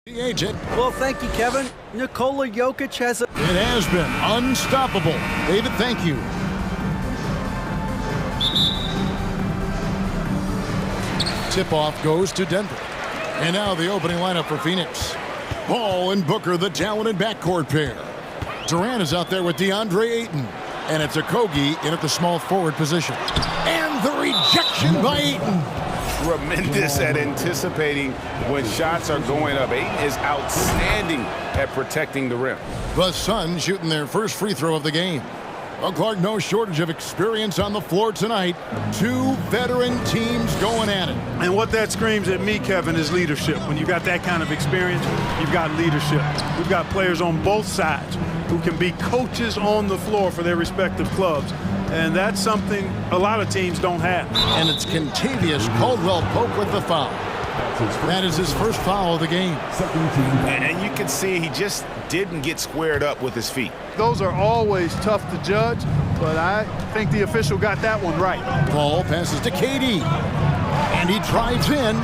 Agent. Well, thank you, Kevin. Nikola Jokic has a... It has been unstoppable. David, thank you. Tip-off goes to Denver. And now the opening lineup for Phoenix. Ball and Booker, the talented backcourt pair. Durant is out there with DeAndre Ayton. And it's Okogie in at the small forward position. And the rejection by Ayton. Tremendous at anticipating when shots are going up. Ayton is outstanding at protecting the rim. The Suns shooting their first free throw of the game. Well, Clark, no shortage of experience on the floor tonight. Two veteran teams going at it. And what that screams at me, Kevin, is leadership. When you've got that kind of experience, you've got leadership. We've got players on both sides who can be coaches on the floor for their respective clubs. And that's something a lot of teams don't have. And it's Contavious Caldwell-Pope with the foul. That is his first foul of the game. And you can see he just didn't get squared up with his feet. Those are always tough to judge, but I think the official got that one right. Ball passes to KD. And he drives in.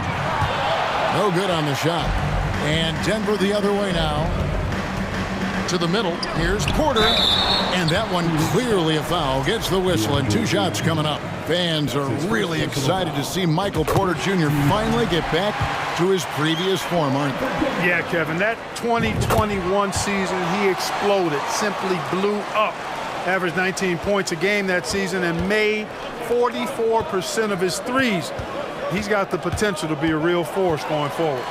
No good on the shot. And Denver the other way now. To the middle. Here's Porter. And that one clearly a foul. Gets the whistle and two shots coming up. Fans are really excited to see Michael Porter Jr. finally get back to his previous form, aren't they? Yeah, Kevin, that 2021 season, he exploded, simply blew up. Averaged 19 points a game that season and made 44% of his threes. He's got the potential to be a real force going forward.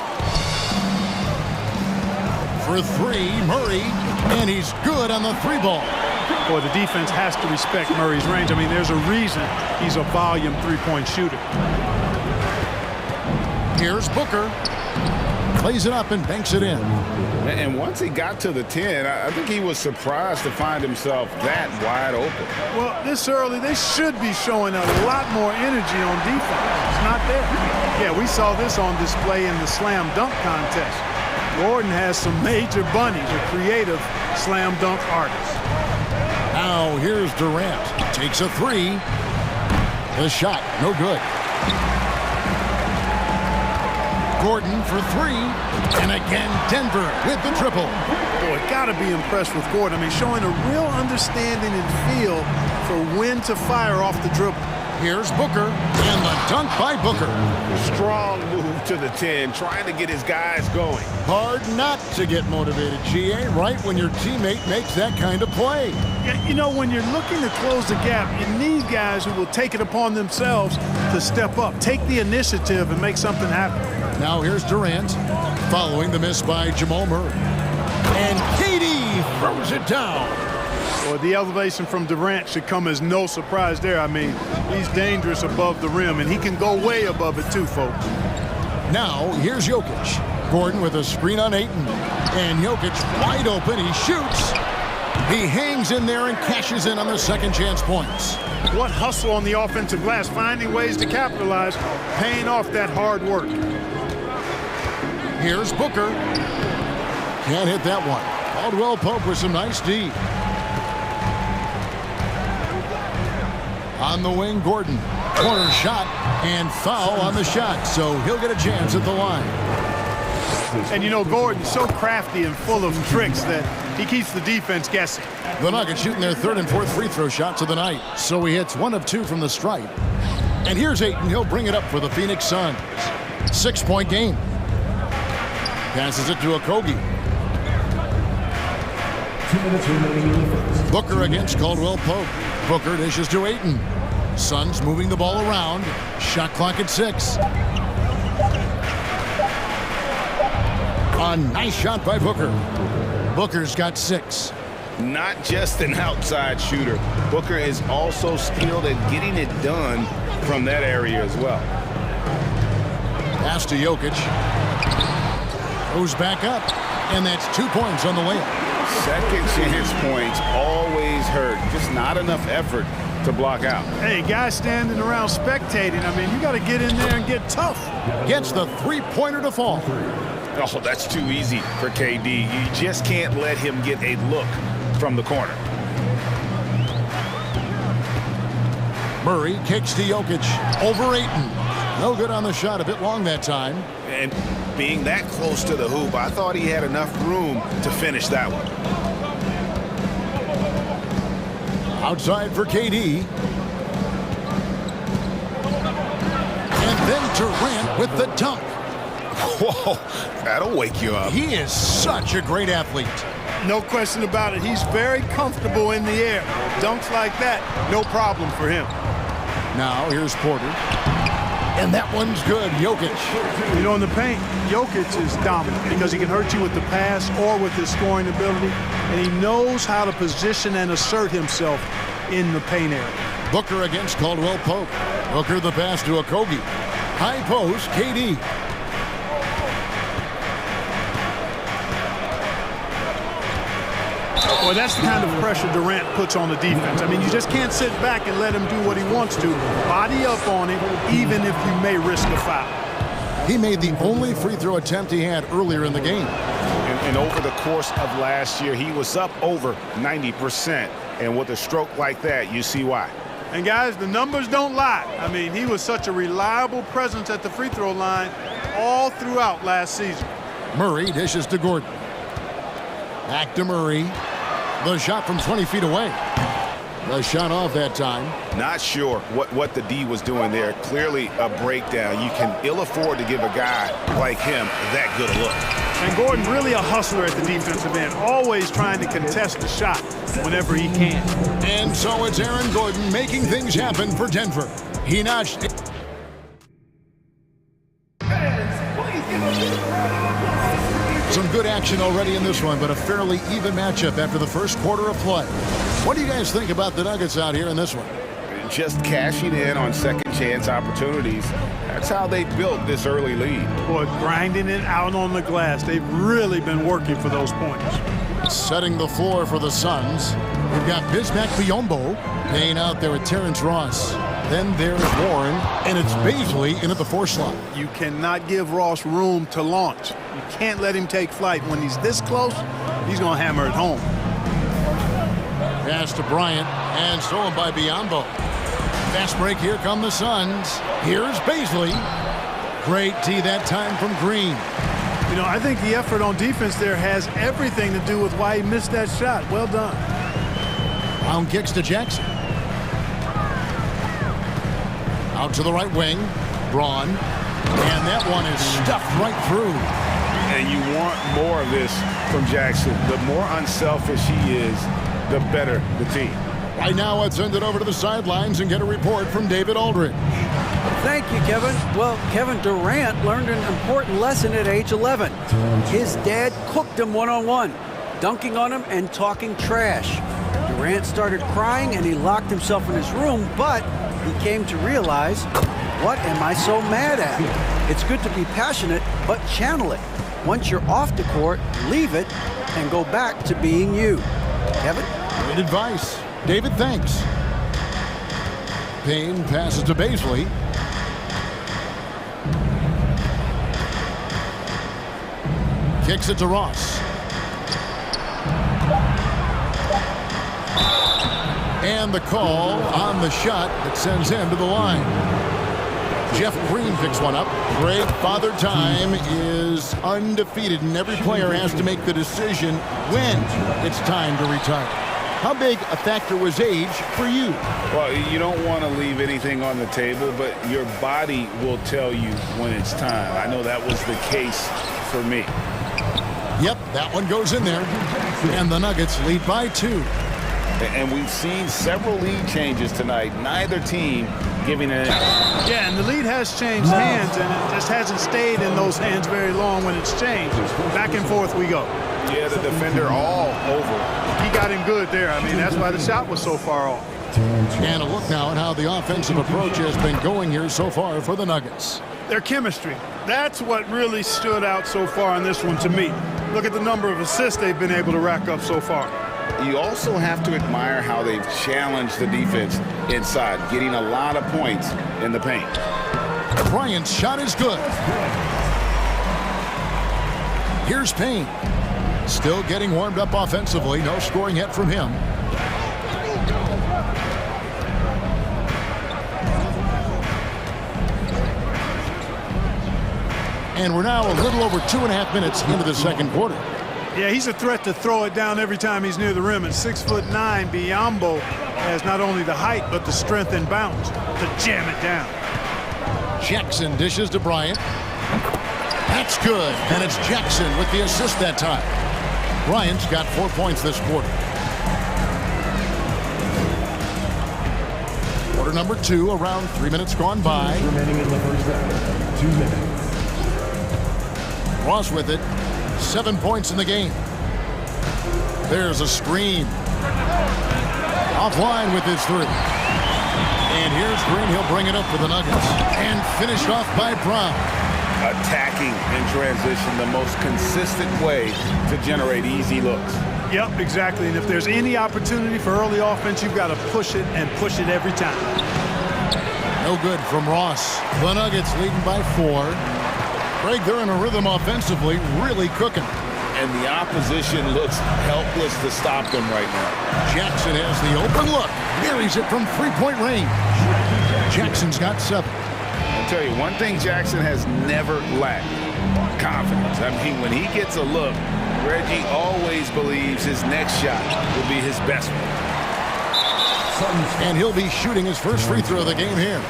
For three, Murray, and he's good on the three ball. Boy, the defense has to respect Murray's range. I mean, there's a reason he's a volume three-point shooter. Here's Booker. Plays it up and banks it in. And once he got to the 10, I think he was surprised to find himself that wide open. Well, this early, they should be showing a lot more energy on defense. It's not there. Yeah, we saw this on display in the slam dunk contest. Gordon has some major bunnies, a creative slam dunk artist. Now here's Durant. Takes a three. The shot, no good. Gordon for three. And again, Denver with the triple. Boy, gotta be impressed with Gordon. I mean, showing a real understanding and feel for when to fire off the dribble. Here's Booker, and the dunk by Booker. Strong move to the 10, trying to get his guys going. Hard not to get motivated, GA, right when your teammate makes that kind of play. Yeah, you know, when you're looking to close the gap, you need guys who will take it upon themselves to step up, take the initiative, and make something happen. Now here's Durant, following the miss by Jamal Murray. And KD throws it down. Well, the elevation from Durant should come as no surprise there. I mean, he's dangerous above the rim, and he can go way above it too, folks. Now, here's Jokic. Gordon with a screen on Ayton. And Jokic wide open. He shoots. He hangs in there and cashes in on the second chance points. What hustle on the offensive glass, finding ways to capitalize, paying off that hard work. Here's Booker. Can't hit that one. Caldwell-Pope with some nice D. On the wing, Gordon. Corner shot and foul on the shot, so he'll get a chance at the line. And you know, Gordon's so crafty and full of tricks that he keeps the defense guessing. The Nuggets shooting their third and fourth free throw shots of the night, so he hits 1 of 2 from the stripe. And here's Ayton. He'll bring it up for the Phoenix Suns. 6-point game. Passes it to Okogie. Booker against Caldwell-Pope. Booker dishes to Ayton. Suns moving the ball around. Shot clock at 6. A nice shot by Booker. Booker's got 6. Not just an outside shooter. Booker is also skilled at getting it done from that area as well. Pass to Jokic. Goes back up. And that's 2 points on the layup. Second chance points always hurt. Just not enough effort to block out. Hey, guys standing around spectating, I mean, you got to get in there and get tough. Gets the three-pointer to fall. Oh, that's too easy for KD. You just can't let him get a look from the corner. Murray kicks to Jokic. Over Ayton. No good on the shot. A bit long that time. And Being that close to the hoop, I thought he had enough room to finish that one. Outside for KD. And then Durant with the dunk. Whoa, that'll wake you up. He is such a great athlete. No question about it. He's very comfortable in the air. Dunks like that, no problem for him. Now here's Porter. And that one's good. Jokic. You know, in the paint, Jokic is dominant because he can hurt you with the pass or with his scoring ability, and he knows how to position and assert himself in the paint area. Booker against Caldwell Pope. Booker the pass to Okogie. High post, KD. Well, that's the kind of pressure Durant puts on the defense. I mean, you just can't sit back and let him do what he wants to. Body up on him, even if you may risk a foul. He made the only free throw attempt he had earlier in the game. And over the course of last year, he was up over 90%. And with a stroke like that, you see why. And guys, the numbers don't lie. I mean, he was such a reliable presence at the free throw line all throughout last season. Murray dishes to Gordon. Back to Murray. The shot from 20 feet away. The shot off that time. Not sure what the D was doing there. Clearly a breakdown. You can ill afford to give a guy like him that good a look. And Gordon really a hustler at the defensive end, always trying to contest the shot whenever he can. And so it's Aaron Gordon making things happen for Denver. He notched. Some good action already in this one, but a fairly even matchup after the first quarter of play. What do you guys think about the Nuggets out here in this one? Just cashing in on second chance opportunities. That's how they built this early lead. Boy, grinding it out on the glass. They've really been working for those points. Setting the floor for the Suns. We've got Bismack Biyombo paying out there with Terrence Ross. Then there's Warren, and it's Baisley in at the 4 slot. You cannot give Ross room to launch. You can't let him take flight. When he's this close, he's going to hammer it home. Pass to Bryant, and stolen by Biyombo. Fast break, here come the Suns. Here's Baisley. Great tee that time from Green. You know, I think the effort on defense there has everything to do with why he missed that shot. Well done. Pound kicks to Jackson. Out to the right wing. Braun. And that one is stuffed right through. And you want more of this from Jackson. The more unselfish he is, the better the team. Right now, let's send it over to the sidelines and get a report from David Aldridge. Thank you, Kevin. Well, Kevin Durant learned an important lesson at age 11. His dad cooked him one-on-one, dunking on him and talking trash. Durant started crying and he locked himself in his room, but he came to realize, what am I so mad at? It's good to be passionate, but channel it. Once you're off the court, leave it and go back to being you. Kevin? Great advice. David, thanks. Payne passes to Baisley. Kicks it to Ross. And the call on the shot that sends him to the line. Jeff Green picks one up. Greg Father Time is undefeated, and every player has to make the decision when it's time to retire. How big a factor was age for you? Well, you don't want to leave anything on the table, but your body will tell you when it's time. I know that was the case for me. Yep, that one goes in there. And the Nuggets lead by 2. And we've seen several lead changes tonight. Neither team giving it. Yeah, and the lead has changed hands, and it just hasn't stayed in those hands very long when it's changed. Back and forth we go. Yeah, the defender all over. He got him good there. I mean, that's why the shot was so far off. And a look now at how the offensive approach has been going here so far for the Nuggets. Their chemistry. That's what really stood out so far in this one to me. Look at the number of assists they've been able to rack up so far. You also have to admire how they've challenged the defense inside, getting a lot of points in the paint. Bryant's shot is good. Here's Payne. Still getting warmed up offensively. No scoring yet from him. And we're now a little over 2.5 minutes into the second quarter. Yeah, he's a threat to throw it down every time he's near the rim. And 6'9", Biyombo has not only the height, but the strength and bounce to jam it down. Jackson dishes to Bryant. That's good. And it's Jackson with the assist that time. Bryant's got 4 points this quarter. Quarter number 2, around 3 minutes gone by. Remaining in the first half. 2 minutes. Ross with it. 7 points in the game. There's a screen. Offline with his 3. And here's Green. He'll bring it up for the Nuggets. And finished off by Brown. Attacking in transition, the most consistent way to generate easy looks. Yep, exactly. And if there's any opportunity for early offense, you've got to push it and push it every time. No good from Ross. The Nuggets leading by 4. Greg, they're in a rhythm offensively, really cooking. And the opposition looks helpless to stop them right now. Jackson has the open look. Buries it from 3-point range. Jackson's got 7. I'll tell you, one thing Jackson has never lacked: confidence. I mean, when he gets a look, Reggie always believes his next shot will be his best one. And he'll be shooting his first free throw of the game here.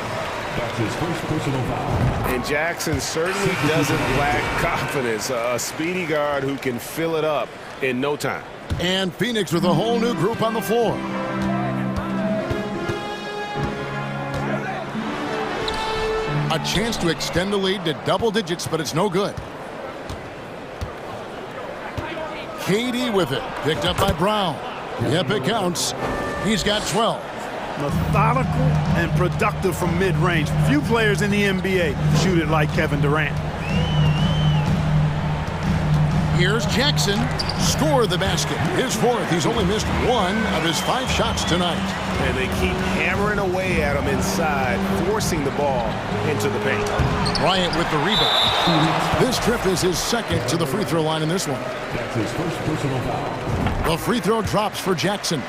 That's his first personal foul. And Jackson certainly doesn't lack confidence. A speedy guard who can fill it up in no time. And Phoenix with a whole new group on the floor. A chance to extend the lead to double digits, but it's no good. KD with it. Picked up by Brown. Yep, it counts. He's got 12. Methodical and productive from mid-range. Few players in the NBA shoot it like Kevin Durant. Here's Jackson. Score the basket. His 4th. He's only missed 1 of his 5 shots tonight. And they keep hammering away at him inside, forcing the ball into the paint. Bryant with the rebound. This trip is his 2nd to the free throw line in this one. That's his first personal foul. The free throw drops for Jackson.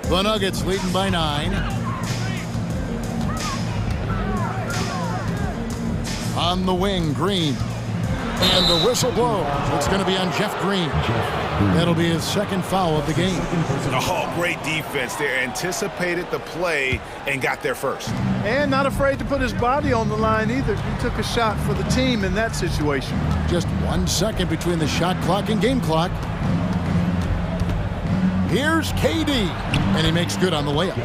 The Nuggets leading by 9. On the wing, Green. And the whistle blows. It's going to be on Jeff Green. That'll be his 2nd foul of the game. Oh, great defense there. Anticipated the play and got there first. And not afraid to put his body on the line either. He took a shot for the team in that situation. Just 1 second between the shot clock and game clock. Here's KD, and he makes good on the layup.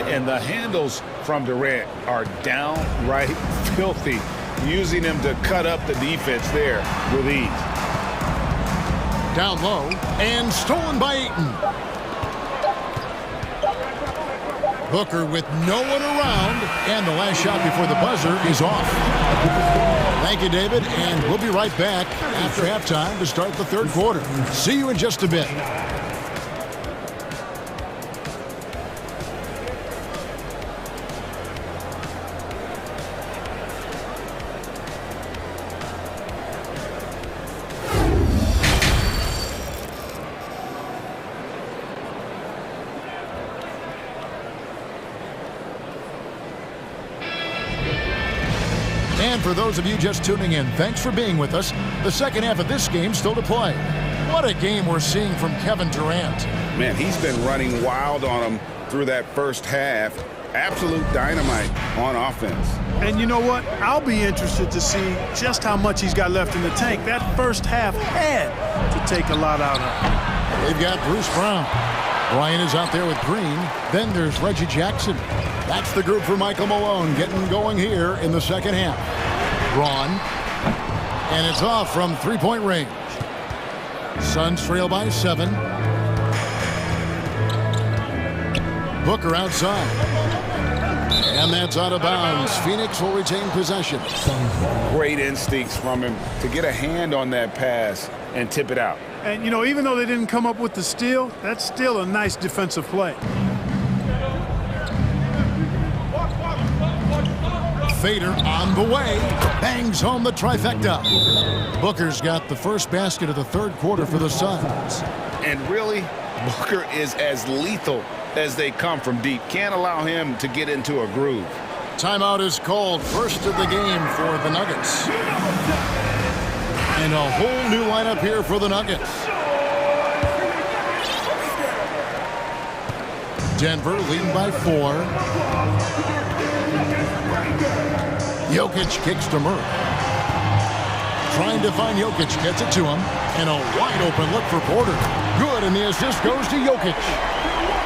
And the handles from Durant are downright filthy, using him to cut up the defense there with ease. Down low, and stolen by Ayton. Booker with no one around, and the last shot before the buzzer is off. Thank you, David, and we'll be right back after halftime to start the 3rd quarter. See you in just a bit. And for those of you just tuning in, thanks for being with us. The second half of this game still to play. What a game we're seeing from Kevin Durant. Man, he's been running wild on him through that first half. Absolute dynamite on offense. And you know what? I'll be interested to see just how much he's got left in the tank. That first half had to take a lot out of him. They've got Bruce Brown. Ryan is out there with Green. Then there's Reggie Jackson. That's the group for Michael Malone getting going here in the second half. Braun. And it's off from 3-point range. Suns trail by 7. Booker outside. And that's out of bounds. Phoenix will retain possession. Great instincts from him to get a hand on that pass and tip it out. And, you know, even though they didn't come up with the steal, that's still a nice defensive play. Fader on the way. Bangs home the trifecta. Booker's got the first basket of the 3rd quarter for the Suns. And really, Booker is as lethal as they come from deep. Can't allow him to get into a groove. Timeout is called. First of the game for the Nuggets. And a whole new lineup here for the Nuggets. Denver leading by 4. Jokic kicks to Murray. Trying to find Jokic, gets it to him. And a wide open look for Porter. Good, and the assist goes to Jokic.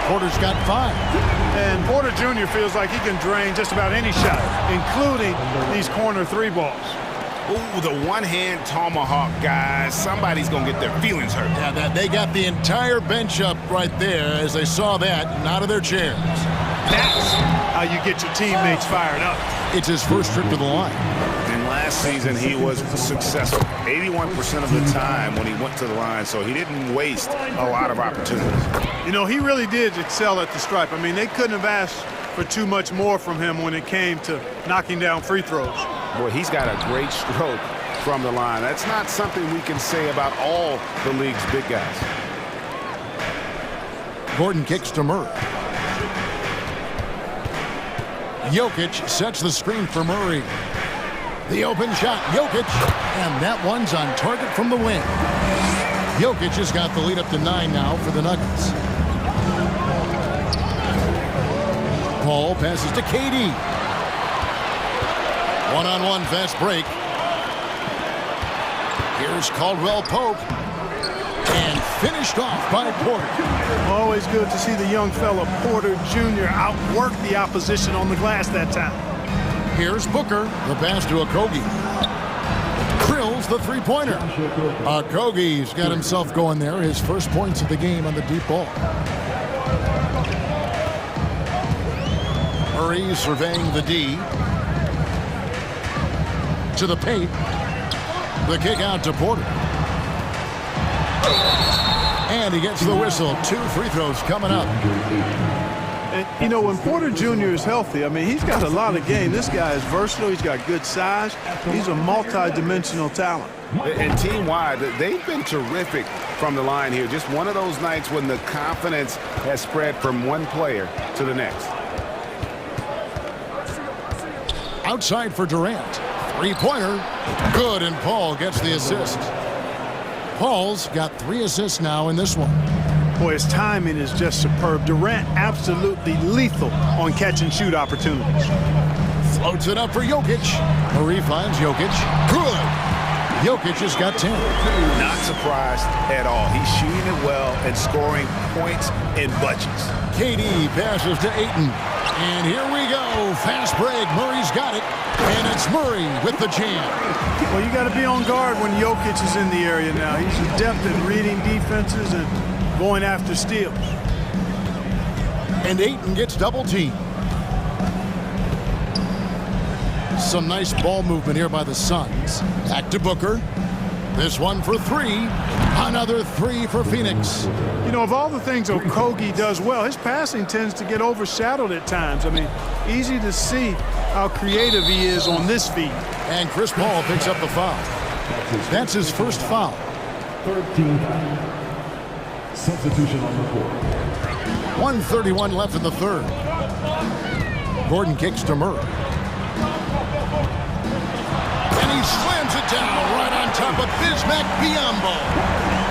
Porter's got 5. And Porter Jr. feels like he can drain just about any shot, including these corner 3 balls. Ooh, the one-hand tomahawk, guys. Somebody's going to get their feelings hurt. Yeah, they got the entire bench up right there as they saw that and out of their chairs. That's how you get your teammates fired up. It's his first trip to the line. And last season, he was successful 81% of the time when he went to the line, so he didn't waste a lot of opportunities. You know, he really did excel at the stripe. I mean, they couldn't have asked for too much more from him when it came to knocking down free throws. Boy, he's got a great stroke from the line. That's not something we can say about all the league's big guys. Gordon kicks to Murray. Jokic sets the screen for Murray. The open shot, Jokic, and that one's on target from the wing. Jokic has got the lead up to 9 now for the Nuggets. Paul passes to KD. One-on-one fast break. Here's Caldwell Pope. And finished off by Porter. Always good to see the young fella Porter Jr. outwork the opposition on the glass that time. Here's Booker. The pass to Okogie. Drills the three-pointer. Okogie's got himself going there. His first points of the game on the deep ball. Murray surveying the D. To the paint. The kick out to Porter. And he gets the whistle. 2 free throws coming up. And, you know, when Porter Jr. is healthy, I mean, he's got a lot of game. This guy is versatile. He's got good size. He's a multi-dimensional talent. And team-wide, they've been terrific from the line here. Just one of those nights when the confidence has spread from one player to the next. Outside for Durant. Three-pointer. Good, and Paul gets the assist. Paul's got 3 assists now in this one. Boy, his timing is just superb. Durant absolutely lethal on catch-and-shoot opportunities. Floats it up for Jokic. Murray finds Jokic. Good. Jokic has got 10. Not surprised at all. He's shooting it well and scoring points in bunches. KD passes to Ayton. And here we go. Fast break. Murray's got it. And it's Murray with the jam. Well, you got to be on guard when Jokic is in the area now. He's adept at reading defenses and going after steals. And Ayton gets double teamed. Some nice ball movement here by the Suns. Back to Booker. This one for 3. Another 3 for Phoenix. You know, of all the things Okogie does well, his passing tends to get overshadowed at times. I mean, easy to see how creative he is on this feed. And Chris Paul picks up the foul. That's his first foul. 13 foul. Substitution on the court. 1:31 left in the third. Gordon kicks to Murray. And he slams it down right on top of Bismack Biyombo.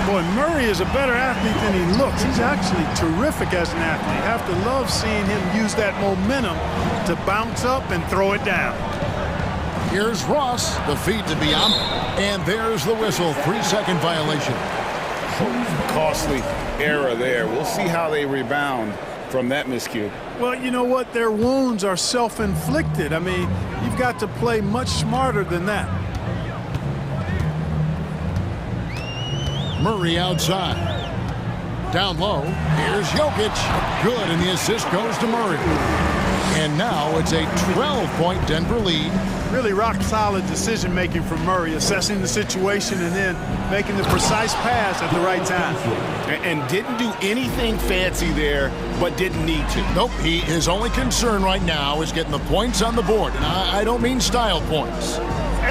Boy, Murray is a better athlete than he looks. He's actually terrific as an athlete. You have to love seeing him use that momentum to bounce up and throw it down. Here's Ross, the feed to Biyombo. And there's the whistle. 3-second violation. Costly error there. We'll see how they rebound from that miscue. Well, you know what? Their wounds are self-inflicted. I mean, you've got to play much smarter than that. Murray outside. Down low. Here's Jokic. Good, and the assist goes to Murray. And now it's a 12-point Denver lead. Really rock-solid decision-making from Murray, assessing the situation and then making the precise pass at the right time. And didn't do anything fancy there, but didn't need to. Nope, his only concern right now is getting the points on the board. And I don't mean style points.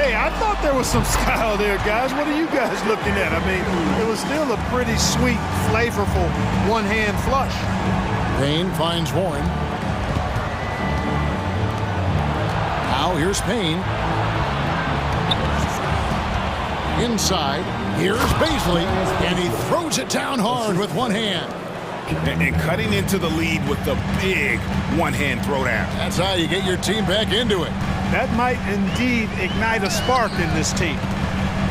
Hey, I thought there was some style there, guys. What are you guys looking at? I mean, it was still a pretty sweet, flavorful one-hand flush. Payne finds Warren. Now here's Payne. Inside, here's Baisley, and he throws it down hard with one hand. And cutting into the lead with the big one-hand throwdown. That's how you get your team back into it. That might indeed ignite a spark in this team.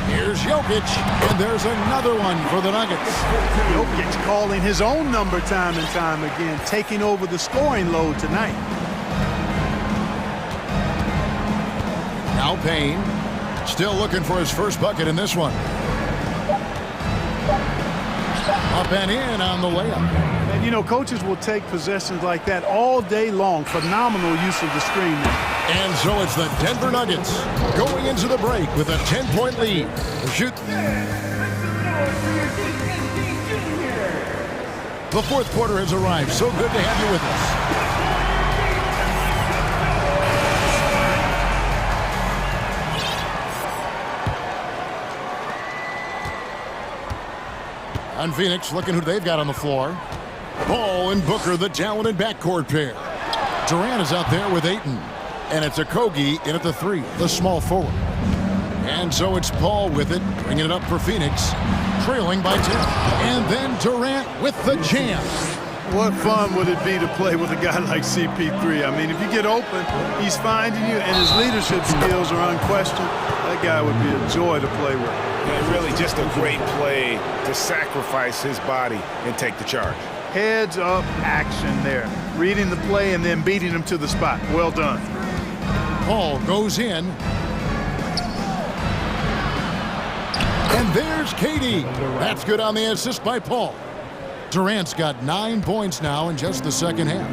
Here's Jokic, and there's another one for the Nuggets. Jokic calling his own number time and time again, taking over the scoring load tonight. Now Payne, still looking for his first bucket in this one. Up and in on the layup. And, you know, coaches will take possessions like that all day long. Phenomenal use of the screen there. And so it's the Denver Nuggets going into the break with a 10-point lead. Shoot. The fourth quarter has arrived. So good to have you with us. And Phoenix looking who they've got on the floor. Paul and Booker, the talented backcourt pair. Durant is out there with Ayton. And it's Okogie in at the three, the small forward. And so it's Paul with it, bringing it up for Phoenix, trailing by 10. And then Durant with the jam. What fun would it be to play with a guy like CP3? I mean, if you get open, he's finding you, and his leadership skills are unquestioned. That guy would be a joy to play with. And really just a great play to sacrifice his body and take the charge. Heads up action there. Reading the play and then beating him to the spot. Well done. Paul goes in. And there's KD. That's good on the assist by Paul. Durant's got 9 points now in just the second half.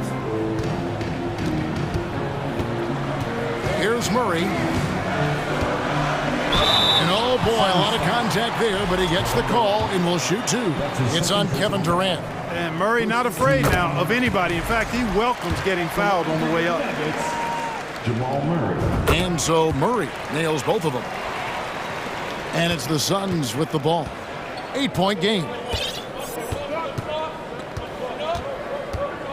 Here's Murray. And oh boy, a lot of contact there, but he gets the call and will shoot two. It's on Kevin Durant. And Murray not afraid now of anybody. In fact, he welcomes getting fouled on the way up. Jamal Murray. And so Murray nails both of them. And it's the Suns with the ball. 8-point game.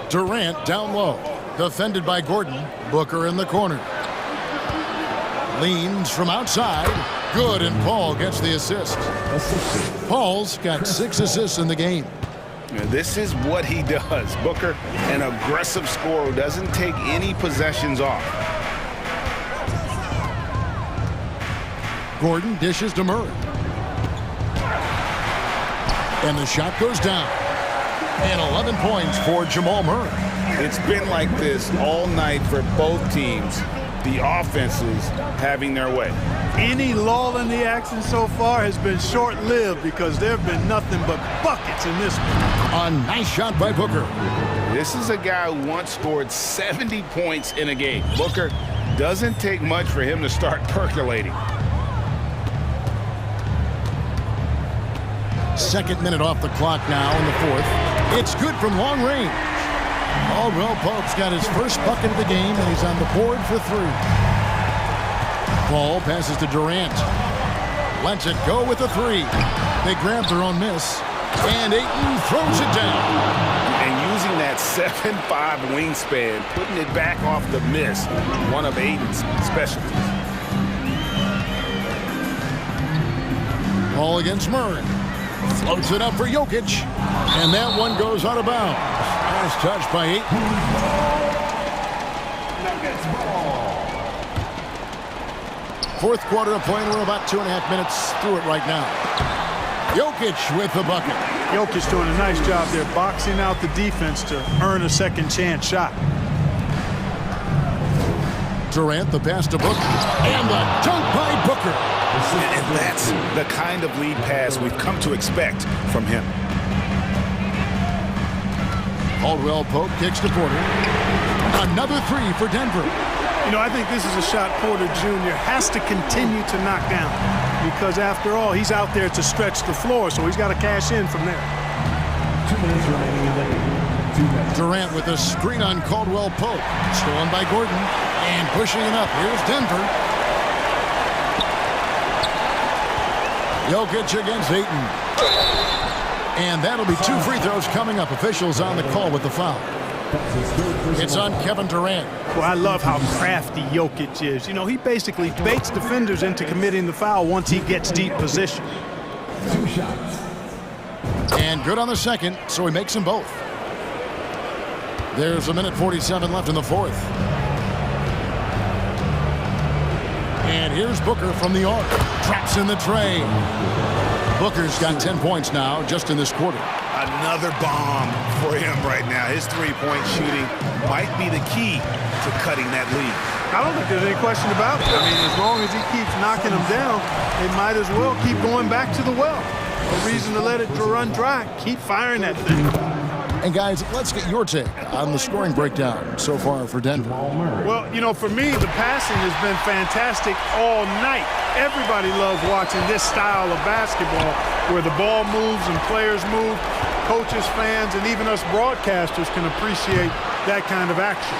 Durant down low. Defended by Gordon. Booker in the corner. Leans from outside. Good, and Paul gets the assist. Paul's got 6 assists in the game. This is what he does. Booker, an aggressive scorer who doesn't take any possessions off. Gordon dishes to Murray. And the shot goes down. And 11 points for Jamal Murray. It's been like this all night for both teams. The offenses having their way. Any lull in the action so far has been short-lived because there have been nothing but buckets in this one. A nice shot by Booker. This is a guy who once scored 70 points in a game. Booker, doesn't take much for him to start percolating. Second minute off the clock now in the fourth. It's good from long range. Caldwell Pope's got his first bucket of the game, and he's on the board for 3. Paul passes to Durant. Lets it go with a 3. They grab their own miss, and Ayton throws it down. And using that 7'5" wingspan, putting it back off the miss, one of Ayton's specialties. Paul against Murray. Floats it up for Jokic, and that one goes out of bounds. Nice touch by Ayton. Fourth quarter of play, we're about 2.5 minutes through it right now. Jokic with the bucket. Jokic doing a nice job there, boxing out the defense to earn a second chance shot. Durant, the pass to Booker, and the dunk by Booker. And that's the kind of lead pass we've come to expect from him. Caldwell Pope kicks to Porter. Another 3 for Denver. You know, I think this is a shot Porter Jr. has to continue to knock down because, after all, he's out there to stretch the floor, so he's got to cash in from there. 2 minutes remaining in the game. 2 minutes. Durant with a screen on Caldwell Pope. Stolen by Gordon. And pushing it up. Here's Denver. Jokic against Ayton. And that'll be 2 free throws coming up. Officials on the call with the foul. It's on Kevin Durant. Well, I love how crafty Jokic is. You know, he basically baits defenders into committing the foul once he gets deep position. 2 shots. And good on the second, so he makes them both. There's 1:47 left in the fourth. And here's Booker from the arc. Traps in the tray. Booker's got 10 points now just in this quarter. Another bomb for him right now. His three-point shooting might be the key to cutting that lead. I don't think there's any question about it. I mean, as long as he keeps knocking them down, they might as well keep going back to the well. No reason to let it run dry. Keep firing that thing. And guys, let's get your take on the scoring breakdown so far for Denver. Well, you know, for me, the passing has been fantastic all night. Everybody loves watching this style of basketball where the ball moves and players move. Coaches, fans, and even us broadcasters can appreciate that kind of action.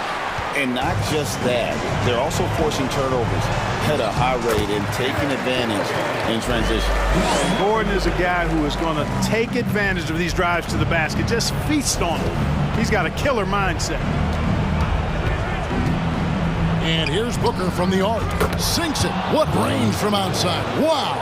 And not just that, they're also forcing turnovers at a high rate and taking advantage in transition. Gordon is a guy who is going to take advantage of these drives to the basket, just feast on them. He's got a killer mindset. And here's Booker from the arc. Sinks it. What range from outside. Wow.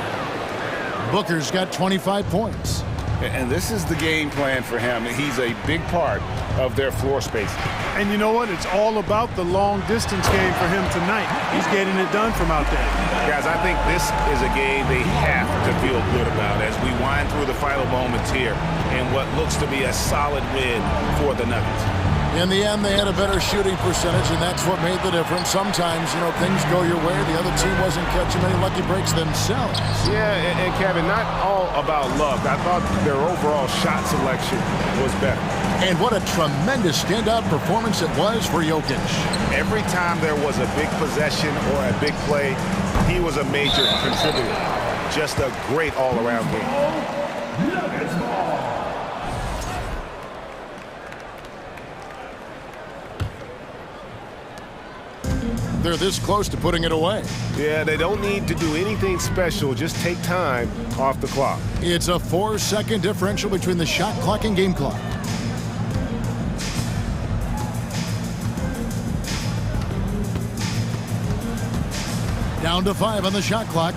Booker's got 25 points. And this is the game plan for him. He's a big part of their floor spacing. And you know what? It's all about the long-distance game for him tonight. He's getting it done from out there. Guys, I think this is a game they have to feel good about as we wind through the final moments here in what looks to be a solid win for the Nuggets. In the end, they had a better shooting percentage, and that's what made the difference. Sometimes, you know, things go your way. The other team wasn't catching many lucky breaks themselves. Yeah, and Kevin, not all about luck. I thought their overall shot selection was better. And what a tremendous standout performance it was for Jokic. Every time there was a big possession or a big play, he was a major contributor. Just a great all-around game. They're this close to putting it away. Yeah, they don't need to do anything special. Just take time off the clock. It's a 4-second differential between the shot clock and game clock. Down to 5 on the shot clock.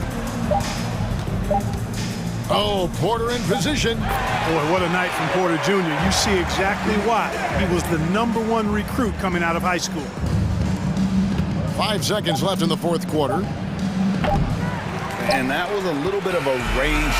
Oh, Porter in position. Boy, what a night from Porter Jr. You see exactly why. He was the #1 recruit coming out of high school. 5 seconds left in the fourth quarter. And that was a little bit of a range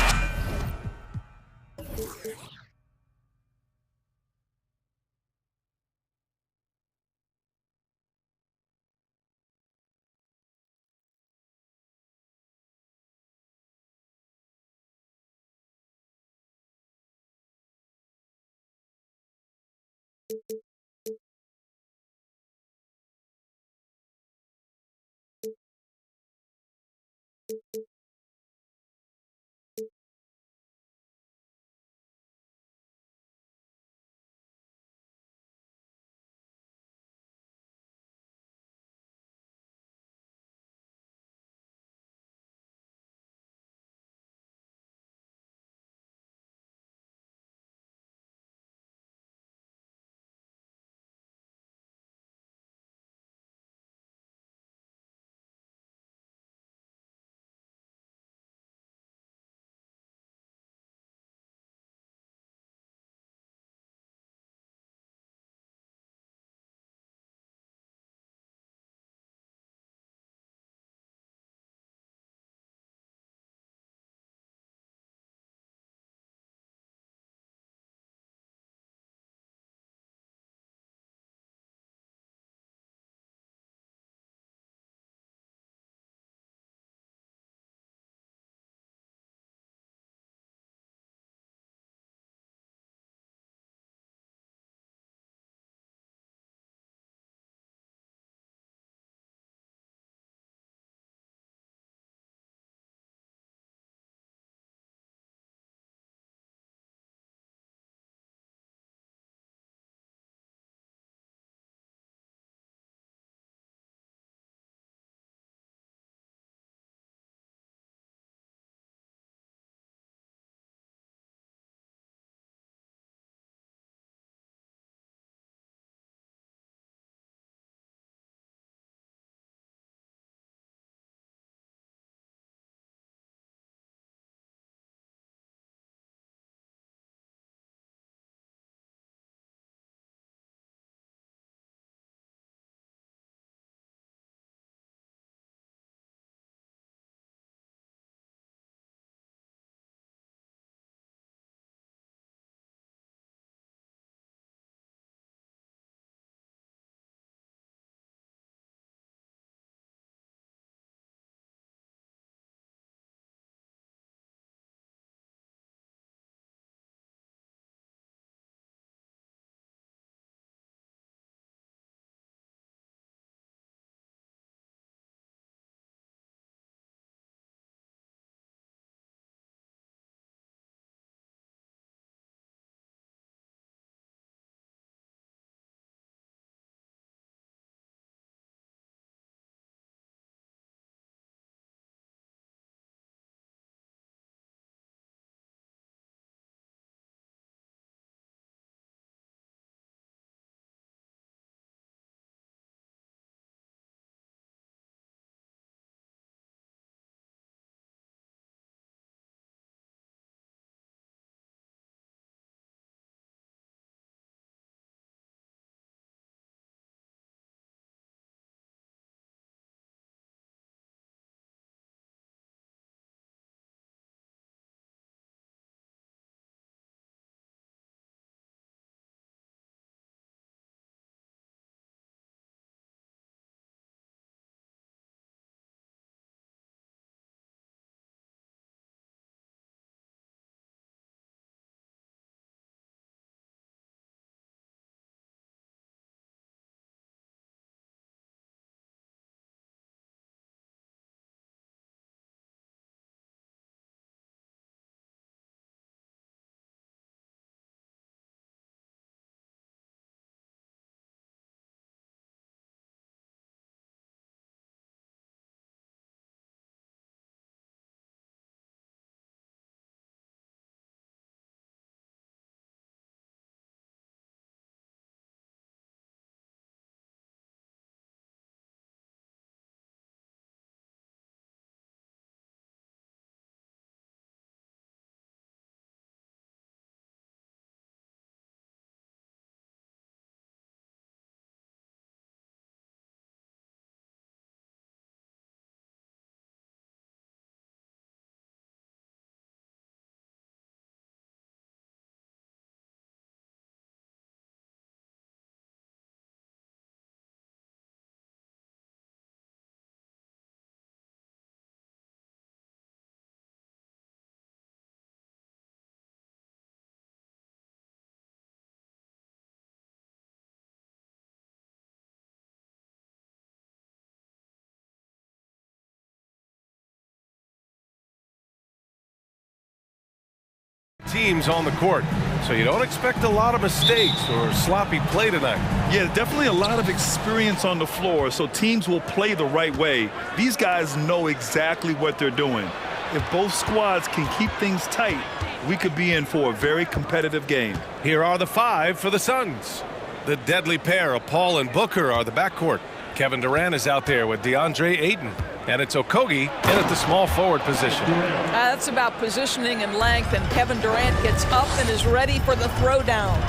teams on the court, so you don't expect a lot of mistakes or sloppy play tonight. Yeah, definitely a lot of experience on the floor, so teams will play the right way. These guys know exactly what they're doing. If both squads can keep things tight, we could be in for a very competitive game. Here are the 5 for the Suns. The deadly pair of Paul and Booker are the backcourt. Kevin Durant is out there with DeAndre Ayton. And it's Okogie in at the small forward position. That's about positioning and length, and Kevin Durant gets up and is ready for the throwdown.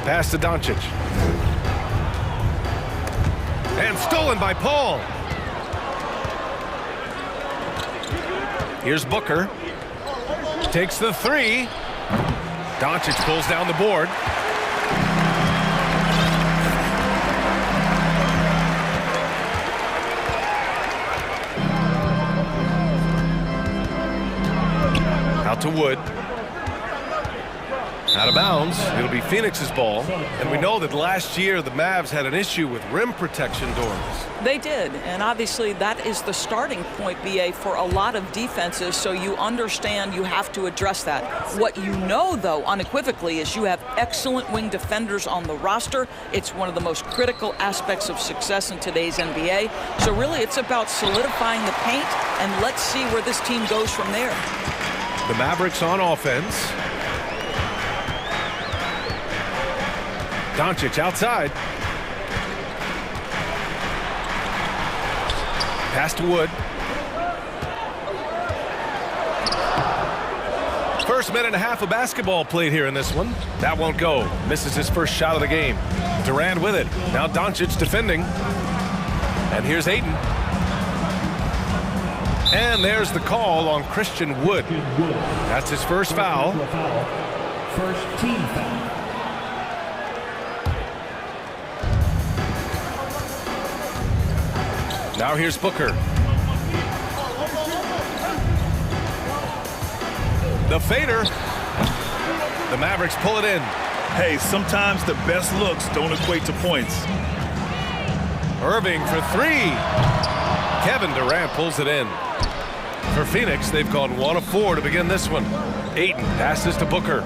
Pass to Doncic. And stolen by Paul. Here's Booker. Takes the 3. Doncic pulls down the board. Out to Wood. Out of bounds. It'll be Phoenix's ball. And we know that last year the Mavs had an issue with rim protection dorms. They did, and obviously that is the starting point, BA, for a lot of defenses, so you understand you have to address that. What you know, though, unequivocally, is you have excellent wing defenders on the roster. It's one of the most critical aspects of success in today's NBA. So really it's about solidifying the paint, and let's see where this team goes from there. The Mavericks on offense. Doncic outside. Pass to Wood. First minute and a half of basketball played here in this one. That won't go. Misses his first shot of the game. Durant with it. Now Doncic defending. And here's Ayton. And there's the call on Christian Wood. That's his first foul. First team foul. Now here's Booker. The fader. The Mavericks pull it in. Hey, sometimes the best looks don't equate to points. Irving for 3. Kevin Durant pulls it in. For Phoenix, they've gone 1 of 4 to begin this one. Ayton passes to Booker.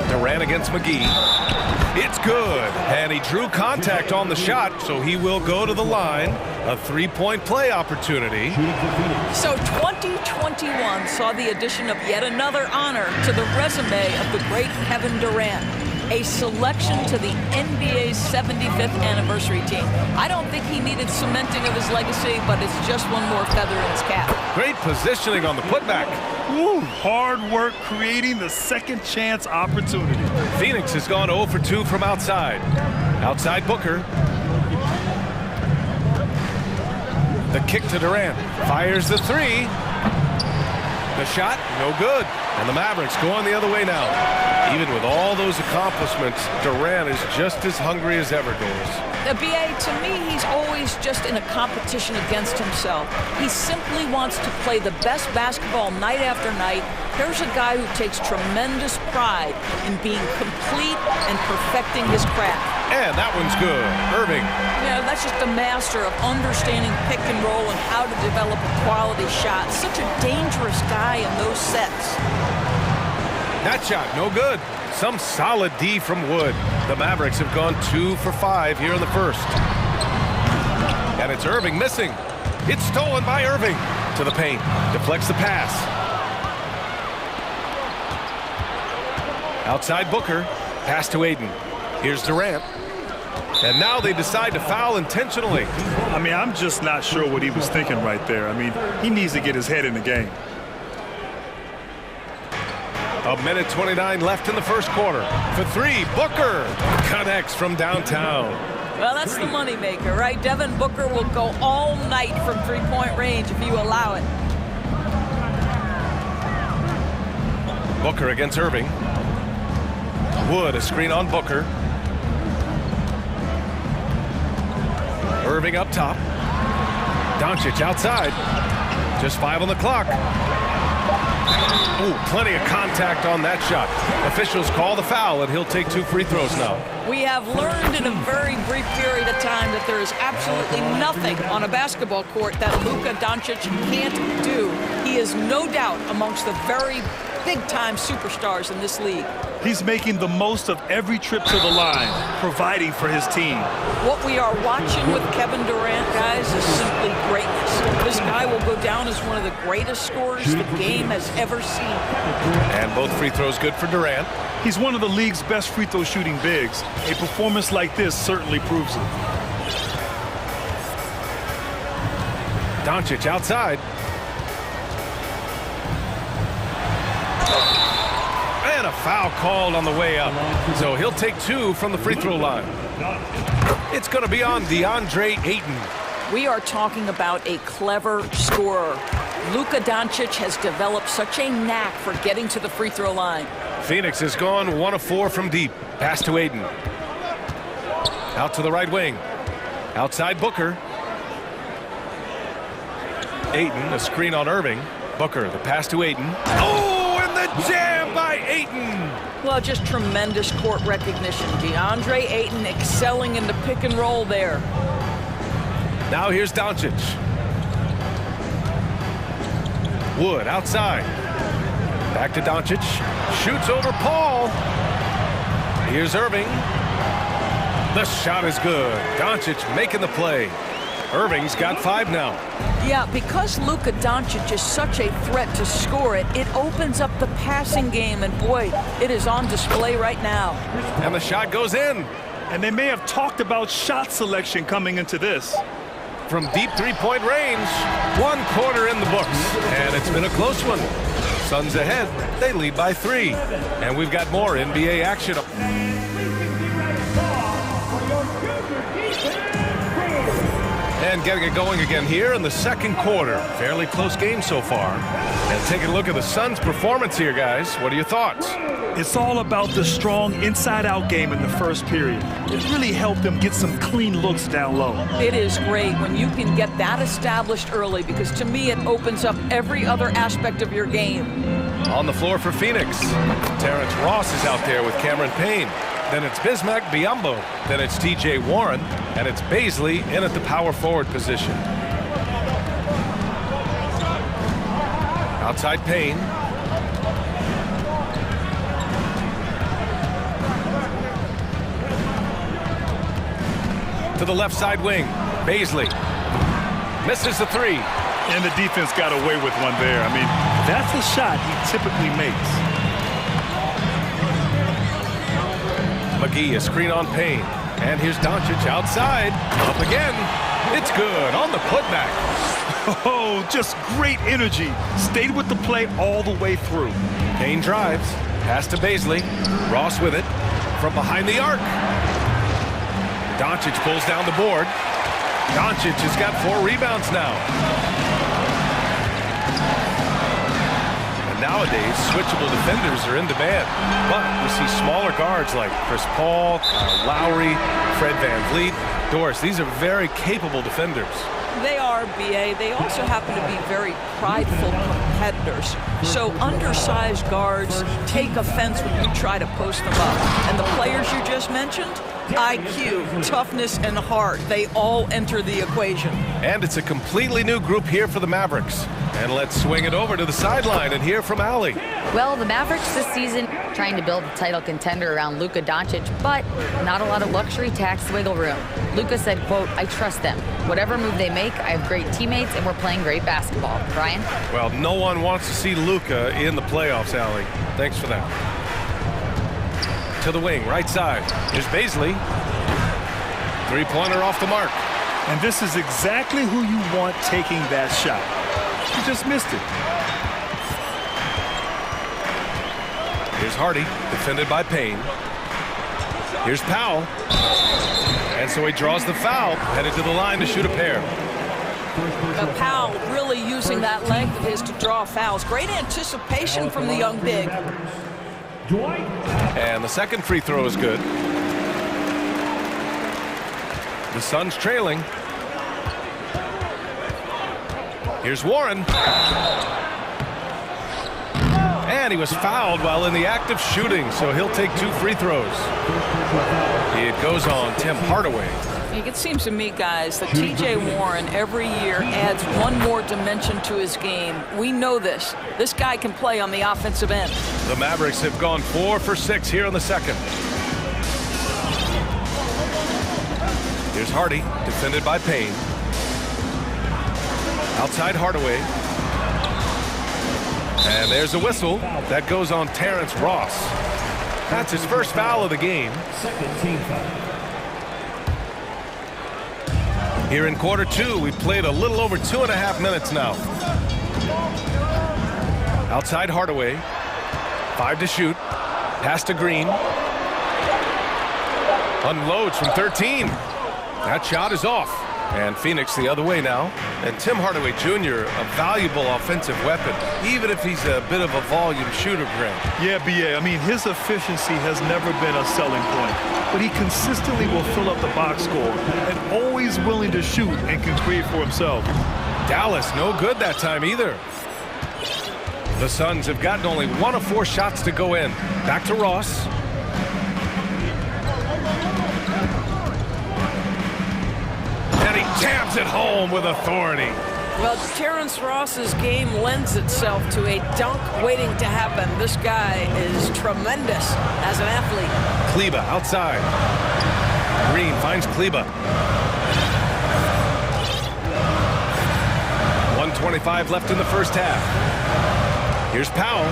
Durant against McGee. It's good. And he drew contact on the shot, so he will go to the line. A 3-point play opportunity. So 2021 saw the addition of yet another honor to the resume of the great Kevin Durant. A selection to the NBA's 75th anniversary team. I don't think he needed cementing of his legacy, but it's just one more feather in his cap. Great positioning on the putback. Woo, hard work creating the second chance opportunity. Phoenix has gone 0 for 2 from outside. Outside Booker. The kick to Durant. Fires the 3. The shot, no good. And the Mavericks going the other way now. Even with all those accomplishments, Durant is just as hungry as ever, Doris. The BA, to me, he's always just in a competition against himself. He simply wants to play the best basketball night after night. Here's a guy who takes tremendous pride in being complete and perfecting his craft. And that one's good. Irving. Yeah, that's just a master of understanding pick and roll and how to develop a quality shot. Such a dangerous guy in those sets. That shot, no good. Some solid D from Wood. The Mavericks have gone 2 for 5 here in the first. And it's Irving missing. It's stolen by Irving. To the paint. Deflects the pass. Outside Booker. Pass to Ayton. Here's Durant. And now they decide to foul intentionally. I mean, I'm just not sure what he was thinking right there. I mean, he needs to get his head in the game. A minute 29 left in the first quarter. For 3, Booker connects from downtown. Well, that's the moneymaker, right? Devin Booker will go all night from three-point range if you allow it. Booker against Irving. Wood, a screen on Booker. Irving up top. Doncic outside. Just 5 on the clock. Oh, plenty of contact on that shot. Officials call the foul, and he'll take 2 free throws now. We have learned in a very brief period of time that there is absolutely nothing on a basketball court that Luka Doncic can't do. He is no doubt amongst the very big-time superstars in this league. He's making the most of every trip to the line, providing for his team. What we are watching with Kevin Durant, guys, is simply greatness. This guy will go down as one of the greatest scorers the game has ever seen. And both free throws good for Durant. He's one of the league's best free throw shooting bigs. A performance like this certainly proves it. Doncic outside. And a foul called on the way up. So he'll take 2 from the free throw line. It's going to be on DeAndre Ayton. We are talking about a clever scorer. Luka Doncic has developed such a knack for getting to the free throw line. Phoenix has gone 1 of 4 from deep. Pass to Ayton. Out to the right wing. Outside Booker. Ayton, a screen on Irving. Booker, the pass to Ayton. Oh, and the jam by Ayton! Well, just tremendous court recognition. DeAndre Ayton excelling in the pick and roll there. Now here's Doncic. Wood outside. Back to Doncic. Shoots over Paul. Here's Irving. The shot is good. Doncic making the play. Irving's got 5 now. Yeah, because Luka Doncic is such a threat to score it, it opens up the passing game, and boy, it is on display right now. And the shot goes in. And they may have talked about shot selection coming into this. From deep 3-point range, 1 quarter in the books, and it's been a close one. Suns ahead, they lead by 3. And we've got more NBA action. And getting it going again here in the second quarter. Fairly close game so far. And taking a look at the Suns' performance here, guys. What are your thoughts? It's all about the strong inside-out game in the first period. It really helped them get some clean looks down low. It is great when you can get that established early, because to me it opens up every other aspect of your game. On the floor for Phoenix, Terrence Ross is out there with Cameron Payne. Then it's Bismack Biyombo. Then it's TJ Warren. And it's Baisley in at the power forward position. Outside Payne. To the left side wing. Baisley. Misses the 3. And the defense got away with one there. I mean, that's a shot he typically makes. McGee, a screen on Payne. And here's Doncic outside. Up again. It's good on the putback. Oh, just great energy. Stayed with the play all the way through. Payne drives. Pass to Baisley. Ross with it. From behind the arc. Doncic pulls down the board. Doncic has got 4 rebounds now. And nowadays, switchable defenders are in demand. But we see smaller guards like Chris Paul, Kyle Lowry, Fred VanVleet. Doris, these are very capable defenders. They are, B.A. They also happen to be very prideful competitors. So undersized guards take offense when you try to post them up. And the players you just mentioned, IQ, toughness, and heart, they all enter the equation. And it's a completely new group here for the Mavericks. And let's swing it over to the sideline and hear from Allie. Well, the Mavericks this season trying to build a title contender around Luka Doncic, but not a lot of luxury tax wiggle room. Luka said, quote, "I trust them. Whatever move they make, I have great teammates and we're playing great basketball." Brian? Well, no one wants to see Luka in the playoffs, Allie. Thanks for that. To the wing, right side. Here's Baisley. 3-pointer off the mark. And this is exactly who you want taking that shot. He just missed it. Here's Hardy, defended by Payne. Here's Powell. And so he draws the foul, headed to the line to shoot a pair. Powell really using that length of his to draw fouls. Great anticipation from the young big. And the second free throw is good. The Suns trailing. Here's Warren. And he was fouled while in the act of shooting, so he'll take 2 free throws. It goes on Tim Hardaway. It seems to me, guys, that T.J. Warren every year adds one more dimension to his game. We know this. This guy can play on the offensive end. The Mavericks have gone 4 for 6 here in the second. Here's Hardy, defended by Payne. Outside Hardaway. And there's a whistle. That goes on Terrence Ross. That's his first foul of the game. Second team foul. Here in quarter 2, we played a little over 2.5 minutes now. Outside Hardaway. 5 to shoot. Pass to Green. Unloads from 13. That shot is off. And Phoenix the other way now. And Tim Hardaway Jr., a valuable offensive weapon, even if he's a bit of a volume shooter, Grant. Yeah, B.A. I mean, his efficiency has never been a selling point, but he consistently will fill up the box score and always willing to shoot and can create for himself. Dallas, no good that time either. The Suns have gotten only 1 of 4 shots to go in. Back to Ross. And he jams it home with authority. Well, Terrence Ross's game lends itself to a dunk waiting to happen. This guy is tremendous as an athlete. Kleba outside. Green finds Kleba. 1:25 left in the first half. Here's Powell.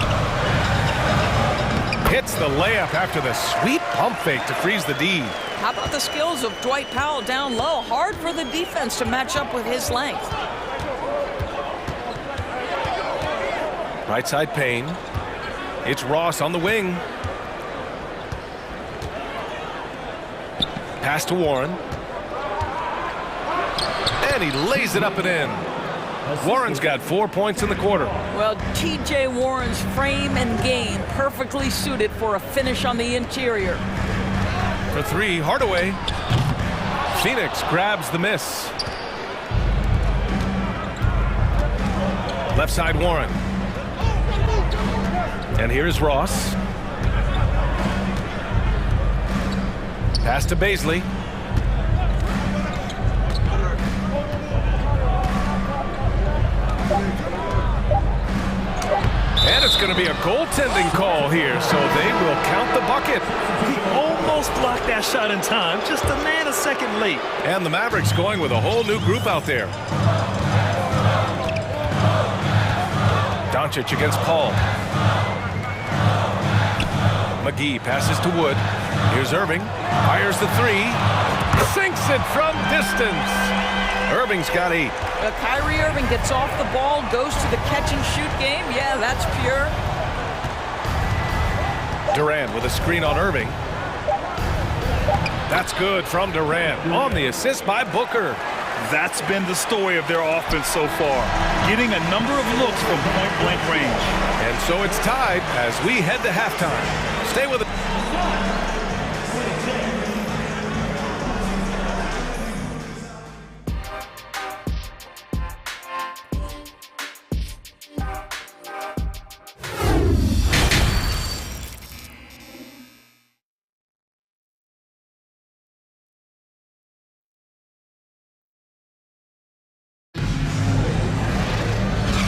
Hits the layup after the sweet pump fake to freeze the D. How about the skills of Dwight Powell down low? Hard for the defense to match up with his length. Right side Payne. It's Ross on the wing. Pass to Warren. And he lays it up and in. Warren's got 4 points in the quarter. Well, T.J. Warren's frame and game perfectly suited for a finish on the interior. For 3, Hardaway. Phoenix grabs the miss. Left side Warren. And here's Ross. Pass to Baisley. And it's going to be a goaltending call here, so they will count the bucket. He almost blocked that shot in time, just a nanosecond late. And the Mavericks going with a whole new group out there. Doncic against Paul. McGee passes to Wood. Here's Irving. Fires the 3. Sinks it from distance. Irving's got 8. Kyrie Irving gets off the ball, goes to the catch-and-shoot game. Yeah, that's pure. Durant with a screen on Irving. That's good from Durant on the assist by Booker. That's been the story of their offense so far, getting a number of looks from point-blank range. And so it's tied as we head to halftime. Stay with it.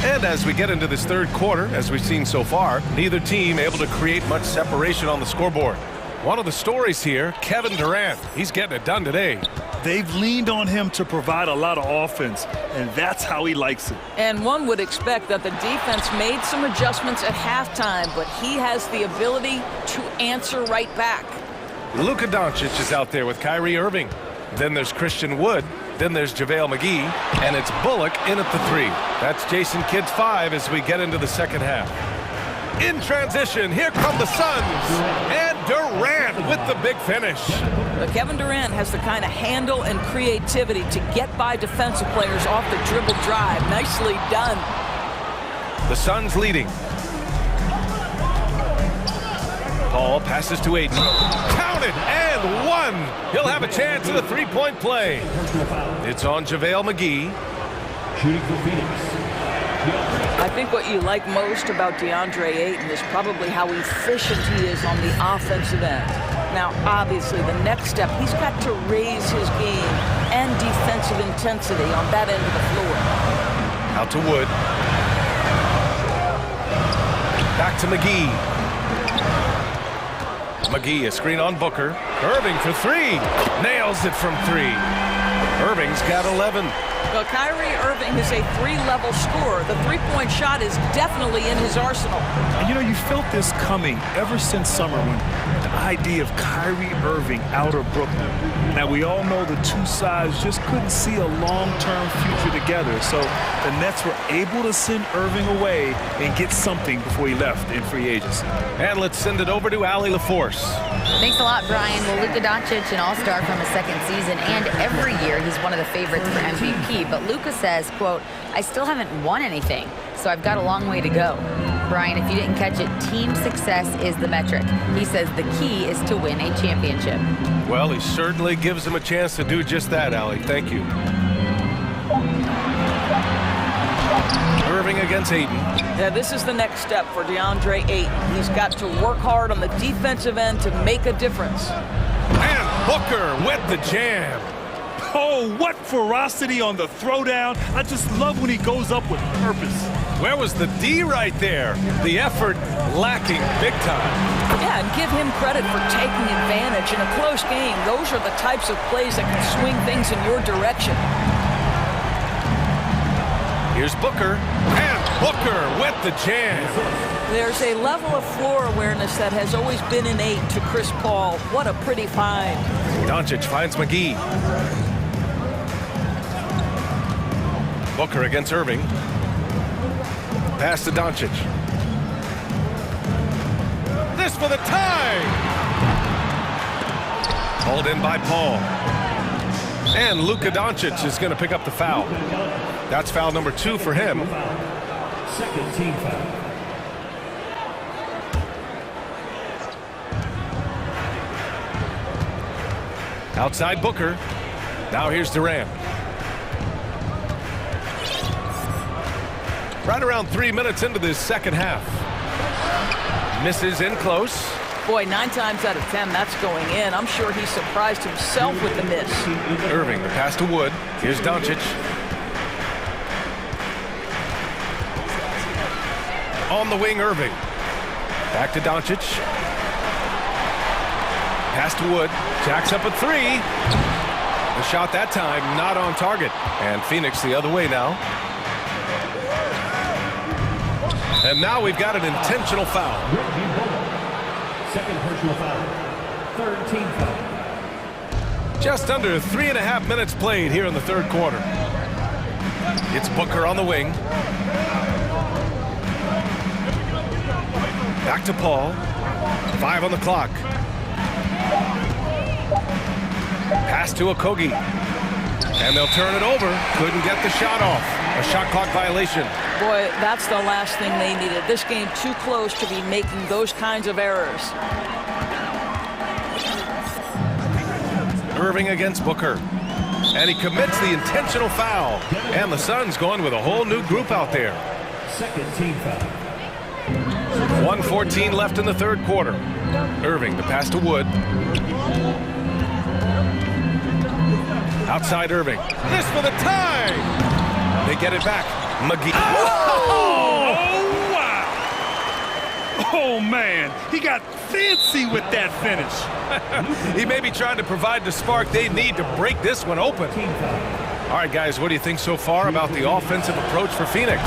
And as we get into this third quarter, as we've seen so far, neither team able to create much separation on the scoreboard. One of the stories here, Kevin Durant. He's getting it done today. They've leaned on him to provide a lot of offense, and that's how he likes it. And one would expect that the defense made some adjustments at halftime, but he has the ability to answer right back. Luka Doncic is out there with Kyrie Irving. Then there's Christian Wood. Then there's JaVale McGee. And it's Bullock in at the 3. That's Jason Kidd's 5 as we get into the second half. In transition, here come the Suns. And Durant with the big finish. But Kevin Durant has the kind of handle and creativity to get by defensive players off the dribble drive. Nicely done. The Suns leading. Paul passes to Ayton. Counted and 1. He'll have a chance at a 3-point play. It's on JaVale McGee. Shooting for Phoenix. A I think what you like most about DeAndre Ayton is probably how efficient he is on the offensive end. Now, obviously, the next step, he's got to raise his game and defensive intensity on that end of the floor. Out to Wood. Back to McGee. McGee, a screen on Booker. Irving for three. Nails it from three. Irving's got 11. Well, Kyrie Irving is a three-level scorer. The three-point shot is definitely in his arsenal. And you know, you felt this coming ever since summer when the idea of Kyrie Irving out of Brooklyn. Now, we all know the two sides just couldn't see a long-term future together. So the Nets were able to send Irving away and get something before he left in free agency. And let's send it over to Allie LaForce. Thanks a lot, Brian. Well, Luka Doncic, an all-star from his second season, and every year he's one of the favorites for MVP. But Luka says, quote, I still haven't won anything, so I've got a long way to go. Brian, if you didn't catch it, team success is the metric. He says the key is to win a championship. Well, he certainly gives him a chance to do just that, Allie. Thank you. Irving against Ayton. Yeah, this is the next step for DeAndre Ayton. He's got to work hard on the defensive end to make a difference. And Booker with the jam. Oh, what ferocity on the throwdown. I just love when he goes up with purpose. Where was the D right there? The effort lacking big time. Yeah, and give him credit for taking advantage in a close game. Those are the types of plays that can swing things in your direction. Here's Booker, and Booker with the jam. There's a level of floor awareness that has always been innate to Chris Paul. What a pretty find. Doncic finds McGee. Booker against Irving. Pass to Doncic. This for the tie! Hauled in by Paul. And Luka Doncic is going to pick up the foul. That's foul number 2 for him. Second team foul. Outside Booker. Now here's Durant. Right around 3 minutes into this second half. Misses in close. Boy, 9 times out of 10, that's going in. I'm sure he surprised himself with the miss. Irving, the pass to Wood. Here's Doncic. On the wing, Irving. Back to Doncic. Pass to Wood. Jacks up a 3. The shot that time not on target. And Phoenix the other way now. And now we've got an intentional foul. Second personal foul. Third team foul. Just under 3.5 minutes played here in the third quarter. It's Booker on the wing. Back to Paul. 5 on the clock. Pass to Okogie. And they'll turn it over. Couldn't get the shot off. A shot clock violation. Boy, that's the last thing they needed. This game too close to be making those kinds of errors. Irving against Booker. And he commits the intentional foul. And the Suns going with a whole new group out there. Second team foul. 1:14 left in the third quarter. Irving, the pass to Wood. Outside Irving. This for the tie. They get it back. McGee. Oh, wow. Oh, man. He got fancy with that finish. He may be trying to provide the spark they need to break this one open. All right, guys, what do you think so far about the offensive approach for Phoenix?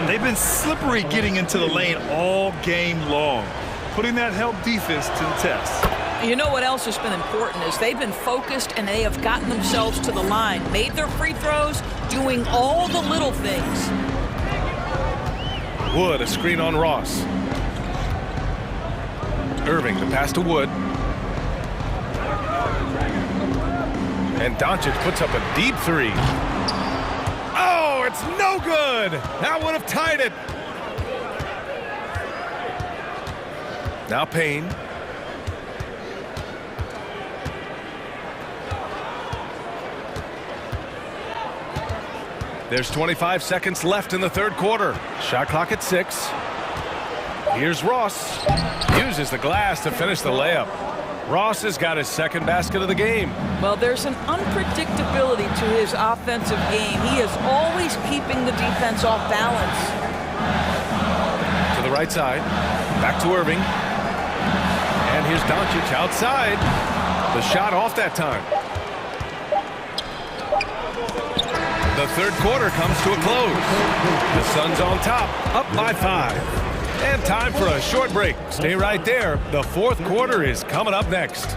They've been slippery getting into the lane all game long, putting that help defense to the test. You know what else has been important is they've been focused and they have gotten themselves to the line, made their free throws, doing all the little things. Wood, a screen on Ross. Irving, the pass to Wood. And Doncic puts up a deep 3. Oh, it's no good. That would have tied it. Now Payne. There's 25 seconds left in the third quarter. Shot clock at 6. Here's Ross. Uses the glass to finish the layup. Ross has got his second basket of the game. Well, there's an unpredictability to his offensive game. He is always keeping the defense off balance. To the right side. Back to Irving. And here's Doncic outside. The shot off that time. The third quarter comes to a close. The Suns on top, up by 5. And time for a short break. Stay right there. The fourth quarter is coming up next.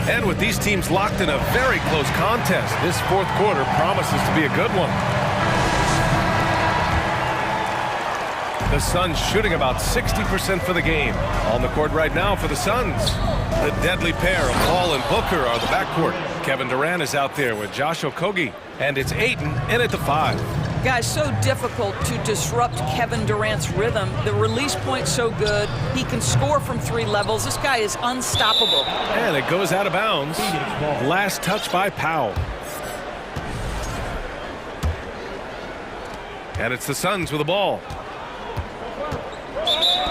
And with these teams locked in a very close contest, this fourth quarter promises to be a good one. The Suns shooting about 60% for the game. On the court right now for the Suns. The deadly pair of Paul and Booker are the backcourt. Kevin Durant is out there with Josh Okogie. And it's Ayton in at the 5. Guys, so difficult to disrupt Kevin Durant's rhythm. The release point's so good. He can score from 3 levels. This guy is unstoppable. And it goes out of bounds. Last touch by Powell. And it's the Suns with the ball.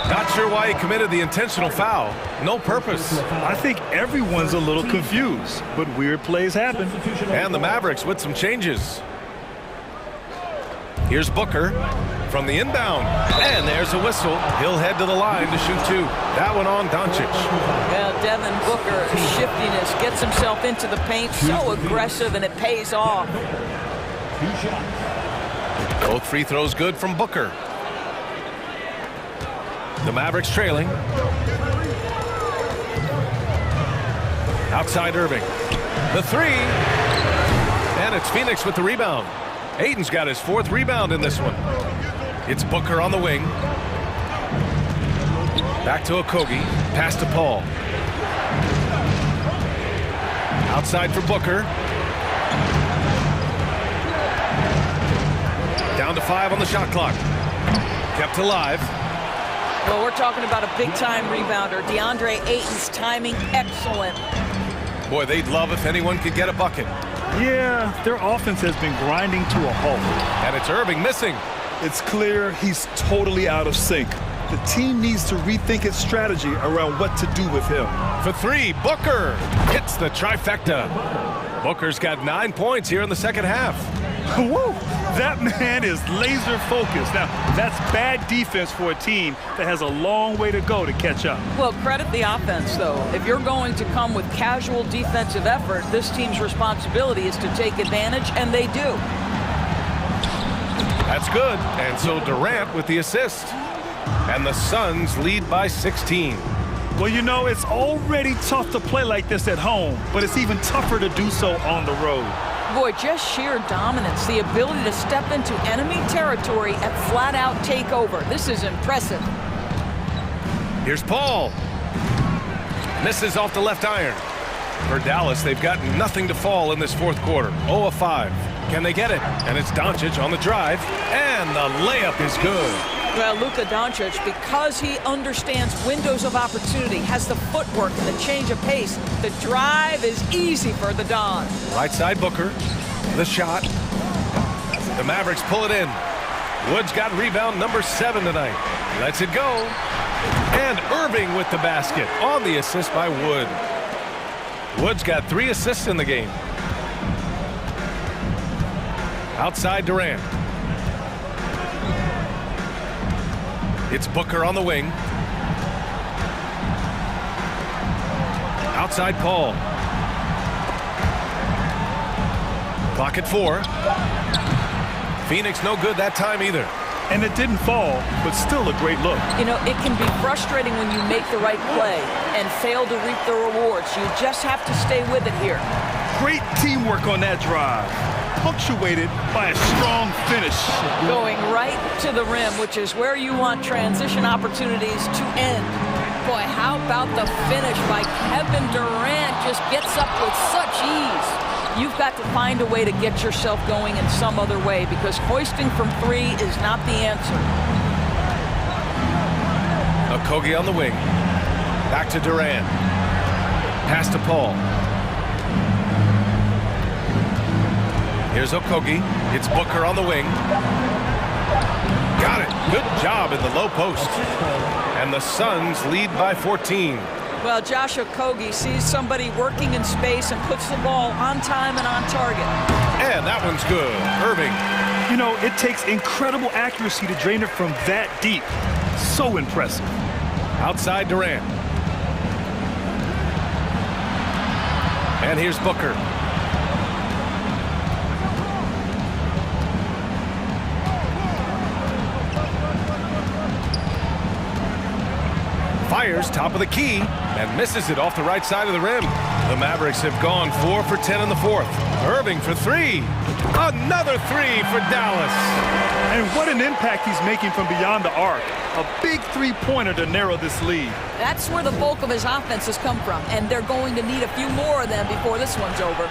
Not sure why he committed the intentional foul. No purpose. I think everyone's a little confused, but weird plays happen. And the Mavericks with some changes. Here's Booker from the inbound. And there's a whistle. He'll head to the line to shoot 2. That one on Doncic. Well, Devin Booker, shiftiness, gets himself into the paint. So aggressive, and it pays off. Both free throws good from Booker. The Mavericks trailing. Outside Irving. The 3. And it's Phoenix with the rebound. Ayton's got his 4th rebound in this one. It's Booker on the wing. Back to Okogie. Pass to Paul. Outside for Booker. Down to 5 on the shot clock. Kept alive. Well, we're talking about a big-time rebounder. DeAndre Ayton's timing, excellent. Boy, they'd love if anyone could get a bucket. Yeah, their offense has been grinding to a halt. And it's Irving missing. It's clear he's totally out of sync. The team needs to rethink its strategy around what to do with him. For 3, Booker hits the trifecta. Booker's got 9 points here in the second half. Woo! That man is laser focused. Now, that's bad defense for a team that has a long way to go to catch up. Well, credit the offense, though. If you're going to come with casual defensive effort, this team's responsibility is to take advantage, and they do. That's good. And so Durant with the assist. And the Suns lead by 16. Well, you know, it's already tough to play like this at home, but it's even tougher to do so on the road. Boy, just sheer dominance, the ability to step into enemy territory and flat-out take over. This is impressive. Here's Paul. Misses off the left iron. For Dallas, they've got nothing to fall in this fourth quarter. 0 of 5. Can they get it? And it's Doncic on the drive. And the layup is good. Well, Luka Doncic, because he understands windows of opportunity, has the footwork and the change of pace, the drive is easy for the Don. Right side Booker. The shot. The Mavericks pull it in. Wood's got rebound number 7 tonight. Lets it go. And Irving with the basket on the assist by Wood. Wood's got 3 assists in the game. Outside Durant. It's Booker on the wing. Outside Paul. Clock at 4. Phoenix no good that time either. And it didn't fall, but still a great look. You know, it can be frustrating when you make the right play and fail to reap the rewards. You just have to stay with it here. Great teamwork on that drive, punctuated by a strong finish. Going right to the rim, which is where you want transition opportunities to end. Boy, how about the finish by Kevin Durant? Just gets up with such ease. you've got to find a way to get yourself going in some other way, because hoisting from 3 is not the answer. Okogie on the wing. Back to Durant. Pass to Paul. Here's Okogie. It's Booker on the wing. Got it. Good job in the low post. And the Suns lead by 14. Well, Josh Okogie sees somebody working in space and puts the ball on time and on target. And that one's good. Irving. You know, it takes incredible accuracy to drain it from that deep. So impressive. Outside Durant. And here's Booker. Fires top of the key and misses it off the right side of the rim. The Mavericks have gone 4 for 10 in the fourth. Irving for 3. Another 3 for Dallas. And what an impact he's making from beyond the arc. A big three-pointer to narrow this lead. That's where the bulk of his offense has come from, and they're going to need a few more of them before this one's over.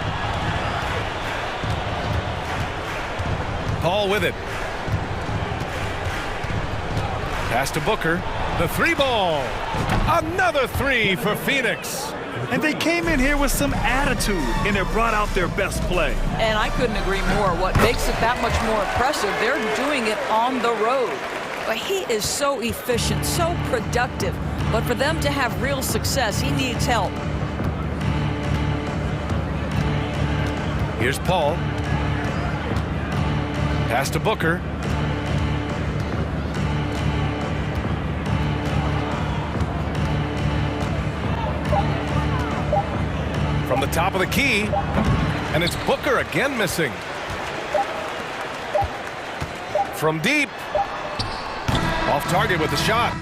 Paul with it. Pass to Booker. The 3-ball. Another 3 for Phoenix. And they came in here with some attitude, and it brought out their best play. And I couldn't agree more. What makes it that much more impressive, they're doing it on the road. But he is so efficient, so productive. But for them to have real success, he needs help. Here's Paul. Pass to Booker. From the top of the key, and it's Booker again missing. From deep, off target with the shot.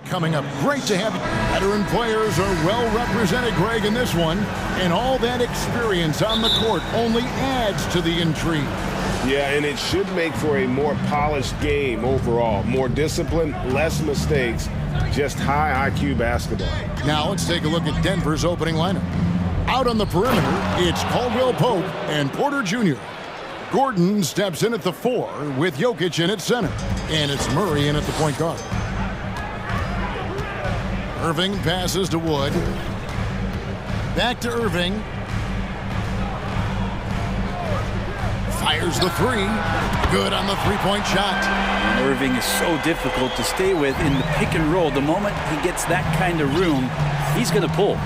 Coming up, great to have veteran players are well represented, Greg, in this one. And all that experience on the court only adds to the intrigue. Yeah, and it should make for a more polished game overall. More discipline, less mistakes, just high IQ basketball. Now let's take a look at Denver's opening lineup. Out on the perimeter, it's Caldwell Pope and Porter Jr. Gordon steps in at the 4 with Jokic in at center. And it's Murray in at the point guard. Irving passes to Wood. Back to Irving. Fires the 3. Good on the three-point shot. And Irving is so difficult to stay with in the pick and roll. The moment he gets that kind of room, he's going to pull.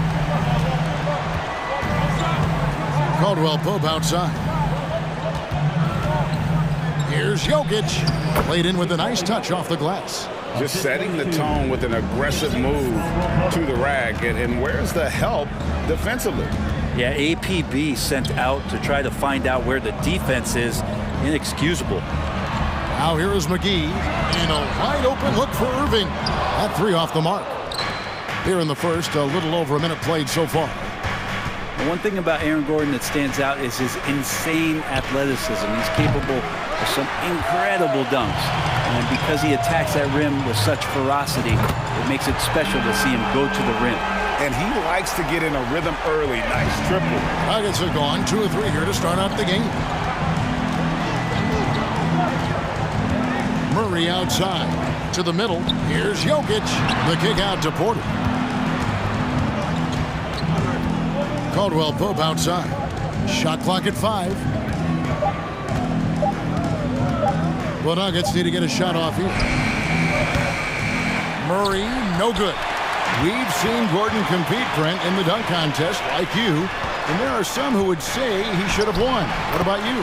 Caldwell Pope outside. Here's Jokic. Played in with a nice touch off the glass. Just setting the tone with an aggressive move to the rack. And where's the help defensively? Yeah, APB sent out to try to find out where the defense is. Inexcusable. Now here is McGee. And a wide open look for Irving. That 3 off the mark. Here in the first, a little over a minute played so far. The one thing about Aaron Gordon that stands out is his insane athleticism. He's capable of some incredible dunks. And because he attacks that rim with such ferocity, it makes it special to see him go to the rim. And he likes to get in a rhythm early. Nice triple. Nuggets have gone 2 of 3 here to start out the game. Murray outside to the middle. Here's Jokic. The kick out to Porter. Caldwell Pope outside. Shot clock at 5. Well, Nuggets need to get a shot off here. Murray, no good. We've seen Gordon compete, Brent, in the dunk contest, like you. And there are some who would say he should have won. What about you?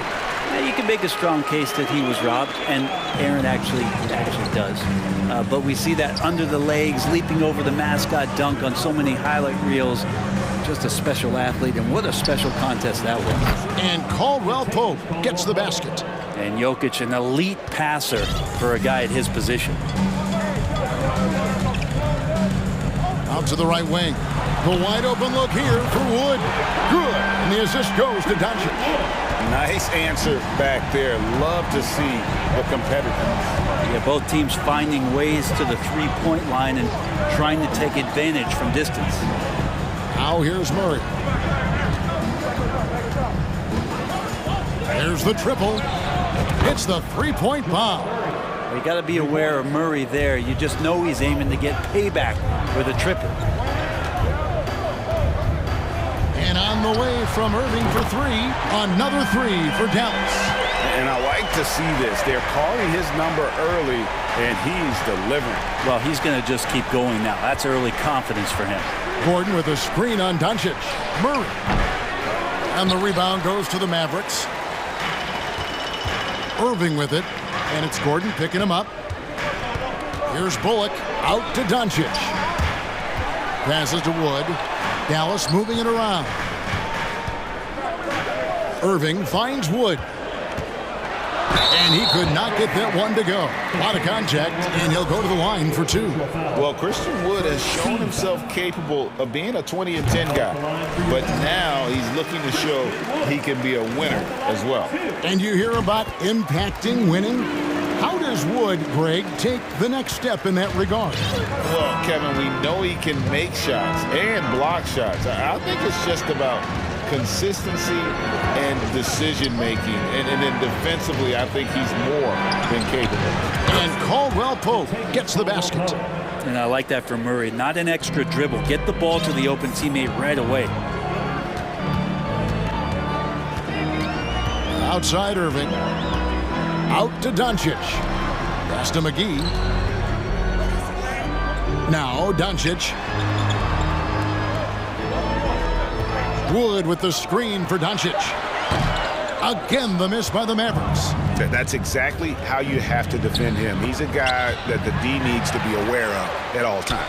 Yeah, you can make a strong case that he was robbed, and Aaron actually does. But we see that under the legs, leaping over the mascot dunk on so many highlight reels. Just a special athlete, and what a special contest that was. And Caldwell Pope gets the basket. And Jokic, an elite passer for a guy at his position. Out to the right wing. The wide open look here for Wood. Good. And the assist goes to Doncic. Nice answer back there. Love to see the competitiveness. Yeah, both teams finding ways to the three-point line and trying to take advantage from distance. Now here's Murray. There's the triple. It's the three-point bomb. You got to be aware of Murray there. You just know he's aiming to get payback with a triple. And on the way from Irving for 3, another 3 for Dallas. And I like to see this. They're calling his number early, and he's delivering. Well, he's going to just keep going now. That's early confidence for him. Gordon with a screen on Doncic. Murray. And the rebound goes to the Mavericks. Irving with it. And it's Gordon picking him up. Here's Bullock out to Doncic. Passes to Wood. Dallas moving it around. Irving finds Wood. And he could not get that one to go. A lot of contact, and he'll go to the line for 2. Well, Christian Wood has shown himself capable of being a 20 and 10 guy. But now he's looking to show he can be a winner as well. And you hear about impacting winning? How does Wood, Greg, take the next step in that regard? Well, Kevin, we know he can make shots and block shots. I think it's just about consistency and decision-making. And then defensively, I think he's more than capable. And Caldwell Pope gets the basket. And I like that from Murray. Not an extra dribble. Get the ball to the open teammate right away. Outside Irving. Out to Doncic. Pass to McGee. Now Doncic. Wood with the screen for Doncic. Again, the miss by the Mavericks. That's exactly how you have to defend him. He's a guy that the D needs to be aware of at all times.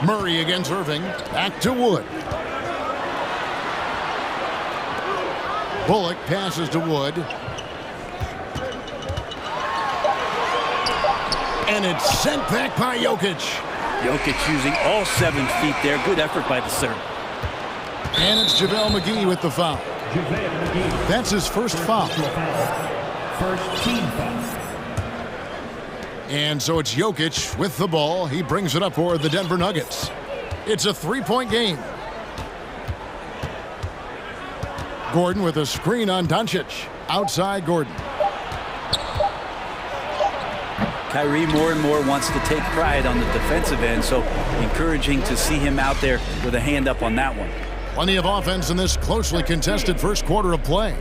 Murray against Irving. Back to Wood. Bullock passes to Wood. And it's sent back by Jokic. Jokic using all 7 feet there. Good effort by the serve. And it's JaVale McGee with the foul. That's his first foul. First team foul. And so it's Jokic with the ball. He brings it up for the Denver Nuggets. It's a 3-point game. Gordon with a screen on Doncic. Outside Gordon. Kyrie more and more wants to take pride on the defensive end, so encouraging to see him out there with a hand up on that one. Plenty of offense in this closely contested first quarter of play.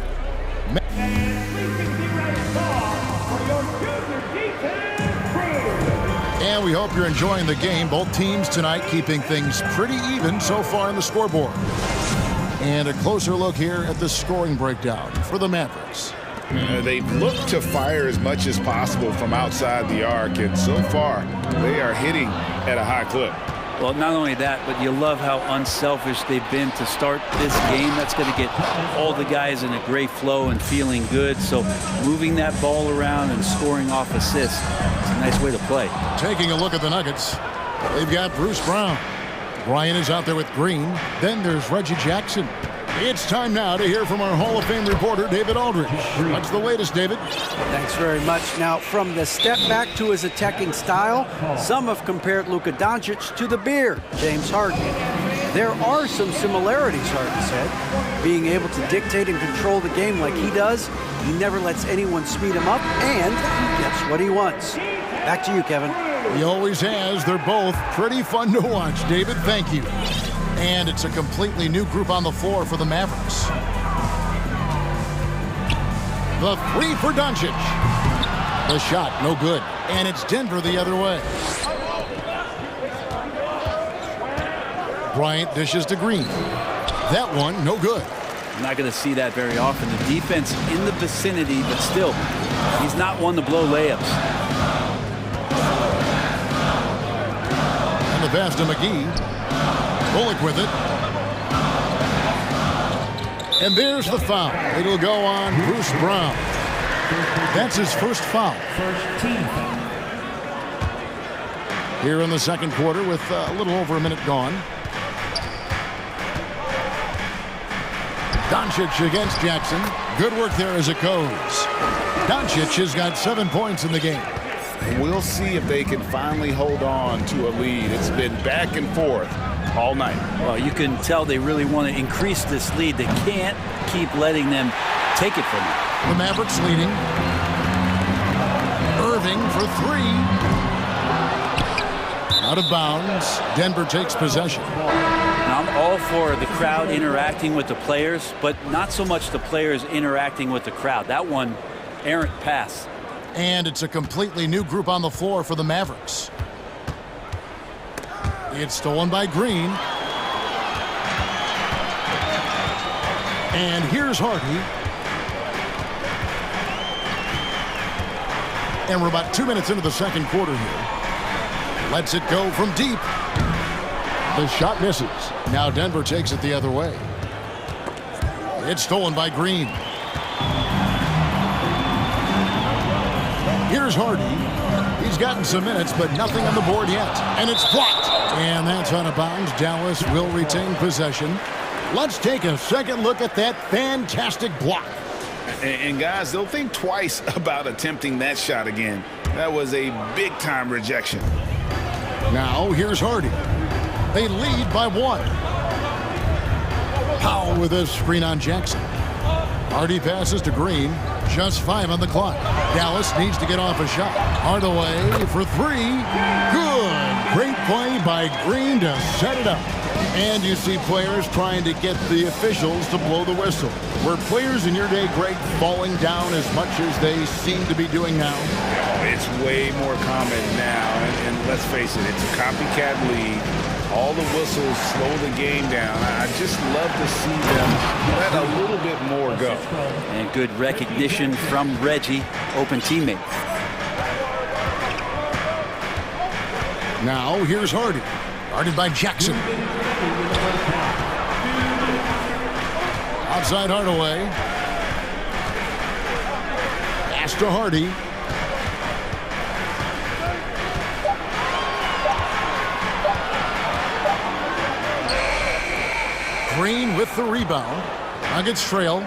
And we hope you're enjoying the game. Both teams tonight keeping things pretty even so far in the scoreboard. And a closer look here at the scoring breakdown for the Mavericks. They look to fire as much as possible from outside the arc, and so far they are hitting at a high clip. Well, not only that, but you love how unselfish they've been to start this game. That's going to get all the guys in a great flow and feeling good. So moving that ball around and scoring off assists, it's a nice way to play. Taking a look at the Nuggets, they've got Bruce Brown. Brian is out there with Green. Then there's Reggie Jackson. It's time now to hear from our Hall of Fame reporter, David Aldridge. What's the latest, David? Thanks very much. Now, from the step back to his attacking style, some have compared Luka Doncic to the Bear, James Harden. There are some similarities, Harden said. Being able to dictate and control the game like he does, he never lets anyone speed him up, and he gets what he wants. Back to you, Kevin. He always has. They're both pretty fun to watch, David. Thank you. And it's a completely new group on the floor for the Mavericks. The three for Doncic. The shot, no good. And it's Denver the other way. Bryant dishes to Green. That one, no good. I'm not going to see that very often. The defense in the vicinity, but still, he's not one to blow layups. And the pass to McGee. Bullock with it. And there's the foul. It'll go on Bruce Brown. That's his first foul. First team foul. Here in the second quarter with a little over a minute gone. Doncic against Jackson. Good work there as it goes. Doncic has got 7 points in the game. We'll see if they can finally hold on to a lead. It's been back and forth all night. Well, you can tell they really want to increase this lead. They can't keep letting them take it from them. The Mavericks leading. Irving for three. Out of bounds. Denver takes possession. Now, I'm all for the crowd interacting with the players, but not so much the players interacting with the crowd. That one, errant pass. And it's a completely new group on the floor for the Mavericks. It's stolen by Green. And here's Hardy. And we're about 2 minutes into the second quarter here. Lets it go from deep. The shot misses. Now Denver takes it the other way. It's stolen by Green. Here's Hardy. He's gotten some minutes, but nothing on the board yet. And it's blocked. And that's out of bounds. Dallas will retain possession. Let's take a second look at that fantastic block. And guys, they'll think twice about attempting that shot again. That was a big-time rejection. Now, here's Hardy. They lead by 1. Powell with a screen on Jackson. Hardy passes to Green. Just 5 on the clock. Dallas needs to get off a shot. Hardaway for 3. Good. Great play by Green to set it up. And you see players trying to get the officials to blow the whistle. Were players in your day, Greg, falling down as much as they seem to be doing now? It's way more common now. And let's face it, it's a copycat league. All the whistles slow the game down. I just love to see them let a little bit more go. And good recognition from Reggie, open teammate. Now here's Hardy. Guarded by Jackson. Outside Hardaway. Pass to Hardy. Green with the rebound. Nuggets trail.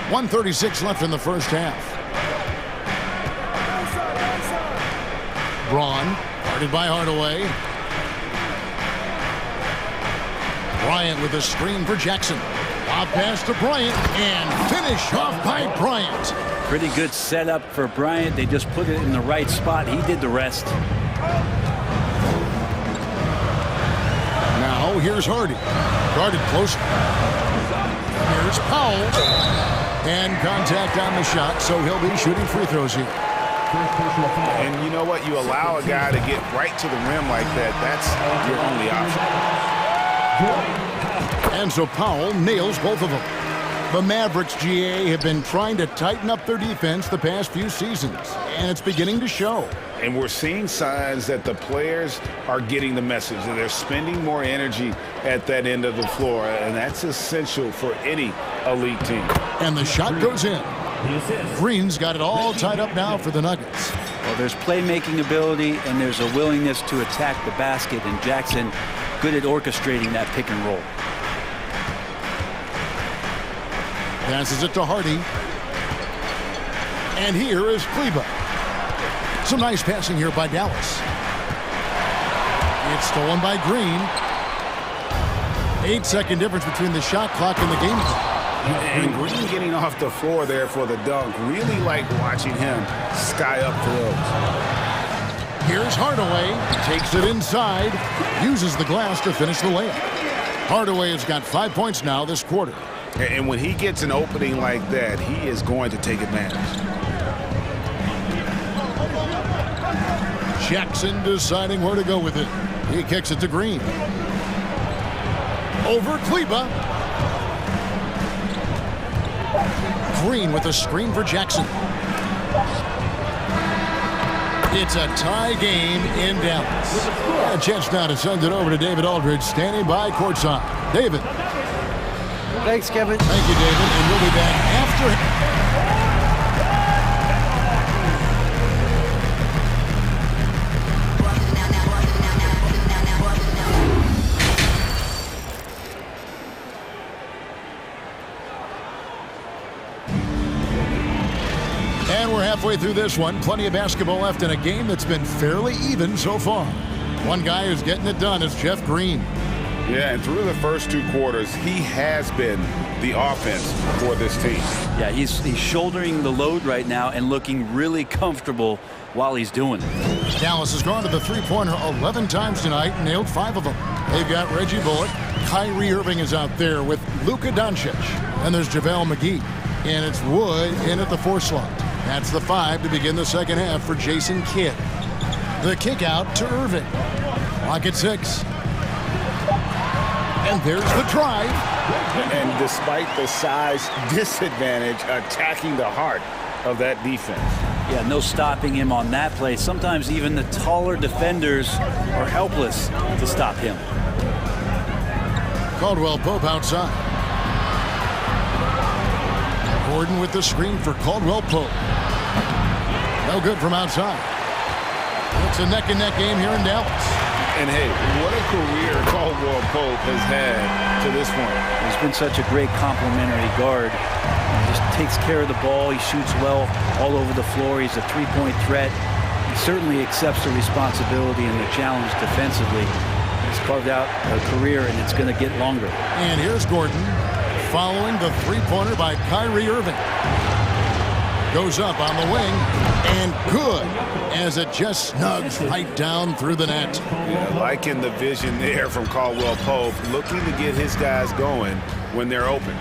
1:36 left in the first half. Braun, guarded by Hardaway. Bryant with a screen for Jackson. Lob pass to Bryant, and finish off by Bryant. Pretty good setup for Bryant. They just put it in the right spot. He did the rest. Now here's Hardy. Guarded close. Here's Powell. And contact on the shot, so he'll be shooting free throws here. And you know what? You allow a guy to get right to the rim like that. That's your only option. And so Powell nails both of them. The Mavericks, GA, have been trying to tighten up their defense the past few seasons, and it's beginning to show. And we're seeing signs that the players are getting the message, that they're spending more energy at that end of the floor, and that's essential for any elite team. And the shot goes in. Green's got it all tied up now for the Nuggets. Well, there's playmaking ability, and there's a willingness to attack the basket, and Jackson good at orchestrating that pick and roll. Passes it to Hardy. And here is Kleber. Some nice passing here by Dallas. It's stolen by Green. 8-second difference between the shot clock and the game clock. And Green getting off the floor there for the dunk. Really like watching him sky up throws. Here's Hardaway. Takes it inside. Uses the glass to finish the layup. Hardaway has got 5 points now this quarter. And when he gets an opening like that, he is going to take advantage. Jackson deciding where to go with it. He kicks it to Green. Over Kleber. Green with a screen for Jackson. It's a tie game in Dallas. A chance now to send it over to David Aldridge, standing by courtside. David. Thanks, Kevin. Thank you, David. And we'll be back after. And we're halfway through this one. Plenty of basketball left in a game that's been fairly even so far. One guy who's getting it done is Jeff Green. Yeah, and through the first 2 quarters, he has been the offense for this team. Yeah, he's shouldering the load right now and looking really comfortable while he's doing it. Dallas has gone to the three-pointer 11 times tonight and nailed 5 of them. They've got Reggie Bullock. Kyrie Irving is out there with Luka Doncic. And there's JaVale McGee. And it's Wood in at the 4 slot. That's the 5 to begin the second half for Jason Kidd. The kick out to Irving. Clock at 6. And there's the drive. And despite the size disadvantage, attacking the heart of that defense. Yeah, no stopping him on that play. Sometimes even the taller defenders are helpless to stop him. Caldwell Pope outside. Gordon with the screen for Caldwell Pope. No good from outside. It's a neck-and-neck game here in Dallas. And hey, what a career Caldwell Pope has had to this point. He's been such a great complementary guard. He just takes care of the ball. He shoots well all over the floor. He's a three-point threat. He certainly accepts the responsibility and the challenge defensively. He's carved out a career, and it's going to get longer. And here's Gordon following the three-pointer by Kyrie Irving. Goes up on the wing, and good, as it just snugs right down through the net. Yeah, liking the vision there from Caldwell Pope, looking to get his guys going when they're open.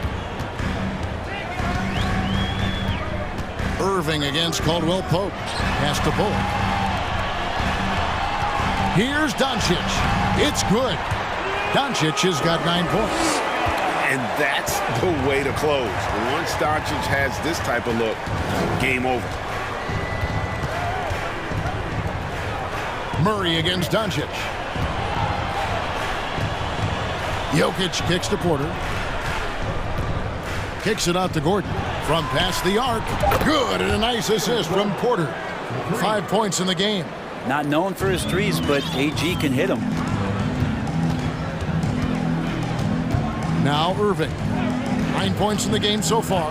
Irving against Caldwell Pope. Pass to Bullock. Here's Doncic. It's good. Doncic has got 9 points. And that's the way to close. Once Doncic has this type of look, game over. Murray against Doncic. Jokic kicks to Porter. Kicks it out to Gordon. From past the arc. Good, and a nice assist from Porter. 5 points in the game. Not known for his threes, but AG can hit them. Now Irving. 9 points in the game so far.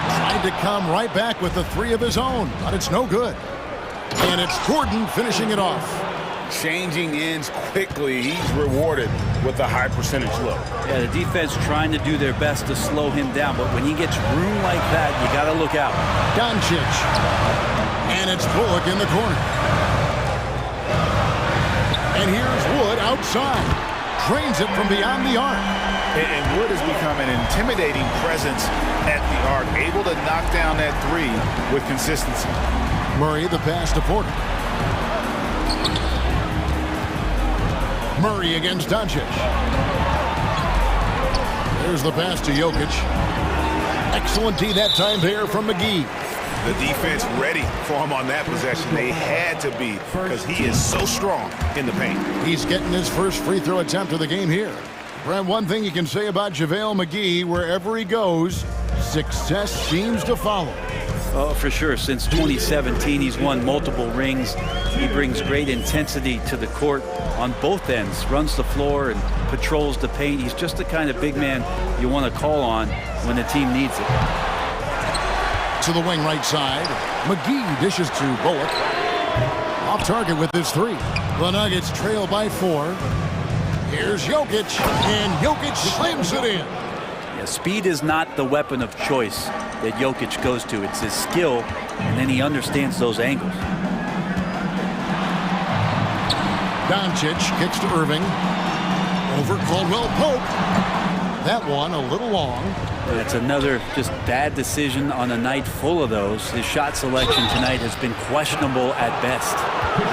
Trying to come right back with the three of his own, but it's no good. And it's Gordon finishing it off. Changing ends quickly. He's rewarded with a high percentage look. Yeah, the defense trying to do their best to slow him down, but when he gets room like that, you got to look out. Doncic. And it's Bullock in the corner. And here's Wood outside. Drains it from beyond the arc. And Wood has become an intimidating presence at the arc, able to knock down that three with consistency. Murray the pass to Porter. Murray against Doncic. There's the pass to Jokic. Excellent D that time there from McGee. The defense ready for him on that possession. They had to be, because he is so strong in the paint. He's getting his first free throw attempt of the game here. Brent, one thing you can say about JaVale McGee, wherever he goes, success seems to follow. Oh, for sure. Since 2017, he's won multiple rings. He brings great intensity to the court on both ends, runs the floor and patrols the paint. He's just the kind of big man you want to call on when the team needs it. To the wing right side. McGee dishes to Bullock. Off target with his three. The Nuggets trail by 4. Here's Jokic, and Jokic slams it in. Yeah, speed is not the weapon of choice that Jokic goes to. It's his skill, and then he understands those angles. Doncic kicks to Irving. Over Caldwell Pope. That one a little long. That's another just bad decision on a night full of those. His shot selection tonight has been questionable at best.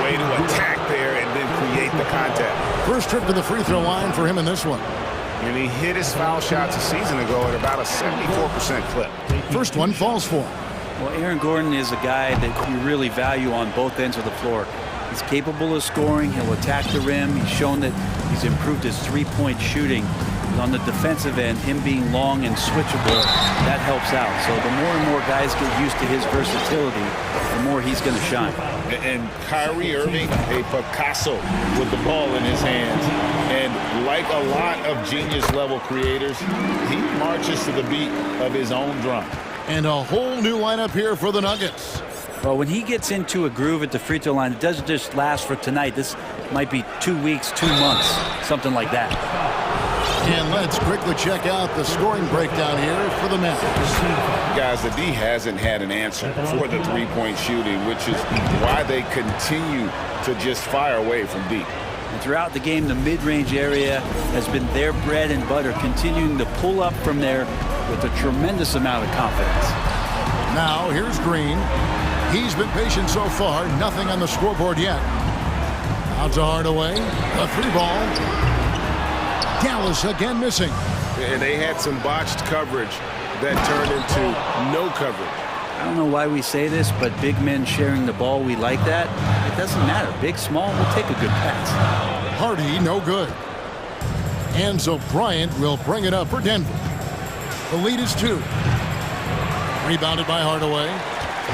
Way to attack there and then create the contact. First trip to the free throw line for him in this one. And he hit his foul shots a season ago at about a 74% clip. First one falls for him. Well, Aaron Gordon is a guy that you really value on both ends of the floor. He's capable of scoring. He'll attack the rim. He's shown that he's improved his three-point shooting. But on the defensive end, him being long and switchable, that helps out. So the more and more guys get used to his versatility, the more he's going to shine. And Kyrie Irving, a Picasso with the ball in his hands. And like a lot of genius-level creators, he marches to the beat of his own drum. And a whole new lineup here for the Nuggets. Well, when he gets into a groove at the free throw line, it doesn't just last for tonight. This might be 2 weeks, 2 months, something like that. And let's quickly check out the scoring breakdown here for the Mavs. Guys, the D hasn't had an answer for the three-point shooting, which is why they continue to just fire away from deep. And throughout the game, the mid-range area has been their bread and butter, continuing to pull up from there with a tremendous amount of confidence. Now, here's Green. He's been patient so far. Nothing on the scoreboard yet. Out to Hardaway. A three ball. Dallas again missing. And they had some botched coverage that turned into no coverage. I don't know why we say this, but big men sharing the ball, we like that. It doesn't matter. Big, small, we'll take a good pass. Hardy, no good. And so Bryant will bring it up for Denver. The lead is 2. Rebounded by Hardaway.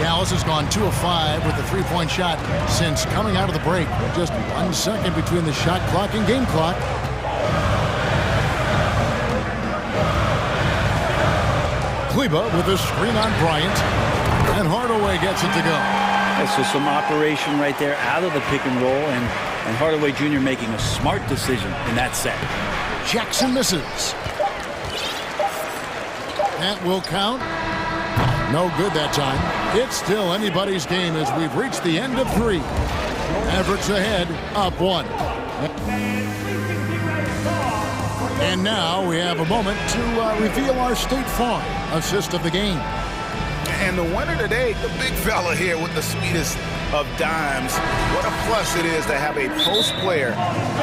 Dallas has gone 2 of 5 with the three-point shot since coming out of the break. Just 1 second between the shot clock and game clock. Kleba with a screen on Bryant. And Hardaway gets it to go. Yeah, so some operation right there out of the pick and roll, and Hardaway Jr. making a smart decision in that set. Jackson misses. That will count. No good that time. It's still anybody's game as we've reached the end of 3. Mavericks ahead, up 1. And now we have a moment to reveal our State Farm assist of the game. And the winner today, the big fella here with the sweetest of dimes. What a plus it is to have a post player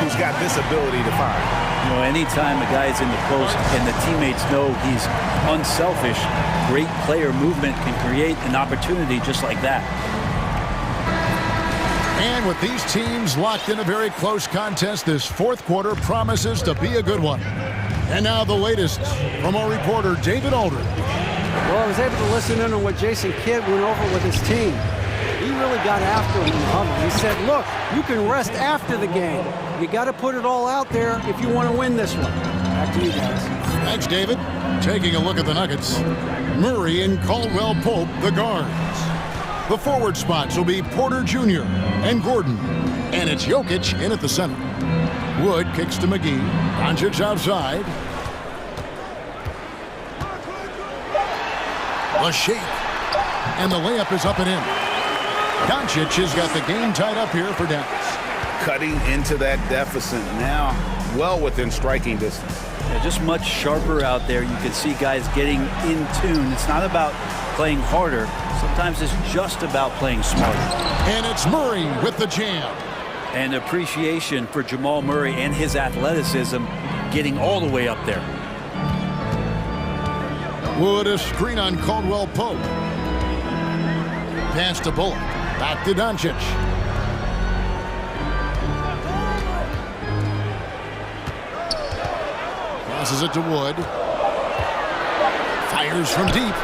who's got this ability to fire. You know, anytime a guy's in the post and the teammates know he's unselfish, great player movement can create an opportunity just like that. And with these teams locked in a very close contest, this fourth quarter promises to be a good one. And now the latest from our reporter, David Alder. Well, I was able to listen in on what Jason Kidd went over with his team. He really got after him in the huddle. He said, look, you can rest after the game. You got to put it all out there if you want to win this one. Back to you guys. Thanks, David. Taking a look at the Nuggets. Murray and Caldwell Pope, the guards. The forward spots will be Porter Jr. and Gordon. And it's Jokic in at the center. Wood kicks to McGee. Doncic outside. The shake. And the layup is up and in. Doncic has got the game tied up here for Dallas. Cutting into that deficit now, well within striking distance. Yeah, just much sharper out there. You can see guys getting in tune. It's not about playing harder. Sometimes it's just about playing smarter. And it's Murray with the jam. And appreciation for Jamal Murray and his athleticism getting all the way up there. Wood a screen on Caldwell Pope. Pass to Bullock. Back to Doncic. Passes it to Wood. Fires from deep.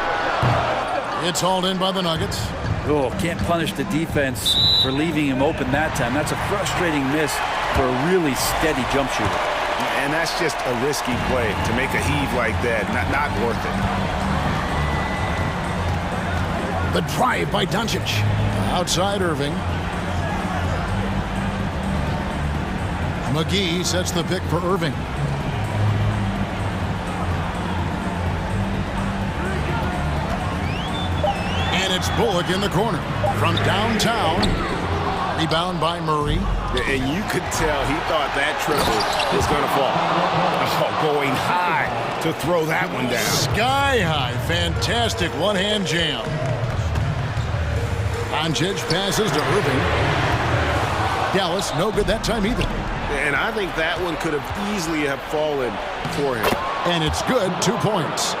It's hauled in by the Nuggets. Oh, can't punish the defense for leaving him open that time. That's a frustrating miss for a really steady jump shooter. And that's just a risky play to make a heave like that. Not worth it. The drive by Doncic. Outside Irving. McGee sets the pick for Irving. And it's Bullock in the corner. From downtown. Rebound by Murray. And you could tell he thought that triple was going to fall. Oh, going high to throw that one down. Sky high. Fantastic one-hand jam. Doncic passes to Irving. Dallas, no good that time either. And I think that one could have easily have fallen for him. And it's good, 2 points.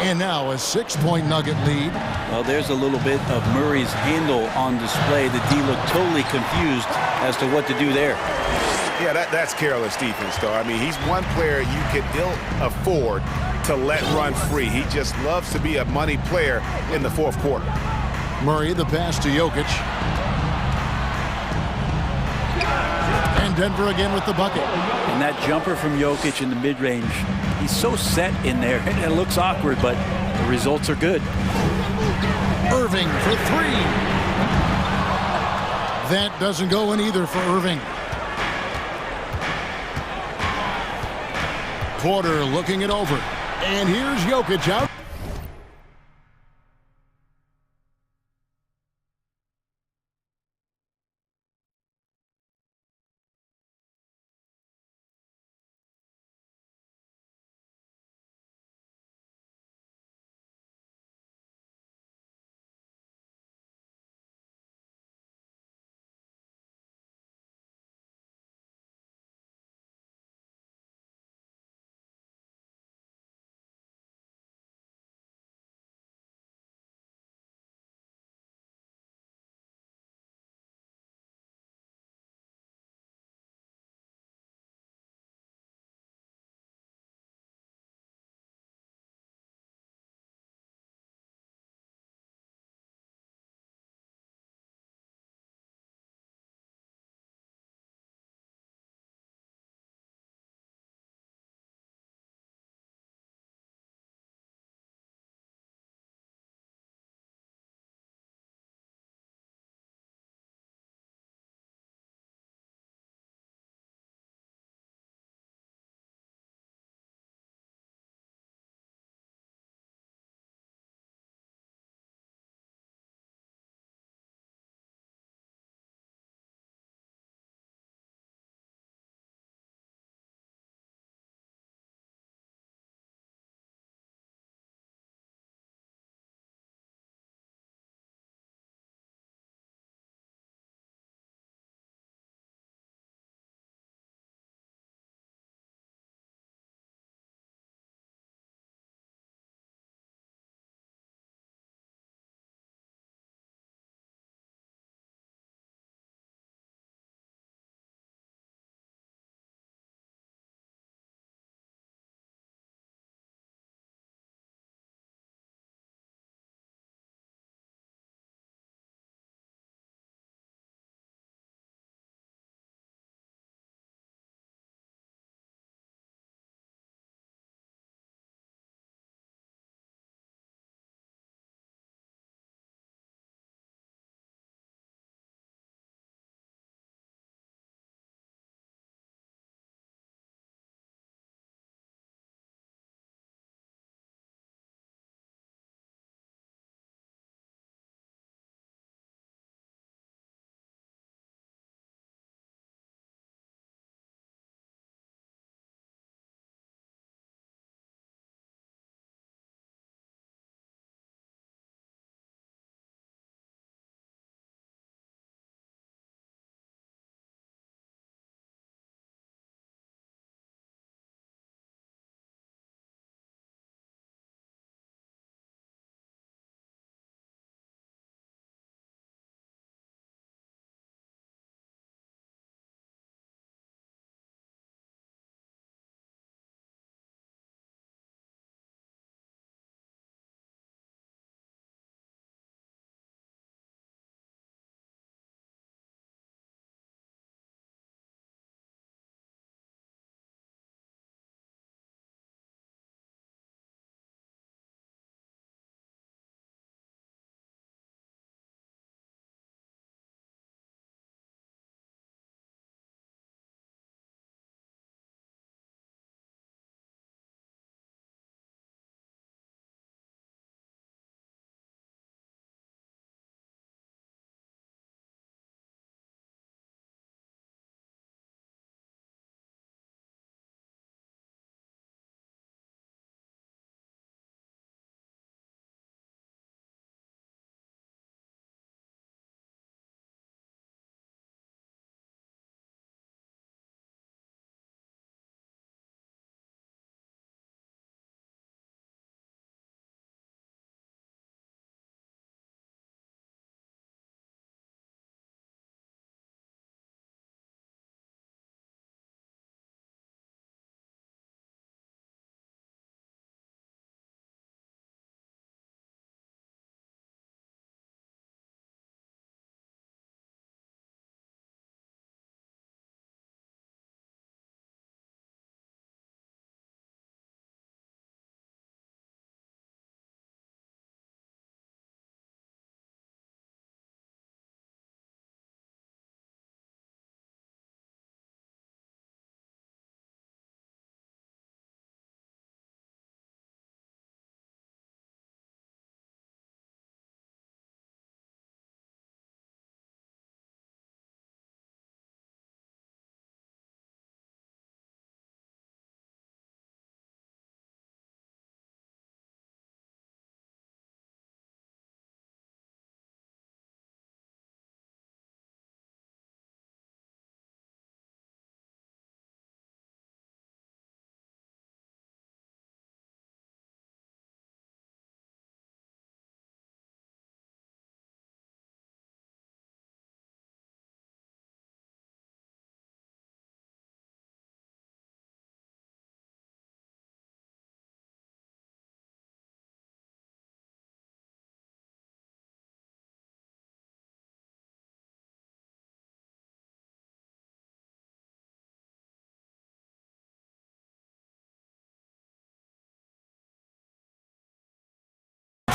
And now a 6-point Nugget lead. Well, there's a little bit of Murray's handle on display. The D looked totally confused as to what to do there. Yeah, that's careless defense, though. I mean, he's one player you could ill afford to let run free. He just loves to be a money player in the fourth quarter. Murray, the pass to Jokic. And Denver again with the bucket. And that jumper from Jokic in the mid-range, he's so set in there. And it looks awkward, but the results are good. Irving for three. That doesn't go in either for Irving. Porter looking it over. And here's Jokic out.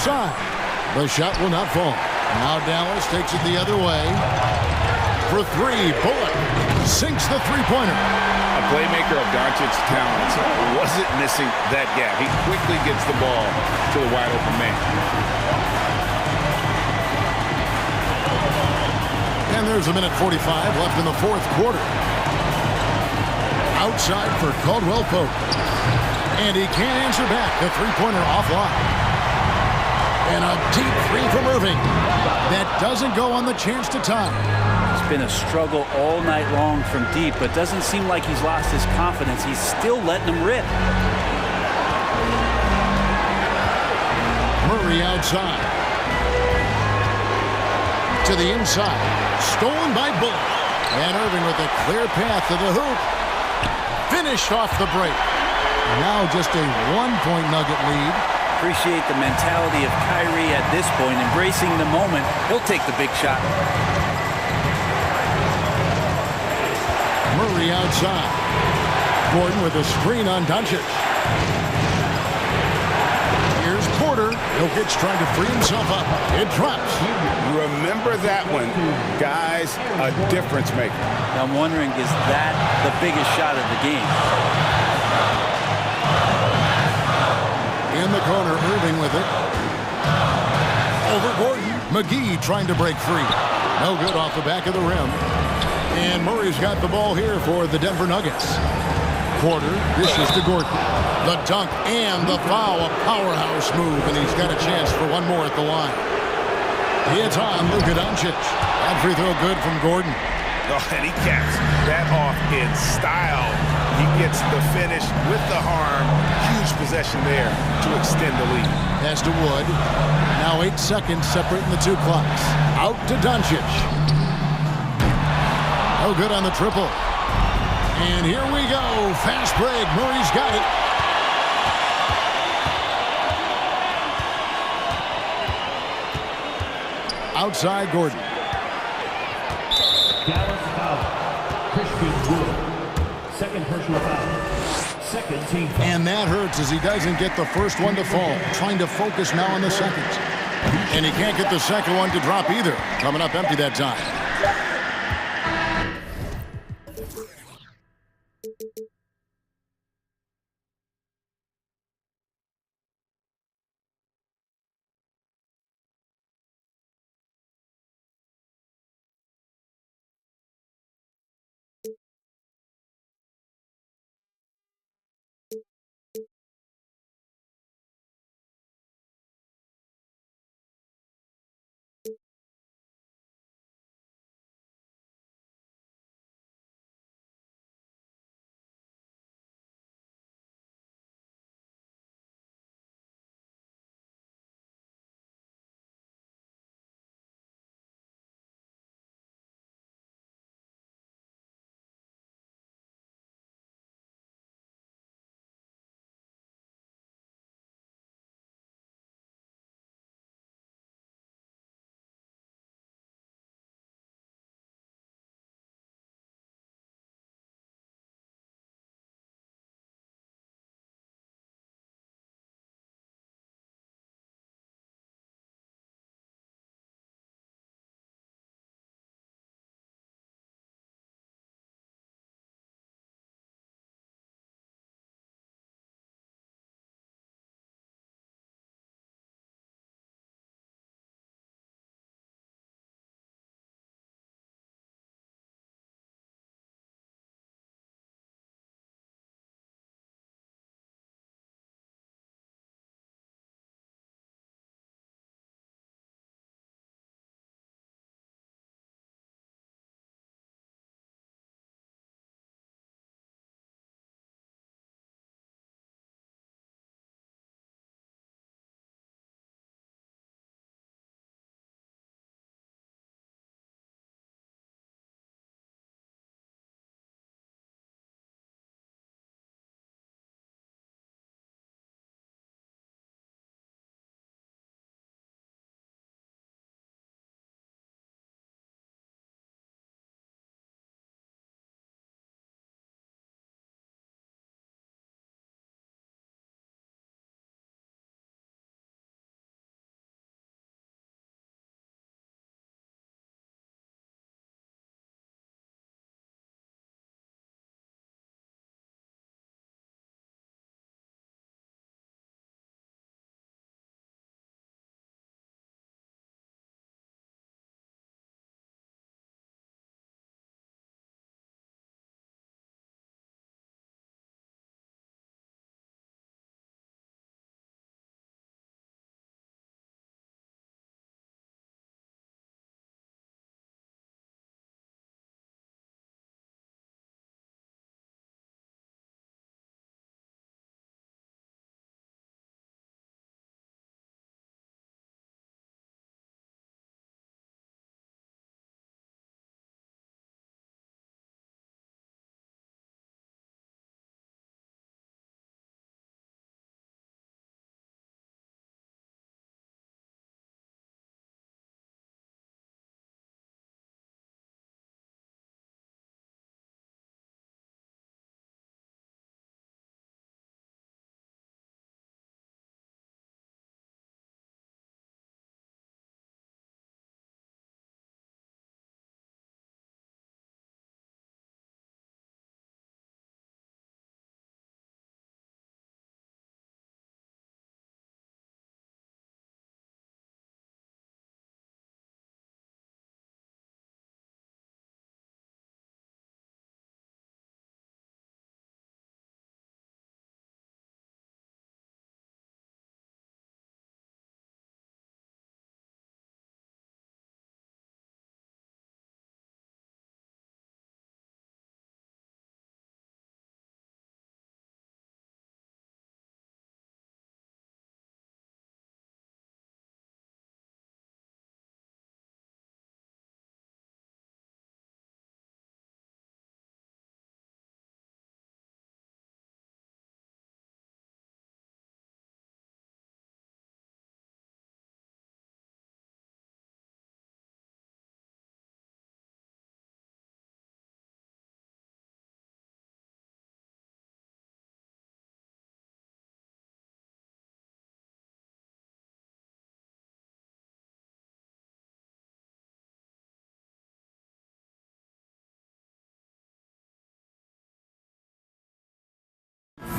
side. The shot will not fall. Now Dallas takes it the other way. For three, Bullock sinks the three-pointer. A playmaker of Doncic's talents wasn't missing that gap. He quickly gets the ball to the wide-open man. And there's a minute 45 left in the fourth quarter. Outside for Caldwell Pope. And he can't answer back. The three-pointer offline. And a deep three from Irving. That doesn't go on the chance to tie. It's been a struggle all night long from deep, but doesn't seem like he's lost his confidence. He's still letting them rip. Murray outside. To the inside. Stolen by Bullock. And Irving with a clear path to the hoop. Finished off the break. Now just a one-point Nugget lead. Appreciate the mentality of Kyrie at this point, embracing the moment. He'll take the big shot. Murray outside. Gordon with a screen on Doncic. Here's Porter. Jokic trying to free himself up. It drops. Remember that one. Guys, a difference maker. I'm wondering, is that the biggest shot of the game? In the corner, Irving with it. Over Gordon. McGee trying to break free. No good off the back of the rim. And Murray's got the ball here for the Denver Nuggets. Porter dishes to Gordon. The dunk and the foul. A powerhouse move, and he's got a chance for one more at the line. It's on Luka Doncic. That free throw good from Gordon. Oh, and he caps that off in style. He gets the finish with the arm. Huge possession there to extend the lead. Pass to Wood. Now 8 seconds separating the two clocks. Out to Doncic. No good on the triple. And here we go. Fast break. Murray's got it. Outside Gordon. Dallas foul. Christian Wood. Second personal foul. Second team foul. And that hurts as he doesn't get the first one to fall. Trying to focus now on the seconds. And he can't get the second one to drop either. Coming up empty that time.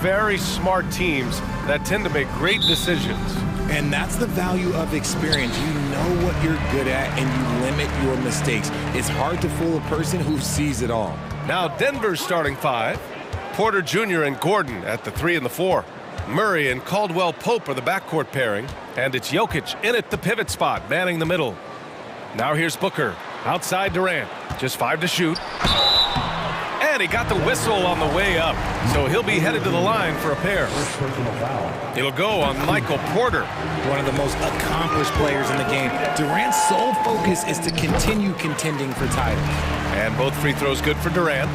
very smart teams that tend to make great decisions. And that's the value of experience. You know what you're good at, and you limit your mistakes. It's hard to fool a person who sees it all. Now Denver's starting five. Porter Jr. and Gordon at the 3 and the 4. Murray and Caldwell-Pope are the backcourt pairing. And it's Jokic in at the pivot spot, manning the middle. Now here's Booker. Outside Durant. Just 5 to shoot. And he got the whistle on the way up. So he'll be headed to the line for a pair. It'll go on Michael Porter. One of the most accomplished players in the game. Durant's sole focus is to continue contending for titles. And both free throws good for Durant.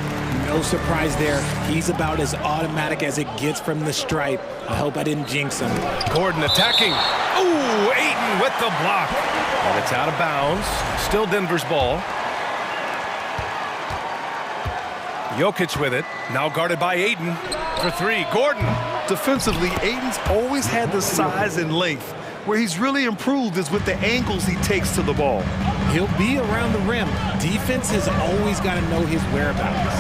No surprise there. He's about as automatic as it gets from the stripe. I hope I didn't jinx him. Gordon attacking. Ooh, Ayton with the block. And it's out of bounds. Still Denver's ball. Jokic with it. Now guarded by Ayton for 3. Gordon. Defensively, Ayton's always had the size and length. Where he's really improved is with the angles he takes to the ball. He'll be around the rim. Defense has always got to know his whereabouts.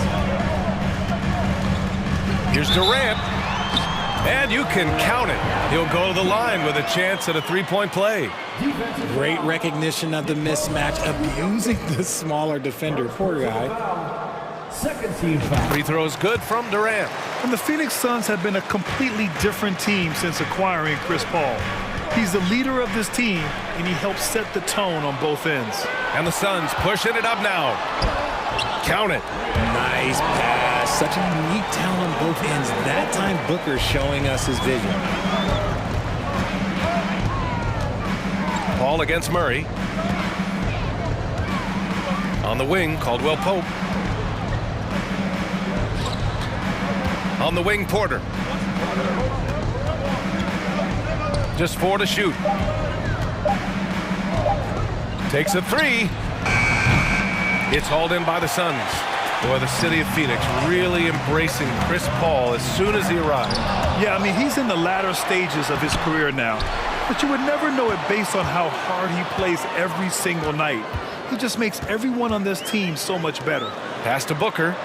Here's Durant. And you can count it. He'll go to the line with a chance at a 3-point play. Great recognition of the mismatch, abusing the smaller defender. Poor guy. Second team foul. Free throws good from Durant. And the Phoenix Suns have been a completely different team since acquiring Chris Paul. He's the leader of this team, and he helps set the tone on both ends. And the Suns pushing it up now. Count it. Nice pass. Such a unique talent on both ends. That time, Booker showing us his vision. Paul against Murray. On the wing, Caldwell-Pope. On the wing, Porter. Just 4 to shoot. Takes a 3. It's hauled in by the Suns. Boy, the city of Phoenix really embracing Chris Paul as soon as he arrived. Yeah, I mean, he's in the latter stages of his career now. But you would never know it based on how hard he plays every single night. He just makes everyone on this team so much better. Pass to Booker.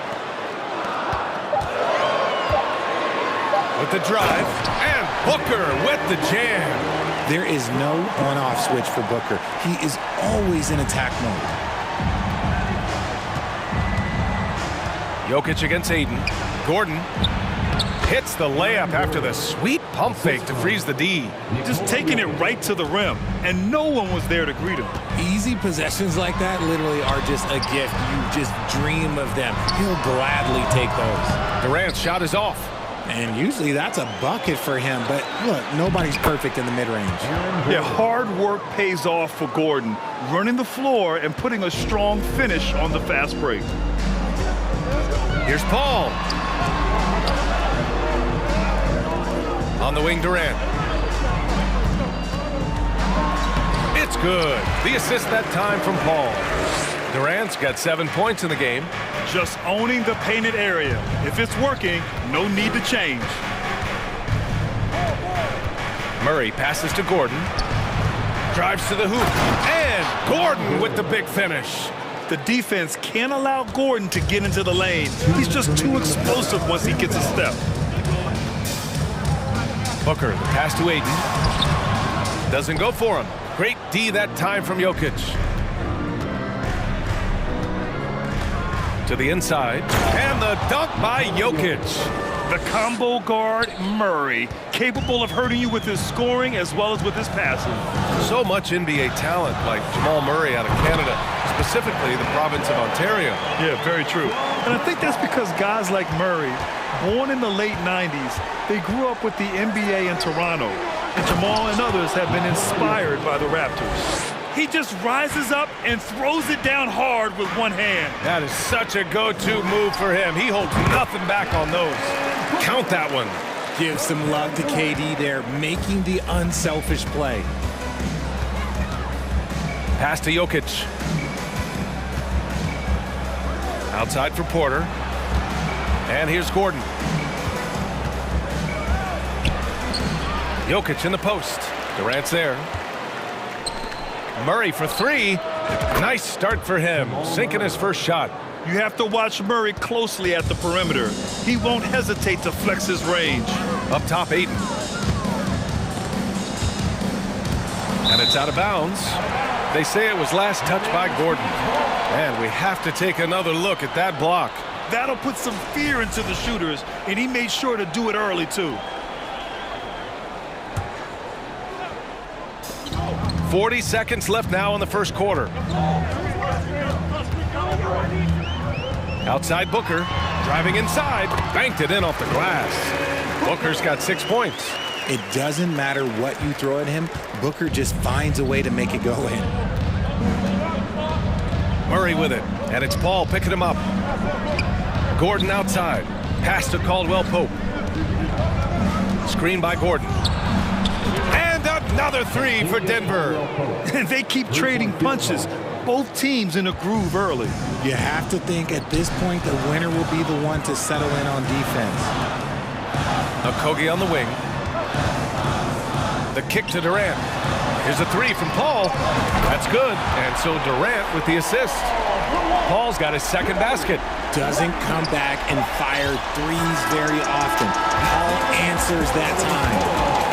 With the drive, and Booker with the jam. There is no on-off switch for Booker. He is always in attack mode. Jokic against Ayton. Gordon hits the layup after the sweet pump fake to freeze the D. Just taking it right to the rim, and no one was there to greet him. Easy possessions like that literally are just a gift. You just dream of them. He'll gladly take those. Durant's shot is off. And usually that's a bucket for him, but look, nobody's perfect in the mid-range. Yeah, hard work pays off for Gordon, running the floor and putting a strong finish on the fast break. Here's Paul. On the wing, Durant. It's good. The assist that time from Paul. Durant's got 7 points in the game. Just owning the painted area. If it's working, no need to change. Murray passes to Gordon. Drives to the hoop. And Gordon with the big finish. The defense can't allow Gordon to get into the lane. He's just too explosive once he gets a step. Booker, the pass to Ayton. Doesn't go for him. Great D that time from Jokic. To the inside, and the dunk by Jokic. The combo guard, Murray, capable of hurting you with his scoring as well as with his passing. So much NBA talent like Jamal Murray out of Canada, specifically the province of Ontario. Yeah, very true. And I think that's because guys like Murray, born in the late 90s, they grew up with the NBA in Toronto. And Jamal and others have been inspired by the Raptors. He just rises up and throws it down hard with one hand. That is such a go-to move for him. He holds nothing back on those. Count that one. Give some love to KD there, making the unselfish play. Pass to Jokic. Outside for Porter. And here's Gordon. Jokic in the post. Durant's there. Murray for 3. Nice start for him, sinking his first shot. You have to watch Murray closely at the perimeter. He won't hesitate to flex his range. Up top, Aiden. And it's out of bounds. They say it was last touched by Gordon. And we have to take another look at that block. That'll put some fear into the shooters, and he made sure to do it early, too. 40 seconds left now in the first quarter. Outside Booker, driving inside, banked it in off the glass. Booker's got 6 points. It doesn't matter what you throw at him. Booker just finds a way to make it go in. Murray with it, and it's Paul picking him up. Gordon outside, pass to Caldwell Pope. Screen by Gordon. And another three for Denver. And they keep trading punches. Both teams in a groove early. You have to think at this point the winner will be the one to settle in on defense. Okogie on the wing. The kick to Durant. Here's a three from Paul. That's good. And so Durant with the assist. Paul's got his second basket. Doesn't come back and fire threes very often. Paul answers that time.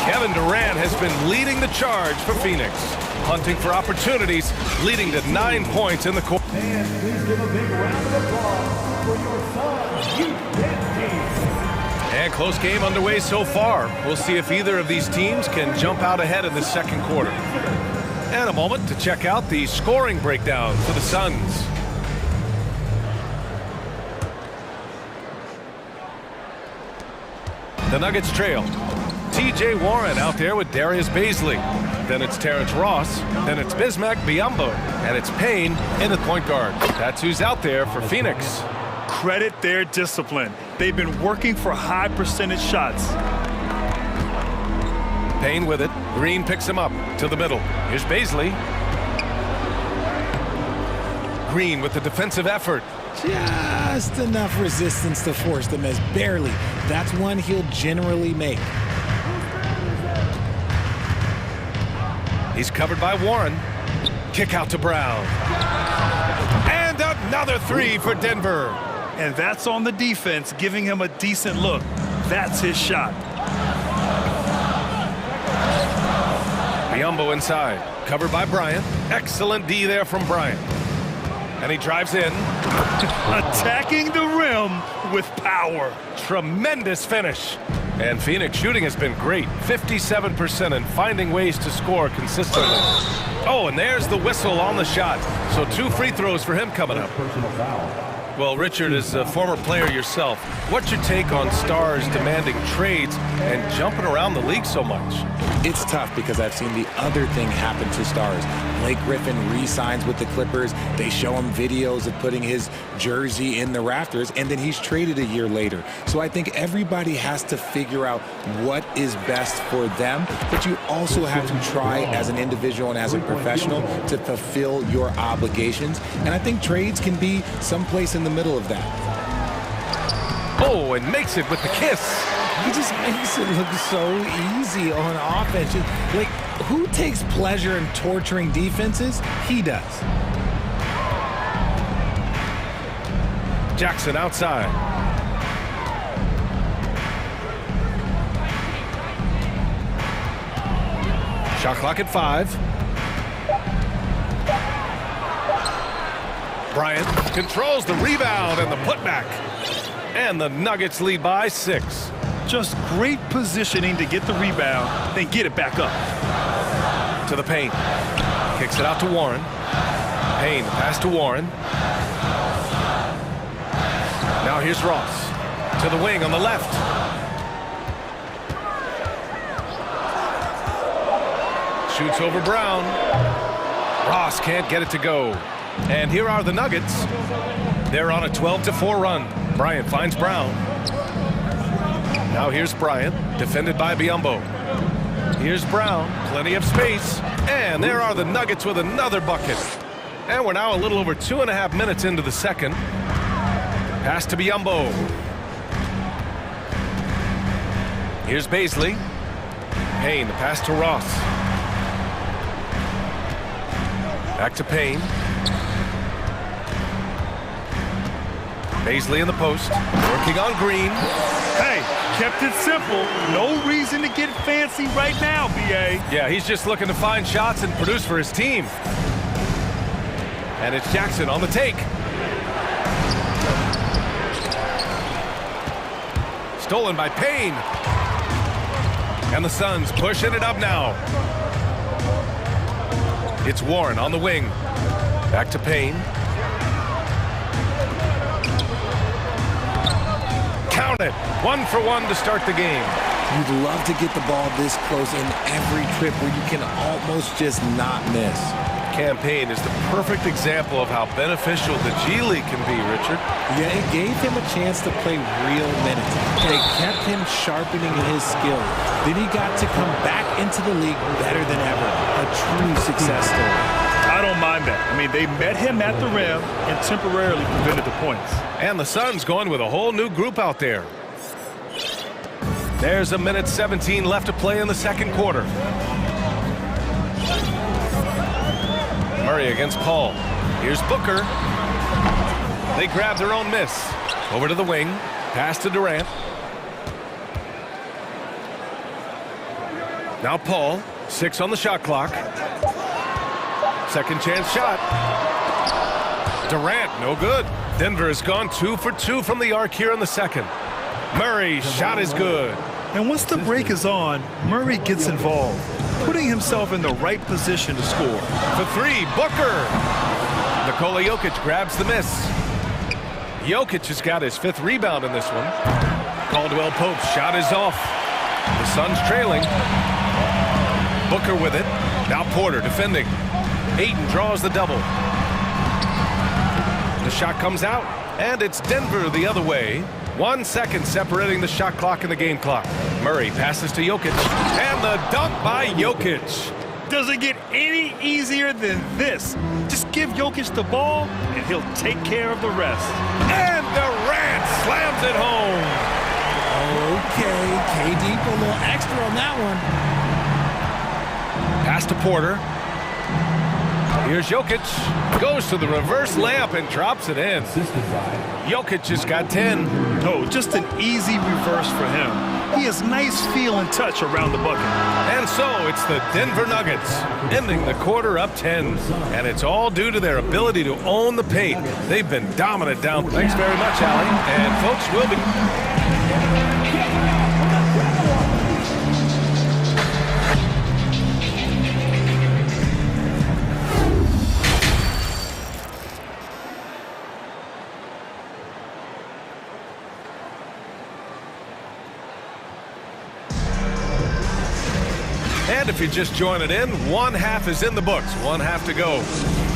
Kevin Durant has been leading the charge for Phoenix. Hunting for opportunities, leading to 9 points in the court. And please give a big round of applause for your son, And close game underway so far. We'll see if either of these teams can jump out ahead in the second quarter. And a moment to check out the scoring breakdown for the Suns. The Nuggets trail. T.J. Warren out there with Darius Bazley. Then it's Terrence Ross. Then it's Bismack Biyombo. And it's Payne in the point guard. That's who's out there for Phoenix. Credit their discipline. They've been working for high percentage shots. Payne with it. Green picks him up to the middle. Here's Bazley. Green with the defensive effort. Just enough resistance to force the miss. Barely. That's one he'll generally make. He's covered by Warren. Kick out to Brown. And another three for Denver. And that's on the defense, giving him a decent look. That's his shot. Biyombo inside. Covered by Bryant. Excellent D there from Bryant. And he drives in. Attacking the rim with power. Tremendous finish. And Phoenix shooting has been great. 57% and finding ways to score consistently. Oh, and there's the whistle on the shot. So 2 free throws for him coming up. personal foul. Well, Richard, as a former player yourself, what's your take on stars demanding trades and jumping around the league so much? It's tough because I've seen the other thing happen to stars. Blake Griffin re-signs with the Clippers. They show him videos of putting his jersey in the rafters, and then he's traded a year later. So I think everybody has to figure out what is best for them, but you also have to try as an individual and as a professional to fulfill your obligations. And I think trades can be someplace in the middle of that. Oh, and makes it with the kiss. He just makes it look so easy on offense. Like, who takes pleasure in torturing defenses? He does. Jackson outside. Shot clock at 5. Bryant controls the rebound and the putback. And the Nuggets lead by 6. Just great positioning to get the rebound, then get it back up. To the paint. Kicks it out to Warren. Payne, pass to Warren. Now here's Ross. To the wing on the left. Shoots over Brown. Ross can't get it to go. And here are the Nuggets. They're on a 12-4 run. Bryant finds Brown. Now here's Bryant, defended by Biyombo. Here's Brown, plenty of space. And there are the Nuggets with another bucket. And we're now a little over 2.5 minutes into the second. Pass to Biyombo. Here's Bazley. Payne, the pass to Ross. Back to Payne. Paisley in the post, working on Green. Hey, kept it simple. No reason to get fancy right now, B.A. Yeah, he's just looking to find shots and produce for his team. And it's Jackson on the take. Stolen by Payne. And the Suns pushing it up now. It's Warren on the wing. Back to Payne. Count it. 1 for 1 to start the game. You'd love to get the ball this close in every trip where you can almost just not miss. Campaign is the perfect example of how beneficial the G League can be, Richard. Yeah, it gave him a chance to play real minutes. It kept him sharpening his skill. Then he got to come back into the league better than ever. A true success story. I don't mind that. I mean, they met him at the rim and temporarily prevented the points. And the Suns going with a whole new group out there. There's a minute 17 left to play in the second quarter. Murray against Paul. Here's Booker. They grab their own miss. Over to the wing. Pass to Durant. Now Paul. 6 on the shot clock. Second chance shot. Durant, no good. Denver has gone 2 for 2 from the arc here in the second. Murray's shot is good. And once the break is on, Murray gets involved, putting himself in the right position to score. For 3, Booker. Nikola Jokic grabs the miss. Jokic has got his 5th rebound in this one. Caldwell Pope's shot is off. The Suns trailing. Booker with it. Now Porter defending. Ayton draws the double. The shot comes out, and it's Denver the other way. 1 second separating the shot clock and the game clock. Murray passes to Jokic, and the dunk by Jokic. Does it get any easier than this? Just give Jokic the ball, and he'll take care of the rest. And Durant slams it home. Okay, KD put a little extra on that one. Pass to Porter. Here's Jokic. Goes to the reverse layup and drops it in. Jokic has got 10. Oh, just an easy reverse for him. He has nice feel and touch around the bucket. And so it's the Denver Nuggets ending the quarter up 10. And it's all due to their ability to own the paint. They've been dominant down. Thanks very much, Allie. And folks, we'll be... And if you're just joining in, 1 half is in the books. 1 half to go.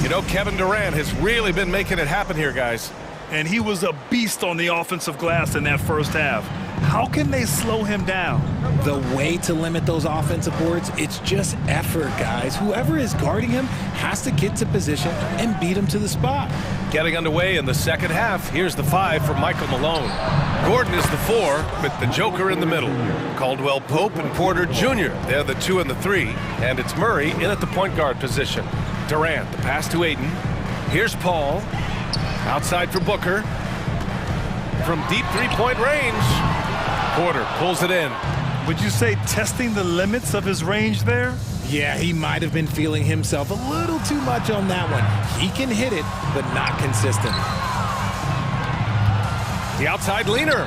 You know, Kevin Durant has really been making it happen here, guys. And he was a beast on the offensive glass in that first half. How can they slow him down? The way to limit those offensive boards, it's just effort, guys. Whoever is guarding him has to get to position and beat him to the spot. Getting underway in the second half. Here's the 5 for Michael Malone. Gordon is the 4 with the Joker in the middle. Caldwell Pope and Porter Jr. They're the 2 and the 3. And it's Murray in at the point guard position. Durant, the pass to Ayton. Here's Paul. Outside for Booker. From deep three-point range. Porter pulls it in. Would you say testing the limits of his range there? Yeah, he might have been feeling himself a little too much on that one. He can hit it, but not consistent. The outside leaner.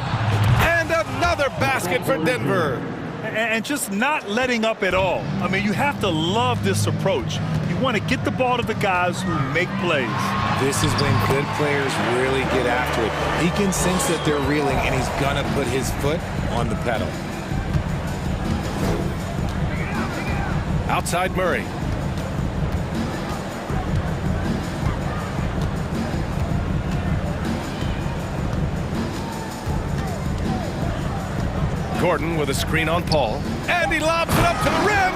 And another basket for Denver. And just not letting up at all. I mean, you have to love this approach. You want to get the ball to the guys who make plays. This is when good players really get after it. He can sense that they're reeling, and he's going to put his foot on the pedal. Outside Murray. Gordon with a screen on Paul. And he lobs it up to the rim.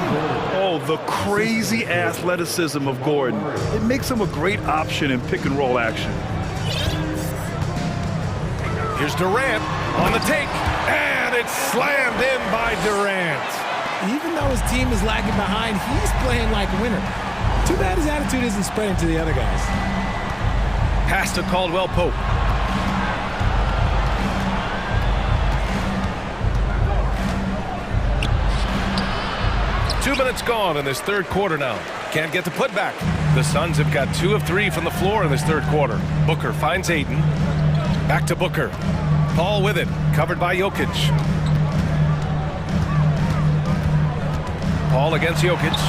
Oh, the crazy athleticism of Gordon. It makes him a great option in pick and roll action. Here's Durant on the take. And it's slammed in by Durant. Even though his team is lagging behind, he's playing like a winner. Too bad his attitude isn't spreading to the other guys. Pass to Caldwell Pope. 2 minutes gone in this third quarter now. Can't get the putback. The Suns have got 2 of 3 from the floor in this third quarter. Booker finds Ayton. Back to Booker. Paul with it. Covered by Jokic. Paul against Jokic.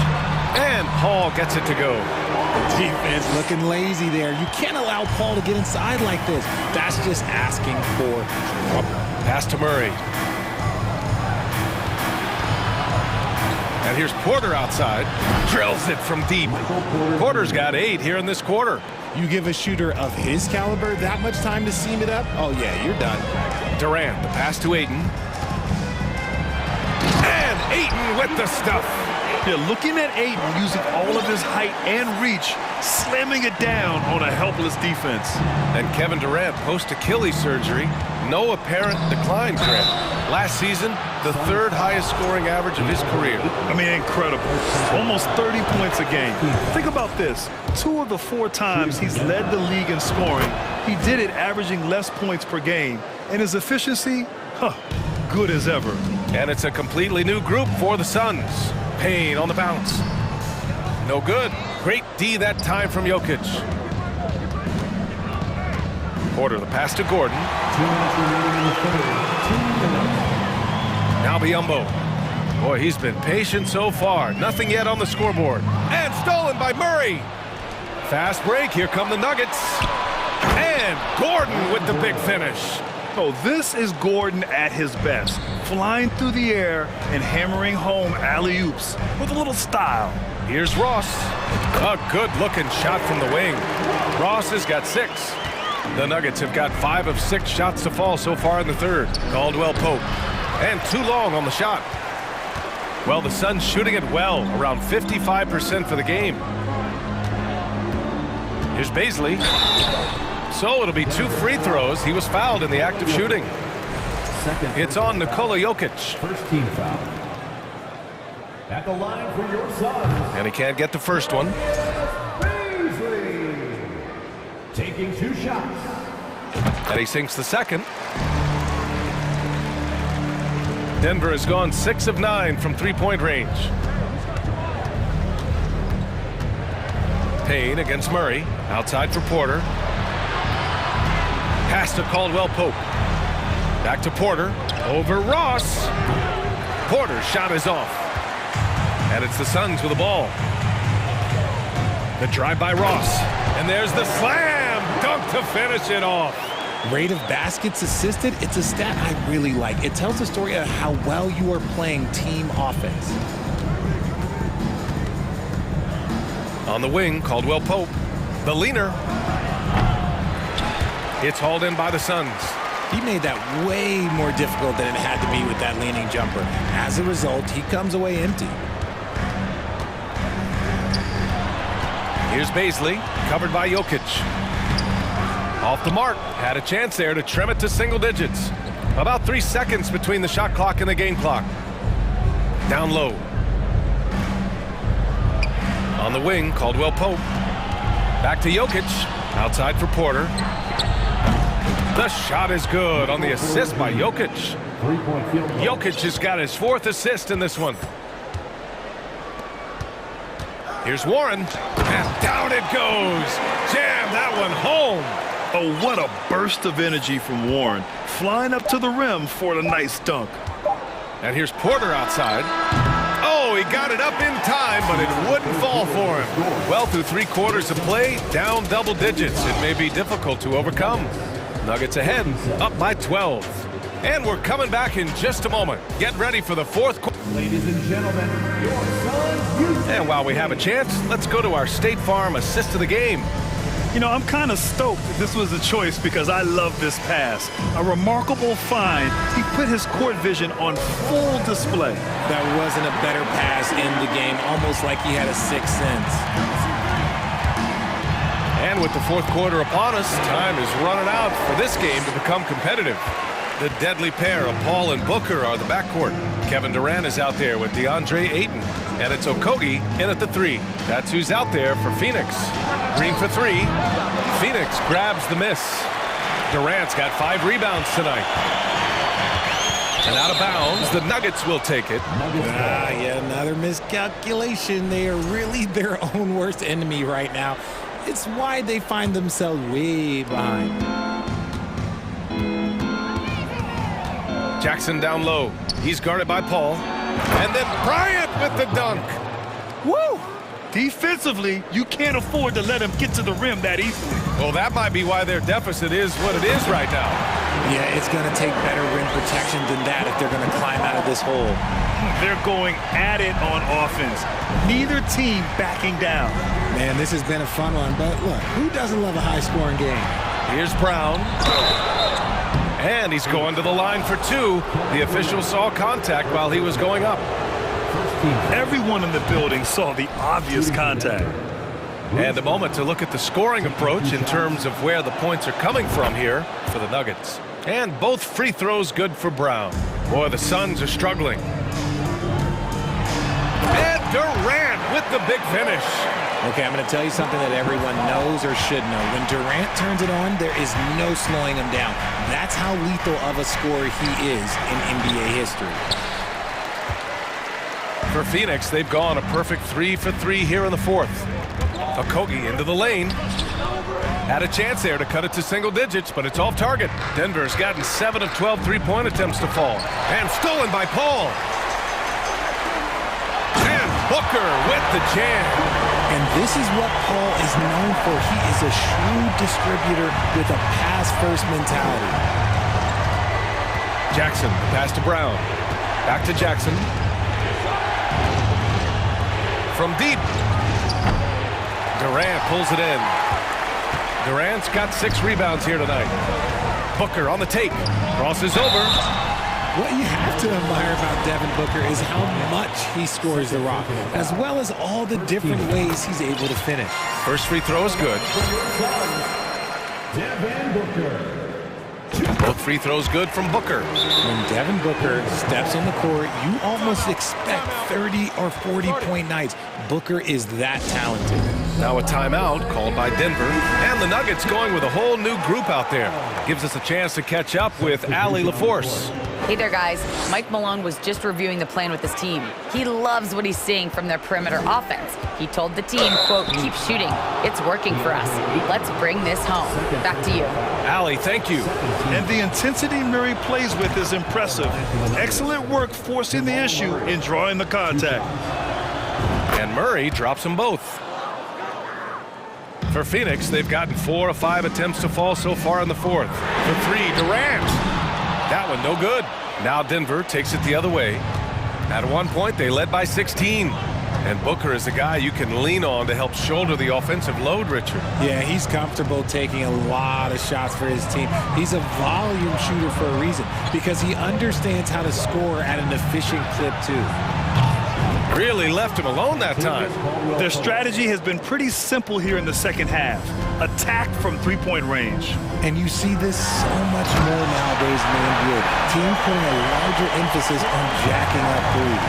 And Paul gets it to go. Defense looking lazy there. You can't allow Paul to get inside like this. That's just asking for trouble. Pass to Murray. And here's Porter outside. Drills it from deep. Porter's got 8 here in this quarter. You give a shooter of his caliber that much time to seam it up? Oh, yeah, you're done. Durant, the pass to Ayton. And Ayton with the stuff. Yeah, looking at Ayton using all of his height and reach, slamming it down on a helpless defense. And Kevin Durant, post-Achilles surgery, no apparent decline trend. Last season, the 3rd highest scoring average of his career. I mean, incredible. Almost 30 points a game. Think about this. 2 of the 4 times he's led the league in scoring, he did it averaging less points per game. And his efficiency, good as ever. And it's a completely new group for the Suns. Payne on the bounce. No good. Great D that time from Jokic. Porter, the pass to Gordon. 2 minutes remaining in the third. 2 minutes. Now Biyombo. Boy, he's been patient so far. Nothing yet on the scoreboard. And stolen by Murray. Fast break. Here come the Nuggets. And Gordon with the big finish. Oh, this is Gordon at his best. Flying through the air and hammering home alley-oops with a little style. Here's Ross. A good-looking shot from the wing. Ross has got 6. The Nuggets have got 5 of 6 shots to fall so far in the third. Caldwell Pope. And too long on the shot. Well, the Suns shooting it well, around 55% for the game. Here's Baisley. So it'll be 2 free throws. He was fouled in the act of shooting. It's on Nikola Jokic. First team foul. At the line for your Suns. And he can't get the first one. Baisley. Taking 2 shots. And he sinks the second. Denver has gone 6 of 9 from 3-point range. Payne against Murray. Outside for Porter. Pass to Caldwell Pope. Back to Porter. Over Ross. Porter's shot is off. And it's the Suns with the ball. The drive by Ross. And there's the slam dunk to finish it off. Rate of baskets assisted, it's a stat I really like. It tells the story of how well you are playing team offense. On the wing, Caldwell Pope. The leaner. It's hauled in by the Suns. He made that way more difficult than it had to be with that leaning jumper. As a result, he comes away empty. Here's Baisley, covered by Jokic. Off the mark, had a chance there to trim it to single digits. About 3 seconds between the shot clock and the game clock. Down low. On the wing, Caldwell Pope. Back to Jokic, outside for Porter. The shot is good on the assist by Jokic. 3-point field goal. Jokic has got his 4th assist in this one. Here's Warren, and down it goes. Jam that one home. Oh, what a burst of energy from Warren. Flying up to the rim for a nice dunk. And here's Porter outside. Oh, he got it up in time, but it wouldn't fall for him. Well, through 3 quarters of play, down double digits. It may be difficult to overcome. Nuggets ahead, up by 12. And we're coming back in just a moment. Get ready for the 4th quarter. Ladies and gentlemen, your Suns. And while we have a chance, let's go to our State Farm assist of the game. You know, I'm kind of stoked that this was a choice because I love this pass. A remarkable find. He put his court vision on full display. That wasn't a better pass in the game, almost like he had a 6th sense. And with the 4th quarter upon us, time is running out for this game to become competitive. The deadly pair of Paul and Booker are the backcourt. Kevin Durant is out there with DeAndre Ayton. And it's Okogie in at the 3. That's who's out there for Phoenix. Green for 3. Phoenix grabs the miss. Durant's got 5 rebounds tonight. And out of bounds, the Nuggets will take it. Yeah, another miscalculation. They are really their own worst enemy right now. It's why they find themselves way behind. Jackson down low. He's guarded by Paul. And then Bryant with the dunk. Woo! Defensively, you can't afford to let him get to the rim that easily. Well, that might be why their deficit is what it is right now. Yeah, it's going to take better rim protection than that if they're going to climb out of this hole. They're going at it on offense. Neither team backing down. Man, this has been a fun one, but look, who doesn't love a high-scoring game? Here's Brown. And he's going to the line for two. The official saw contact while he was going up. Everyone in the building saw the obvious contact. And a moment to look at the scoring approach in terms of where the points are coming from here for the Nuggets. And both free throws good for Brown. Boy, the Suns are struggling. And Durant with the big finish. Okay, I'm going to tell you something that everyone knows or should know. When Durant turns it on, there is no slowing him down. That's how lethal of a scorer he is in NBA history. For Phoenix, they've gone a perfect 3 for 3 here in the fourth. Okogie into the lane. Had a chance there to cut it to single digits, but it's off target. Denver's gotten 7 of 12 three-point attempts to fall. And stolen by Paul. And Booker with the jam. And this is what Paul is known for. He is a shrewd distributor with a pass-first mentality. Jackson, pass to Brown. Back to Jackson. From deep. Durant pulls it in. Durant's got 6 rebounds here tonight. Booker on the take. Crosses over. What you have to admire about Devin Booker is how much he scores the rock, as well as all the different ways he's able to finish. First free throw is good. Devin Booker. Both free throws good from Booker. When Devin Booker steps on the court, you almost expect 30 or 40-point nights. Booker is that talented. Now a timeout called by Denver. And the Nuggets going with a whole new group out there. Gives us a chance to catch up with Allie LaForce. Hey there, guys. Mike Malone was just reviewing the plan with his team. He loves what he's seeing from their perimeter offense. He told the team, quote, keep shooting. It's working for us. Let's bring this home. Back to you. Allie, thank you. And the intensity Murray plays with is impressive. Excellent work forcing the issue and drawing the contact. And Murray drops them both. For Phoenix, they've gotten 4 of 5 attempts to fall so far in the fourth. For 3, Durant. That one no good. Now Denver takes it the other way. At one point, they led by 16. And Booker is the guy you can lean on to help shoulder the offensive load, Richard. Yeah, he's comfortable taking a lot of shots for his team. He's a volume shooter for a reason, because he understands how to score at an efficient clip, too. Really left him alone that time. Their strategy has been pretty simple here in the second half. Attack from three-point range. And you see this so much more nowadays in the NBA. Teams putting a larger emphasis on jacking up threes.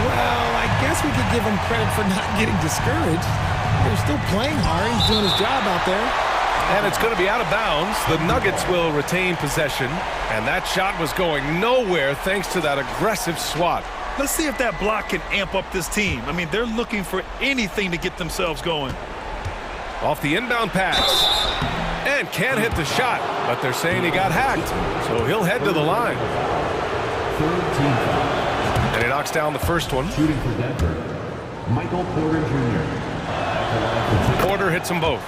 Well, I guess we could give him credit for not getting discouraged. They're still playing hard. He's doing his job out there. And it's going to be out of bounds. The Nuggets will retain possession. And that shot was going nowhere thanks to that aggressive swat. Let's see if that block can amp up this team. I mean, they're looking for anything to get themselves going. Off the inbound pass. And can't hit the shot, but they're saying he got hacked. So he'll head to the line. And he knocks down the first one. Shooting for Denver, Michael Porter Jr. Porter hits them both.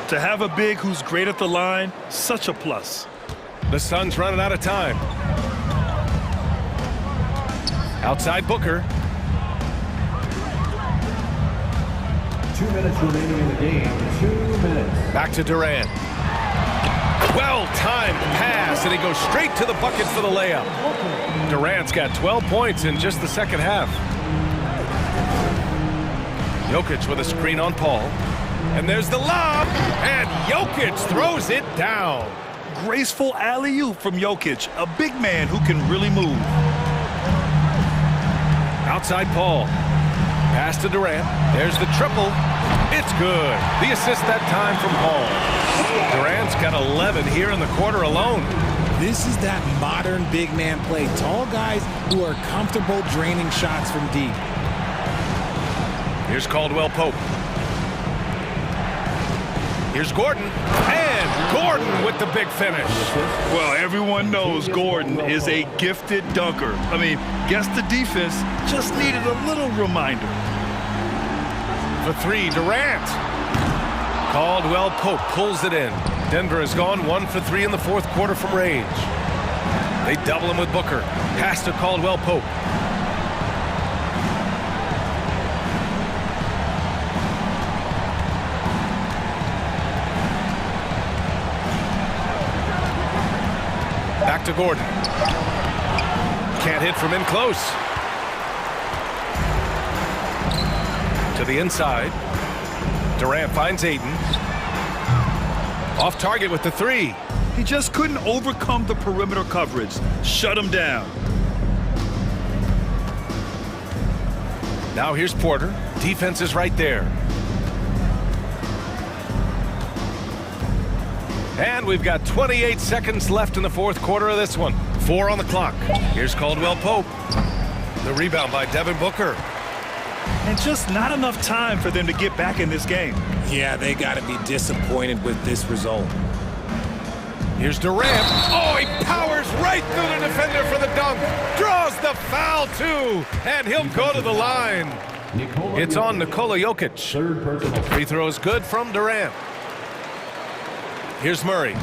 To have a big who's great at the line, such a plus. The Suns running out of time. Outside Booker. 2 minutes remaining in the game. 2 minutes. Back to Durant. Well-timed pass, and he goes straight to the bucket for the layup. Durant's got 12 points in just the second half. Jokic with a screen on Paul. And there's the lob, and Jokic throws it down. Graceful alley-oop from Jokic, a big man who can really move. Outside Paul. Pass to Durant. There's the triple. It's good. The assist that time from Paul. Durant's got 11 here in the quarter alone. This is that modern big man play. Tall guys who are comfortable draining shots from deep. Here's Caldwell Pope. Here's Gordon. And Gordon with the big finish. Well, everyone knows Gordon is a gifted dunker. I mean, guess the defense just needed a little reminder. For three, Durant. Caldwell Pope pulls it in. Denver has gone 1 for 3 in the fourth quarter from range. They double him with Booker. Pass to Caldwell Pope. Back to Gordon. Can't hit from in close. To the inside. Durant finds Ayton. Off target with the three. He just couldn't overcome the perimeter coverage. Shut him down. Now here's Porter. Defense is right there. And we've got 28 seconds left in the fourth quarter of this one. 4 on the clock. Here's Caldwell Pope. The rebound by Devin Booker. And just not enough time for them to get back in this game. Yeah, they got to be disappointed with this result. Here's Durant. Oh, he powers right through the defender for the dunk. Draws the foul, too. And he'll go to the line. It's on Nikola Jokic. Free throw is good from Durant. Here's Murray.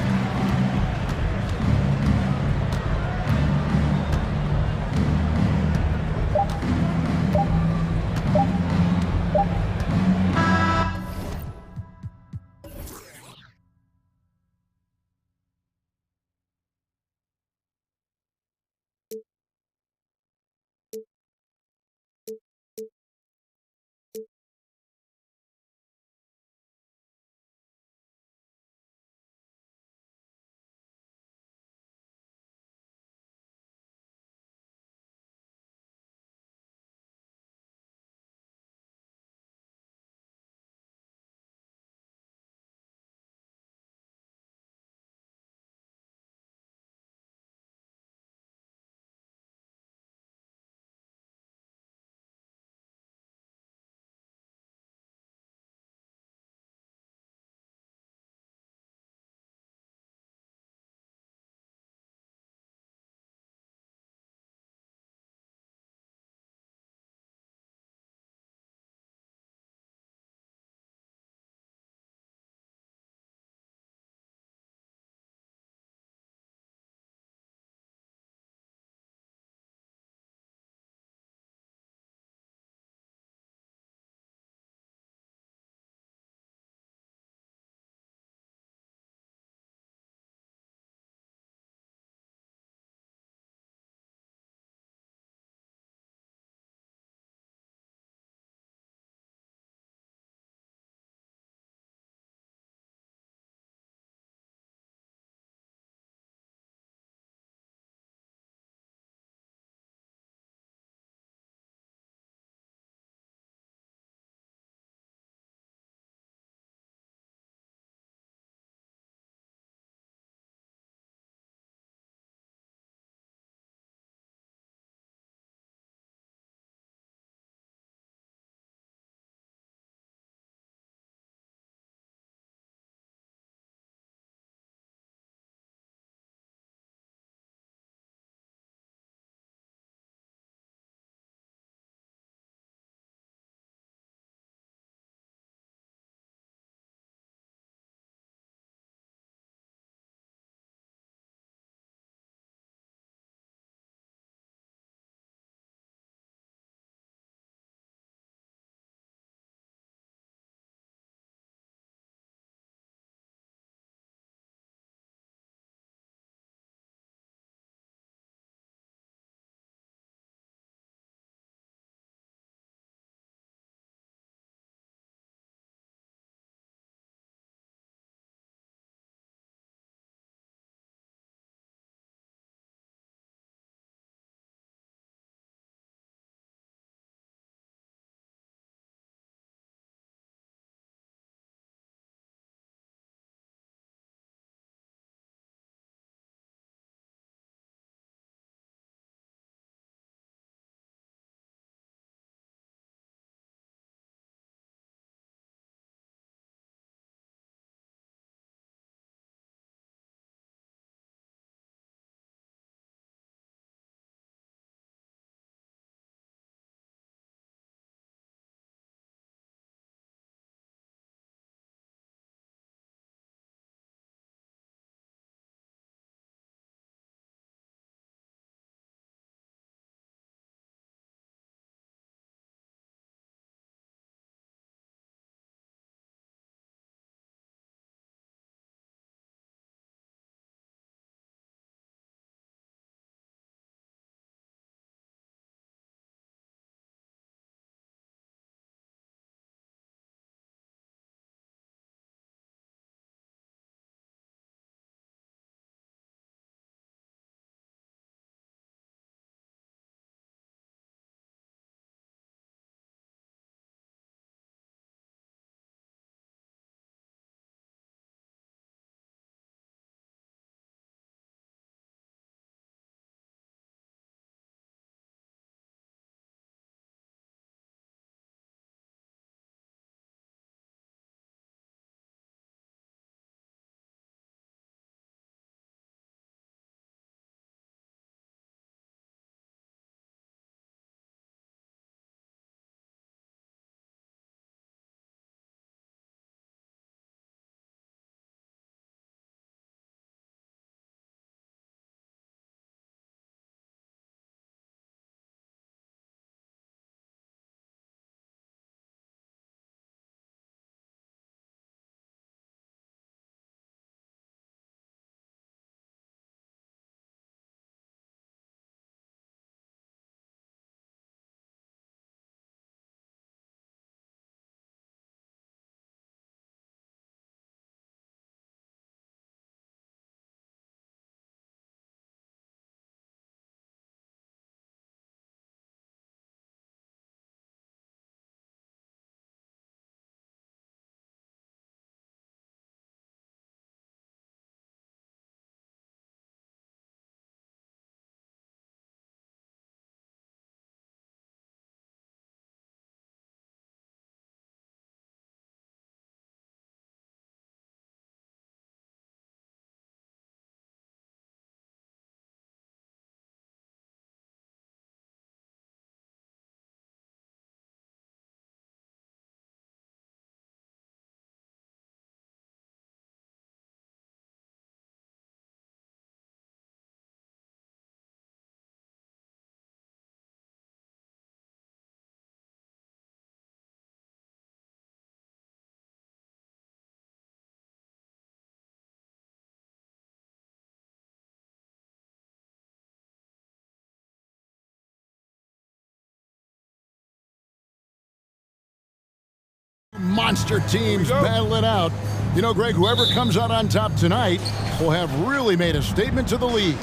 Monster teams battle it out. You know, Greg, whoever comes out on top tonight will have really made a statement to the league.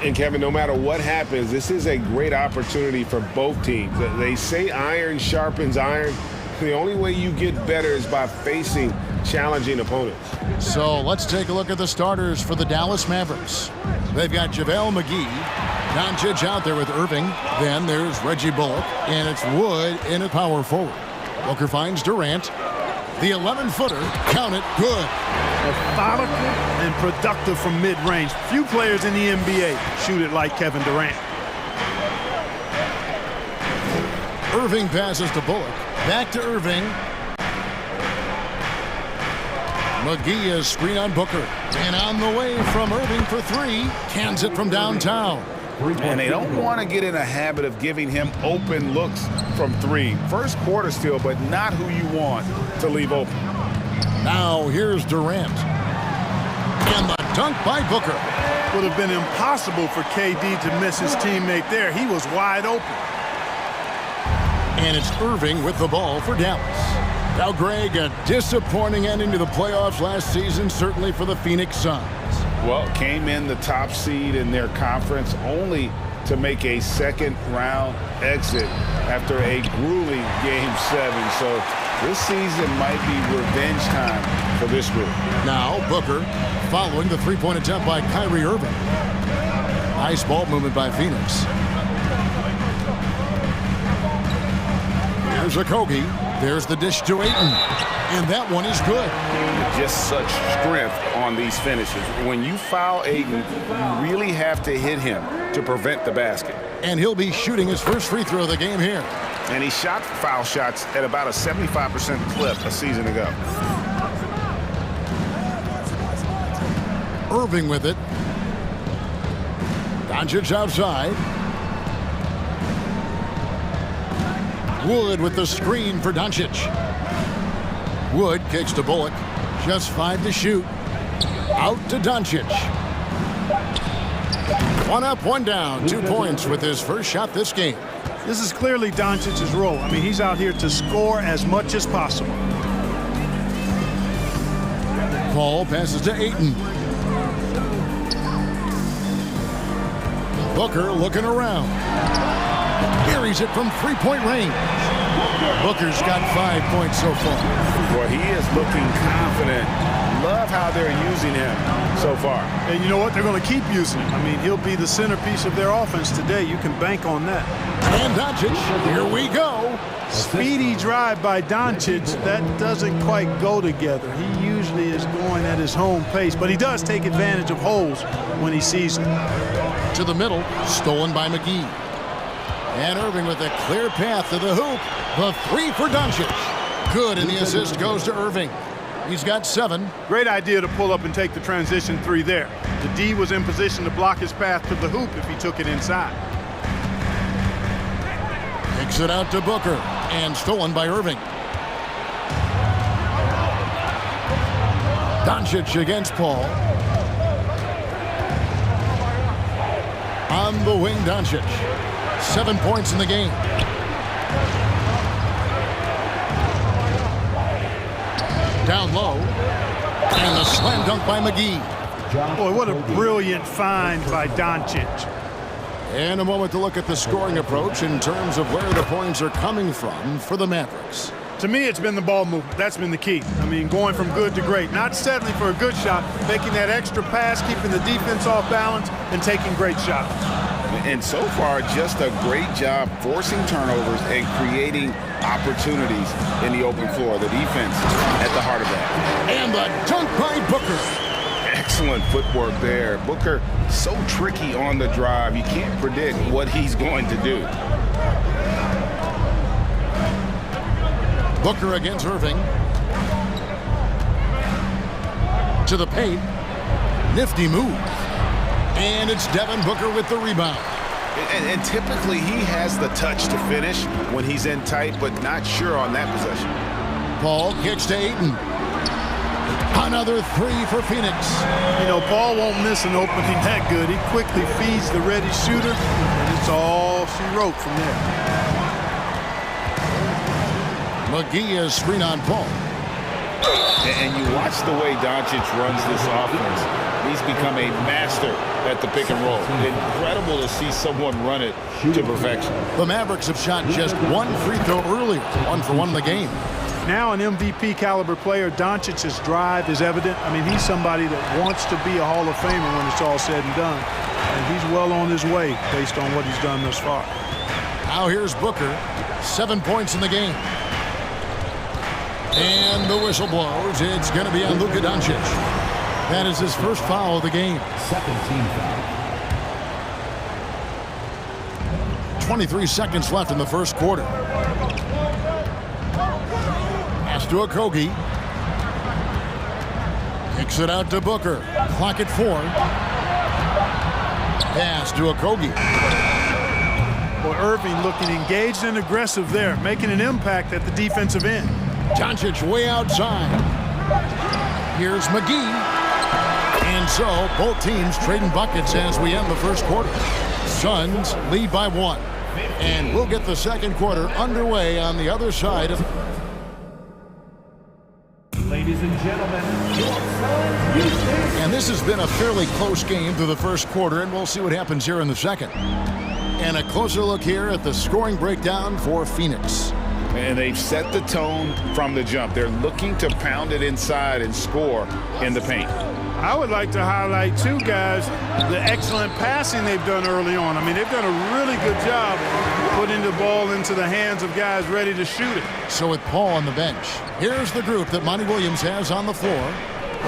And Kevin, no matter what happens, this is a great opportunity for both teams. They say iron sharpens iron. The only way you get better is by facing challenging opponents. So let's take a look at the starters for the Dallas Mavericks. They've got JaVale McGee, Doncic out there with Irving. Then there's Reggie Bullock, and it's Wood in at power forward. Booker finds Durant. The 11-footer, count it, good. Methodical and productive from mid-range. Few players in the NBA shoot it like Kevin Durant. Irving passes to Bullock. Back to Irving. McGee is screen on Booker. And on the way from Irving for three. Cans it from downtown. And they don't want to get in a habit of giving him open looks from three. First quarter still, but not who you want to leave open. Now here's Durant. And the dunk by Booker. Would have been impossible for KD to miss his teammate there. He was wide open. And it's Irving with the ball for Dallas. Now, Greg, a disappointing ending to the playoffs last season, certainly for the Phoenix Suns. Well, came in the top seed in their conference only to make a second-round exit after a grueling Game 7. So this season might be revenge time for this group. Now Booker following the three-point attempt by Kyrie Irving. Nice ball movement by Phoenix. Here's Okogie. There's the dish to Ayton. And that one is good. Just such strength on these finishes. When you foul Ayton, you really have to hit him to prevent the basket. And he'll be shooting his first free throw of the game here. And he shot foul shots at about a 75% clip a season ago. Irving with it. Doncic outside. Wood with the screen for Doncic. Wood kicks to Bullock. Just 5 to shoot. Out to Doncic. One up, one down. 2 points with his first shot this game. This is clearly Doncic's role. I mean, he's out here to score as much as possible. Paul passes to Ayton. Booker looking around. Buries it from three-point range. Booker's got 5 points so far. Boy, he is looking confident. Love how they're using him so far. And you know what? They're going to keep using him. I mean, he'll be the centerpiece of their offense today. You can bank on that. And Doncic, here we go. Speedy drive by Doncic. That doesn't quite go together. He usually is going at his home pace, but he does take advantage of holes when he sees them. To the middle, stolen by McGee. And Irving with a clear path to the hoop. The three for Doncic. Good, and the assist goes to Irving. He's got 7. Great idea to pull up and take the transition 3 there. The D was in position to block his path to the hoop if he took it inside. Kicks it out to Booker, and stolen by Irving. Doncic against Paul. On the wing, Doncic. 7 points in the game. Down low. And the slam dunk by McGee. Boy, what a brilliant find by Doncic. And a moment to look at the scoring approach in terms of where the points are coming from for the Mavericks. To me, it's been the ball movement. That's been the key. I mean, going from good to great. Not settling for a good shot, making that extra pass, keeping the defense off balance, and taking great shots. And so far, just a great job forcing turnovers and creating opportunities in the open floor. The defense at the heart of that. And the dunk by Booker. Excellent footwork there. Booker, so tricky on the drive. You can't predict what he's going to do. Booker against Irving. To the paint. Nifty move. And it's Devin Booker with the rebound. And typically he has the touch to finish when he's in tight, but not sure on that possession. Paul kicks to Ayton. Another 3 for Phoenix. You know, Paul won't miss an opening that good. He quickly feeds the ready shooter, and it's all she wrote from there. McGee is screen on Paul. And you watch the way Doncic runs this offense. He's become a master at the pick and roll. Incredible to see someone run it to perfection. The Mavericks have shot just one free throw earlier, 1 for 1 in the game. Now an MVP caliber player, Doncic's drive is evident. I mean, he's somebody that wants to be a Hall of Famer when it's all said and done. And he's well on his way based on what he's done thus far. Now here's Booker, 7 points in the game. And the whistle blows. It's going to be on Luka Doncic. That is his first foul of the game. Second team foul. 23 seconds left in the first quarter. Pass to Okogie. Kicks it out to Booker. Clock at 4. Pass to Okogie. Well, Irving looking engaged and aggressive there, making an impact at the defensive end. Doncic way outside. Here's McGee. And so both teams trading buckets as we end the first quarter. Suns lead by 1. And we'll get the second quarter underway on the other side of... Ladies and gentlemen, And this has been a fairly close game through the first quarter, and we'll see what happens here in the second. And a closer look here at the scoring breakdown for Phoenix. And they've set the tone from the jump. They're looking to pound it inside and score in the paint. I would like to highlight, too, guys, the excellent passing they've done early on. I mean, they've done a really good job putting the ball into the hands of guys ready to shoot it. So with Paul on the bench, here's the group that Monty Williams has on the floor.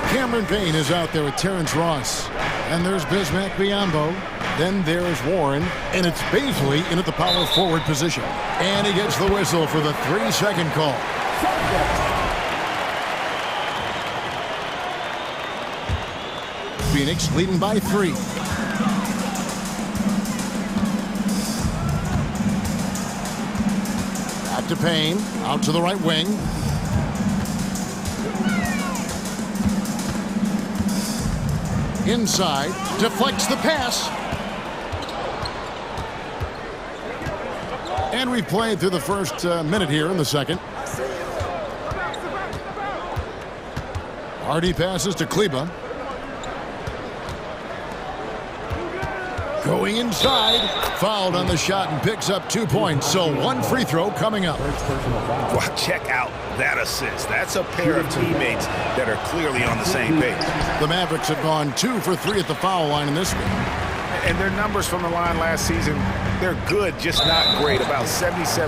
Cameron Payne is out there with Terrence Ross. And there's Bismack Biyombo. Then there's Warren. And it's Baisley in at the power forward position. And he gets the whistle for the 3-second call. Phoenix leading by 3. Back to Payne. Out to the right wing. Inside. Deflects the pass. And we've played through the first minute here in the second. Hardy passes to Kleba. Going inside, fouled on the shot and picks up 2 points. So 1 free throw coming up. Well, check out that assist. That's a pair of teammates that are clearly on the same page. The Mavericks have gone 2 for 3 at the foul line in this one. And their numbers from the line last season, they're good, just not great, about 77%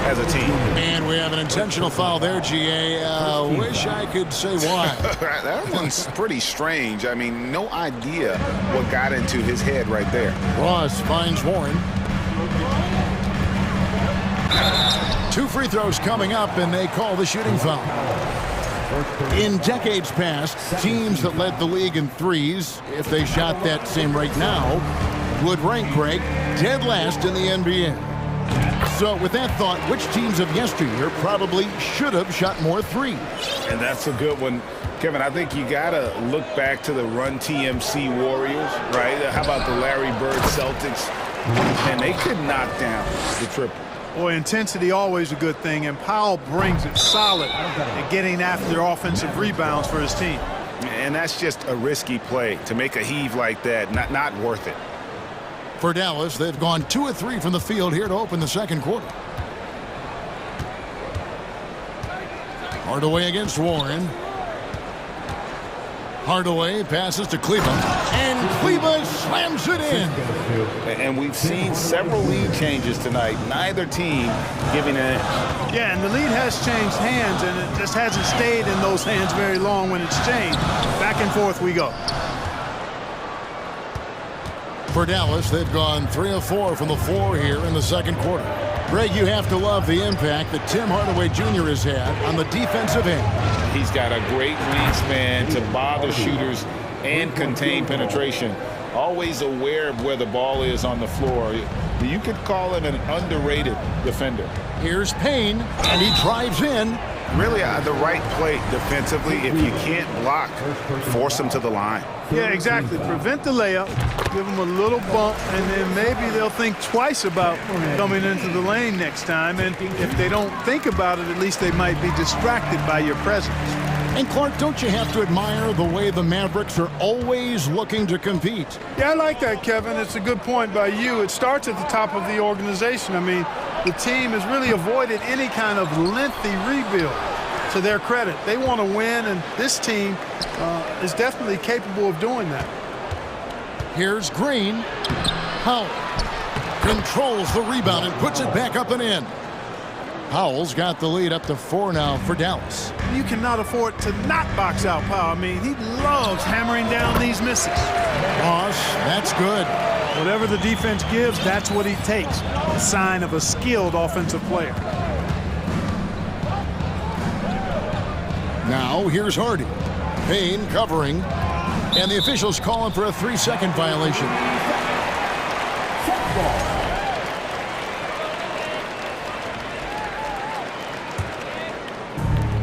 as a team. And we have an intentional foul there, GA. Wish I could say why. That one's pretty strange. I mean, no idea what got into his head right there. Ross finds Warren. 2 free throws coming up, and they call the shooting foul. In decades past, teams that led the league in threes, if they shot that same rate now, would rank, Greg, dead last in the NBA. So with that thought, which teams of yesteryear probably should have shot more threes? And that's a good one. Kevin, I think you got to look back to the Run TMC Warriors, right? How about the Larry Bird Celtics? And they could knock down the triple. Boy, intensity always a good thing, and Powell brings it solid at getting after offensive rebounds for his team. And that's just a risky play. To make a heave like that, not worth it. For Dallas, they've gone 2 of 3 from the field here to open the second quarter. Hardaway against Warren. Hardaway passes to Kleba, and Kleba slams it in. And we've seen several lead changes tonight. Neither team giving an inch. Yeah, and the lead has changed hands, and it just hasn't stayed in those hands very long when it's changed. Back and forth we go. For Dallas, they've gone 3 of 4 from the floor here in the second quarter. Greg, you have to love the impact that Tim Hardaway Jr. has had on the defensive end. He's got a great wingspan to bother shooters and contain penetration. Always aware of where the ball is on the floor. You could call him an underrated defender. Here's Payne, and he drives in, really the right play defensively. If you can't block, force them to the line. Yeah, exactly. Prevent the layup, give them a little bump, and then maybe they'll think twice about coming into the lane next time. And if they don't think about it, at least they might be distracted by your presence. And Clark, don't you have to admire the way the Mavericks are always looking to compete? Yeah, I like that, Kevin. It's a good point by you. It starts at the top of the organization. I mean, the team has really avoided any kind of lengthy rebuild. To their credit, they want to win, and this team is definitely capable of doing that. Here's Green. Powell controls the rebound and puts it back up and in. Powell's got the lead up to 4 now for Dallas. You cannot afford to not box out Powell. I mean, he loves hammering down these misses. Ross, that's good. Whatever the defense gives, that's what he takes. A sign of a skilled offensive player. Now here's Hardy. Payne covering. And the officials calling for a 3-second violation.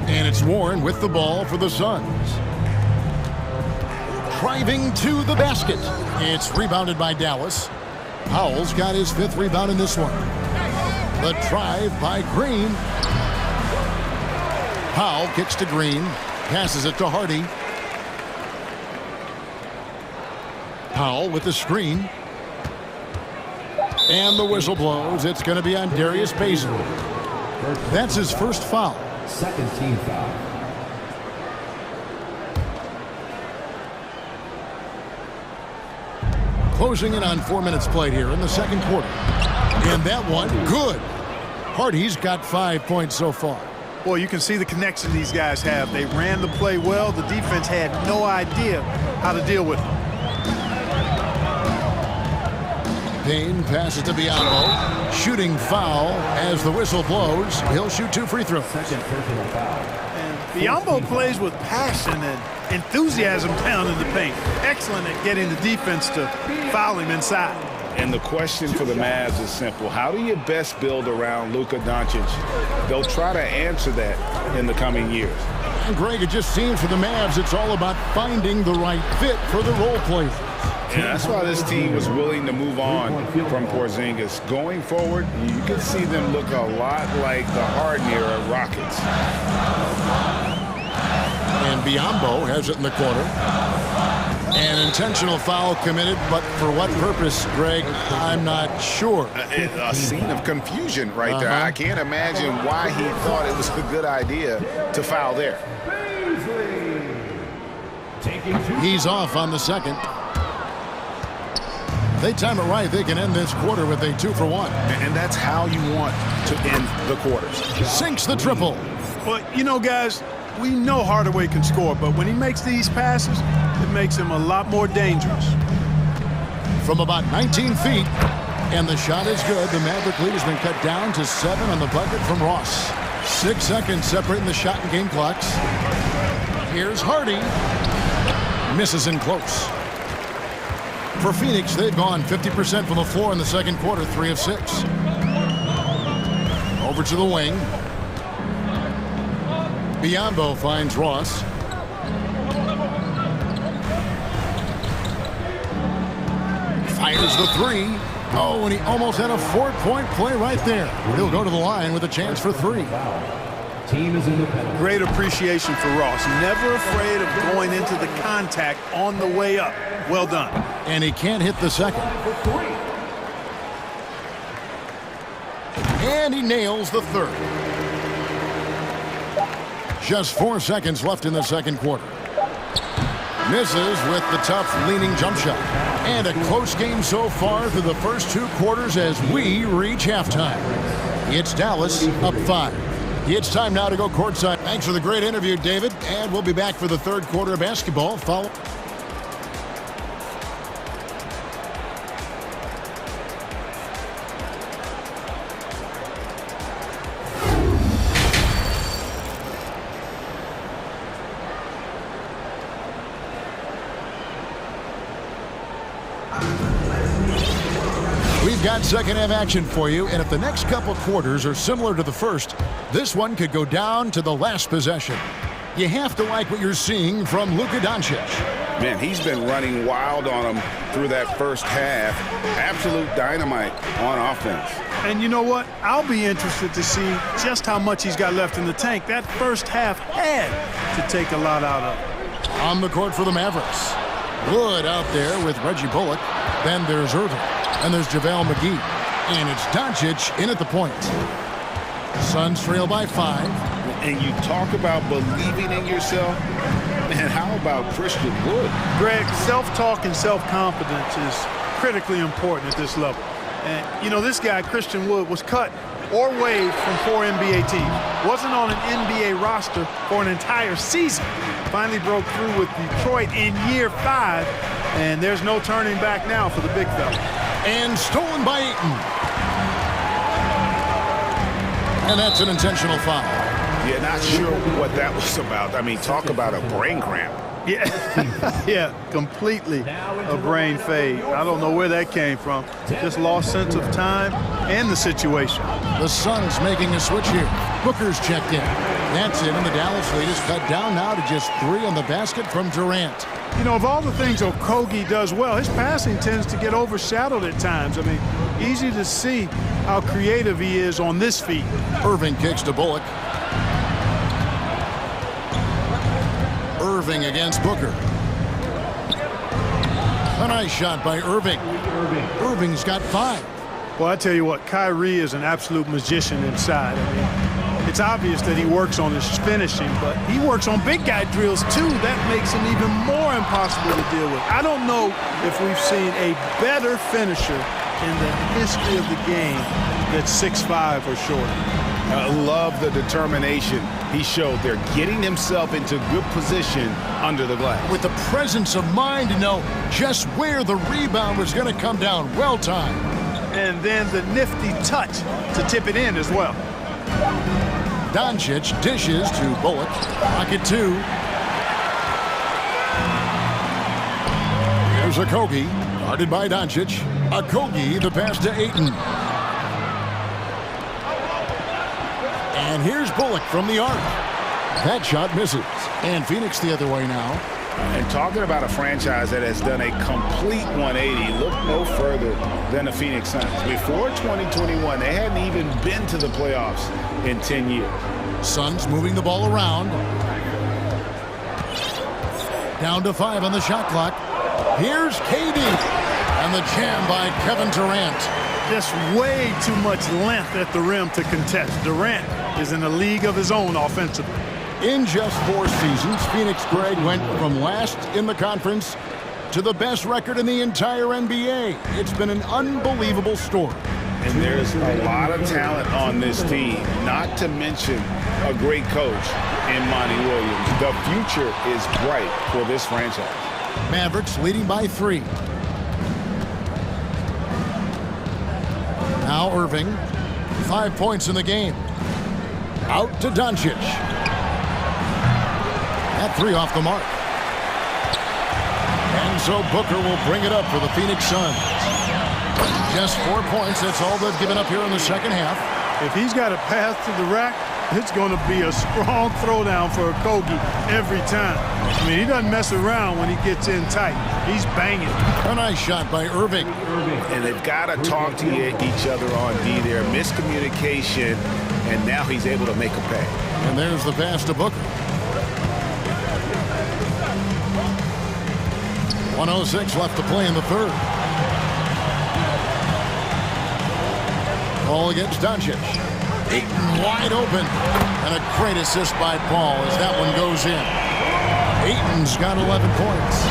And it's Warren with the ball for the Suns. Driving to the basket. It's rebounded by Dallas. Powell's got his 5th rebound in this one. The drive by Green. Powell kicks to Green. Passes it to Hardy. Powell with the screen. And the whistle blows. It's going to be on Darius Bazley. That's his first foul. Second team foul. Closing in on 4 minutes played here in the second quarter. And that one, good. Hardy's got 5 points so far. Boy, you can see the connection these guys have. They ran the play well. The defense had no idea how to deal with it. Payne passes to Biombo. Shooting foul as the whistle blows. He'll shoot 2 free throws. Second personal foul. And Biombo plays with passion and enthusiasm down in the paint. Excellent at getting the defense to foul him inside. And the question for the Mavs is simple. How do you best build around Luka Doncic? They'll try to answer that in the coming years. And Greg, it just seems for the Mavs it's all about finding the right fit for the role players. And that's why this team was willing to move on from Porzingis. Going forward, you can see them look a lot like the Harden era Rockets. And Biombo has it in the corner. An intentional foul committed, but for what purpose, Greg, I'm not sure. A scene of confusion right there. I can't imagine why he thought it was a good idea to foul there. He's off on the second. If they time it right, they can end this quarter with a 2-for-1. And that's how you want to end the quarters. Sinks the triple. But, you know, guys, we know Hardaway can score, but when he makes these passes, it makes him a lot more dangerous. From about 19 feet, and the shot is good. The Maverick lead has been cut down to 7 on the bucket from Ross. 6 seconds separating the shot and game clocks. Here's Hardy. Misses in close. For Phoenix, they've gone 50% from the floor in the second quarter, 3 of 6. Over to the wing. Biombo finds Ross. Fires the 3. Oh, and he almost had a 4-point play right there. He'll go to the line with a chance for 3. Team is in the penalty. Great appreciation for Ross. Never afraid of going into the contact on the way up. Well done. And he can't hit the second. And he nails the third. Just 4 seconds left in the second quarter. Misses with the tough leaning jump shot. And a close game so far through the first 2 quarters as we reach halftime. It's Dallas up 5. It's time now to go courtside. Thanks for the great interview, David. And we'll be back for the third quarter of basketball. Follow. We've got second half action for you, and if the next couple quarters are similar to the first, This one could go down to the last possession. You have to like what you're seeing from Luka Doncic. Man, he's been running wild on him through that first half. Absolute dynamite on offense. And you know what? I'll be interested to see just how much he's got left in the tank. That first half had to take a lot out of it. On the court for the Mavericks. Wood out there with Reggie Bullock. Then there's Irving. And there's JaVale McGee. And it's Doncic in at the point. Suns trail by 5. And you talk about believing in yourself. Man, how about Christian Wood? Greg, self-talk and self-confidence is critically important at this level. And, you know, this guy, Christian Wood, was cut or waived from 4 NBA teams. Wasn't on an NBA roster for an entire season. Finally broke through with Detroit in year 5. And there's no turning back now for the big fella. And stolen by Ayton. And that's an intentional foul. Yeah, not sure what that was about. I mean, talk about a brain cramp. Yeah, yeah, completely a brain fade. I don't know where that came from. Just lost sense of time and the situation. The Suns making a switch here. Booker's checked in. That's it, and the Dallas lead is cut down now to just 3 on the basket from Durant. You know, of all the things Okogie does well, his passing tends to get overshadowed at times. I mean, easy to see how creative he is on this feat. Irving kicks to Bullock. Irving against Booker. A nice shot by Irving. Irving's got 5. Well, I tell you what, Kyrie is an absolute magician inside. I mean, it's obvious that he works on his finishing, but he works on big guy drills too. That makes him even more impossible to deal with. I don't know if we've seen a better finisher in the history of the game that's 6'5" or shorter. I love the determination he showed there, getting himself into good position under the glass. With the presence of mind to know just where the rebound was going to come down. Well timed. And then the nifty touch to tip it in as well. Doncic dishes to Bullock. Pocket 2. Here's Okogie. Guarded by Doncic. Okogie, the pass to Ayton. And here's Bullock from the arc. That shot misses. And Phoenix the other way now. And talking about a franchise that has done a complete 180, look no further than the Phoenix Suns. Before 2021, they hadn't even been to the playoffs in 10 years. Suns moving the ball around. Down to 5 on the shot clock. Here's KD. And the jam by Kevin Durant. Just way too much length at the rim to contest. Durant is in a league of his own offensively. In just 4 seasons, Phoenix, Greg, went from last in the conference to the best record in the entire NBA. It's been an unbelievable story. And there's a lot of talent on this team, not to mention a great coach in Monty Williams. The future is bright for this franchise. Mavericks leading by 3. Now Irving, 5 points in the game. Out to Doncic. That 3 off the mark. And so Booker will bring it up for the Phoenix Suns. Just 4 points, that's all they've given up here in the second half. If he's got a path to the rack, it's going to be a strong throwdown for Okogie every time. I mean, he doesn't mess around when he gets in tight. He's banging. A nice shot by Irving. And they've got to talk to each other on D there. Miscommunication, and now he's able to make a pay. And there's the pass to Booker. 1:06 left to play in the third. Ball against Doncic. Ayton wide open. And a great assist by Paul as that one goes in. Ayton's got 11 points.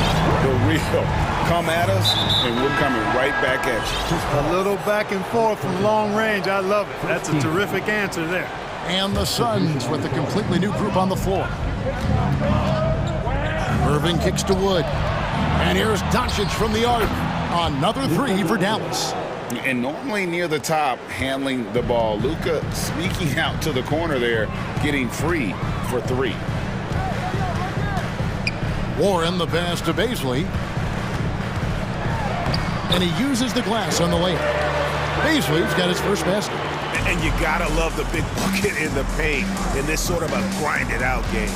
The real come at us, and we're coming right back at you. Just a little back and forth from long range. I love it. That's a terrific answer there. And the Suns with a completely new group on the floor. Irving kicks to Wood. And here's Doncic from the arc. Another 3 for Dallas. And normally near the top, handling the ball. Luka sneaking out to the corner there, getting free for 3. Warren the pass to Bazley. And he uses the glass on the layup. Bazley's got his first basket. And you gotta love the big bucket in the paint in this sort of a grinded-out game.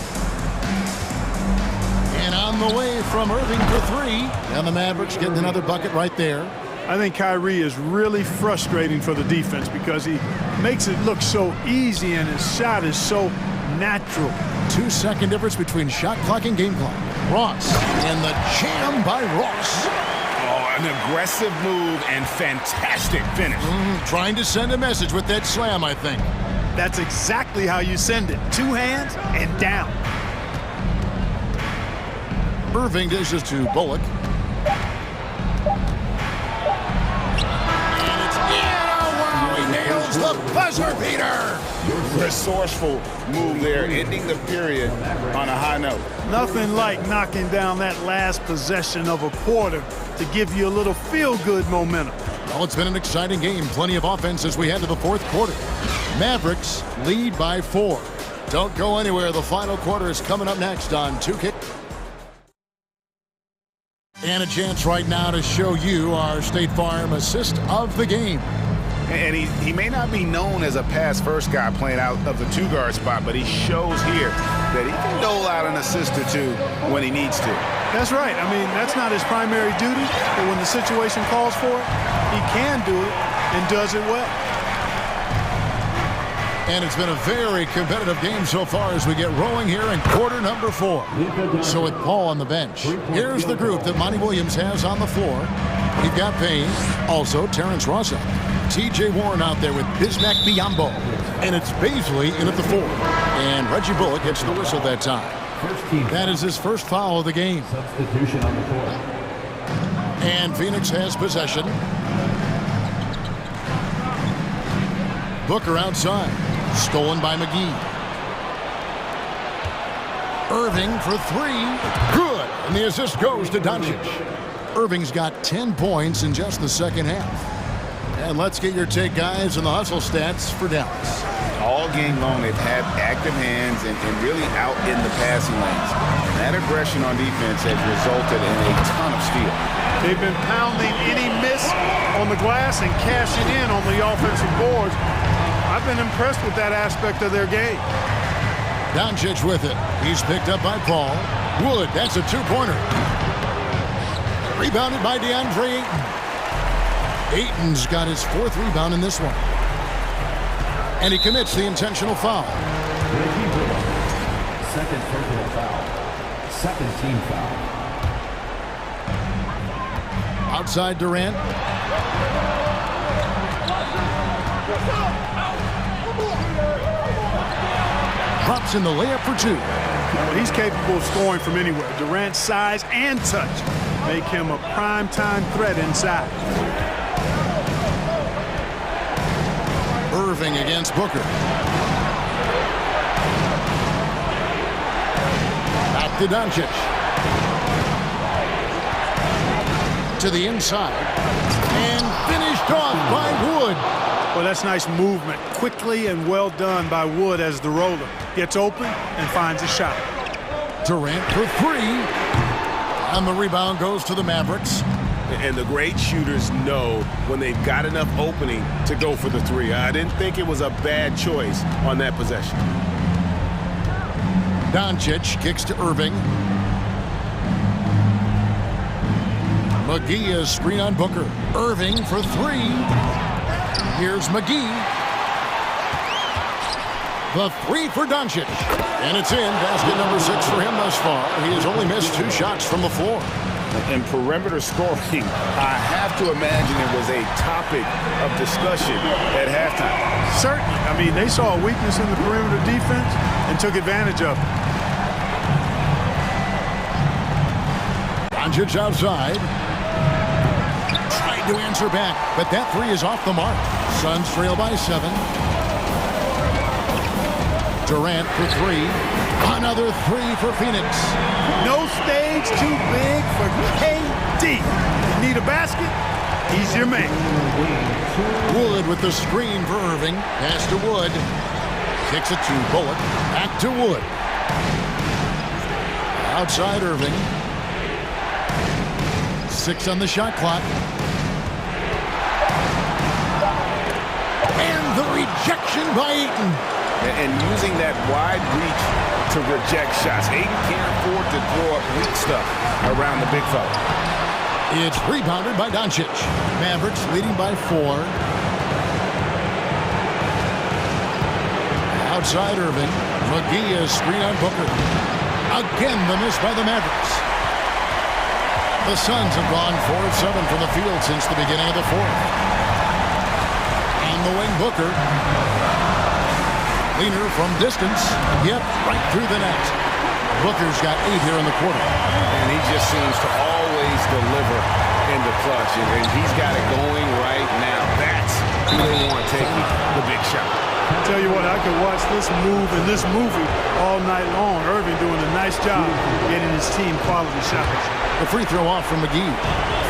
And on the way from Irving for three. And the Mavericks getting another bucket right there. I think Kyrie is really frustrating for the defense because he makes it look so easy and his shot is so natural. 2-second difference between shot clock and game clock. Ross, and the jam by Ross. Oh, an aggressive move and fantastic finish. Trying to send a message with that slam, I think. That's exactly how you send it. Two hands and down. Irving dishes to Bullock. And it's in. Oh, wow, he nails the buzzer beater. Resourceful move there, ending the period on a high note. Nothing like knocking down that last possession of a quarter to give you a little feel-good momentum. Well, it's been an exciting game. Plenty of offense as we head to the fourth quarter. Mavericks lead by 4. Don't go anywhere. The final quarter is coming up next on 2K. And a chance right now to show you our State Farm assist of the game. And he may not be known as a pass-first guy playing out of the two-guard spot, but he shows here that he can dole out an assist or two when he needs to. That's right. I mean, that's not his primary duty, but when the situation calls for it, he can do it and does it well. And it's been a very competitive game so far as we get rolling here in quarter number 4. So with Paul on the bench, here's the group that Monty Williams has on the floor. We've got Payne, also Terrence Ross out. T.J. Warren out there with Bismack Biyombo. And it's Baisley in at the 4. And Reggie Bullock gets the whistle that time. That is his first foul of the game. Substitution on the court. And Phoenix has possession. Booker outside. Stolen by McGee. Irving for 3. Good. And the assist goes to Doncic. Irving's got 10 points in just the second half. And let's get your take, guys, on the hustle stats for Dallas. All game long, they've had active hands and really out in the passing lanes. And that aggression on defense has resulted in a ton of steal. They've been pounding any miss on the glass and cashing in on the offensive boards. I've been impressed with that aspect of their game. Doncic with it. He's picked up by Paul. Wood, that's a two-pointer. Rebounded by DeAndre Ayton. Ayton's got his 4th rebound in this one. And he commits the intentional foul. Second personal foul. Second team foul. Outside Durant. Drops in the layup for 2. Well, he's capable of scoring from anywhere. Durant's size and touch make him a prime-time threat inside. Irving against Booker. Back to Doncic. To the inside. And finished off by Wood. Well, that's nice movement. Quickly and well done by Wood as the roller. Gets open and finds a shot. Durant for 3. And the rebound goes to the Mavericks. And the great shooters know when they've got enough opening to go for the 3. I didn't think it was a bad choice on that possession. Doncic kicks to Irving. McGee is screen on Booker. Irving for 3. Here's McGee. The 3 for Doncic. And it's in. Basket number 6 for him thus far. He has only missed 2 shots from the floor. In perimeter scoring, I have to imagine it was a topic of discussion at halftime. Certainly. I mean, they saw a weakness in the perimeter defense and took advantage of it. Doncic outside. Tried to answer back, but that 3 is off the mark. Suns trail by 7. Durant for 3. Another 3 for Phoenix. No stage too big for KD. You need a basket? He's your man. Wood with the screen for Irving. Pass to Wood. Kicks it to Bullock. Back to Wood. Outside Irving. 6 on the shot clock. And the rejection by Ayton. And using that wide reach to reject shots. Ayton can't afford to throw up weak stuff around the big fella. It's rebounded by Doncic. Mavericks leading by 4. Outside Irving. McGee is screen on Booker. Again, the miss by the Mavericks. The Suns have gone 4 of 7 from the field since the beginning of the fourth. On the wing, Booker. Leaner from distance. Yep, right through the net. Booker's got 8 here in the quarter. And he just seems to always deliver in the clutch. And he's got it going right now. That's who they want taking the big shot. Tell you what, I could watch this move and this movie all night long. Irving doing a nice job getting his team quality shots. The free throw off from McGee.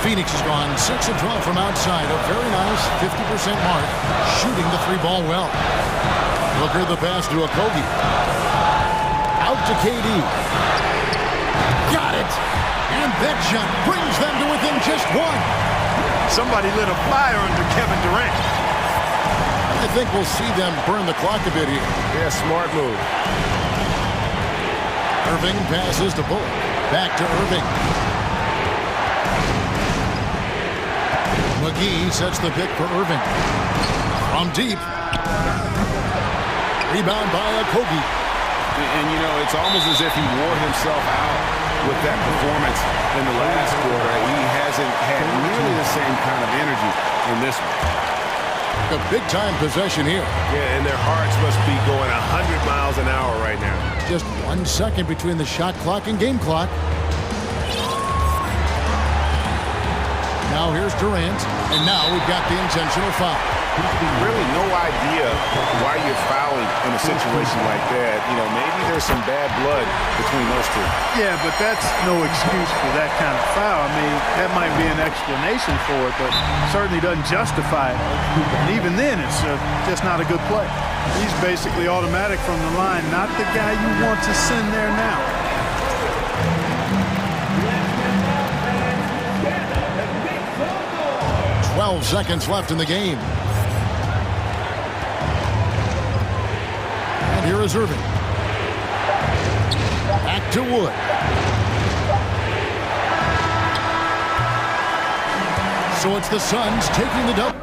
Phoenix has gone 6 of 12 from outside. A very nice 50% mark. Shooting the 3-ball well. Booker the pass to Okogie. Out to KD. Got it. And that shot brings them to within just 1. Somebody lit a fire under Kevin Durant. I think we'll see them burn the clock a bit here. Yeah, smart move. Irving passes to Bullock. Back to Irving. McGee sets the pick for Irving. From deep. Rebound by Okogie. And, you know, it's almost as if he wore himself out with that performance in the last quarter. He hasn't had nearly the same kind of energy in this one. A big-time possession here. Yeah, and their hearts must be going 100 miles an hour right now. Just 1 second between the shot clock and game clock. Now here's Durant, and now we've got the intentional foul. Really no idea why you're fouling in a situation like that. You know, maybe there's some bad blood between those two. Yeah, but that's no excuse for that kind of foul. I mean, that might be an explanation for it, but certainly doesn't justify it. And even then, it's just not a good play. He's basically automatic from the line, not the guy you want to send there now. "12 seconds left in the game. And here is Irving. Back to Wood. So it's the Suns taking the double.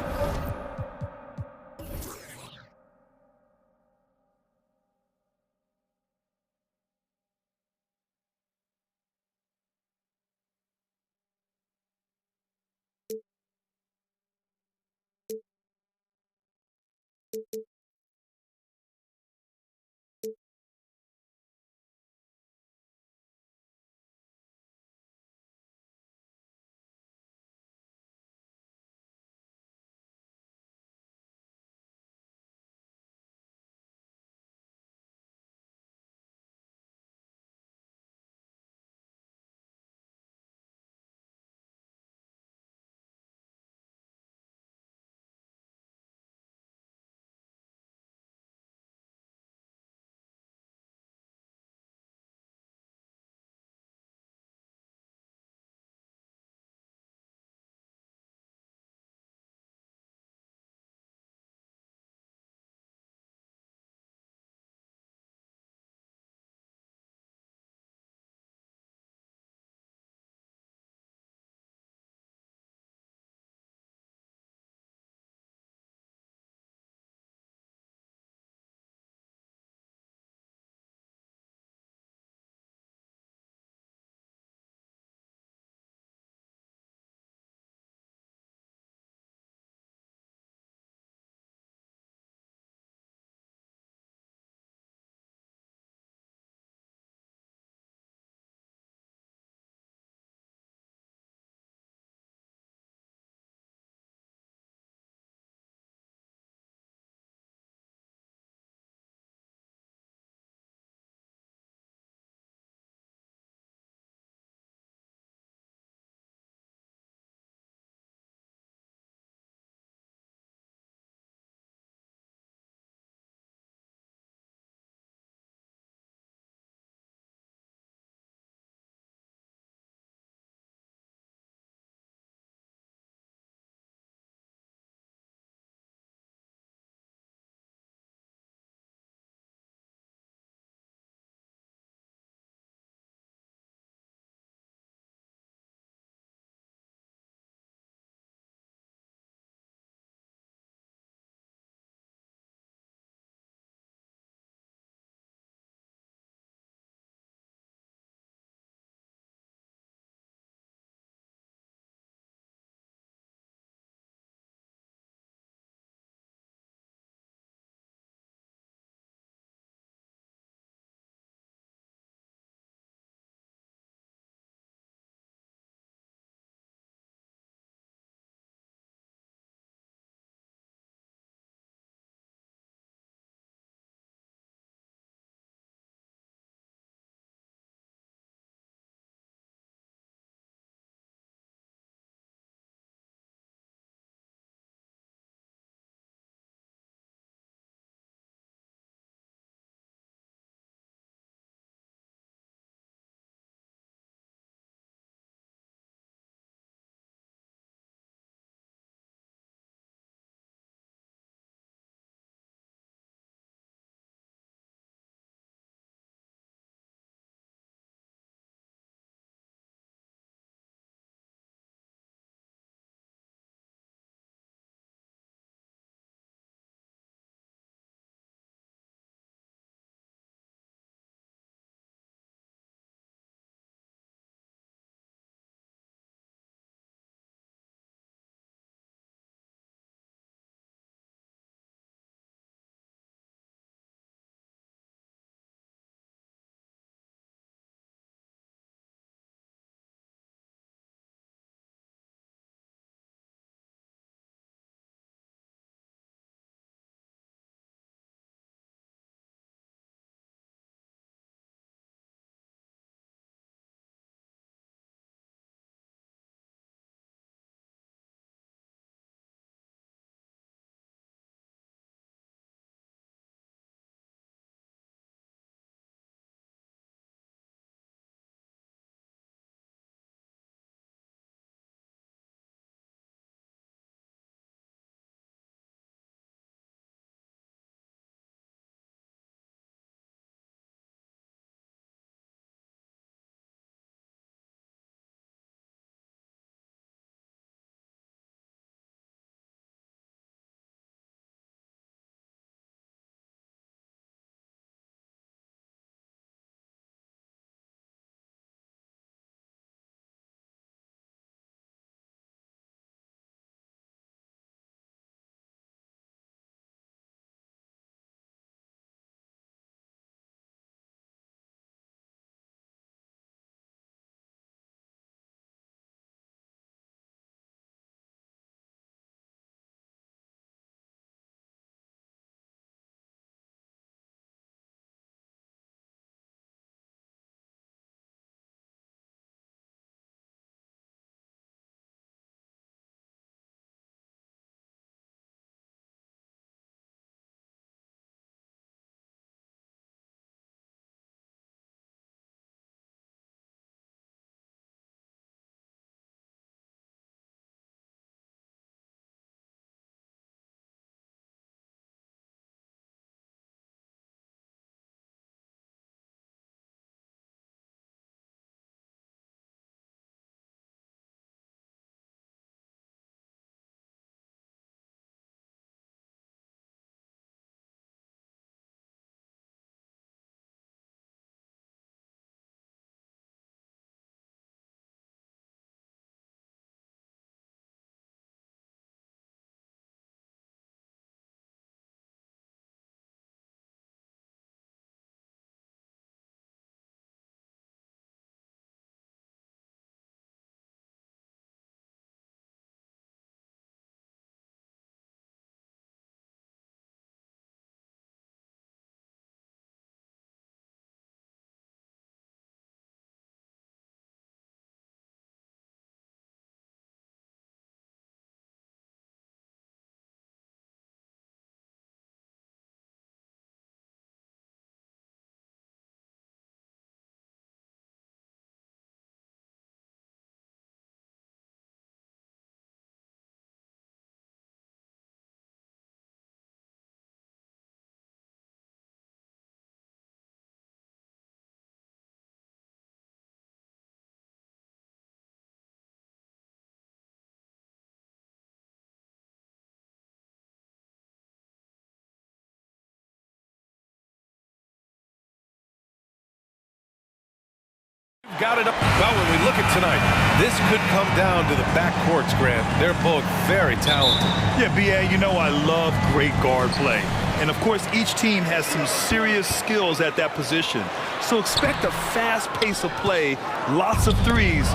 Got it up. Well, when we look at tonight, this could come down to the backcourts, Grant. They're both very talented. Yeah, B.A., you know I love great guard play. And, of course, each team has some serious skills at that position. So expect a fast pace of play, lots of threes.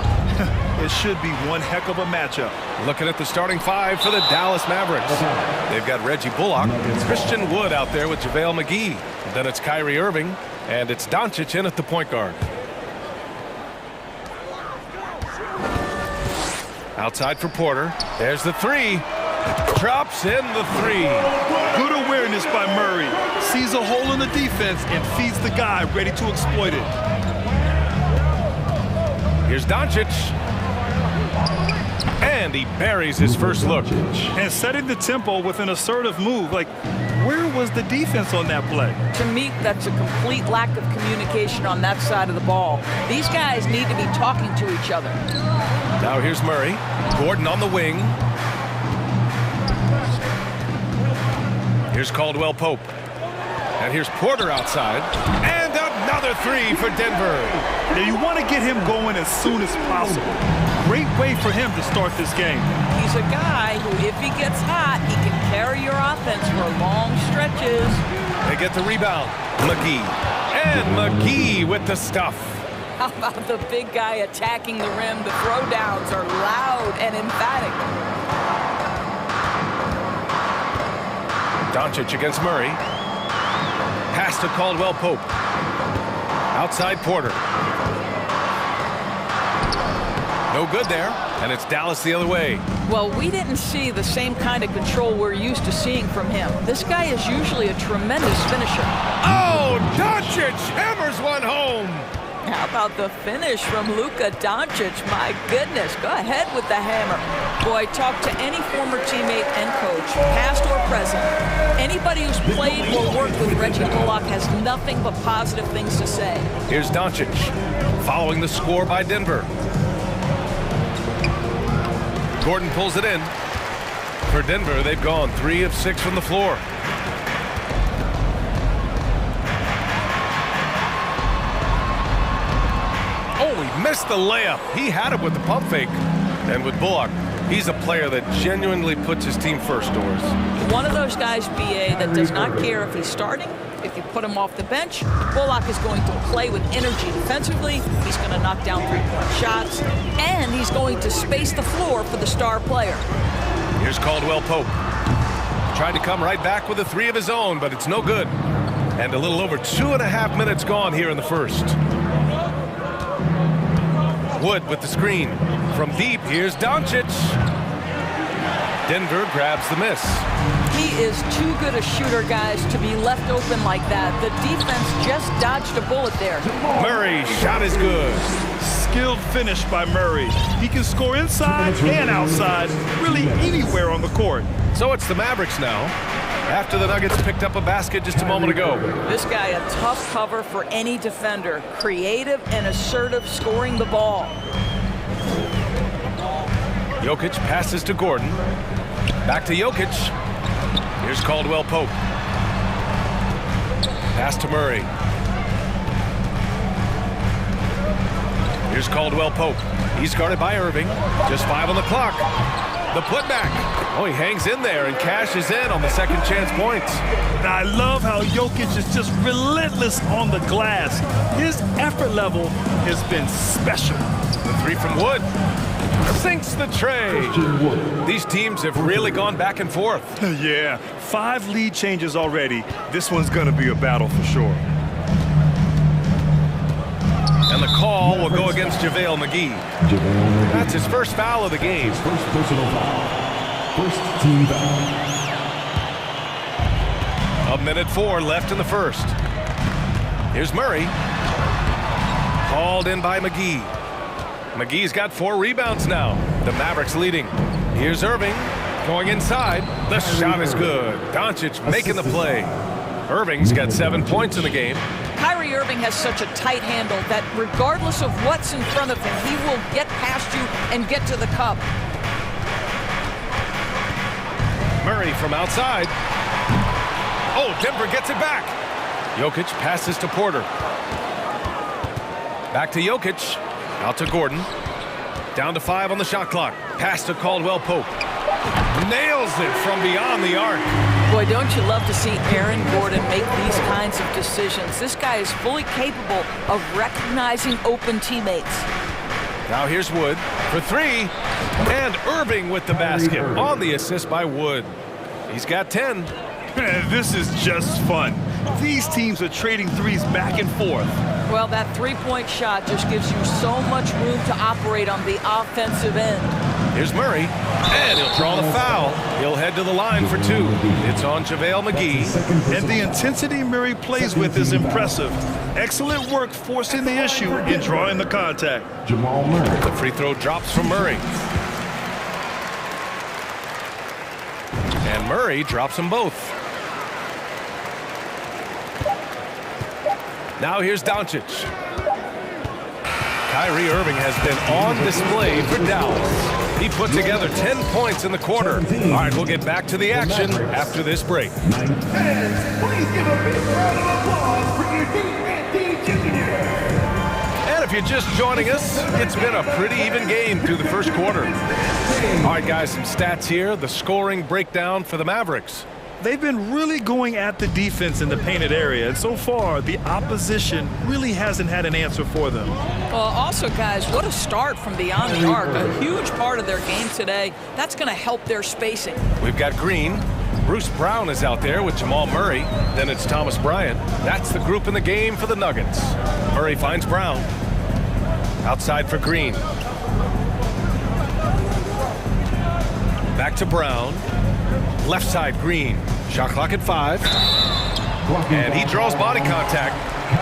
It should be one heck of a matchup. Looking at the starting five for the Dallas Mavericks. They've got Reggie Bullock, Christian Wood out there with JaVale McGee. Then it's Kyrie Irving, and it's Doncic in at the point guard. Outside for Porter. There's the three. Drops in the three. Good awareness by Murray. Sees a hole in the defense and feeds the guy ready to exploit it. Here's Doncic. And he buries his first look. And setting the tempo with an assertive move. Like, where was the defense on that play? To me, that's a complete lack of communication on that side of the ball. These guys need to be talking to each other. Now here's Murray. Gordon on the wing. Here's Caldwell Pope. And here's Porter outside. And another three for Denver. Now you want to get him going as soon as possible. Great way for him to start this game. He's a guy who, if he gets hot, he can carry your offense for long stretches. They get the rebound. McGee. And McGee with the stuff. How about the big guy attacking the rim? The throwdowns are loud and emphatic. Doncic against Murray. Pass to Caldwell Pope. Outside Porter. No good there, and it's Dallas the other way. Well, we didn't see the same kind of control we're used to seeing from him. This guy is usually a tremendous finisher. Oh, Doncic hammers one home. How about the finish from Luka Doncic? My goodness, go ahead with the hammer. Boy, talk to any former teammate and coach, past or present. Anybody who's played or worked with Reggie Bullock has nothing but positive things to say. Here's Doncic, following the score by Denver. Gordon pulls it in. For Denver, they've gone 3 of 6 from the floor. Oh, he missed the layup. He had it with the pump fake. And with Bullock, he's a player that genuinely puts his team first, Doris. One of those guys, BA, that does not care if he's starting. If you put him off the bench, Bullock is going to play with energy defensively. He's going to knock down three-point shots. And he's going to space the floor for the star player. Here's Caldwell Pope. Tried to come right back with a three of his own, but it's no good. And a little over 2.5 minutes gone here in the first. Wood with the screen. From deep, here's Doncic. Denver grabs the miss. He is too good a shooter, guys, to be left open like that. The defense just dodged a bullet there. Murray, shot is good. Skilled finish by Murray. He can score inside and outside, really anywhere on the court. So it's the Mavericks now, after the Nuggets picked up a basket just a moment ago. This guy, a tough cover for any defender. Creative and assertive, scoring the ball. Jokic passes to Gordon. Back to Jokic. Here's Caldwell Pope. Pass to Murray. Here's Caldwell Pope. He's guarded by Irving. Just 5 on the clock. The putback. Oh, he hangs in there and cashes in on the second chance points. I love how Jokic is just relentless on the glass. His effort level has been special. The three from Wood. Sinks the tray. These teams have really gone back and forth. Yeah, 5 lead changes already. This one's going to be a battle for sure. And the call will go against JaVale McGee. That's his first foul of the game. First personal foul. First team foul. 1:04 left in the first. Here's Murray. Called in by McGee. McGee's got 4 rebounds now. The Mavericks leading. Here's Irving going inside. The shot is good. Doncic making the play. Irving's got 7 points in the game. Kyrie Irving has such a tight handle that regardless of what's in front of him, he will get past you and get to the cup. Murray from outside. Oh, Denver gets it back. Jokic passes to Porter. Back to Jokic. Out to Gordon. Down to 5 on the shot clock. Pass to Caldwell Pope. Nails it from beyond the arc. Boy, don't you love to see Aaron Gordon make these kinds of decisions. This guy is fully capable of recognizing open teammates. Now here's Wood for 3. And Irving with the basket on the assist by Wood. He's got 10. This is just fun. These teams are trading threes back and forth. Well, that three-point shot just gives you so much room to operate on the offensive end. Here's Murray, and he'll draw the foul. He'll head to the line for 2. It's on JaVale McGee. And the intensity Murray plays with is impressive. Excellent work forcing the issue and drawing the contact. The free throw drops from Murray. And Murray drops them both. Now here's Doncic. Kyrie Irving has been on display for Dallas. He put together 10 points in the quarter. All right, we'll get back to the action after this break. Please give a big round of applause for And if you're just joining us, it's been a pretty even game through the first quarter. All right, guys, some stats here. The scoring breakdown for the Mavericks. They've been really going at the defense in the painted area, and so far, the opposition really hasn't had an answer for them. Well, also, guys, what a start from beyond the arc. A huge part of their game today. That's going to help their spacing. We've got Green. Bruce Brown is out there with Jamal Murray. Then it's Thomas Bryant. That's the group in the game for the Nuggets. Murray finds Brown. Outside for Green. Back to Brown. Left side, Green. Shot clock at 5. And he draws body contact.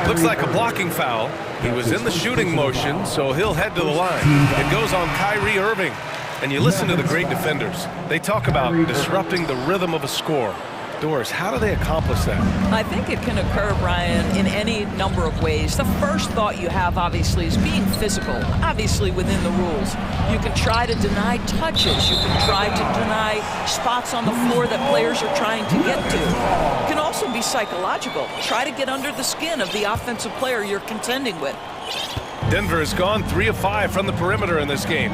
Looks like a blocking foul. He was in the shooting motion, so he'll head to the line. It goes on Kyrie Irving. And you listen to the great defenders. They talk about disrupting the rhythm of a score. Doris, how do they accomplish that? I think it can occur, Brian, in any number of ways. The first thought you have, obviously, is being physical, obviously within the rules. You can try to deny touches. You can try to deny spots on the floor that players are trying to get to. It can also be psychological. Try to get under the skin of the offensive player you're contending with. Denver has gone 3 of 5 from the perimeter in this game.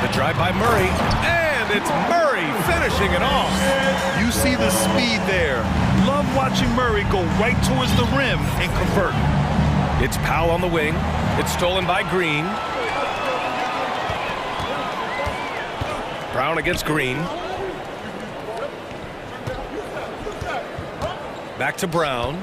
The drive by Murray, and it's Murray finishing it off. You see the speed there. Love watching Murray go right towards the rim and convert. It's Powell on the wing. It's stolen by Green. Brown against Green. Back to Brown.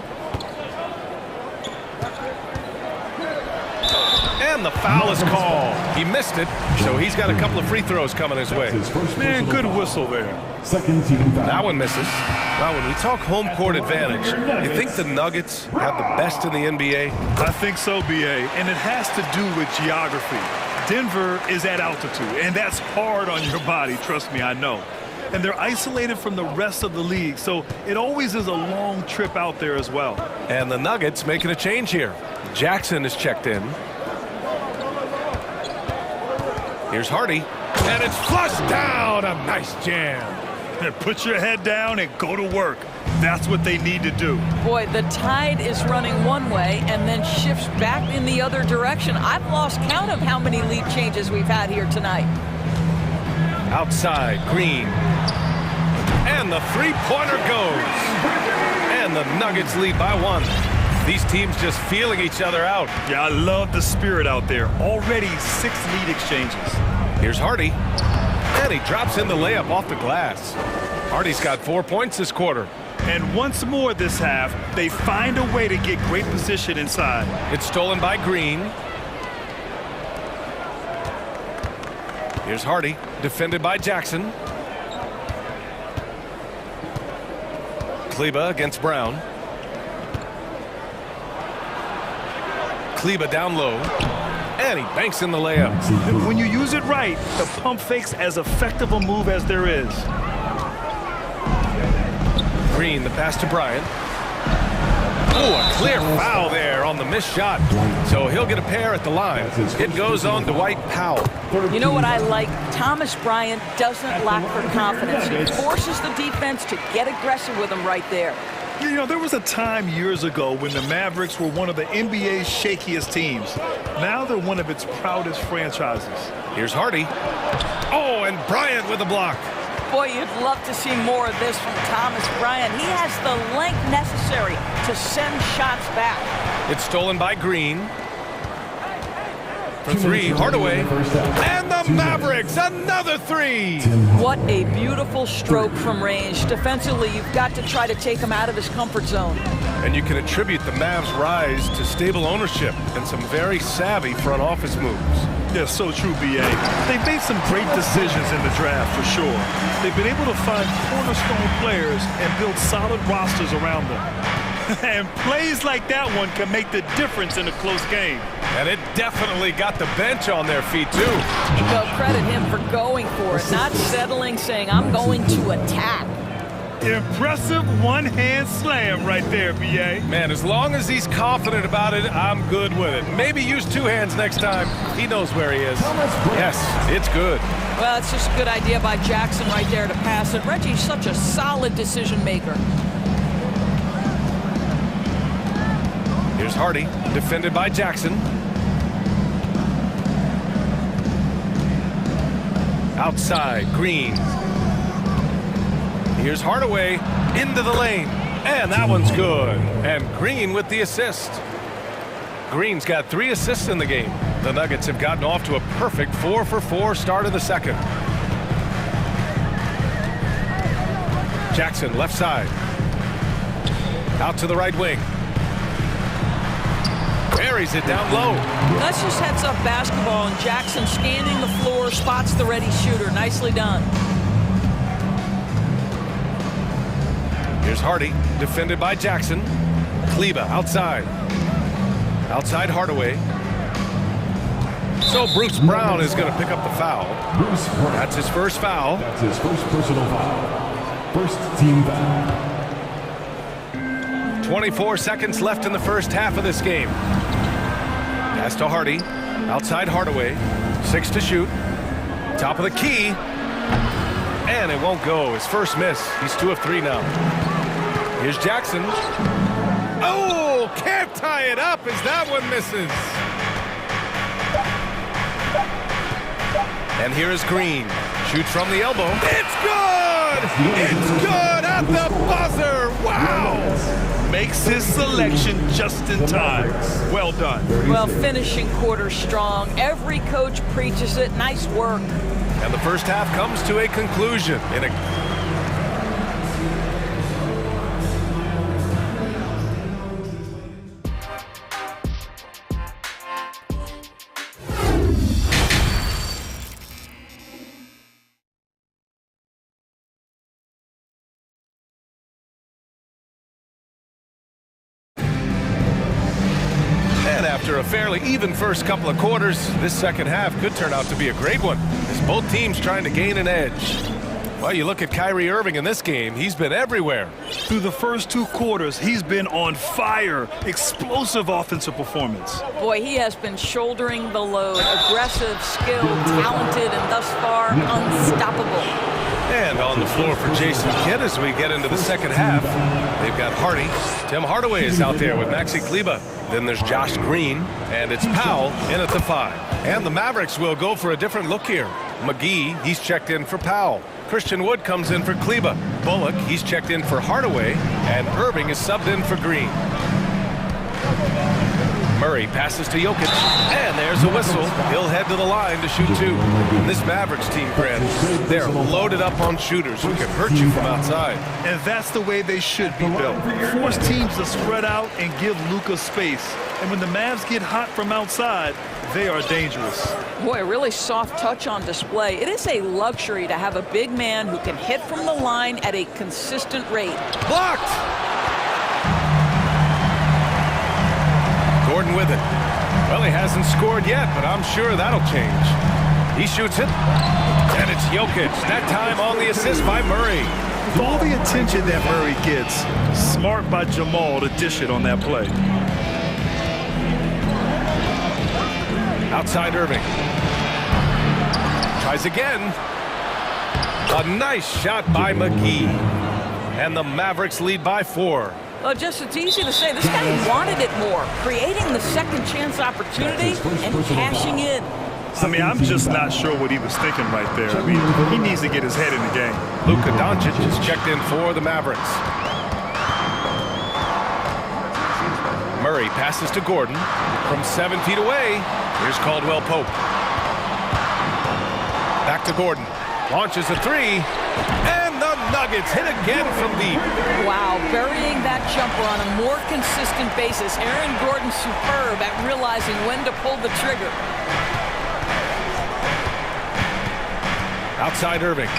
And the foul is called. He missed it, so he's got a couple of free throws coming his way. Man, good whistle there. That one misses. Now, when we talk home court advantage, you think the Nuggets have the best in the NBA? I think so, B.A., and it has to do with geography. Denver is at altitude, and that's hard on your body, trust me, I know. And they're isolated from the rest of the league, so it always is a long trip out there as well. And the Nuggets making a change here. Jackson is checked in. Here's Hardy, and it's flushed down. A nice jam. And put your head down and go to work. That's what they need to do. Boy, the tide is running one way and then shifts back in the other direction. I've lost count of how many lead changes we've had here tonight. Outside, Green. And the three-pointer goes. And the Nuggets lead by 1. These teams just feeling each other out. Yeah, I love the spirit out there. Already 6 lead exchanges. Here's Hardy. And he drops in the layup off the glass. Hardy's got 4 points this quarter. And once more this half, they find a way to get great position inside. It's stolen by Green. Here's Hardy, defended by Jackson. Kleba against Brown. Kleba down low. And he banks in the layup. When you use it right, the pump fake's as effective a move as there is. Green, the pass to Bryant. Oh, a clear foul there on the missed shot. So he'll get a pair at the line. It goes on Dwight Powell. You know what I like? Thomas Bryant doesn't lack for confidence. He forces the defense to get aggressive with him right there. You know, there was a time years ago when the Mavericks were one of the NBA's shakiest teams. Now they're one of its proudest franchises. Here's Hardy. Oh, and Bryant with the block. Boy, you'd love to see more of this from Thomas Bryant. He has the length necessary to send shots back. It's stolen by Green. For three, Hardaway. And the Mavericks, another three. What a beautiful stroke from range. Defensively, you've got to try to take him out of his comfort zone. And you can attribute the Mavs' rise to stable ownership and some very savvy front office moves. Yeah, so true, B.A. They've made some great decisions in the draft, for sure. They've been able to find cornerstone players and build solid rosters around them. And plays like that one can make the difference in a close game. And it definitely got the bench on their feet, too. Well, credit him for going for it, not settling, saying, I'm going to attack. Impressive one-hand slam right there, B.A. Man, as long as he's confident about it, I'm good with it. Maybe use two hands next time. He knows where he is. Yes, it's good. Well, it's just a good idea by Jackson right there to pass it. Reggie's such a solid decision maker. Here's Hardy, defended by Jackson. Outside, Green. Here's Hardaway into the lane. And that one's good. And Green with the assist. Green's got 3 assists in the game. The Nuggets have gotten off to a perfect 4-for-4 start of the second. Jackson, left side. Out to the right wing. Buries it down low. That's just heads up basketball, and Jackson scanning the floor, spots the ready shooter. Nicely done. Here's Hardy, defended by Jackson. Kleba outside. Outside Hardaway. So Bruce Brown is going to pick up the foul. That's his first foul. That's his first personal foul. First team foul. 24 seconds left in the first half of this game. Pass to Hardy. Outside Hardaway. 6 to shoot. Top of the key. And it won't go. His first miss. He's 2 of 3 now. Here's Jackson. Oh, can't tie it up as that one misses. And here is Green. Shoots from the elbow. It's good! It's good at the buzzer! Wow! Makes his selection just in time. Well done. Well, finishing quarter strong. Every coach preaches it. Nice work. And the first half comes to a conclusion in a After a fairly even first couple of quarters, this second half could turn out to be a great one, as both teams trying to gain an edge. Well, you look at Kyrie Irving in this game, he's been everywhere. Through the first 2 quarters, he's been on fire. Explosive offensive performance. Boy, he has been shouldering the load. Aggressive, skilled, talented, and thus far, unstoppable. And on the floor for Jason Kidd as we get into the second half. They've got Hardy. Tim Hardaway is out there with Maxi Kleba. Then there's Josh Green, and it's Powell in at the 5. And the Mavericks will go for a different look here. McGee, he's checked in for Powell. Christian Wood comes in for Kleba. Bullock, he's checked in for Hardaway. And Irving is subbed in for Green. Murray passes to Jokic, and there's a whistle. He'll head to the line to shoot 2. And this Mavericks team, Brad, they're loaded up on shooters who can hurt you from outside. And that's the way they should be built. Force teams to spread out and give Luka space. And when the Mavs get hot from outside, they are dangerous. Boy, a really soft touch on display. It is a luxury to have a big man who can hit from the line at a consistent rate. Blocked! Gordon with it. Well, he hasn't scored yet, but I'm sure that'll change. He shoots it, and it's Jokic. That time on the assist by Murray. With all the attention that Murray gets, smart by Jamal to dish it on that play. Outside Irving. Tries again. A nice shot by McGee. And the Mavericks lead by 4. Well, just it's easy to say. This guy wanted it more, creating the second chance opportunity and cashing in. I mean, I'm just not sure what he was thinking right there. I mean, he needs to get his head in the game. Luka Doncic is checked in for the Mavericks. Murray passes to Gordon from 7 feet away. Here's Caldwell Pope. Back to Gordon. Launches a three. And the Nuggets hit again from deep. Wow, burying that jumper on a more consistent basis. Aaron Gordon superb at realizing when to pull the trigger. Outside Irving.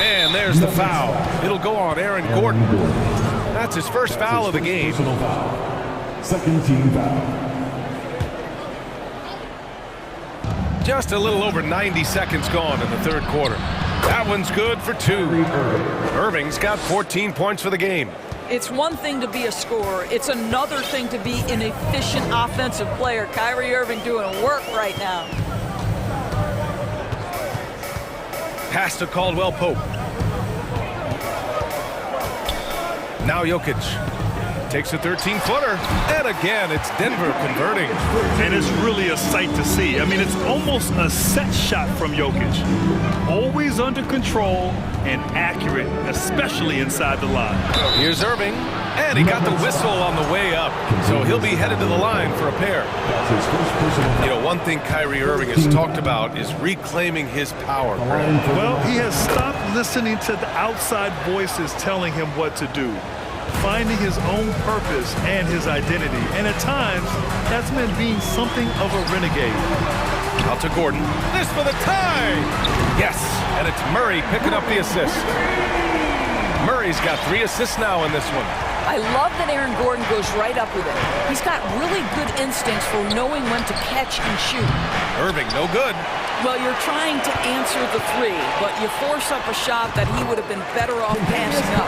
And there's the foul. It'll go on Aaron Gordon. That's his first foul of the game. Second team foul. Just a little over 90 seconds gone in the third quarter. That one's good for 2. Irving's got 14 points for the game. It's one thing to be a scorer. It's another thing to be an efficient offensive player. Kyrie Irving doing work right now. Pass to Caldwell Pope. Now Jokic takes a 13-footer. And again, it's Denver converting. And it's really a sight to see. I mean, it's almost a set shot from Jokic. Always under control and accurate, especially inside the line. Here's Irving. And he got the whistle on the way up. So he'll be headed to the line for a pair. You know, one thing Kyrie Irving has talked about is reclaiming his power. Well, he has stopped listening to the outside voices telling him what to do, finding his own purpose and his identity. And at times, that's meant being something of a renegade. Out to Gordon. This for the tie! Yes, and it's Murray picking up the assist. Murray's got 3 assists now in this one. I love that Aaron Gordon goes right up with it. He's got really good instincts for knowing when to catch and shoot. Irving, no good. Well, you're trying to answer the 3, but you force up a shot that he would have been better off passing up.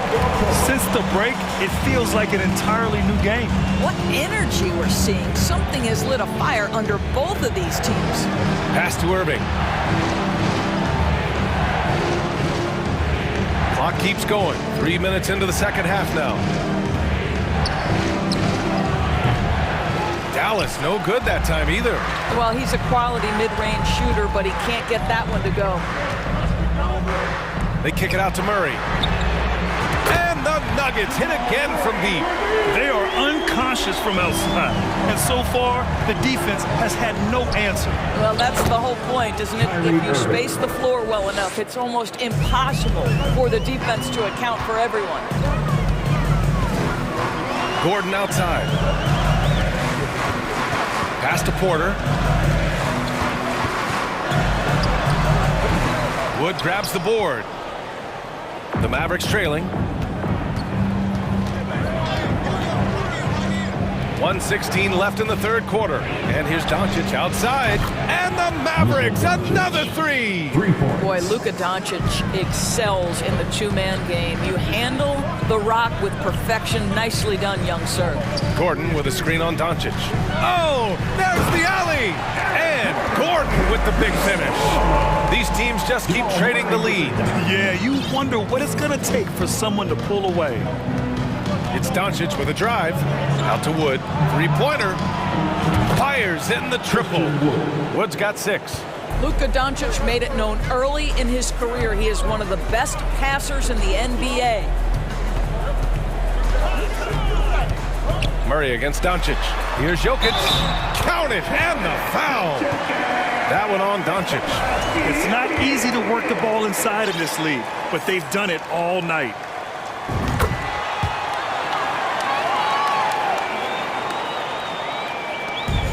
Since the break, it feels like an entirely new game. What energy we're seeing. Something has lit a fire under both of these teams. Pass to Irving. Clock keeps going. 3 minutes into the second half now. Dallas, no good that time either. Well, he's a quality mid-range shooter, but he can't get that one to go. They kick it out to Murray. And the Nuggets hit again from deep. They are unconscious from outside. And so far, the defense has had no answer. Well, that's the whole point, isn't it? If you space the floor well enough, it's almost impossible for the defense to account for everyone. Gordon outside. Pass to Porter. Wood grabs the board. The Mavericks trailing. 1:16 left in the third quarter. And here's Doncic outside. And the Mavericks, another 3. Boy, Luka Doncic excels in the 2-man game. You handle the rock with perfection. Nicely done, young sir. Gordon with a screen on Doncic. Oh, there's the alley. And Gordon with the big finish. These teams just keep trading the lead. Yeah, you wonder what it's going to take for someone to pull away. It's Doncic with a drive. Out to Wood. 3-pointer. Fires in the triple. Wood's got 6. Luka Doncic made it known early in his career he is one of the best passers in the NBA. Murray against Doncic. Here's Jokic. Count it, and the foul. That one on Doncic. It's not easy to work the ball inside of this league, but they've done it all night.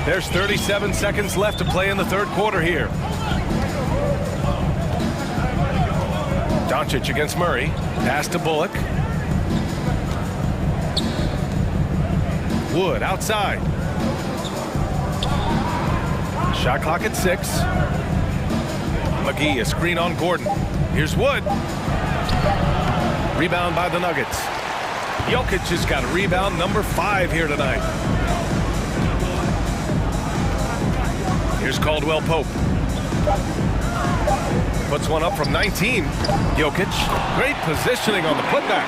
There's 37 seconds left to play in the third quarter here. Doncic against Murray. Pass to Bullock. Wood outside. Shot clock at 6. McGee, a screen on Gordon. Here's Wood. Rebound by the Nuggets. Jokic has got rebound number 5 here tonight. Here's Caldwell Pope. Puts one up from 19. Jokic, great positioning on the putback.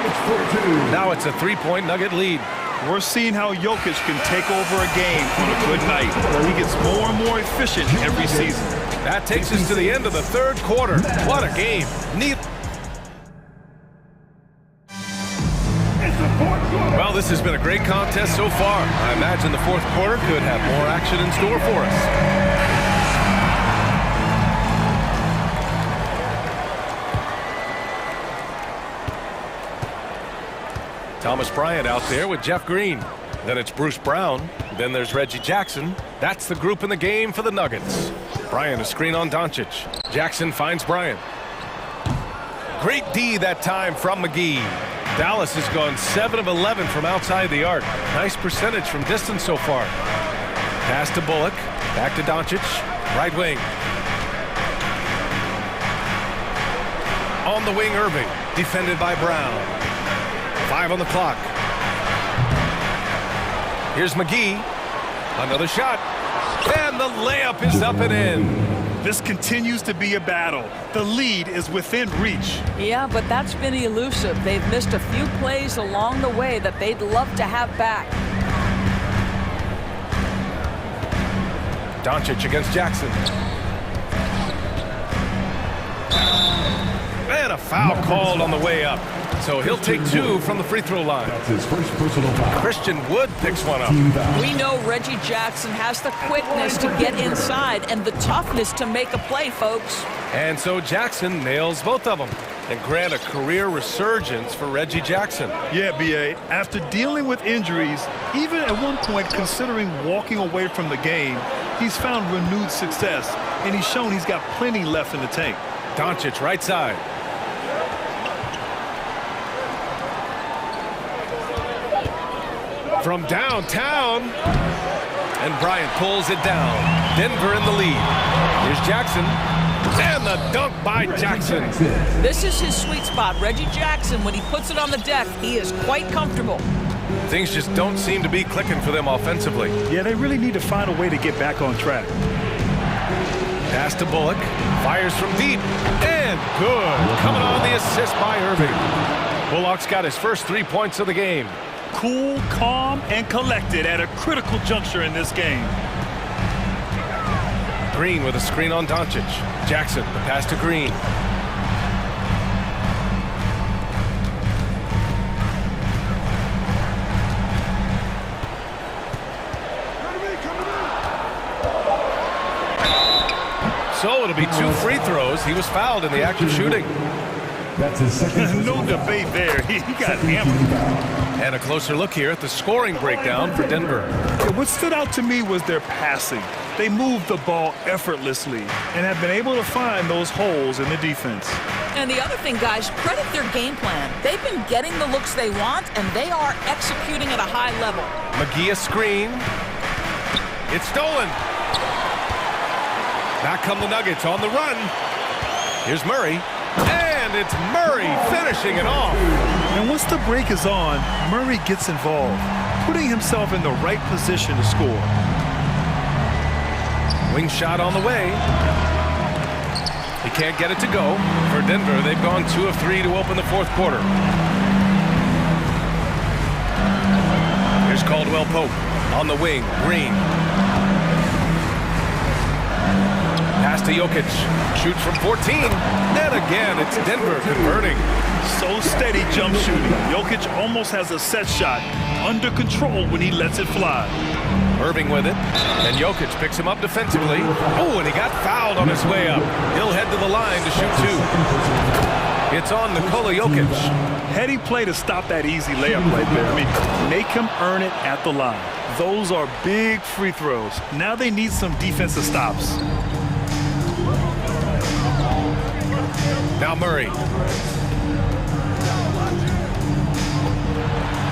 Now it's a three-point Nugget lead. We're seeing how Jokic can take over a game on a good night. He gets more and more efficient every season. That takes us to the end of the third quarter. What a game. Well, this has been a great contest so far. I imagine the fourth quarter could have more action in store for us. Thomas Bryant out there with Jeff Green. Then it's Bruce Brown. Then there's Reggie Jackson. That's the group in the game for the Nuggets. Bryant a screen on Doncic. Jackson finds Bryant. Great D that time from McGee. Dallas has gone 7 of 11 from outside the arc. Nice percentage from distance so far. Pass to Bullock. Back to Doncic. Right wing. On the wing, Irving. Defended by Brown. 5 on the clock. Here's McGee. Another shot. And the layup is up and in. This continues to be a battle. The lead is within reach. Yeah, but that's been elusive. They've missed a few plays along the way that they'd love to have back. Doncic against Jackson. And a foul called on the way up. So he'll take 2 from the free throw line. That's his first personal foul. Christian Wood picks one up. We know Reggie Jackson has the quickness to get inside and the toughness to make a play, folks. And so Jackson nails both of them. And grant a career resurgence for Reggie Jackson. Yeah, B.A., after dealing with injuries, even at one point considering walking away from the game, he's found renewed success, and he's shown he's got plenty left in the tank. Doncic right side. From downtown, and Bryant pulls it down. Denver in the lead. Here's Jackson, and the dunk by Jackson. This is his sweet spot. Reggie Jackson, when he puts it on the deck, he is quite comfortable. Things just don't seem to be clicking for them offensively. Yeah, they really need to find a way to get back on track. Pass to Bullock, fires from deep, and good. Coming on the assist by Irving. Bullock's got his first 3 points of the game. Cool, calm, and collected at a critical juncture in this game. Green with a screen on Doncic. Jackson, the pass to Green. So it'll be 2 free throws. He was fouled in the act of shooting. That's his second. No debate there. He got hammered. And a closer look here at the scoring breakdown for Denver. What stood out to me was their passing. They moved the ball effortlessly and have been able to find those holes in the defense. And the other thing, guys, credit their game plan. They've been getting the looks they want, and they are executing at a high level. McGee a screen. It's stolen. Back come the Nuggets on the run. Here's Murray. And it's Murray finishing it off. And once the break is on, Murray gets involved, putting himself in the right position to score. Wing shot on the way. He can't get it to go. For Denver, they've gone 2 of 3 to open the fourth quarter. Here's Caldwell Pope on the wing. Green. Pass to Jokic. Shoots from 14. And again, it's Denver converting. So steady jump shooting. Jokic almost has a set shot under control when he lets it fly. Irving with it. And Jokic picks him up defensively. Oh, and he got fouled on his way up. He'll head to the line to shoot 2. It's on Nikola Jokic. Heady play to stop that easy layup right there. I mean, make him earn it at the line. Those are big free throws. Now they need some defensive stops. Now Murray.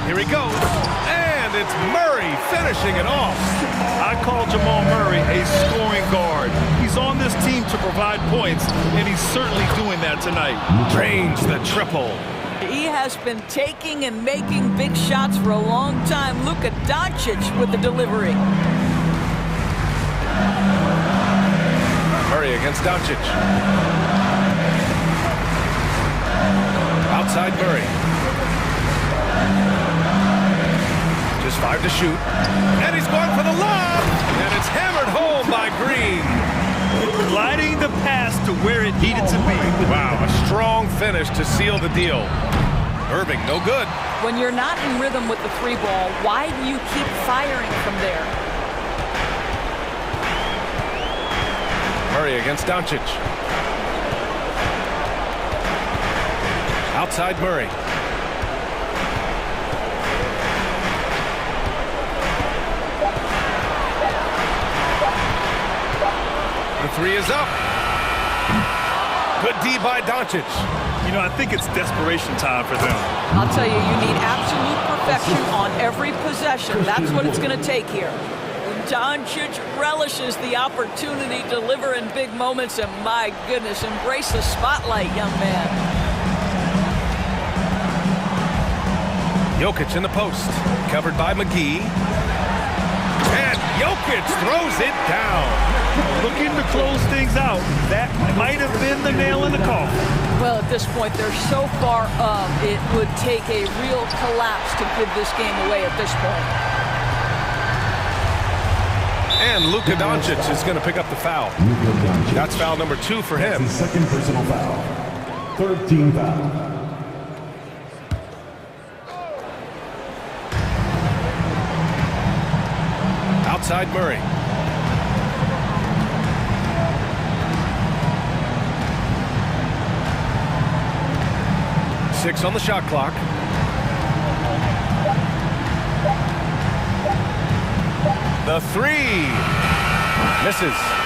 Here he goes. And it's Murray finishing it off. I call Jamal Murray a scoring guard. He's on this team to provide points, and he's certainly doing that tonight. Drains the triple. He has been taking and making big shots for a long time. Luka Doncic with the delivery. Murray against Doncic. Outside Murray. Just 5 to shoot. And he's going for the lob. And it's hammered home by Green. Gliding the pass to where it needed to be. Wow, a strong finish to seal the deal. Irving, no good. When you're not in rhythm with the three ball, why do you keep firing from there? Murray against Doncic. Outside Murray. The three is up. Good D by Doncic. You know, I think it's desperation time for them. I'll tell you, you need absolute perfection on every possession. That's what it's going to take here. Doncic relishes the opportunity to deliver in big moments, and my goodness, embrace the spotlight, young man. Jokic in the post, covered by McGee. And Jokic throws it down. Looking to close things out. That might have been the nail in the coffin. Well, at this point, they're so far up, it would take a real collapse to give this game away at this point. And Luka Doncic is going to pick up the foul. That's foul number 2 for him. That's his second personal foul. Third team foul. Outside Murray. Six on the shot clock. The three misses.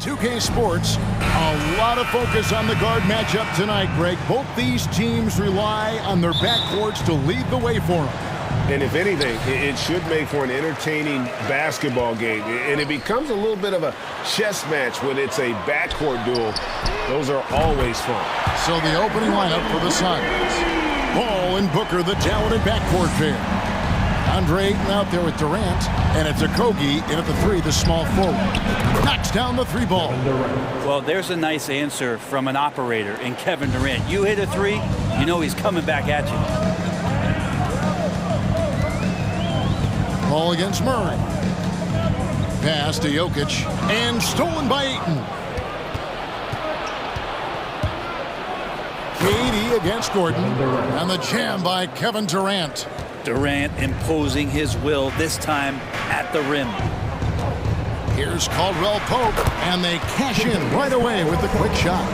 2K Sports. A lot of focus on the guard matchup tonight, Greg. Both these teams rely on their backcourts to lead the way for them. And if anything, it should make for an entertaining basketball game. And it becomes a little bit of a chess match when it's a backcourt duel. Those are always fun. So the opening lineup for the Suns. Ball and Booker, the talented backcourt pair. Andre Ayton out there with Durant, and it's Okogie in at the 3, the small forward. Knocks down the 3 ball. Well, there's a nice answer from an operator in Kevin Durant. You hit a 3, you know he's coming back at you. Ball against Murray. Pass to Jokic, and stolen by Ayton. KD against Gordon, and the jam by Kevin Durant. Durant imposing his will, this time at the rim. Here's Caldwell Pope, and they cash in right away with the quick shot.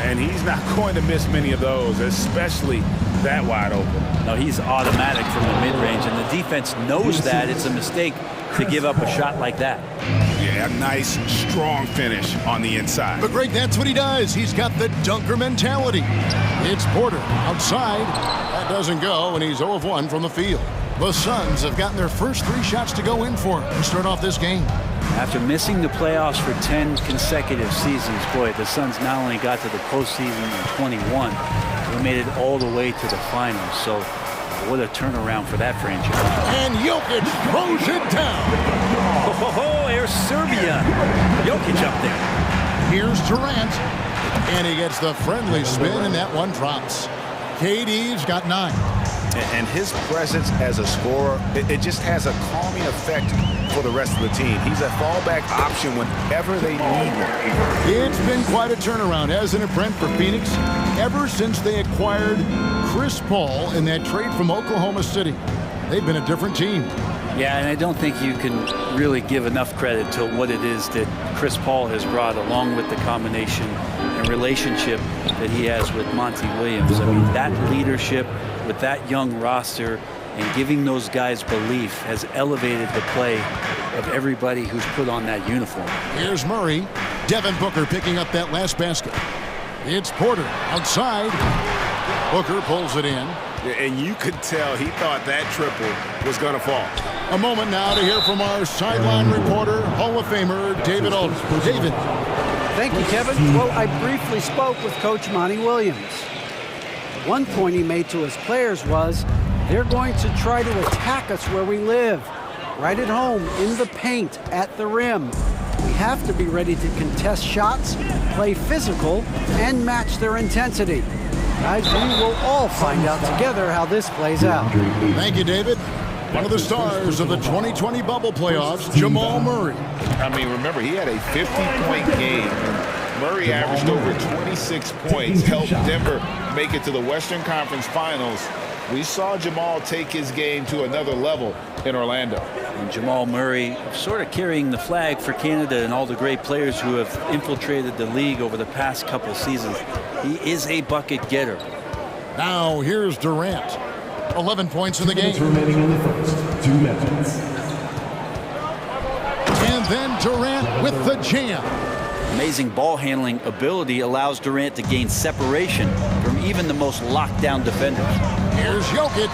And he's not going to miss many of those, especially that wide open. No, he's automatic from the mid-range, and the defense knows that it's a mistake to give up a shot like that. Yeah, a nice, strong finish on the inside. But Greg, that's what he does. He's got the dunker mentality. It's Porter outside. That doesn't go, and he's 0 of 1 from the field. The Suns have gotten their first 3 shots to go in for him to start off this game. After missing the playoffs for 10 consecutive seasons, boy, the Suns not only got to the postseason in 21, they made it all the way to the finals. So what a turnaround for that franchise. And Jokic throws it down. There's Serbia. Jokic up there. Here's Durant. And he gets the friendly spin, and that one drops. KD's got 9. And his presence as a scorer, it just has a calming effect for the rest of the team. He's a fallback option whenever they need him. It's been quite a turnaround, hasn't it, Brent, for Phoenix? Ever since they acquired Chris Paul in that trade from Oklahoma City, they've been a different team. Yeah, and I don't think you can really give enough credit to what it is that Chris Paul has brought, along with the combination and relationship that he has with Monty Williams. I mean, that leadership with that young roster and giving those guys belief has elevated the play of everybody who's put on that uniform. Here's Murray. Devin Booker picking up that last basket. It's Porter outside. Booker pulls it in. And you could tell he thought that triple was going to fall. A moment now to hear from our sideline reporter, Hall of Famer David Aldridge. David. Thank you, Kevin. Well, I briefly spoke with Coach Monty Williams. One point he made to his players was, they're going to try to attack us where we live, right at home, in the paint, at the rim. We have to be ready to contest shots, play physical, and match their intensity. Guys, we will all find out together how this plays out. Thank you, David. One of the stars of the 2020 bubble playoffs, Jamal Murray. I mean, remember, he had a 50-point game. Murray averaged over 26 points, helped Denver make it to the Western Conference Finals. We saw Jamal take his game to another level in Orlando. And Jamal Murray sort of carrying the flag for Canada and all the great players who have infiltrated the league over the past couple seasons. He is a bucket getter. Now here's Durant. 11 points in the game. Remaining in the first, 2 minutes. And then Durant with the jam. Amazing ball handling ability allows Durant to gain separation from even the most locked down defenders. Here's Jokic.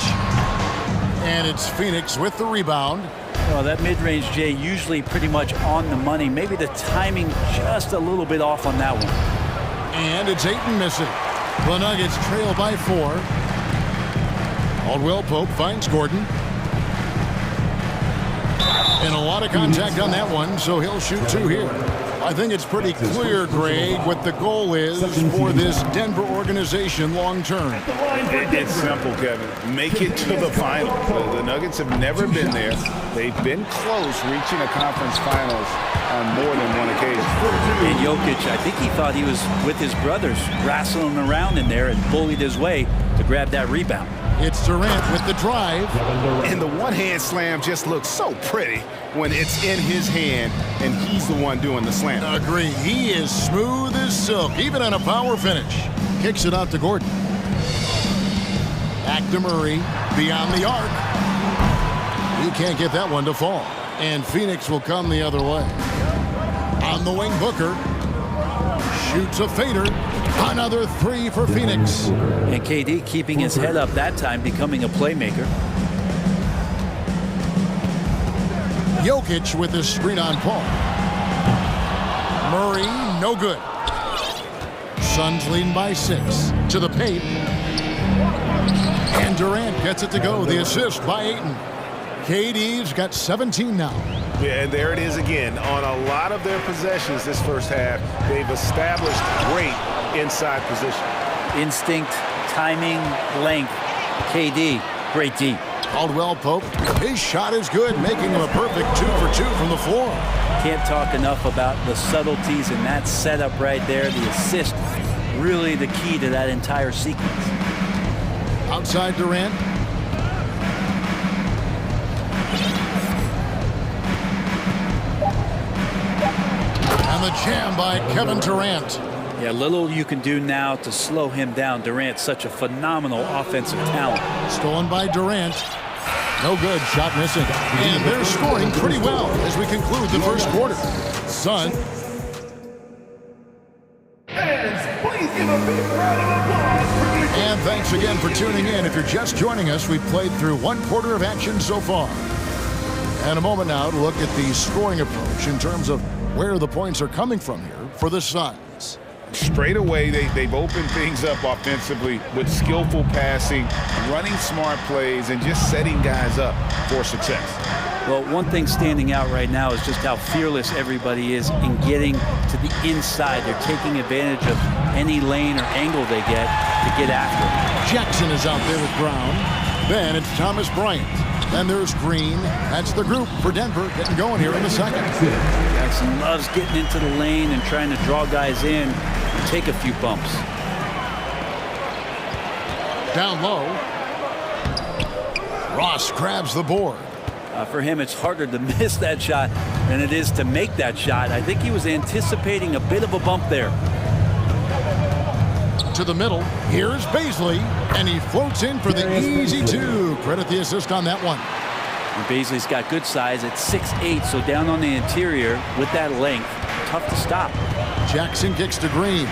And it's Phoenix with the rebound. Well, that mid-range, Jay, usually pretty much on the money. Maybe the timing just a little bit off on that one. And it's Ayton missing. The Nuggets trail by 4. Caldwell Pope finds Gordon. And a lot of contact on that one, so he'll shoot 2 here. I think it's pretty clear, Greg, what the goal is for this Denver organization long term. It's simple, Kevin. Make it to the finals. The Nuggets have never been there. They've been close reaching a conference finals on more than one occasion. And Jokic, I think he thought he was with his brothers, wrestling around in there and bullied his way to grab that rebound. It's Durant with the drive. And the one-hand slam just looks so pretty when it's in his hand and he's the one doing the slam. Agree. He is smooth as silk, even on a power finish. Kicks it out to Gordon. Back to Murray, beyond the arc. He can't get that one to fall. And Phoenix will come the other way. On the wing, Booker. Shoots a fader. Another three for Phoenix. And KD keeping his head up that time, becoming a playmaker. Jokic with his screen on Paul. Murray, no good. Suns leading by 6. To the paint. And Durant gets it to go. The assist by Ayton. KD's got 17 now. Yeah, and there it is again. On a lot of their possessions this first half, they've established great inside position. Instinct, timing, length. KD, great D. Caldwell Pope, his shot is good, making him a perfect 2 for 2 from the floor. Can't talk enough about the subtleties in that setup right there. The assist, really the key to that entire sequence. Outside Durant. And the jam by Kevin Durant. Yeah, little you can do now to slow him down. Durant's such a phenomenal offensive talent. Stolen by Durant. No good. Shot missing. And they're scoring pretty well as we conclude the first quarter. Sun. Please give a big round of applause. And thanks again for tuning in. If you're just joining us, we've played through 1 quarter of action so far. And a moment now to look at the scoring approach in terms of where the points are coming from here for the Suns. Straight away, they've opened things up offensively with skillful passing, running smart plays, and just setting guys up for success. Well, one thing standing out right now is just how fearless everybody is in getting to the inside. They're taking advantage of any lane or angle they get after it. Jackson is out there with Brown. Then it's Thomas Bryant. Then there's Green. That's the group for Denver getting going here in the second. Jackson loves getting into the lane and trying to draw guys in and take a few bumps. Down low. Ross grabs the board. For him, it's harder to miss that shot than it is to make that shot. I think he was anticipating a bit of a bump there. To the middle. Here's Baisley, and he floats in for the easy 2. Credit the assist on that one. And Baisley's got good size at 6'8", so down on the interior with that length, tough to stop. Jackson kicks to Green.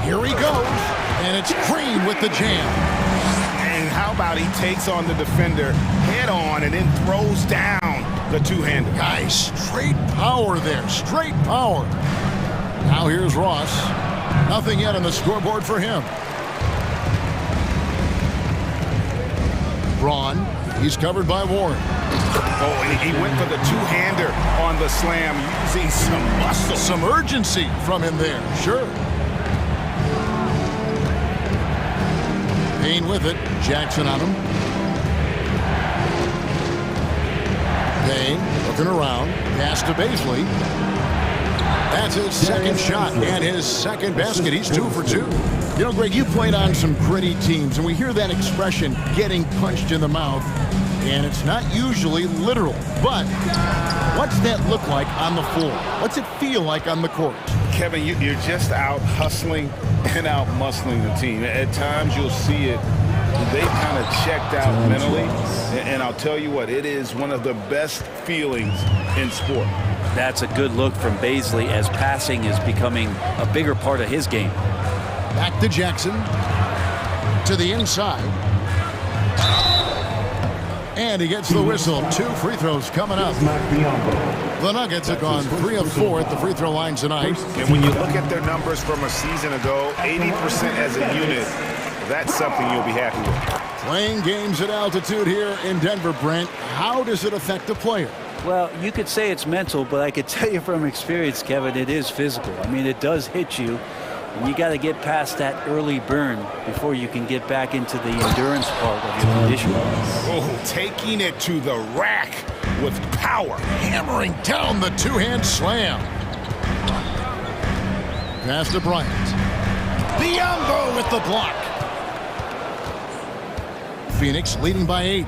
Here he goes, and it's Green with the jam. And how about he takes on the defender head on and then throws down the two-hander. Guys, straight power there, straight power. Now here's Ross. Nothing yet on the scoreboard for him. Braun, he's covered by Warren. Oh, and he went for the two-hander on the slam, using some muscle. Some urgency from him there, sure. Payne with it. Jackson on him. Payne looking around. Pass to Baisley. That's his second shot and his second basket. He's 2 for 2. You know, Greg, you played on some gritty teams, and we hear that expression, getting punched in the mouth, and it's not usually literal. But what's that look like on the floor? What's it feel like on the court? Kevin, you're just out hustling and out muscling the team. At times you'll see it. They've kind of checked out mentally, and I'll tell you what, it is one of the best feelings in sport. That's a good look from Baisley as passing is becoming a bigger part of his game. Back to Jackson. To the inside. And he gets the whistle. 2 free throws coming up. The Nuggets have gone 3 of 4 at the free throw line tonight. And when you look at their numbers from a season ago, 80% as a unit, that's something you'll be happy with. Playing games at altitude here in Denver, Brent. How does it affect a player? Well, you could say it's mental, but I could tell you from experience, Kevin, it is physical. I mean, it does hit you, and you got to get past that early burn before you can get back into the endurance part of your conditioning. Oh, taking it to the rack with power. Hammering down the two-hand slam. Pass to Bryant. Biombo with the block. Phoenix leading by 8.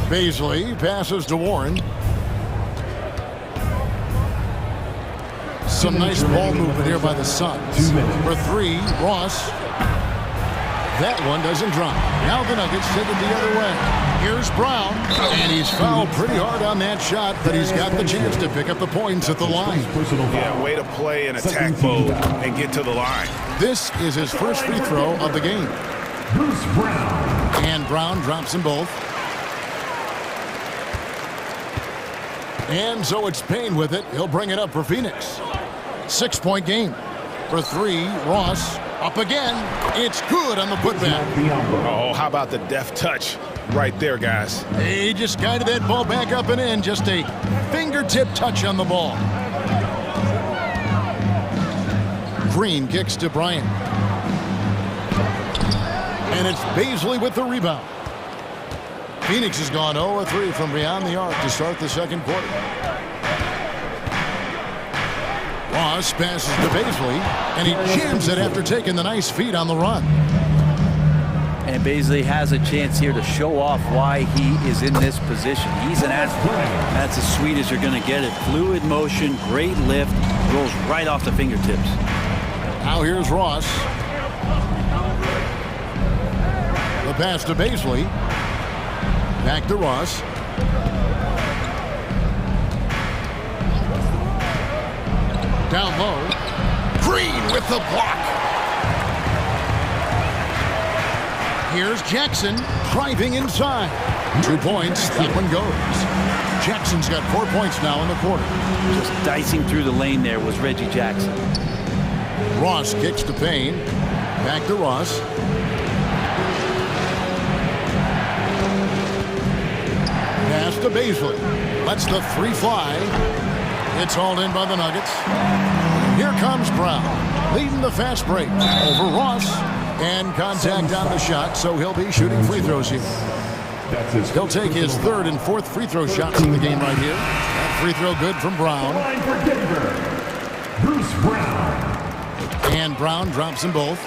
Baisley passes to Warren. Some nice ball movement here by the Suns. For 3, Ross. That one doesn't drop. Now the Nuggets take it the other way. Here's Brown, and he's fouled pretty hard on that shot, but he's got the chance to pick up the points at the line. Yeah, way to play in attack mode and get to the line. This is his first free throw of the game. And Brown drops them both. And so it's Payne with it. He'll bring it up for Phoenix. 6-point game. For three, Ross up again. It's good on the putback. Oh, how about the deft touch right there, guys? He just guided that ball back up and in. Just a fingertip touch on the ball. Green kicks to Bryant. And it's Baisley with the rebound. Phoenix has gone 0-3 from beyond the arc to start the second quarter. Ross passes to Baisley, and he jams it after taking the nice feed on the run. And Baisley has a chance here to show off why he is in this position. He's an athlete. That's as sweet as you're going to get it. Fluid motion, great lift, rolls right off the fingertips. Now here's Ross. The pass to Baisley. Back to Ross. Down low. Green with the block. Here's Jackson driving inside. 2 points. That one goes. Jackson's got 4 points now in the quarter. Just dicing through the lane there was Reggie Jackson. Ross kicks to Payne. Back to Ross. Pass to Baisley. Lets the three fly. It's hauled in by the Nuggets. Here comes Brown, leading the fast break over Ross. And contact on the shot, so he'll be shooting free throws here. He'll take his third and fourth free throw shots in the game right here. That free throw good from Brown. Bruce Brown. And Brown drops them both.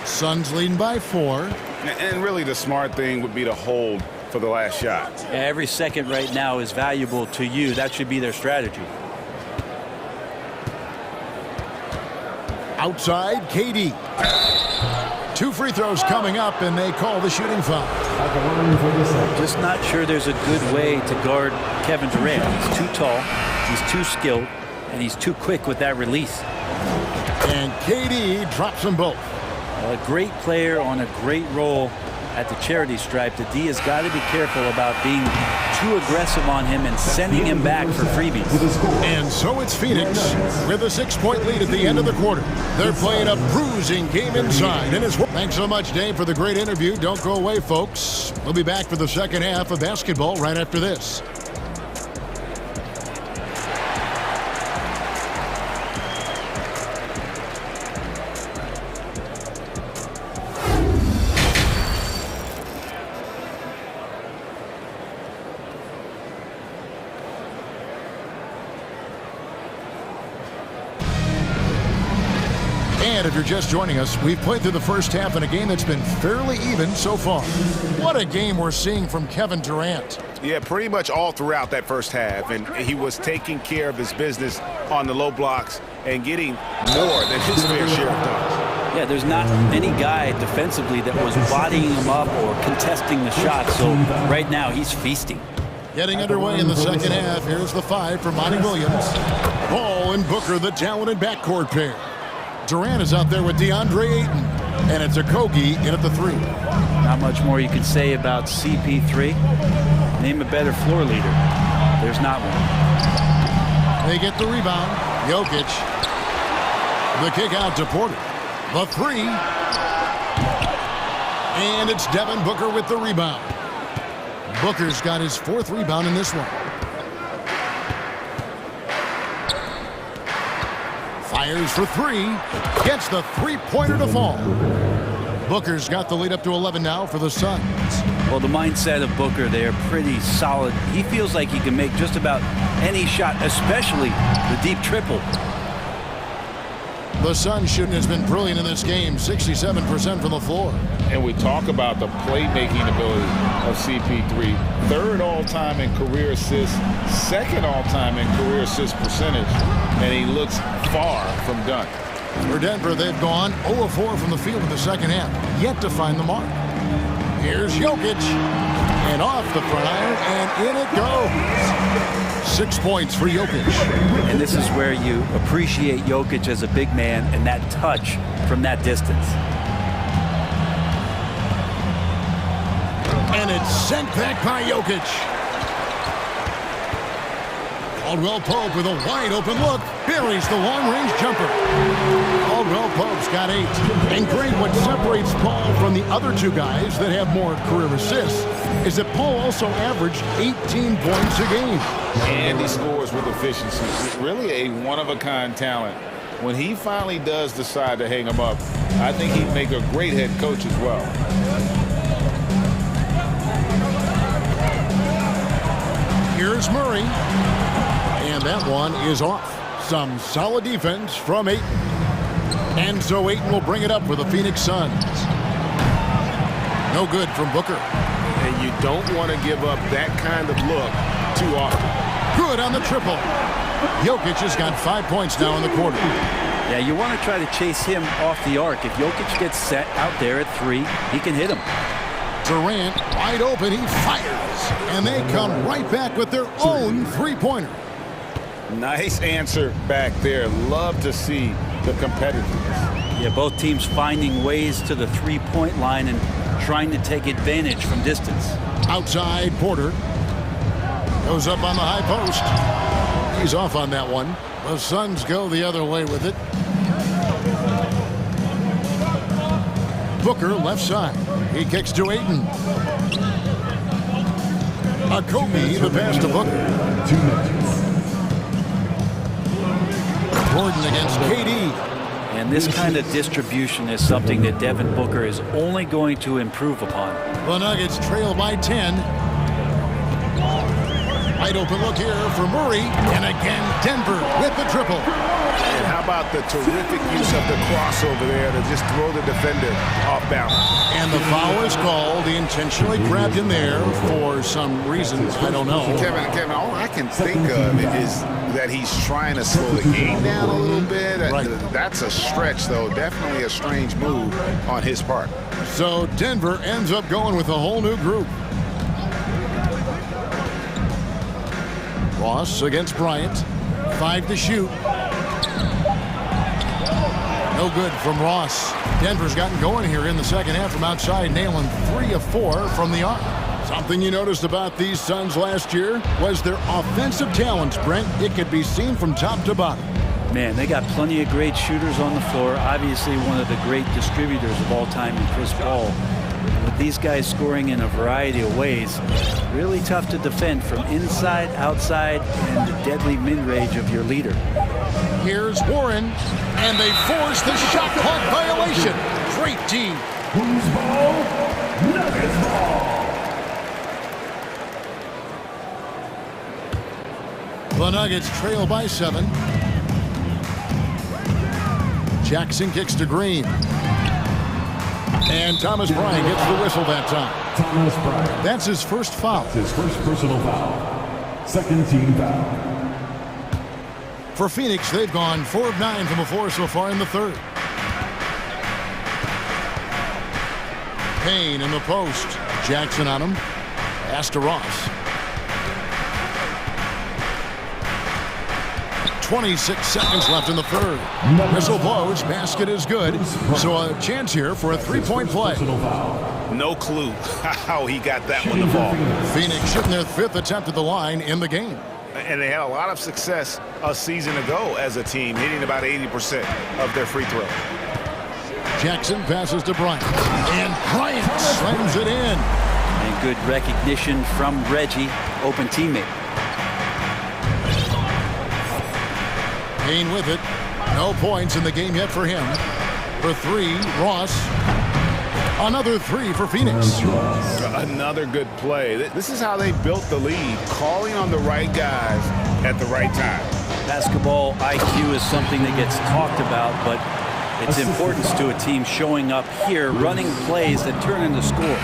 Suns leading by 4. And really the smart thing would be to hold for the last shot. Yeah, every second right now is valuable to you. That should be their strategy. Outside, KD. 2 free throws coming up, and they call the shooting foul. Just not sure there's a good way to guard Kevin Durant. He's too tall, he's too skilled, and he's too quick with that release. And KD drops them both. A great player on a great roll at the charity stripe. The D has got to be careful about being too aggressive on him and sending him back for freebies. And so it's Phoenix with a 6-point lead at the end of the quarter. They're playing a bruising game inside. And it's thanks so much, Dave, for the great interview. Don't go away, folks. We'll be back for the second half of basketball right after this. And if you're just joining us, we've played through the first half in a game that's been fairly even so far. What a game we're seeing from Kevin Durant. Yeah, pretty much all throughout that first half. And he was taking care of his business on the low blocks and getting more than his fair share of dunks. Yeah, there's not any guy defensively that was bodying him up or contesting the shot. So right now he's feasting. Getting underway in the second half. Here's the 5 for Monty Williams. Ball and Booker, the talented backcourt pair. Durant is out there with DeAndre Ayton, and it's Okogie in at the 3. Not much more you can say about CP3. Name a better floor leader. There's not one. They get the rebound. Jokic. The kick out to Porter. The 3. And it's Devin Booker with the rebound. Booker's got his 4th rebound in this one. Fires for 3. Gets the three-pointer to fall. Booker's got the lead up to 11 now for the Suns. Well, the mindset of Booker there, pretty solid. He feels like he can make just about any shot, especially the deep triple. The Suns shooting has been brilliant in this game, 67% from the floor. And we talk about the playmaking ability of CP3. 3rd all-time in career assists, 2nd all-time in career assist percentage, and he looks far from done. For Denver, they've gone 0-4 from the field in the second half, yet to find the mark. Here's Jokic. And off the front iron, and in it goes. 6 points for Jokic. And this is where you appreciate Jokic as a big man and that touch from that distance. And it's sent back by Jokic. Caldwell Pope with a wide open look. Buries the long-range jumper. Caldwell Pope's got 8. And great, what separates Paul from the other two guys that have more career assists is that Paul also averaged 18 points a game. And he scores with efficiency. Really a one-of-a-kind talent. When he finally does decide to hang him up, I think he'd make a great head coach as well. Here's Murray. And that one is off. Some solid defense from Ayton. And so Ayton will bring it up for the Phoenix Suns. No good from Booker. And you don't want to give up that kind of look too often. Good on the triple. Jokic has got 5 points now in the quarter. Yeah, you want to try to chase him off the arc. If Jokic gets set out there at 3, he can hit him. Durant, wide open, he fires. And they come right back with their own three-pointer. Nice answer back there. Love to see the competitiveness. Yeah, both teams finding ways to the three-point line and trying to take advantage from distance. Outside, Porter. Goes up on the high post. He's off on that one. The Suns go the other way with it. Booker, left side. He kicks to Ayton. Kobe, the pass to Booker. 2 minutes. Gordon against KD. And this kind of distribution is something that Devin Booker is only going to improve upon. The Nuggets trail by 10. Wide open look here for Murray. And again, Denver with the triple. And how about the terrific use of the crossover there to just throw the defender off balance. And the foul is called. He intentionally grabbed him there for some reasons. I don't know. Kevin, all I can think of is that he's trying to slow the game down a little bit. Right. That's a stretch, though. Definitely a strange move on his part. So Denver ends up going with a whole new group. Ross against Bryant. 5 to shoot. No good from Ross. Denver's gotten going here in the second half from outside, nailing 3 of 4 from the arc. Something you noticed about these Suns last year was their offensive talents, Brent. It could be seen from top to bottom. Man, they got plenty of great shooters on the floor. Obviously, one of the great distributors of all time in Chris Paul. With these guys scoring in a variety of ways, really tough to defend from inside, outside, and the deadly mid-range of your leader. Here's Warren, and they force the shot clock violation. Great team. Who's ball? Nuggets ball. The Nuggets trail by 7. Jackson kicks to Green. And Thomas Bryant gets the whistle that time. Thomas Bryant. That's his first foul. His first personal foul. Second team foul. For Phoenix, they've gone 4 of 9 from the floor so far in the third. Payne in the post. Jackson on him. Pass to Ross. 26 seconds left in the third. Whistle blows. Basket is good. So a chance here for a three-point play. No clue how he got that one to fall. Phoenix shooting their 5th attempt at the line in the game. And they had a lot of success a season ago as a team, hitting about 80% of their free throw. Jackson passes to Bryant. And Bryant slams it in. And good recognition from Reggie, open teammate. Payne with it. No points in the game yet for him. For 3, Ross. Another 3 for Phoenix. Another good play. This is how they built the lead, calling on the right guys at the right time. Basketball IQ is something that gets talked about, but its importance to a team showing up here, running plays that turn into scores.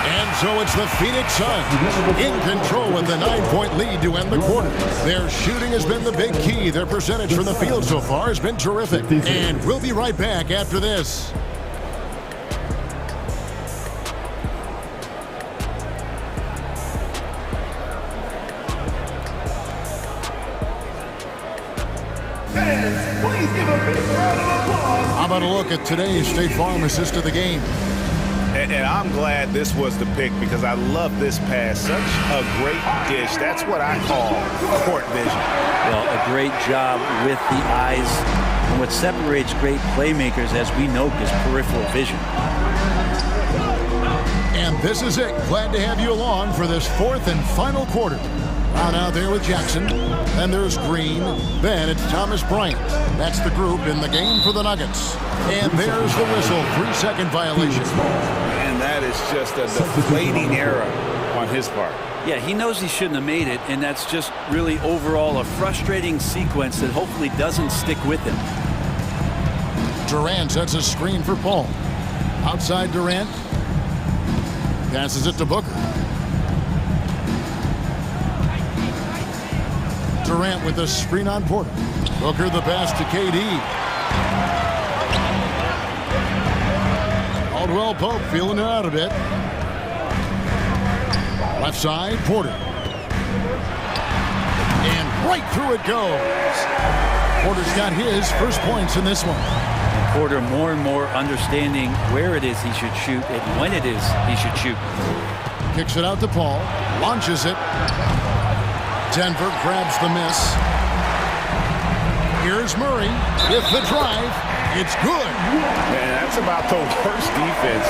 And so it's the Phoenix Suns in control with a 9-point lead to end the quarter. Their shooting has been the big key. Their percentage from the field so far has been terrific. And we'll be right back after this. fans, please give a big round of applause. How about a look at today's State Farm assist of the game? And I'm glad this was the pick because I love this pass. Such a great dish. That's what I call court vision. Well, a great job with the eyes. And what separates great playmakers, as we know, is peripheral vision. And this is it. Glad to have you along for this fourth and final quarter. Round out there with Jackson. Then there's Green. Then it's Thomas Bryant. That's the group in the game for the Nuggets. And there's the whistle. 3-second violation. And that is just a deflating error on his part. Yeah, he knows he shouldn't have made it, and that's just really overall a frustrating sequence that hopefully doesn't stick with him. Durant sets a screen for Paul. Outside Durant. Passes it to Booker. Durant with the screen on Porter. Booker the pass to KD. Caldwell Pope feeling it out a bit. Left side, Porter. And right through it goes. Porter's got his first points in this one. Porter more and more understanding where it is he should shoot and when it is he should shoot. Kicks it out to Paul. Launches it. Denver grabs the miss. Here's Murray with the drive. It's good. Man, that's about the worst defense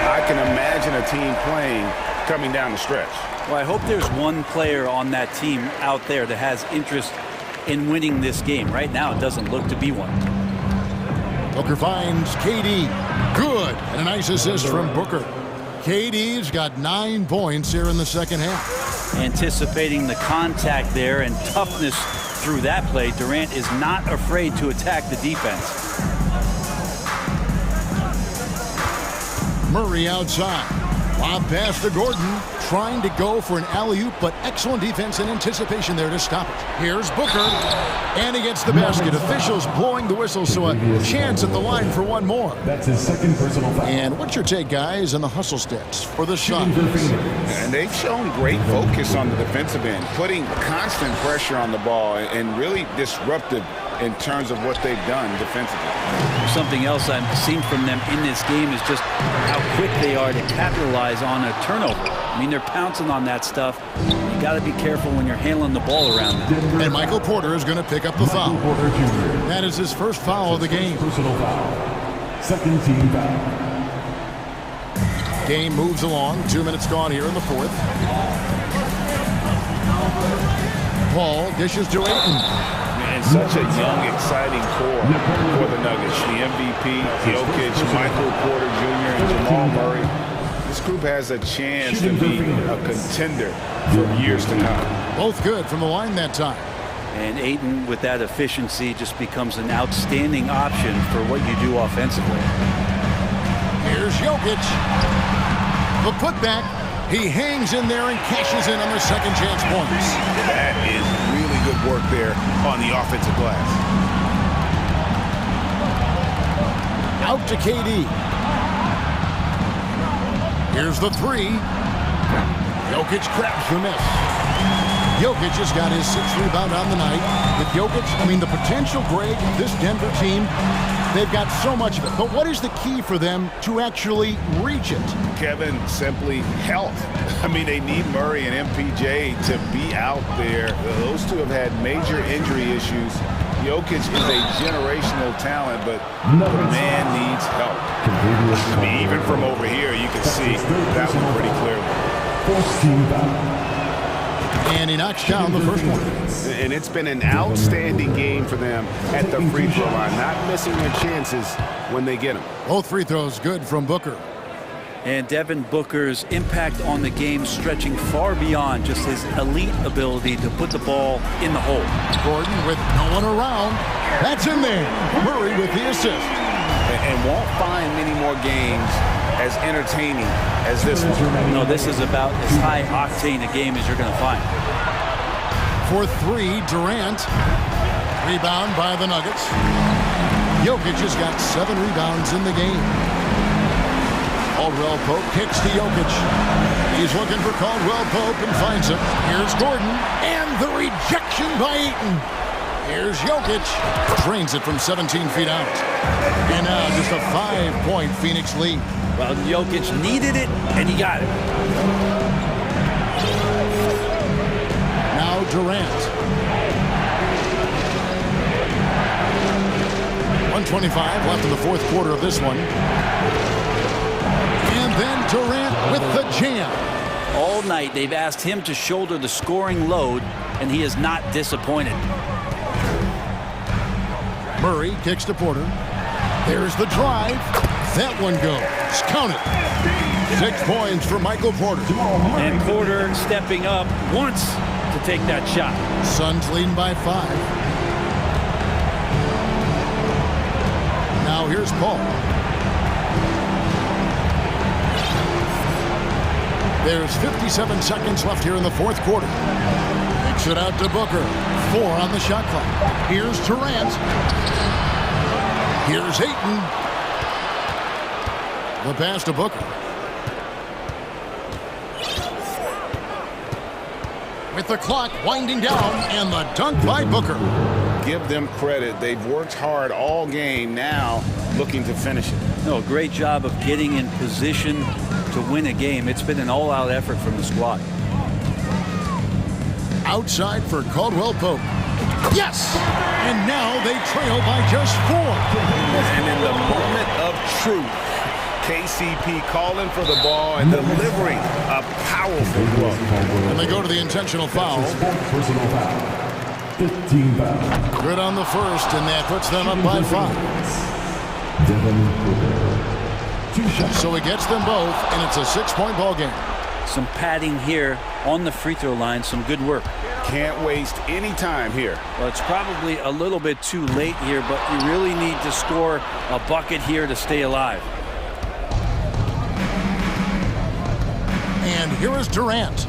I can imagine a team playing coming down the stretch. Well, I hope there's one player on that team out there that has interest in winning this game. Right now, it doesn't look to be one. Booker finds KD. Good. And a nice assist from Booker. KD's got 9 points here in the second half. Anticipating the contact there and toughness through that play, Durant is not afraid to attack the defense. Murray outside. Lob pass to Gordon. Trying to go for an alley-oop, but excellent defense and anticipation there to stop it. Here's Booker. And he gets the basket. Officials blowing the whistle, so a chance at the line for one more. That's his second personal foul. And what's your take, guys, on the hustle stats for the Suns? And they've shown great focus on the defensive end, putting constant pressure on the ball and really disruptive in terms of what they've done defensively. Something else I've seen from them in this game is just how quick they are to capitalize on a turnover. I mean, they're pouncing on that stuff. You got to be careful when you're handling the ball around them. And Michael Porter is going to pick up the foul. That is his first foul of the game. Personal foul. Second team foul. Game moves along. 2 minutes gone here in the fourth. Paul dishes to Ayton. And such a young, exciting core for the Nuggets. The MVP, Jokic, Michael Porter Jr., and Jamal Murray. This group has a chance to be a contender for years to come. Both good from the line that time. And Ayton, with that efficiency, just becomes an outstanding option for what you do offensively. Here's Jokic. The putback. He hangs in there and cashes in on their second chance points. That is really good work there on the offensive glass. Out to KD. Here's the three. Jokic grabs the miss. Jokic has got his 6th rebound on the night. With Jokic, I mean, the potential, Greg, this Denver team, they've got so much of it. But what is the key for them to actually reach it? Kevin, simply health. I mean, they need Murray and MPJ to be out there. Those two have had major injury issues. Jokic is a generational talent, but the man needs help. I mean, even from over here, you can see that one pretty clearly. And he knocks down the first one. And it's been an outstanding game for them at the free throw line, not missing their chances when they get them. Both free throws good from Booker. And Devin Booker's impact on the game stretching far beyond just his elite ability to put the ball in the hole. Gordon with no one around. That's in there. Murray with the assist. And won't find many more games as entertaining as this one. No, this is about as high octane a game as you're going to find. For three, Durant. Rebound by the Nuggets. Jokic has got 7 rebounds in the game. Caldwell Pope kicks to Jokic. He's looking for Caldwell Pope and finds him. Here's Gordon. And the rejection by Ayton. Here's Jokic. Drains it from 17 feet out. And now just a 5-point Phoenix lead. Well, Jokic needed it, and he got it. Now Durant. 1:25 left in the fourth quarter of this one. And then Durant with the jam. All night, they've asked him to shoulder the scoring load, and he is not disappointed. Murray kicks to Porter. There's the drive. That one goes. Count it. 6 points for Michael Porter. And Porter stepping up once to take that shot. Suns leading by 5. Now here's Paul. There's 57 seconds left here in the fourth quarter. Kicks it out to Booker. 4 on the shot clock. Here's Durant. Here's Ayton. The pass to Booker. With the clock winding down, and the dunk by Booker. Give them credit. They've worked hard all game, now looking to finish it. No, great job of getting in position to win a game. It's been an all-out effort from the squad. Outside for Caldwell Pope. Yes! And now they trail by just 4. And in the moment of truth, KCP calling for the ball and delivering a powerful blow. And they go to the intentional foul. Personal foul. 15 foul. Good on the first, and that puts them up by 5. Devin Booker. 2 shots. So he gets them both, and it's a 6-point ball game. Some padding here on the free throw line. Some good work. Can't waste any time here. Well, it's probably a little bit too late here, but you really need to score a bucket here to stay alive. And here is Durant.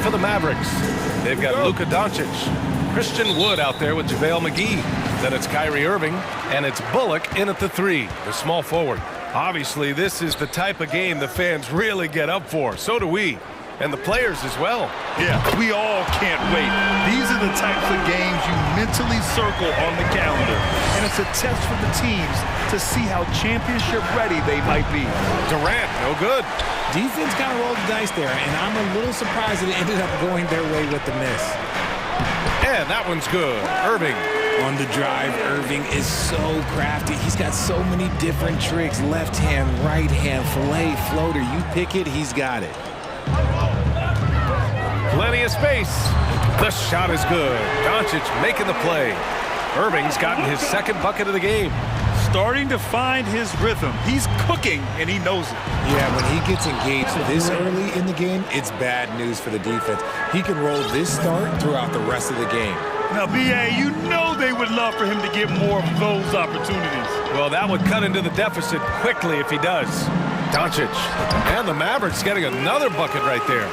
for the Mavericks. They've got Luka Doncic, Christian Wood out there with JaVale McGee. Then it's Kyrie Irving, and it's Bullock in at the 3, the small forward. Obviously, this is the type of game the fans really get up for. So do we, and the players as well. Yeah, we all can't wait. These are the types of games you mentally circle on the calendar. And it's a test for the teams to see how championship ready they might be. Durant, no good. Defense kind of rolled the dice there, and I'm a little surprised that it ended up going their way with the miss. And that one's good. Irving. On the drive, Irving is so crafty. He's got so many different tricks. Left hand, right hand, fillet, floater. You pick it, he's got it. Plenty of space. The shot is good. Doncic making the play. Irving's gotten his second bucket of the game. Starting to find his rhythm. He's cooking, and he knows it. Yeah, when he gets engaged this early in the game, it's bad news for the defense. He can roll this start throughout the rest of the game. Now, B.A., you know they would love for him to get more of those opportunities. Well, that would cut into the deficit quickly if he does. Doncic. And the Mavericks getting another bucket right there.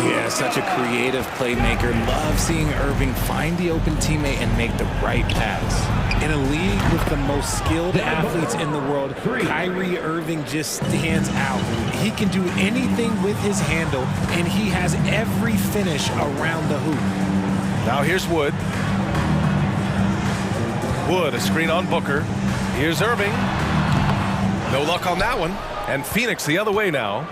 Yeah, such a creative playmaker. Love seeing Irving find the open teammate and make the right pass. In a league with the most skilled athletes in the world, Kyrie Irving just stands out. He can do anything with his handle, and he has every finish around the hoop. Now here's Wood. Wood, a screen on Booker. Here's Irving. No luck on that one. And Phoenix the other way now.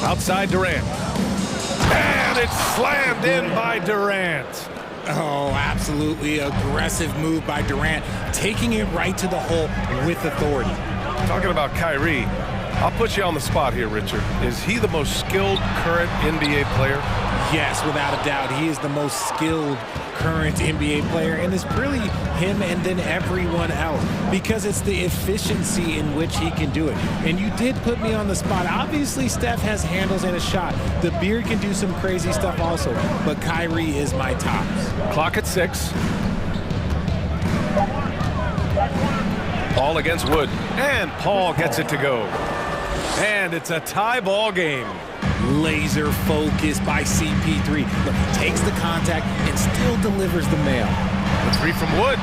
Outside Durant. And it's slammed in by Durant. Oh, absolutely aggressive move by Durant, taking it right to the hole with authority. Talking about Kyrie, I'll put you on the spot here, Richard. Is he the most skilled current NBA player? Yes, without a doubt. He is the most skilled current NBA player, and it's really him and then everyone else because it's the efficiency in which he can do it. And you did put me on the spot. Obviously, Steph has handles and a shot. The Beard can do some crazy stuff also, but Kyrie is my tops. Clock at 6. Ball against Wood, and Paul gets it to go. And it's a tie ball game. Laser focus by CP3. Look, he takes the contact and still delivers the mail. The 3 from Wood.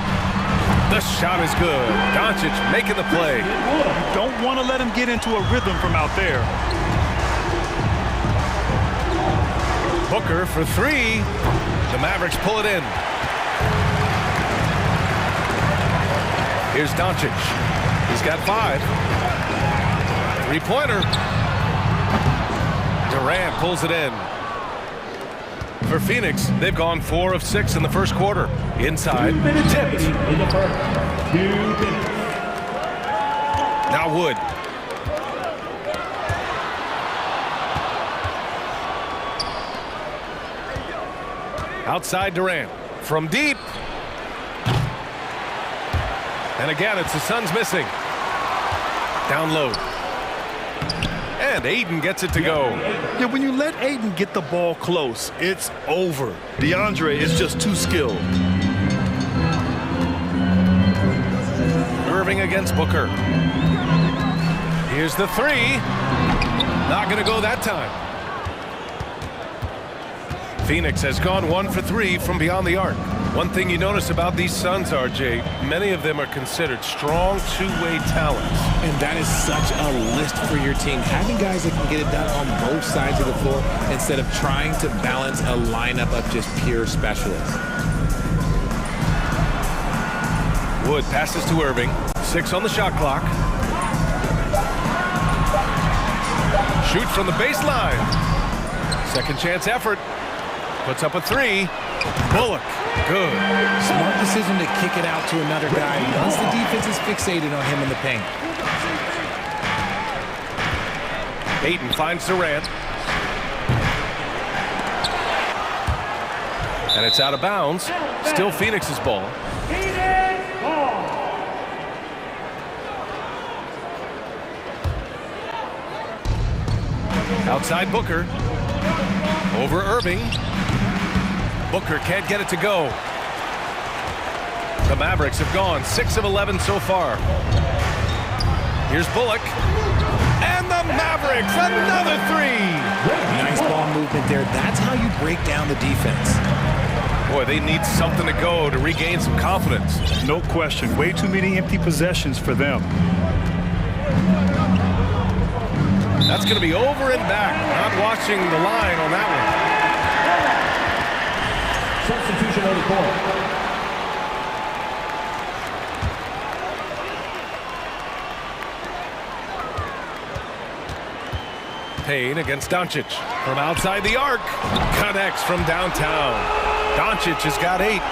The shot is good. Doncic making the play. You don't want to let him get into a rhythm from out there. Booker for 3. The Mavericks pull it in. Here's Doncic. He's got 5. 3-pointer. Durant pulls it in. For Phoenix, they've gone 4 of 6 in the first quarter. Inside, tipped. Now Wood. Outside Durant. From deep. And again, it's the Suns missing. Down low. And Aiden gets it to go. Yeah, when you let Aiden get the ball close, it's over. DeAndre is just too skilled. Irving against Booker. Here's the 3. Not going to go that time. Phoenix has gone 1 for 3 from beyond the arc. One thing you notice about these Suns, RJ, many of them are considered strong two-way talents. And that is such a list for your team. Having guys that can get it done on both sides of the floor instead of trying to balance a lineup of just pure specialists. Wood passes to Irving. 6 on the shot clock. Shoots from the baseline. Second chance effort. Puts up a 3. Bullock. Good. Smart decision to kick it out to another guy once the defense is fixated on him in the paint. Aiden finds Durant. And it's out of bounds. Still Phoenix's ball. Outside Booker. Over Irving. Booker can't get it to go. The Mavericks have gone 6 of 11 so far. Here's Bullock. And the Mavericks, another 3. Nice ball movement movement there. That's how you break down the defense. Boy, they need something to go to regain some confidence. No question. Way too many empty possessions for them. That's going to be over and back. Not watching the line on that one. Substitution on the court. Payne against Doncic. From outside the arc. Connects from downtown. Doncic has got 8.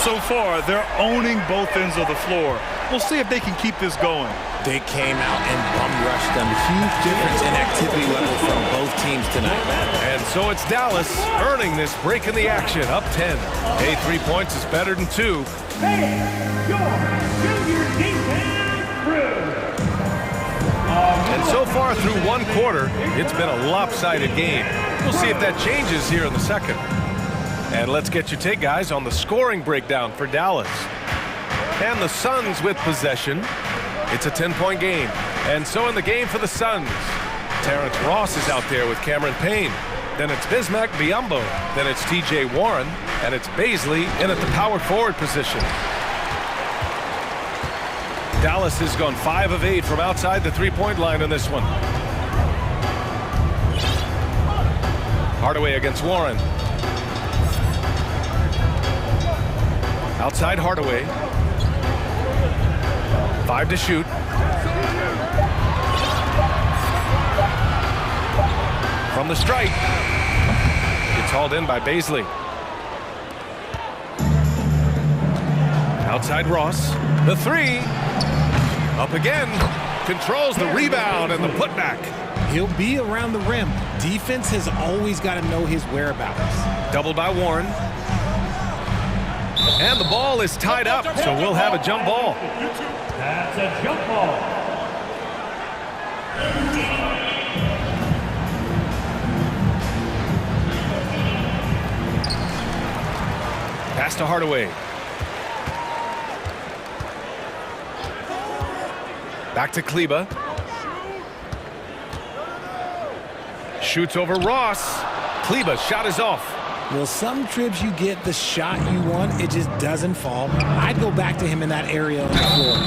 So far, they're owning both ends of the floor. We'll see if they can keep this going. They came out and bum-rushed them. Huge difference in activity level from both teams tonight. And so it's Dallas earning this break in the action, up 10. Hey, 3 points is better than 2. Hey, your junior defense crew. And so far through one quarter, it's been a lopsided game. We'll see if that changes here in the second. And let's get your take, guys, on the scoring breakdown for Dallas. And the Suns with possession. It's a 10-point game. And so in the game for the Suns, Terrence Ross is out there with Cameron Payne. Then it's Bismack Biyombo. Then it's T.J. Warren. And it's Baisley in at the power forward position. Dallas has gone 5 of 8 from outside the three-point line in this one. Hardaway against Warren. Outside Hardaway. 5 to shoot. From the stripe. It's hauled in by Baisley. Outside Ross. The 3. Up again. Controls the rebound and the putback. He'll be around the rim. Defense has always got to know his whereabouts. Doubled by Warren. And the ball is tied up, so we'll have a jump ball. That's a jump ball. Pass to Hardaway. Back to Kleba. Shoots over Ross. Kleba's shot is off. Well, some trips you get the shot you want, it just doesn't fall. I'd go back to him in that area on the floor.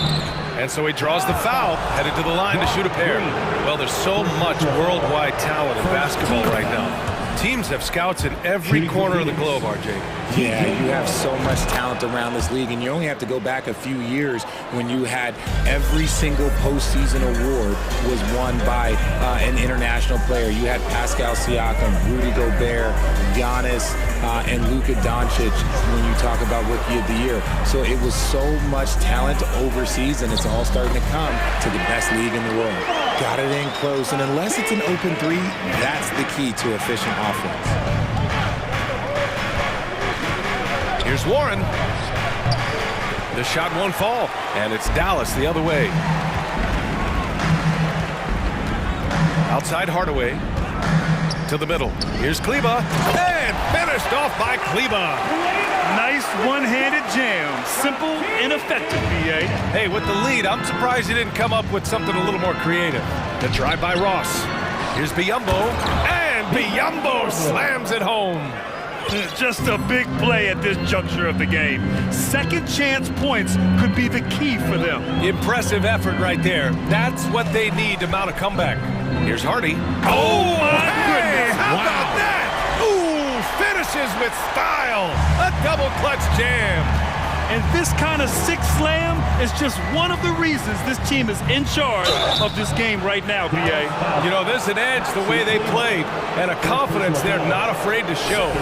And so he draws the foul, headed to the line to shoot a pair. Well, there's so much worldwide talent in basketball right now. Teams have scouts in every corner of the globe, RJ. Yeah, you have so much talent around this league, and you only have to go back a few years when you had every single postseason award was won by an international player. You had Pascal Siakam, Rudy Gobert, Giannis, and Luka Doncic when you talk about Rookie of the Year. So it was so much talent overseas, and it's all starting to come to the best league in the world. Got it in close, and unless it's an open three, that's the key to efficient offense. Here's Warren. The shot won't fall, and it's Dallas the other way. Outside Hardaway to the middle. Here's Kleba, and finished off by Kleba. Nice one-handed jam. Simple and effective, B.A. Hey, with the lead, I'm surprised he didn't come up with something a little more creative. The drive by Ross. Here's Biyombo, and Biyombo slams it home. Just a big play at this juncture of the game. Second chance points could be the key for them. Impressive effort right there. That's what they need to mount a comeback. Here's Hardy. Oh, my goodness. How about that? Ooh, finishes with style. A double clutch jam. And this kind of sick slam is just one of the reasons this team is in charge of this game right now, B.A. You know, there's an edge the way they play and a confidence they're not afraid to show.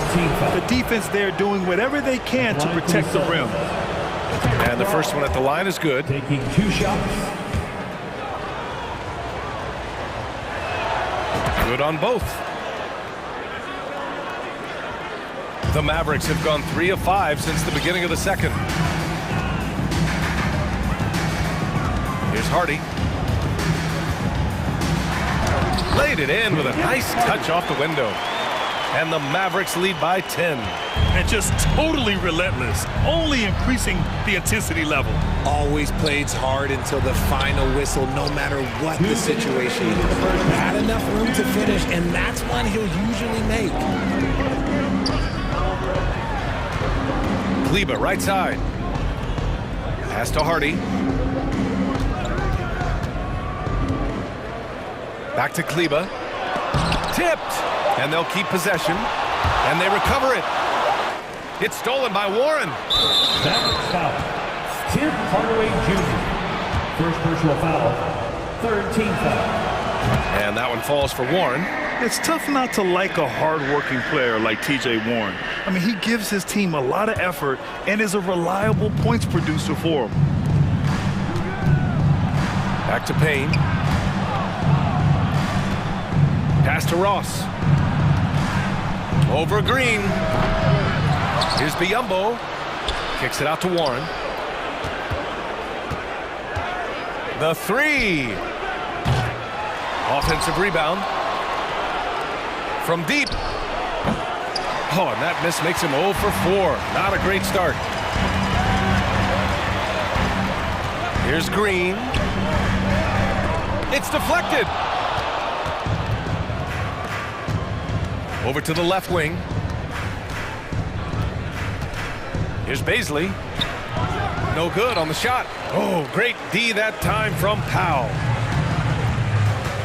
The defense, they're doing whatever they can to protect the rim. And the first one at the line is good. Taking 2 shots. Good on both. The Mavericks have gone 3 of 5 since the beginning of the second. Here's Hardy. Laid it in with a nice touch off the window. And the Mavericks lead by 10. And just totally relentless, only increasing the intensity level. Always plays hard until the final whistle, no matter what the situation is. Had enough room to finish, and that's one he'll usually make. Kleba, right side. Pass to Hardy. Back to Kleba. Tipped. And they'll keep possession. And they recover it. It's stolen by Warren. That's foul. Tim Hardaway Jr. First personal foul. Third team foul. And that one falls for Warren. It's tough not to like a hard-working player like T.J. Warren. I mean, he gives his team a lot of effort and is a reliable points producer for them. Back to Payne. Pass to Ross. Over Green. Here's Biyombo. Kicks it out to Warren. The three. Offensive rebound. From deep. Oh, and that miss makes him 0 for 4. Not a great start. Here's Green. It's deflected. Over to the left wing. Here's Baisley. No good on the shot. Oh, great D that time from Powell.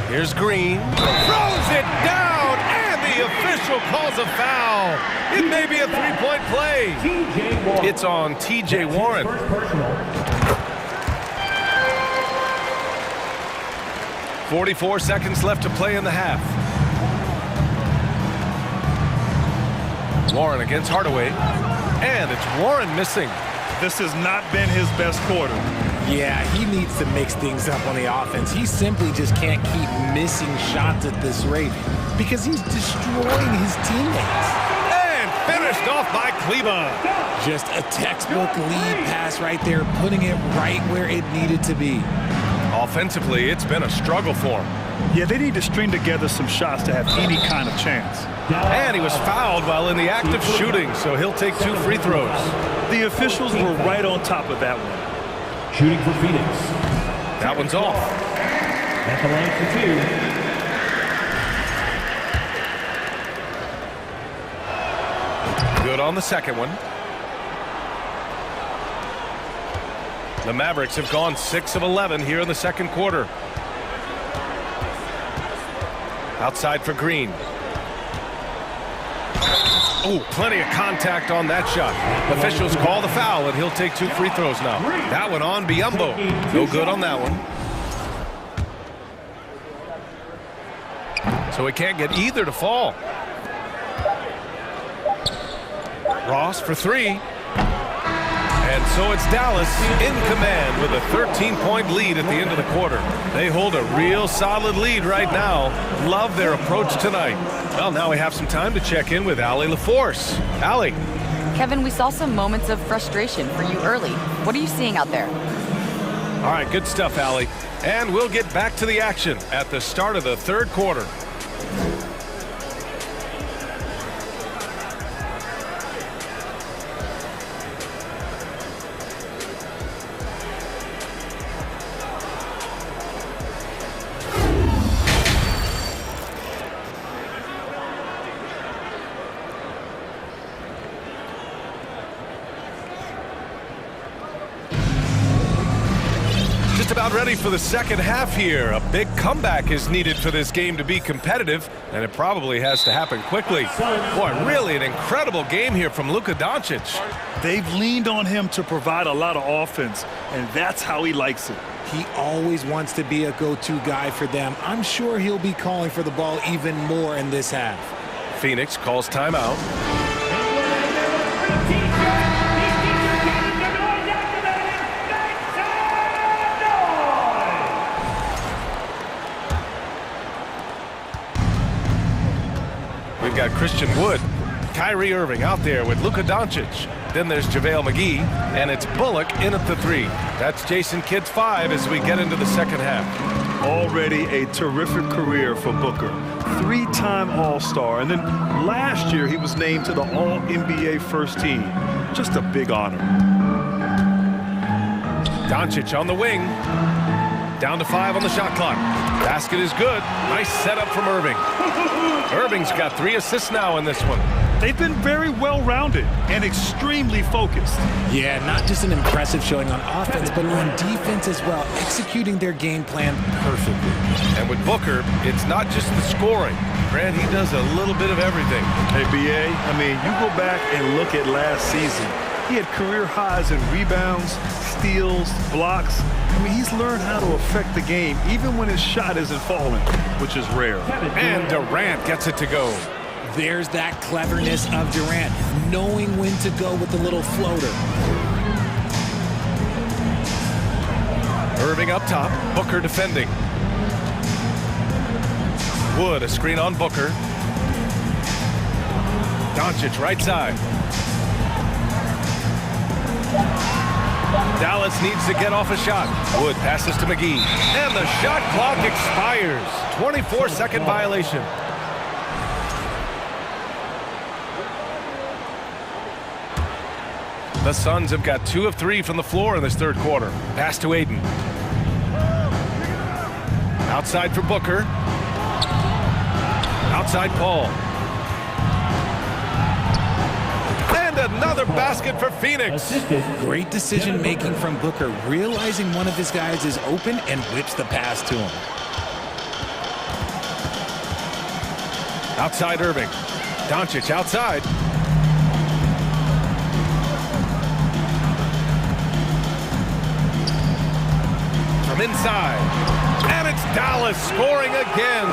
Here's Green. Throws it down, and the official calls a foul. It may be a three-point play. It's on T.J. Warren. 44 seconds left to play in the half. Warren against Hardaway. And it's Warren missing. This has not been his best quarter. Yeah, he needs to mix things up on the offense. He simply just can't keep missing shots at this rate because he's destroying his teammates. And finished off by Kleba. Just a textbook lead pass right there, putting it right where it needed to be. Offensively, it's been a struggle for him. Yeah, they need to string together some shots to have any kind of chance. And he was fouled while in the act of shooting, so he'll take 2 free throws. The officials were right on top of that one. Shooting for Phoenix. That one's off. At the line for 2. Good on the second one. The Mavericks have gone 6 of 11 here in the second quarter. Outside for Green. Oh, plenty of contact on that shot. Officials call the foul, and he'll take 2 free throws now. That one on Biyombo. No good on that one. So he can't get either to fall. Ross for 3. And so it's Dallas in command with a 13-point lead at the end of the quarter. They hold a real solid lead right now. Love their approach tonight. Well, now we have some time to check in with Allie LaForce. Allie. Kevin, we saw some moments of frustration for you early. What are you seeing out there? All right, good stuff, Allie. And we'll get back to the action at the start of the third quarter. About ready for the second half here. A big comeback is needed for this game to be competitive, and it probably has to happen quickly. Boy, really an incredible game here from Luka Doncic. They've leaned on him to provide a lot of offense, and that's how he likes it. He always wants to be a go-to guy for them. I'm sure he'll be calling for the ball even more in this half. Phoenix calls timeout. We've got Christian Wood, Kyrie Irving out there with Luka Doncic. Then there's JaVale McGee, and it's Bullock in at the 3. That's Jason Kidd's 5 as we get into the second half. Already a terrific career for Booker. 3-time All-Star, and then last year he was named to the All-NBA first team. Just a big honor. Doncic on the wing. Down to 5 on the shot clock. Basket is good. Nice setup from Irving. Irving's got 3 assists now in this one. They've been very well-rounded and extremely focused. Yeah, not just an impressive showing on offense, but on defense as well, executing their game plan perfectly. And with Booker, it's not just the scoring. Grant, he does a little bit of everything. Hey, B.A., I mean, you go back and look at last season. He had career highs in rebounds, steals, blocks. I mean, he's learned how to affect the game, even when his shot isn't falling, which is rare. And Durant gets it to go. There's that cleverness of Durant, knowing when to go with the little floater. Irving up top, Booker defending. Wood, a screen on Booker. Doncic, right side. Dallas needs to get off a shot. Wood passes to McGee. And the shot clock expires. 24-second violation. The Suns have got 2 of 3 from the floor in this third quarter. Pass to Aiden. Outside for Booker. Outside Paul. And another basket for Phoenix. Great decision making from Booker, realizing one of his guys is open and whips the pass to him. Outside Irving. Doncic outside. Inside, and it's Dallas scoring again.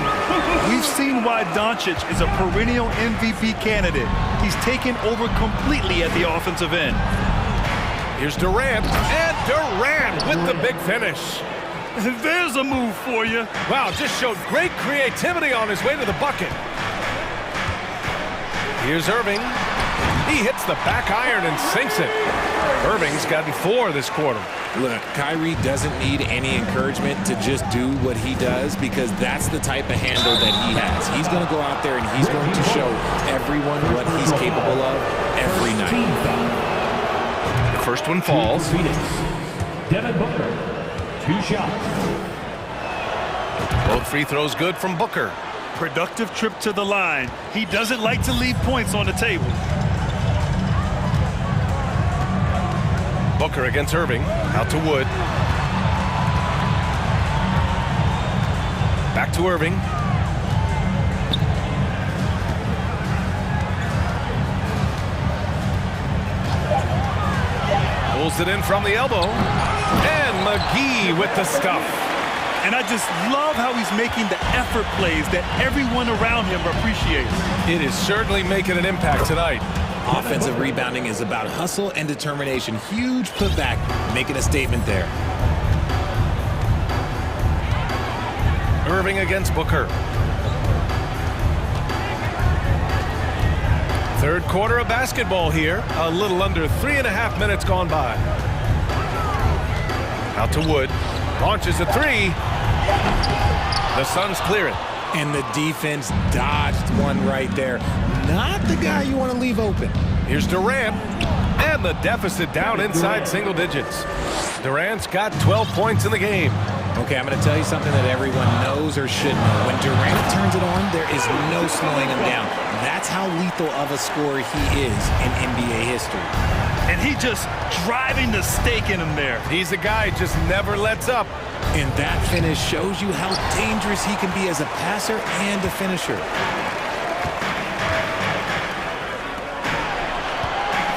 We've seen why Doncic is a perennial MVP candidate. He's taken over completely at the offensive end. Here's Durant, and Durant with the big finish. There's a move for you. Wow, just showed great creativity on his way to the bucket. Here's Irving. He hits the back iron and sinks it. Irving's gotten 4 this quarter. Look, Kyrie doesn't need any encouragement to just do what he does, because that's the type of handle that he has. He's going to go out there and he's going to show everyone what he's capable of every night. The first one falls. Devin Booker, 2 shots. Both free throws good from Booker. Productive trip to the line. He doesn't like to leave points on the table. Booker against Irving. Out to Wood. Back to Irving. Pulls it in from the elbow. And McGee with the stuff. And I just love how he's making the effort plays that everyone around him appreciates. It is certainly making an impact tonight. Offensive rebounding is about hustle and determination. Huge putback, making a statement there. Irving against Booker. Third quarter of basketball here. A little under 3.5 minutes gone by. Out to Wood. Launches a 3. The Suns clear it. And the defense dodged one right there. Not the guy you want to leave open. Here's Durant. And the deficit down inside single digits. Durant's got 12 points in the game. Okay, I'm going to tell you something that everyone knows or should know. When Durant turns it on, there is no slowing him down. That's how lethal of a scorer he is in NBA history. And he just driving the stake in him there. He's a guy who just never lets up. And that finish shows you how dangerous he can be as a passer and a finisher.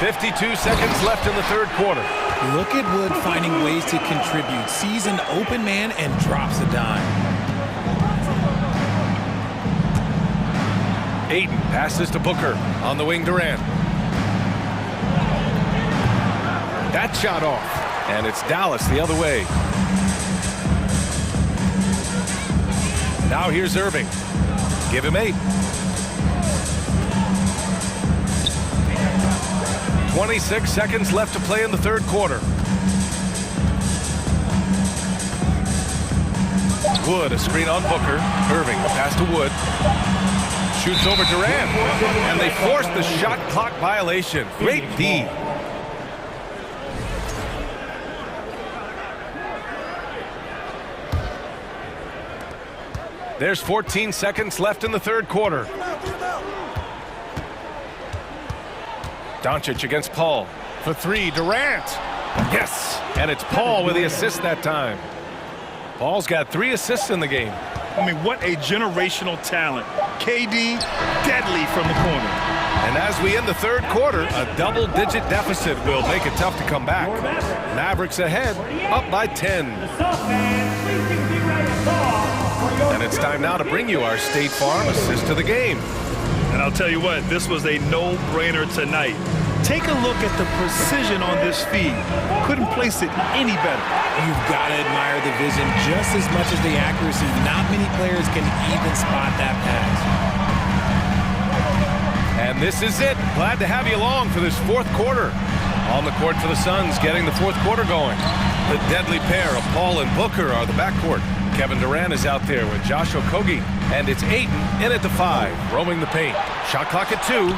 52 seconds left in the third quarter. Look at Wood finding ways to contribute. Sees an open man and drops a dime. Aiden passes to Booker. On the wing, Durant. That shot off. And it's Dallas the other way. Now here's Irving. Give him 8. 26 seconds left to play in the third quarter. Wood, a screen on Booker. Irving, pass to Wood. Shoots over Durant, and they force the shot clock violation. Great D. There's 14 seconds left in the third quarter. Doncic against Paul. For three, Durant. Yes, and it's Paul with the assist that time. Paul's got 3 assists in the game. I mean, what a generational talent. KD, deadly from the corner. And as we end the third quarter, a double-digit deficit will make it tough to come back. Mavericks ahead, up by 10. And it's time now to bring you our State Farm assist to the game. And I'll tell you what, this was a no-brainer tonight. Take a look at the precision on this feed. Couldn't place it any better. You've got to admire the vision just as much as the accuracy. Not many players can even spot that pass. And this is it. Glad to have you along for this fourth quarter. On the court for the Suns, getting the fourth quarter going. The deadly pair of Paul and Booker are the backcourt. Kevin Durant is out there with Josh Okogie. And it's Ayton in at the 5, roaming the paint. Shot clock at 2.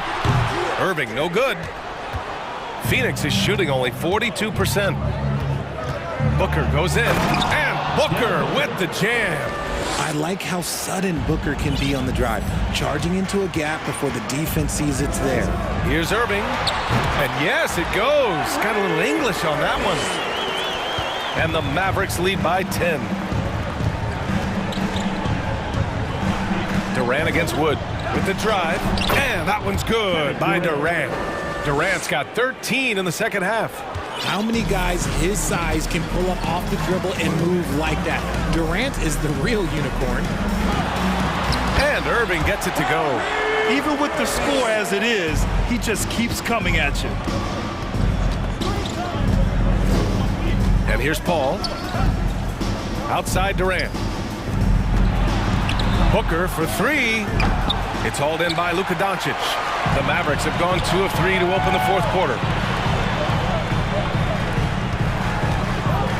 Irving, no good. Phoenix is shooting only 42%. Booker goes in, and Booker with the jam. I like how sudden Booker can be on the drive, charging into a gap before the defense sees it's there. Here's Irving, and yes, it goes. Got a little English on that one. And the Mavericks lead by 10. Durant against Wood with the drive, and that one's good by Durant. Durant's got 13 in the second half. How many guys his size can pull up off the dribble and move like that? Durant is the real unicorn. And Irving gets it to go. Even with the score as it is, he just keeps coming at you. And here's Paul. Outside Durant. Booker for 3. It's hauled in by Luka Doncic. The Mavericks have gone 2 of 3 to open the fourth quarter.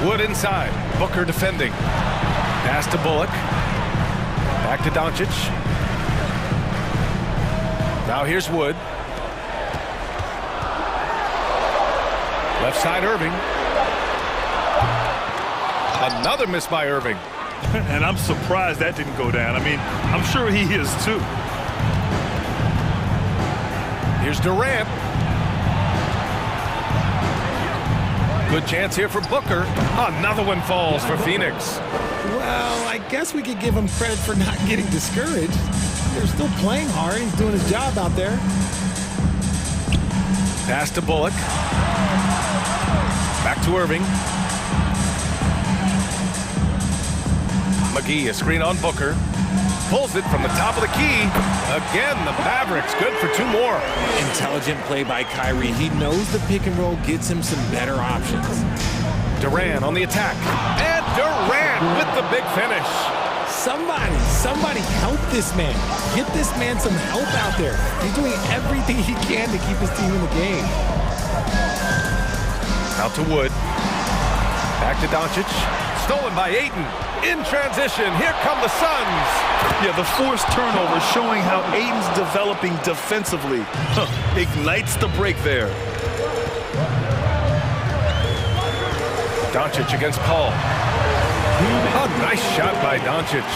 Wood inside. Booker defending. Pass to Bullock. Back to Doncic. Now here's Wood. Left side Irving. Another miss by Irving. And I'm surprised that didn't go down. I mean, I'm sure he is too. Here's Durant. Good chance here for Booker. Another one falls for Phoenix. Well, I guess we could give him credit for not getting discouraged. They're still playing hard. He's doing his job out there. Pass to Bullock. Back to Irving. McGee, a screen on Booker. Pulls it from the top of the key. Again, the Mavericks good for 2 more. Intelligent play by Kyrie. He knows the pick and roll gets him some better options. Durant on the attack. And Durant with the big finish. Somebody help this man. Get this man some help out there. He's doing everything he can to keep his team in the game. Out to Wood. Back to Doncic. Stolen by Ayton. In transition, here come the Suns. Yeah, the forced turnover showing how Ayton's developing defensively. Ignites the break there. Doncic against Paul. A nice shot by Doncic.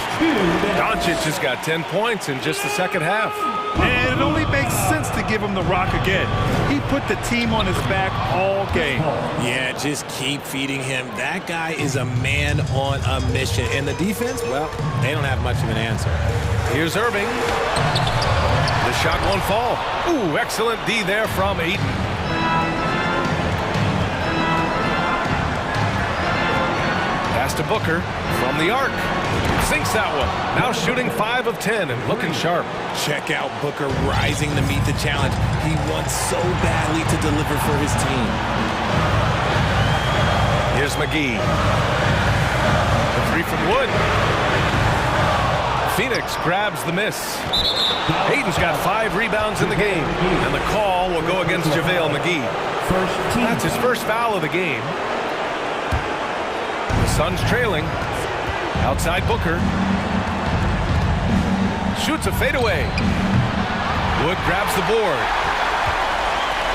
Doncic has got 10 points in just the second half. And it only makes sense to give him the rock again. He put the team on his back all game. Yeah, just keep feeding him. That guy is a man on a mission. And the defense, well, they don't have much of an answer. Here's Irving. The shot won't fall. Ooh, excellent D there from Ayton. Pass to Booker from the arc. Sinks that one. Now shooting 5 of 10 and looking sharp. Check out Booker rising to meet the challenge. He wants so badly to deliver for his team. Here's McGee. The 3 from Wood. Phoenix grabs the miss. Ayton's got 5 rebounds in the game. And the call will go against JaVale McGee. That's his first foul of the game. The Suns trailing. Outside Booker. Shoots a fadeaway. Wood grabs the board.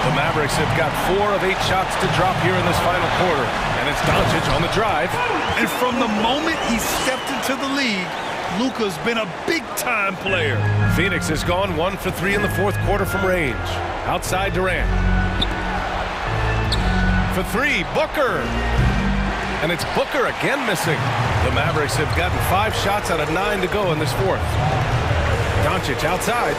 The Mavericks have got 4 of 8 shots to drop here in this final quarter. And it's Doncic on the drive. And from the moment he stepped into the league, Luka's been a big-time player. Phoenix has gone 1 for 3 in the fourth quarter from range. Outside Durant. For 3, Booker. And it's Booker again missing. The Mavericks have gotten 5 shots out of 9 to go in this fourth. Doncic outside.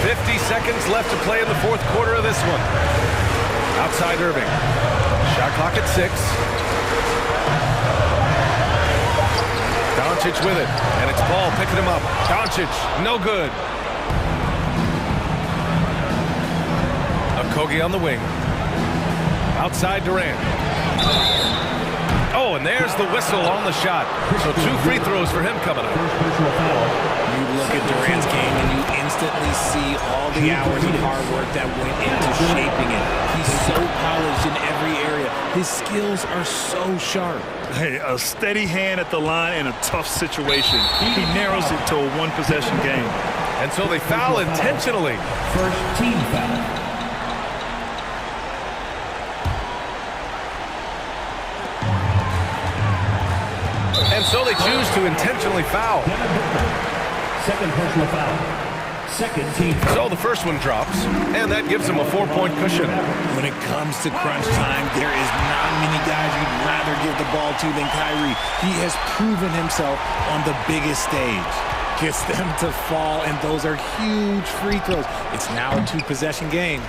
50 seconds left to play in the fourth quarter of this one. Outside Irving. Shot clock at 6. Doncic with it. And it's Ball picking him up. Doncic, no good. Okogie on the wing. Outside Durant. Oh, and there's the whistle on the shot. So 2 free throws for him coming up. You look at Durant's game and you instantly see all the hours of hard work that went into shaping it. He's so polished in every area. His skills are so sharp. Hey, a steady hand at the line in a tough situation. He narrows it to a 1-possession game. And so they foul intentionally. First team foul. And so they choose to intentionally foul. Second personal foul. Second team foul. So the first one drops, and that gives them a 4-point cushion. When it comes to crunch time, there is not many guys you'd rather give the ball to than Kyrie. He has proven himself on the biggest stage. Gets them to fall, and those are huge free throws. It's now a 2-possession game.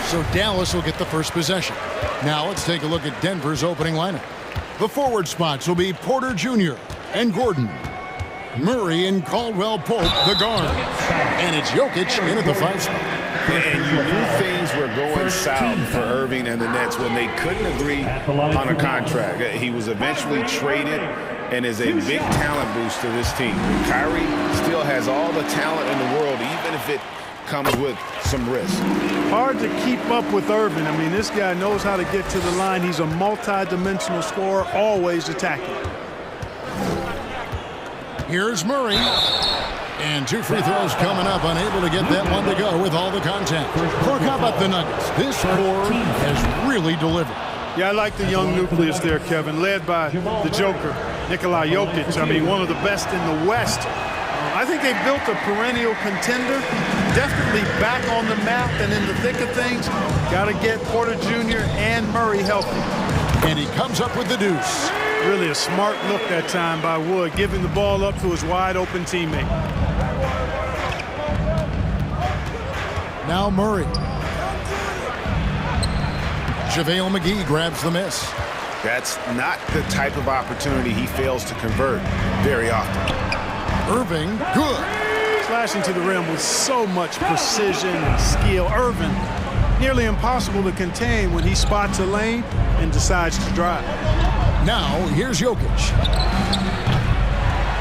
So Dallas will get the first possession. Now let's take a look at Denver's opening lineup. The forward spots will be Porter Jr. and Gordon. Murray and Caldwell Pope, the guard. And it's Jokic in at the 5 spot. And you knew things were going south for Irving and the Nets when they couldn't agree on a contract. He was eventually traded and is a big talent boost to this team. Kyrie still has all the talent in the world, even if it comes with some risk. Hard to keep up with Irving. I mean, this guy knows how to get to the line. He's a multi-dimensional scorer, always attacking. Here's Murray. And 2 free throws coming up, unable to get that one to go with all the contact. Clark, how about the Nuggets? This score has really delivered. Yeah, I like the young nucleus there, Kevin, led by the Joker, Nikola Jokic. I mean, one of the best in the West. I think they built a perennial contender, definitely back on the map and in the thick of things. Got to get Porter Jr. and Murray healthy. And he comes up with the deuce. Really a smart look that time by Wood, giving the ball up to his wide-open teammate. Now Murray. JaVale McGee grabs the miss. That's not the type of opportunity he fails to convert very often. Irving, good. Slashing to the rim with so much precision and skill. Irving, nearly impossible to contain when he spots a lane and decides to drive. Now, here's Jokic.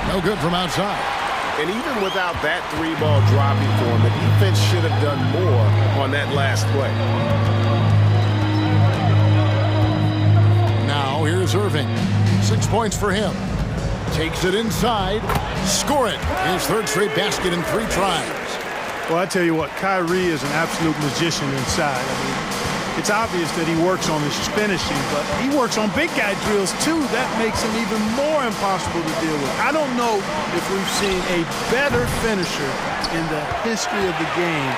No good from outside. And even without that 3-ball dropping for him, the defense should have done more on that last play. Now, here's Irving. 6 points for him. Takes it inside. Score it. His 3rd straight basket in 3 tries. Well, I tell you what, Kyrie is an absolute magician inside. I mean, it's obvious that he works on his finishing, but he works on big guy drills too. That makes him even more impossible to deal with. I don't know if we've seen a better finisher in the history of the game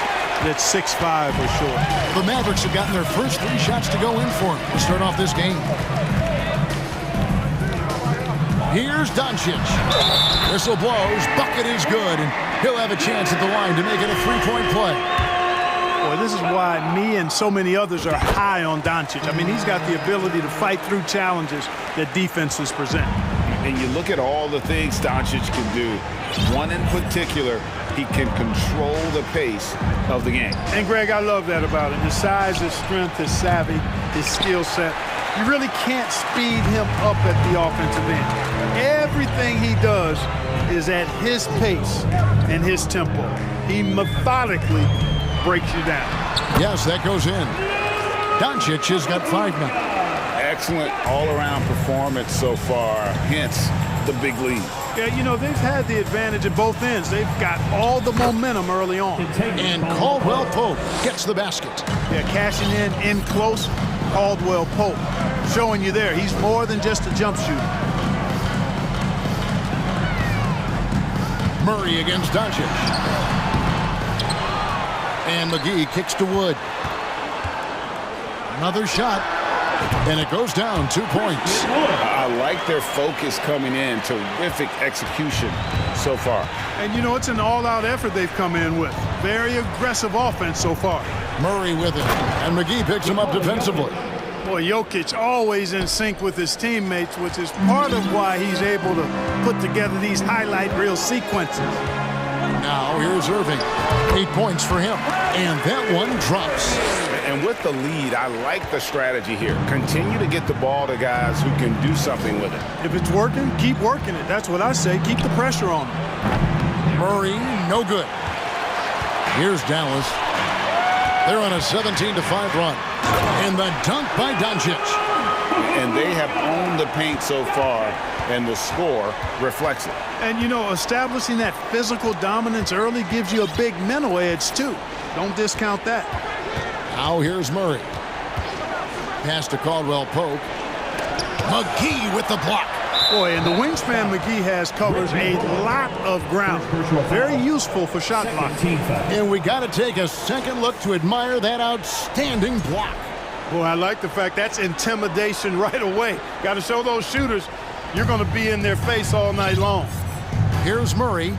that's 6'5" or short. The Mavericks have gotten their first 3 shots to go in for him to start off this game. Here's Doncic. Whistle blows, bucket is good, and he'll have a chance at the line to make it a 3-point play. Boy, this is why me and so many others are high on Doncic. I mean, he's got the ability to fight through challenges that defenses present. And you look at all the things Doncic can do. One in particular, he can control the pace of the game. And, Greg, I love that about him. His size, his strength, his savvy, his skill set. You really can't speed him up at the offensive end. Everything he does is at his pace and his tempo. He methodically breaks you down. Yes, that goes in. Doncic has got 5 now. Excellent all-around performance so far, hence the big lead. Yeah, you know, they've had the advantage at both ends. They've got all the momentum early on. And Caldwell Pope gets the basket. Yeah, cashing in close, Caldwell Pope. Showing you there, he's more than just a jump shooter. Murray against Doncic. And McGee kicks to Wood. Another shot. And it goes down 2 points. I like their focus coming in. Terrific execution so far. And, you know, it's an all-out effort they've come in with. Very aggressive offense so far. Murray with it. And McGee picks him up defensively. Boy, Jokic always in sync with his teammates, which is part of why he's able to put together these highlight reel sequences. Now here's Irving. 8 points for him. And that one drops. And with the lead, I like the strategy here. Continue to get the ball to guys who can do something with it. If it's working, keep working it. That's what I say. Keep the pressure on him. Murray, no good. Here's Dallas. They're on a 17-5 run. And the dunk by Doncic. And they have owned the paint so far, and the score reflects it. And, you know, establishing that physical dominance early gives you a big mental edge, too. Don't discount that. Now here's Murray. Pass to Caldwell Pope. McGee with the block. Boy, and the wingspan McGee has covers a lot of ground. Very useful for shot blocking. And we got to take a second look to admire that outstanding block. Boy, I like the fact that's intimidation right away. Got to show those shooters you're going to be in their face all night long. Here's Murray.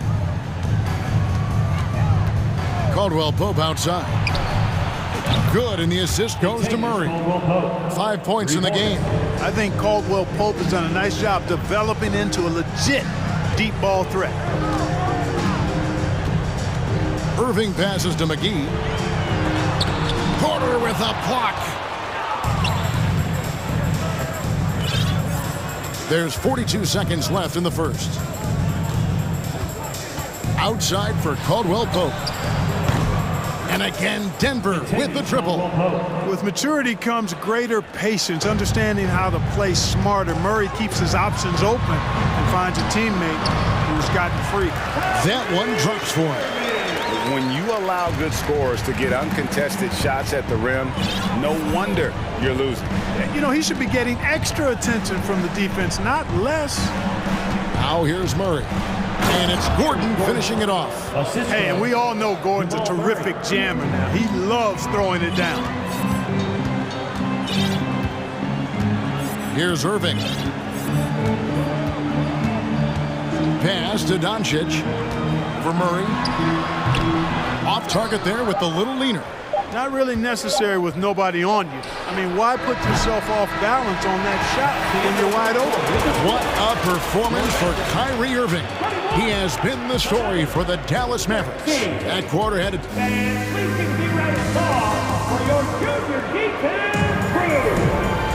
Caldwell Pope outside. Good, and the assist goes to Murray. 5 points in the game. I think Caldwell Pope has done a nice job developing into a legit deep ball threat. Irving passes to McGee. Porter with a block. There's 42 seconds left in the first. Outside for Caldwell Pope. And again, Denver with the triple. With maturity comes greater patience, understanding how to play smarter. Murray keeps his options open and finds a teammate who's gotten free. That one drops for him. When you allow good scorers to get uncontested shots at the rim, no wonder you're losing. You know, he should be getting extra attention from the defense, not less. Now here's Murray. And it's Gordon finishing it off. Hey, and we all know Gordon's a terrific jammer now. He loves throwing it down. Here's Irving. Pass to Doncic for Murray. Off target there with the little leaner. Not really necessary with nobody on you. I mean, why put yourself off balance on that shot when you're wide open? What a performance for Kyrie Irving. He has been the story for the Dallas Mavericks. That quarter had it.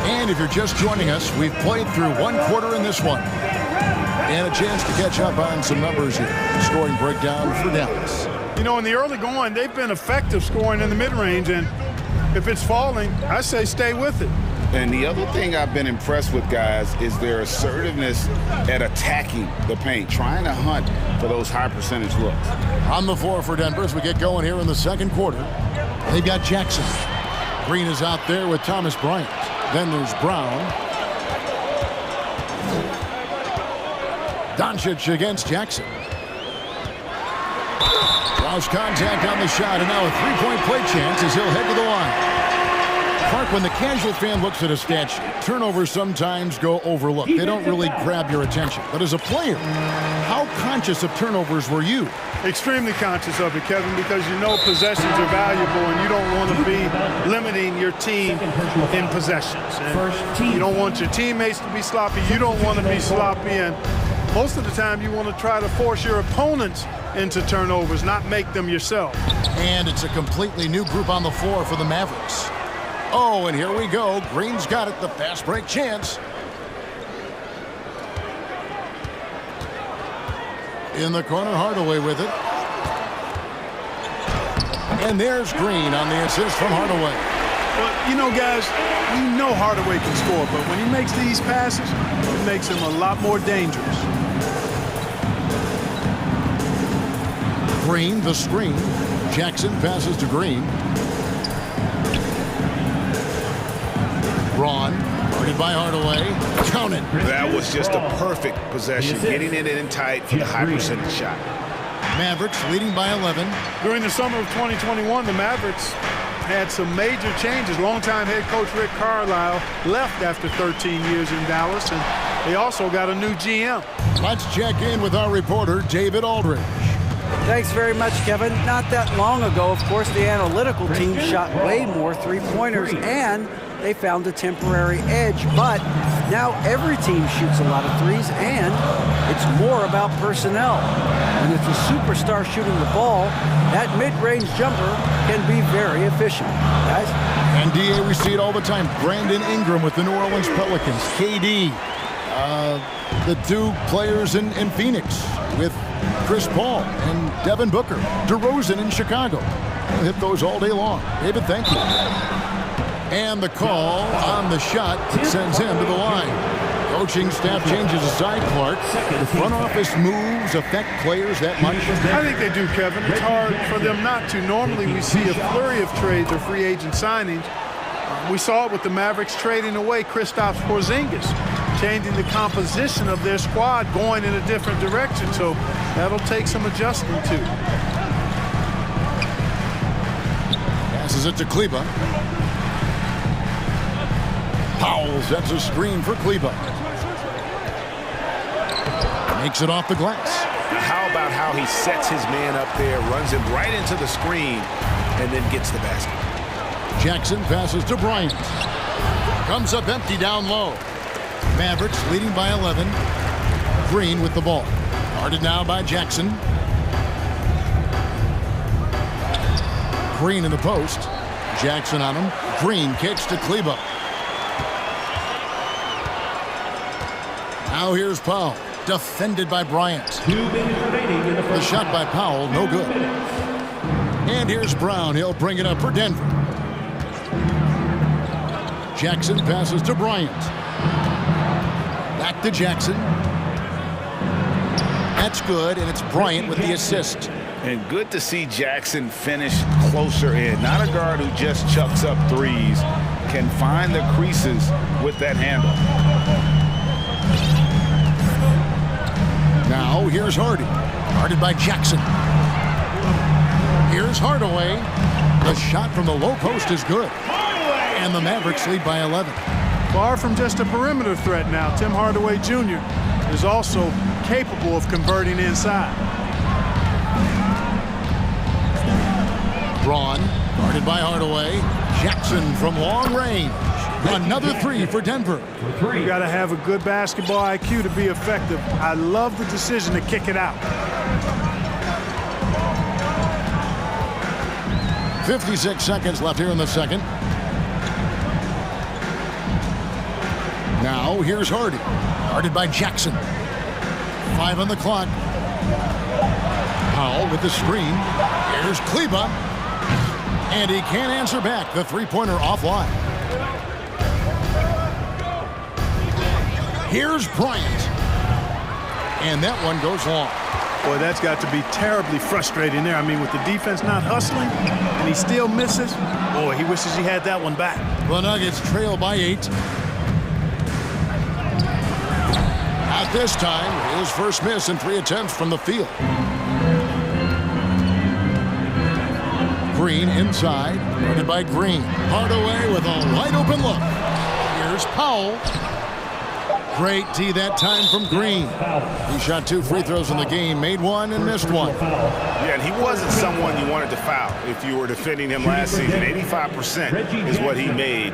And if you're just joining us, we've played through one quarter in this one. And a chance to catch up on some numbers here. Scoring breakdown for Dallas. You know, in the early going, they've been effective scoring in the mid-range, and if it's falling, I say stay with it. And the other thing I've been impressed with, guys, is their assertiveness at attacking the paint, trying to hunt for those high percentage looks. On the floor for Denver as we get going here in the second quarter. They've got Jackson. Green is out there with Thomas Bryant. Then there's Brown. Doncic against Jackson. Lost contact on the shot, and now a three-point play chance as he'll head to the line. Clark, when the casual fan looks at a stat sheet, turnovers sometimes go overlooked. They don't really grab your attention. But as a player, how conscious of turnovers were you? Extremely conscious of it, Kevin, because you know possessions are valuable and you don't want to be limiting your team in possessions. And you don't want your teammates to be sloppy. You don't want to be sloppy. And most of the time you want to try to force your opponents into turnovers, not make them yourself. And it's a completely new group on the floor for the Mavericks. Oh, and here we go. Green's got it, the fast break chance. In the corner, Hardaway with it. And there's Green on the assist from Hardaway. Well, you know, guys, we know Hardaway can score, but when he makes these passes, it makes him a lot more dangerous. Green, the screen. Jackson passes to Green. Braun, guarded by Hardaway. Counted. That was just a perfect possession, getting it in tight for the high percentage shot. Mavericks leading by 11. During the summer of 2021, the Mavericks had some major changes. Longtime head coach Rick Carlisle left after 13 years in Dallas, and they also got a new GM. Let's check in with our reporter, David Aldridge. Thanks very much, Kevin. Not that long ago, of course, the analytical team shot way more three-pointers, and they found a temporary edge. But now every team shoots a lot of threes, and it's more about personnel. When it's a superstar shooting the ball, that mid-range jumper can be very efficient. Guys? And DA, we see it all the time. Brandon Ingram with the New Orleans Pelicans. KD, the two players in Phoenix with Chris Paul and Devin Booker. DeRozan in Chicago. We'll hit those all day long. David, thank you. And the call on the shot sends him to the line. Coaching staff changes aside, Clark. The front office moves affect players that much? I think they do, Kevin. It's hard for them not to. Normally we see a flurry of trades or free agent signings. We saw it with the Mavericks trading away Kristaps Porzingis, changing the composition of their squad, going in a different direction. So that'll take some adjusting too. Passes it to Kleba. Powell sets a screen for Kleba. Makes it off the glass. How about how he sets his man up there, runs him right into the screen, and then gets the basket. Jackson passes to Bryant. Comes up empty down low. Mavericks leading by 11. Green with the ball. Guarded now by Jackson. Green in the post. Jackson on him. Green kicks to Kleba. Now here's Powell. Defended by Bryant. 2 minutes remaining in the The first shot by Powell, no good. And here's Brown. He'll bring it up for Denver. Jackson passes to Bryant. Back to Jackson. That's good, and it's Bryant with the assist. And good to see Jackson finish closer in. Not a guard who just chucks up threes. Can find the creases with that handle. Now here's Hardy. Guarded by Jackson. Here's Hardaway. The shot from the low post is good. And the Mavericks lead by 11. Far from just a perimeter threat now, Tim Hardaway Jr. is also capable of converting inside. Braun, guarded by Hardaway. Jackson from long range. Another three for Denver. You got to have a good basketball IQ to be effective. I love the decision to kick it out. 56 seconds left here in the second. Now here's Hardy, guarded by Jackson. 5 on the clock. Powell with the screen. Here's Kleba. And he can't answer back. The three-pointer offline. Here's Bryant. And that one goes long. Boy, that's got to be terribly frustrating there. I mean, with the defense not hustling and he still misses, boy, he wishes he had that one back. The Nuggets trail by 8. At this time, his first miss in 3 attempts from the field. Green inside, guarded by Green. Hardaway with a wide-open look. Here's Powell. Great D that time from Green. He shot 2 free throws in the game, made 1 and missed 1. Yeah, and he wasn't someone you wanted to foul if you were defending him last season. 85% is what he made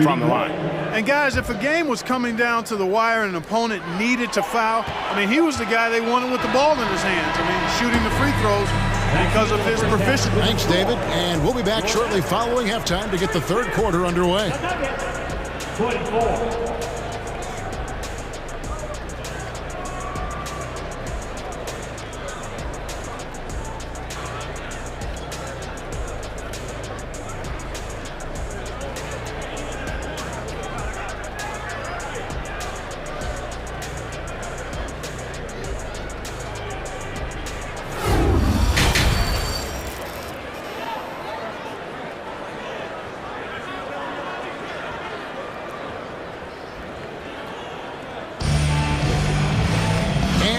from the line. And guys, if a game was coming down to the wire and an opponent needed to foul, I mean, he was the guy they wanted with the ball in his hands. I mean, shooting the free throws because of his proficiency. Thanks, David. And we'll be back shortly following halftime to get the third quarter underway. 24.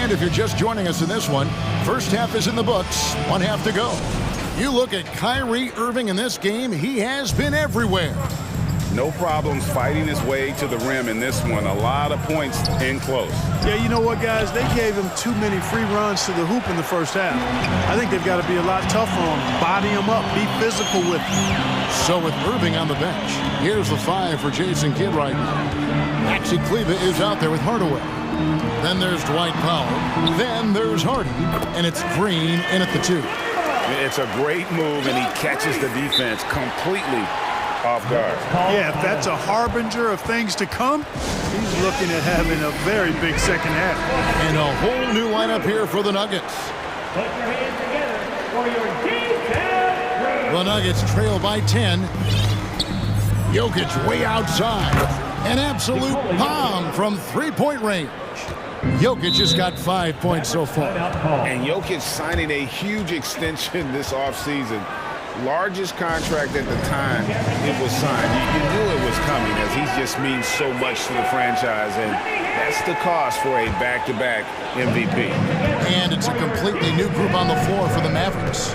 If you're just joining us in this one, first half is in the books, 1 half to go. You look at Kyrie Irving in this game, he has been everywhere. No problems fighting his way to the rim in this one. A lot of points in close. Yeah, you know what, guys? They gave him too many free runs to the hoop in the first half. I think they've got to be a lot tougher on him. Body him up. Be physical with him. So with Irving on the bench, here's the 5 for Jason Kidd right now. Maxi Kleba is out there with Hardaway. Then there's Dwight Powell. Then there's Hardy. And it's Green in at the 2. It's a great move, and he catches the defense completely off guard. Yeah, if that's a harbinger of things to come, he's looking at having a very big second half. And a whole new lineup here for the Nuggets. Put your hands together for your defense. The Nuggets trail by 10. Jokic way outside. An absolute bomb from three-point range. Jokic just got 5 points so far. And Jokic signing a huge extension this offseason. Largest contract at the time it was signed. You knew it was coming, as he just means so much to the franchise, and that's the cost for a back-to-back MVP. And it's a completely new group on the floor for the Mavericks.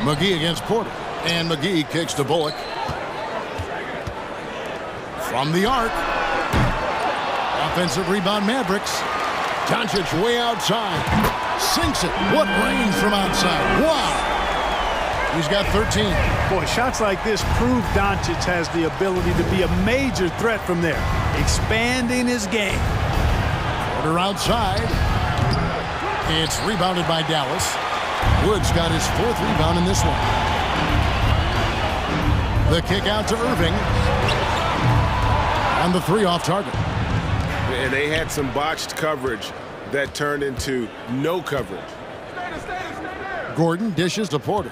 McGee against Porter. And McGee kicks to Bullock. From the arc. Offensive rebound Mavericks. Doncic way outside. Sinks it. What range from outside. Wow. He's got 13. Boy, shots like this prove Doncic has the ability to be a major threat from there, expanding his game. Porter outside. It's rebounded by Dallas. Wood's got his 4th rebound in this one. The kick out to Irving. On the 3 off target. And they had some botched coverage that turned into no coverage. Gordon dishes to Porter.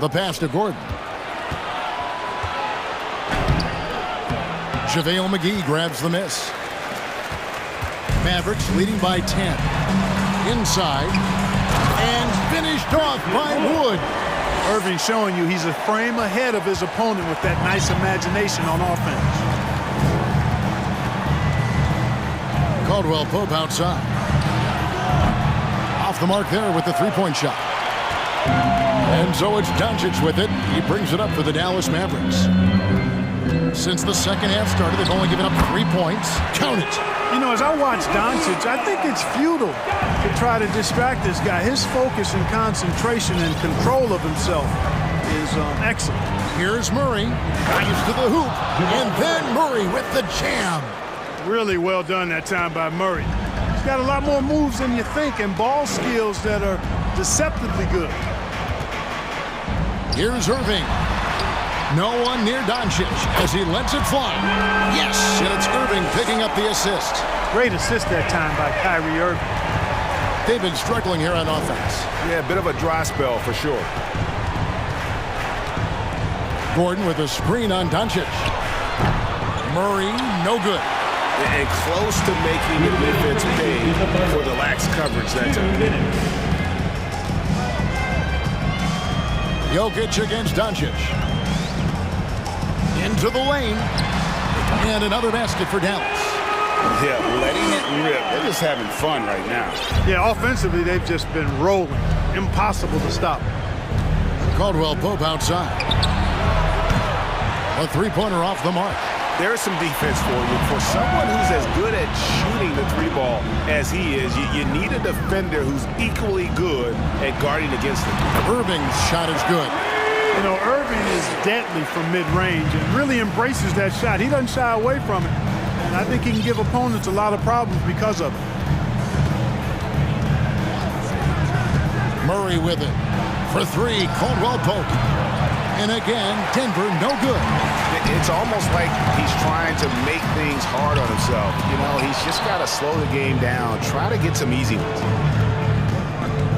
The pass to Gordon. JaVale McGee grabs the miss. Mavericks leading by 10. Inside. And finished off by Wood. Irving showing you he's a frame ahead of his opponent with that nice imagination on offense. Caldwell Pope outside. Off the mark there with the three-point shot. And so it's Doncic with it. He brings it up for the Dallas Mavericks. Since the second half started, they've only given up 3 points. Count it. You know, as I watch Doncic, I think it's futile to try to distract this guy. His focus and concentration and control of himself is excellent. Here's Murray. Drives to the hoop. And then Murray with the jam. Really well done that time by Murray. He's got a lot more moves than you think and ball skills that are deceptively good. Here's Irving. No one near Doncic as he lets it fly. Yes, and it's Irving picking up the assist. Great assist that time by Kyrie Irving. They've been struggling here on offense. Yeah, a bit of a dry spell for sure. Gordon with a screen on Doncic. Murray, no good. And close to making the defense pay for the lax coverage that time. Jokic against Doncic. Into the lane. And another basket for Dallas. Yeah, letting it rip. They're just having fun right now. Yeah, offensively, they've just been rolling. Impossible to stop. Caldwell Pope outside. A three-pointer off the mark. There's some defense for you. For someone who's as good at shooting the three ball as he is, you need a defender who's equally good at guarding against him. Irving's shot is good. You know, Irving is deadly from mid-range and really embraces that shot. He doesn't shy away from it. And I think he can give opponents a lot of problems because of it. Murray with it. For three, Caldwell Pope. And again, Denver, no good. It's almost like he's trying to make things hard on himself. You know, he's just got to slow the game down, try to get some easy ones.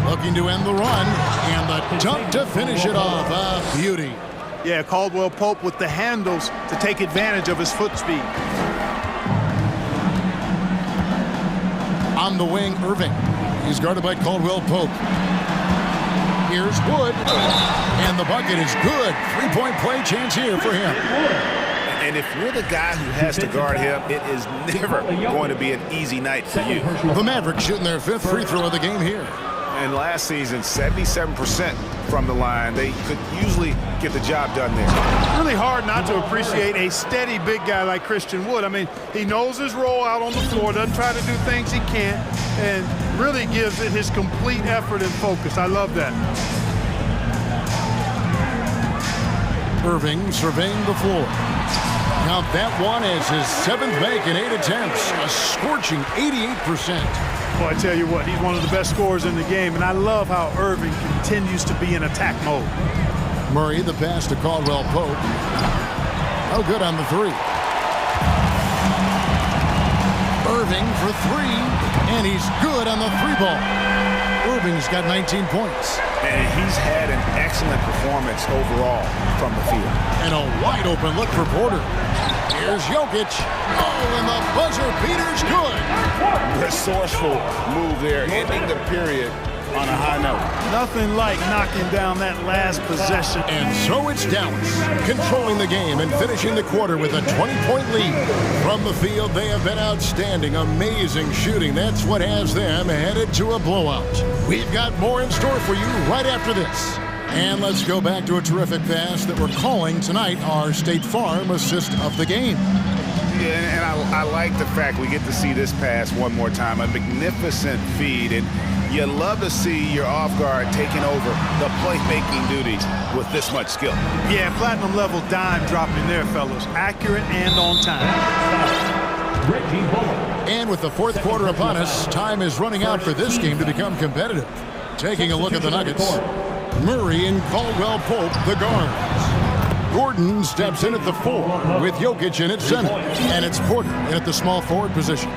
Looking to end the run, and the dunk to finish it off. A beauty. Yeah, Caldwell Pope with the handles to take advantage of his foot speed. On the wing, Irving. He's guarded by Caldwell Pope. Here's Wood, and the bucket is good. Three-point play chance here for him. And if you're the guy who has to guard him, it is never going to be an easy night for you. The Mavericks shooting their fifth free throw of the game here. And last season, 77% from the line. They could usually get the job done there. Really hard not to appreciate a steady big guy like Christian Wood. I mean, he knows his role out on the floor, doesn't try to do things he can't, and really gives it his complete effort and focus. I love that. Irving surveying the floor. Now that one is his seventh make in 8 attempts, a scorching 88%. Well, I tell you what, he's one of the best scorers in the game, and I love how Irving continues to be in attack mode. Murray, the pass to Caldwell Pope. Oh, good on the three. Irving for three, and he's good on the three ball. Irving's got 19 points. And he's had an excellent performance overall from the field. And a wide open look for Porter. Here's Jokic. Oh, and the buzzer beater's good. Resourceful move there, ending the period on a high note. Nothing like knocking down that last possession. And so it's Dallas, controlling the game and finishing the quarter with a 20-point lead. From the field, they have been outstanding, amazing shooting. That's what has them headed to a blowout. We've got more in store for you right after this. And let's go back to a terrific pass that we're calling tonight our State Farm assist of the game. Yeah, and I like the fact we get to see this pass one more time. A magnificent feed, and you love to see your off guard taking over the playmaking duties with this much skill. Yeah, platinum level dime dropping there, fellas. Accurate and on time. And with the fourth quarter upon us, time is running out for this game to become competitive. Taking a look at the Nuggets. Murray and Caldwell Pope, the guards. Gordon steps in at the 4 with Jokic in at center. And it's Porter in at the small forward position.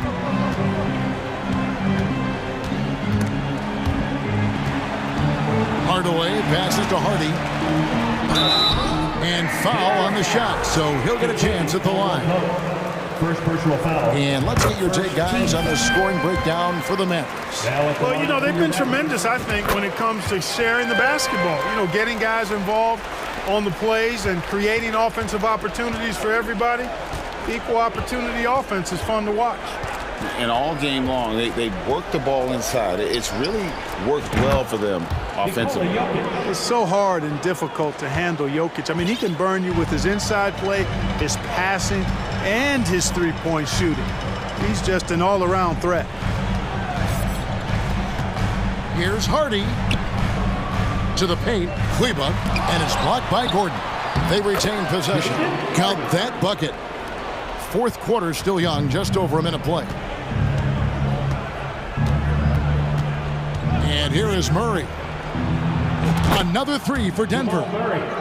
Hardaway passes to Hardy. And foul on the shot, so he'll get a chance at the line. First personal foul. And let's get your take, guys, on the scoring breakdown for the Mavericks. Well, you know, they've been tremendous, I think, when it comes to sharing the basketball. You know, getting guys involved on the plays and creating offensive opportunities for everybody. Equal opportunity offense is fun to watch. And all game long, they work the ball inside. It's really worked well for them offensively. It's so hard and difficult to handle Jokic. I mean, he can burn you with his inside play, his passing, and his three-point shooting. He's just an all-around threat. Here's Hardy to the paint, Kleba, and it's blocked by Gordon. They retain possession. Count that bucket. Fourth quarter still young, just over a minute play. And here is Murray. Another 3 for Denver.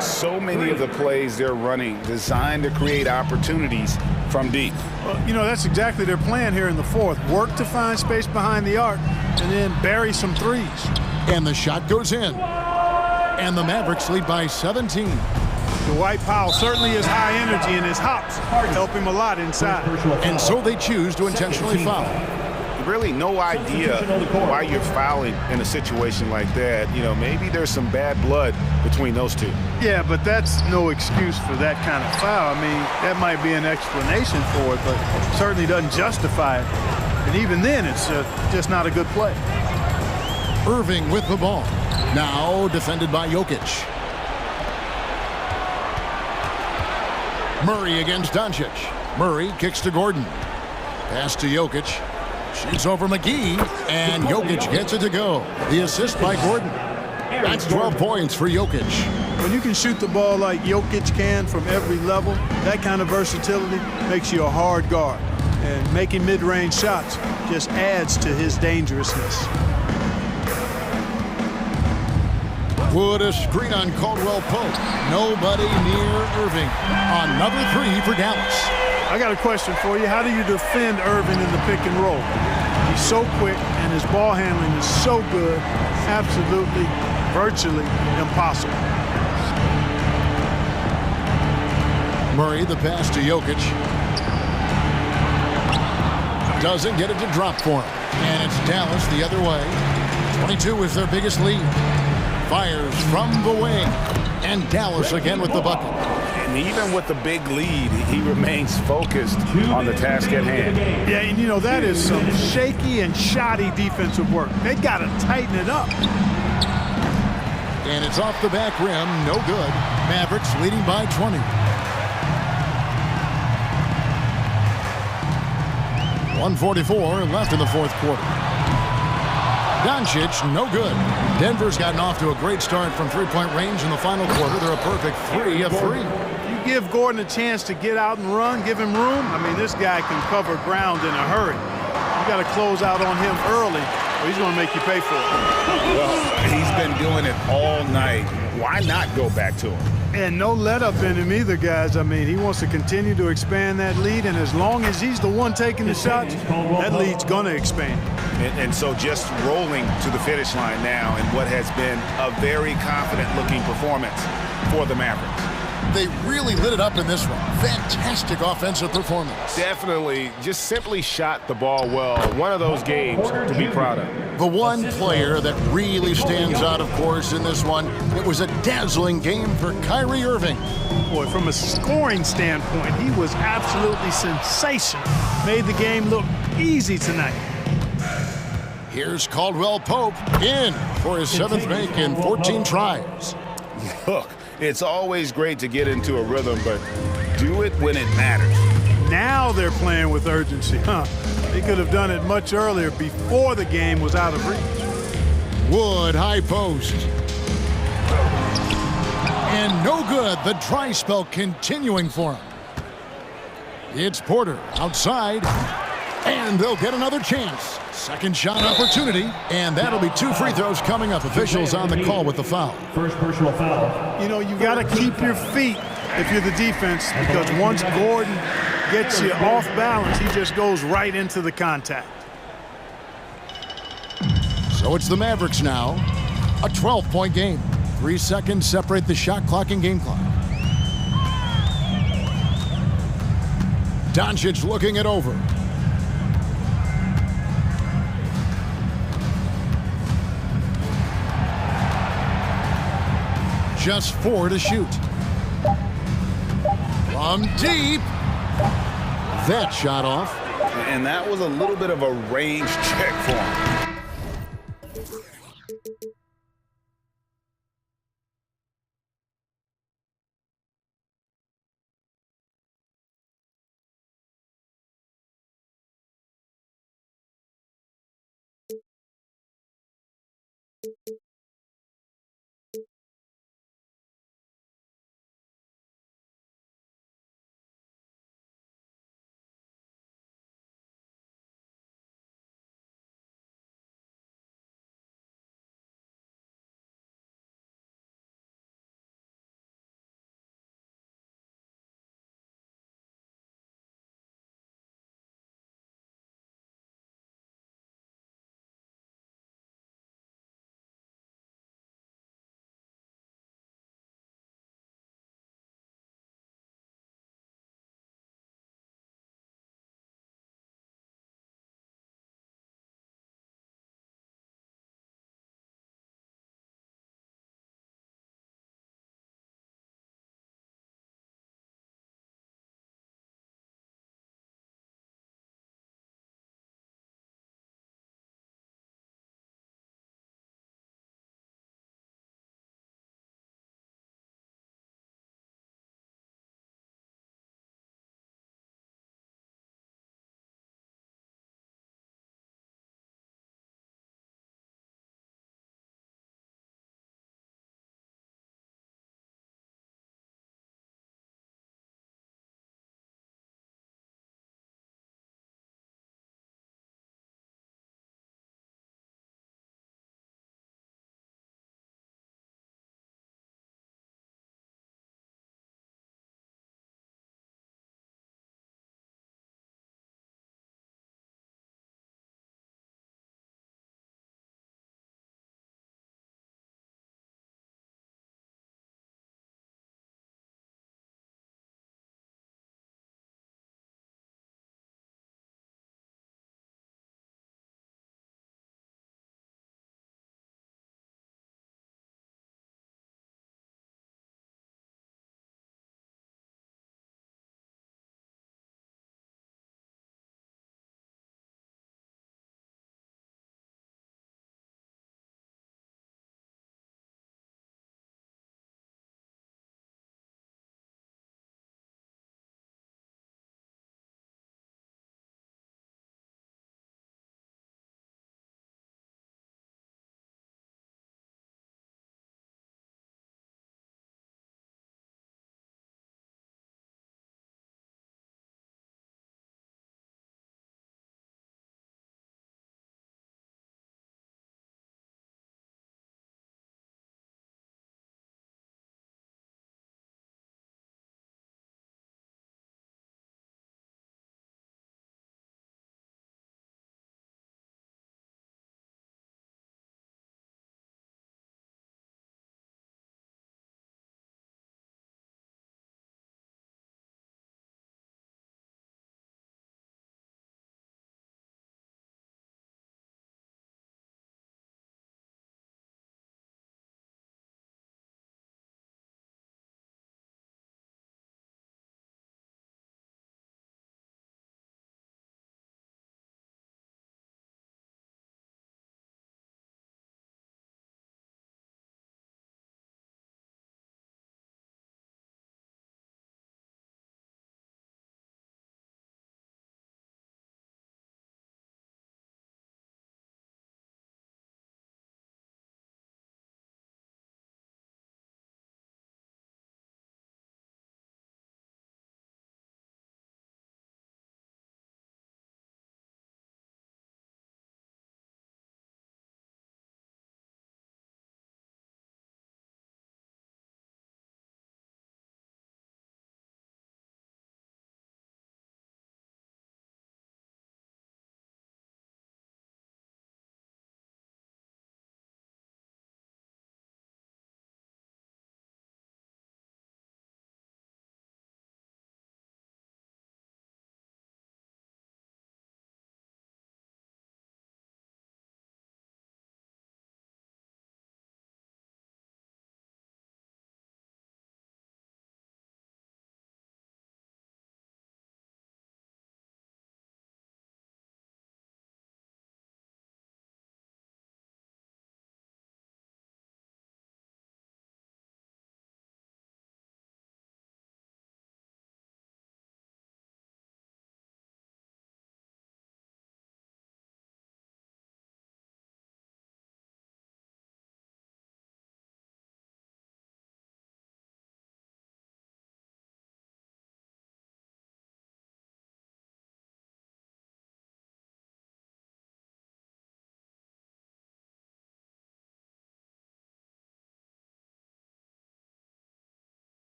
So many of the plays they're running designed to create opportunities from deep. Well, you know, that's exactly their plan here in the fourth. Work to find space behind the arc and then bury some threes. And the shot goes in. And the Mavericks lead by 17. Dwight Powell certainly is high energy, and his hops help him a lot inside. And so they choose to intentionally foul. Really no idea why you're fouling in a situation like that. You know, maybe there's some bad blood between those two. Yeah, but that's no excuse for that kind of foul. I mean, that might be an explanation for it, but certainly doesn't justify it. And even then, it's just not a good play. Irving with the ball. Now defended by Jokic. Murray against Doncic. Murray kicks to Gordon. Pass to Jokic. Shoots over McGee, and Jokic gets it to go. The assist by Gordon. That's 12 points for Jokic. When you can shoot the ball like Jokic can from every level, that kind of versatility makes you a hard guard. And making mid-range shots just adds to his dangerousness. Wood a screen on Caldwell Pope. Nobody near Irving. Another 3 for Dallas. I got a question for you. How do you defend Irving in the pick and roll? He's so quick and his ball handling is so good. Absolutely, virtually impossible. Murray, the pass to Jokic. Doesn't get it to drop for him. And it's Dallas the other way. 22 is their biggest lead. Fires from the wing. And Dallas again with the bucket. And even with the big lead, he remains focused on the task at hand. Yeah, and you know, that is some shaky and shoddy defensive work. They got to tighten it up. And it's off the back rim. No good. Mavericks leading by 20. 1:44 left in the fourth quarter. Doncic, no good. Denver's gotten off to a great start from three-point range in the final quarter. They're a perfect 3 of 3. You give Gordon a chance to get out and run, give him room. I mean, this guy can cover ground in a hurry. You got to close out on him early, or he's going to make you pay for it. Well, he's been doing it all night. Why not go back to him? And no let-up in him either, guys. I mean, he wants to continue to expand that lead, and as long as he's the one taking the shots, that lead's going to expand. And so just rolling to the finish line now in what has been a very confident-looking performance for the Mavericks. They really lit it up in this one. Fantastic offensive performance. Definitely just simply shot the ball well. One of those games to be proud of. The one player that really stands out, of course, in this one, it was a dazzling game for Kyrie Irving. Boy, from a scoring standpoint, he was absolutely sensational. Made the game look easy tonight. Here's Caldwell Pope in for his 7th make in 14 tries. Look, it's always great to get into a rhythm, but do it when it matters. Now they're playing with urgency. They could have done it much earlier before the game was out of reach. Wood, high post. And no good. The dry spell continuing for him. It's Porter outside. And they'll get another chance. Second shot opportunity. And that'll be 2 free throws coming up. Officials on the call with the foul. First personal foul. You know, you got to keep your feet if you're the defense, because once Gordon gets you off balance, he just goes right into the contact. So it's the Mavericks now. A 12-point game. 3 seconds separate the shot clock and game clock. Doncic looking it over. Just 4 to shoot. From deep. That shot off. And that was a little bit of a range check for him.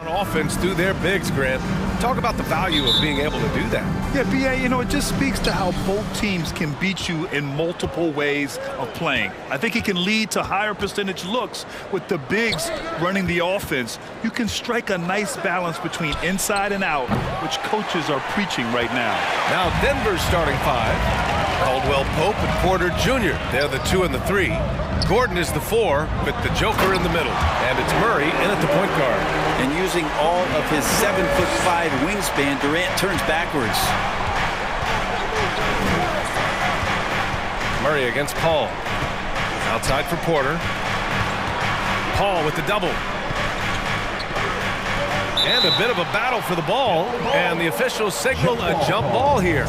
On offense through their bigs, Grant. Talk about the value of being able to do that. Yeah, BA, you know, it just speaks to how both teams can beat you in multiple ways of playing. I think it can lead to higher percentage looks with the bigs running the offense. You can strike a nice balance between inside and out, which coaches are preaching right now. Now Denver's starting five. Caldwell Pope and Porter Jr. They're the 2 and the 3. Gordon is the 4 with the Joker in the middle. And it's Murray in at the point guard. And using all of his 7'5" wingspan, Durant turns backwards. Murray against Paul. Outside for Porter. Paul with the double. And a bit of a battle for the ball. And the officials signal a jump ball here.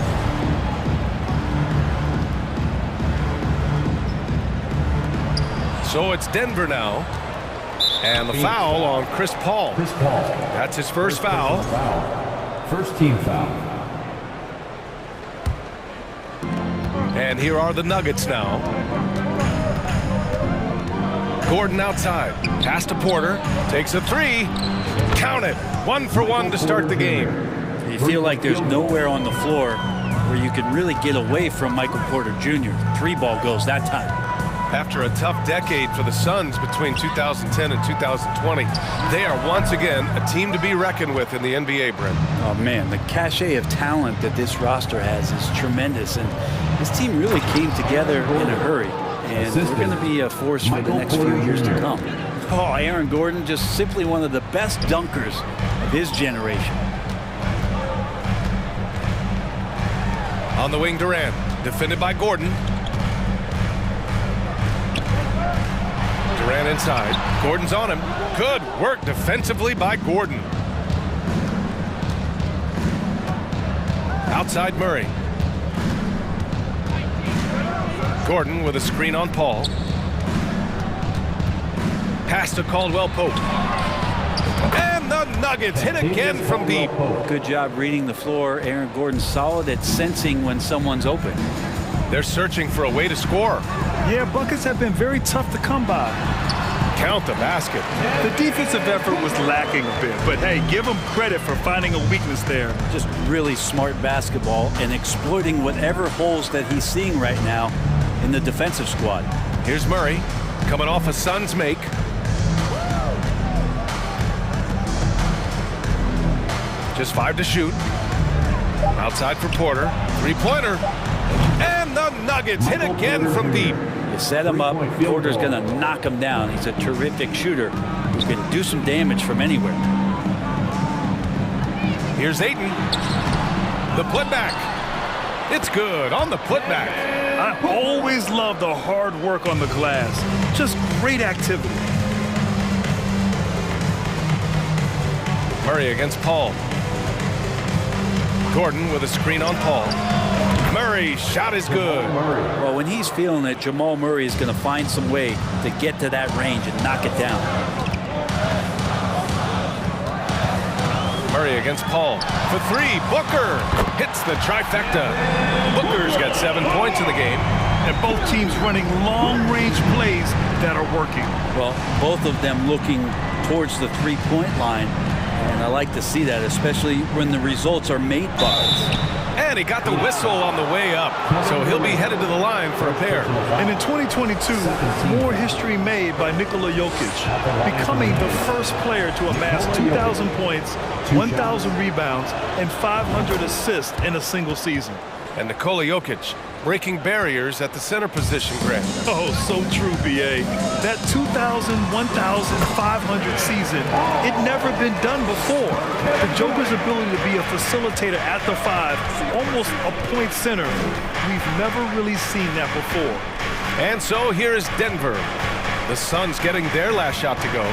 So it's Denver now. And the foul on Chris Paul. That's his first foul. First team foul. And here are the Nuggets now. Gordon outside. Pass to Porter. Takes a 3. Count it. 1 for 1 to start the game. You feel like there's nowhere on the floor where you can really get away from Michael Porter Jr. 3 ball goes that time. After a tough decade for the Suns between 2010 and 2020, they are once again a team to be reckoned with in the NBA, Brent. Oh, man, the cachet of talent that this roster has is tremendous, and this team really came together in a hurry, and we're going to be a force for the next few years to come. Oh, Aaron Gordon, just simply one of the best dunkers of his generation. On the wing, Durant, defended by Gordon. Durant inside. Gordon's on him. Good work defensively by Gordon. Outside Murray. Gordon with a screen on Paul. Pass to Caldwell Pope. And the Nuggets hit again from deep. Good job reading the floor. Aaron Gordon's solid at sensing when someone's open. They're searching for a way to score. Yeah, buckets have been very tough to come by. Count the basket. The defensive effort was lacking a bit, but hey, give him credit for finding a weakness there. Just really smart basketball and exploiting whatever holes that he's seeing right now in the defensive squad. Here's Murray coming off a Suns make. Just 5 to shoot. Outside for Porter. 3-pointer. And the Nuggets hit again from deep. You set him up, Porter's going to knock him down. He's a terrific shooter who can do some damage from anywhere. Here's Ayton. The putback. It's good on the putback. I always love the hard work on the glass. Just great activity. Murray against Paul. Gordon with a screen on Paul. Murray, shot is good. Well, when he's feeling it, Jamal Murray is going to find some way to get to that range and knock it down. Murray against Paul. For 3, Booker hits the trifecta. Booker's got 7 points in the game. And both teams running long-range plays that are working. Well, both of them looking towards the three-point line. And I like to see that, especially when the results are made buckets. And he got the whistle on the way up, so he'll be headed to the line for a pair. And in 2022, more history made by Nikola Jokic, becoming the first player to amass 2,000 points, 1,000 rebounds, and 500 assists in a single season. And Nikola Jokic breaking barriers at the center position, Grant. Oh, so true, B.A. That 2,000, 1,500 season, it never been done before. The Joker's ability to be a facilitator at the 5, almost a point center, we've never really seen that before. And so here is Denver. The Suns getting their last shot to go.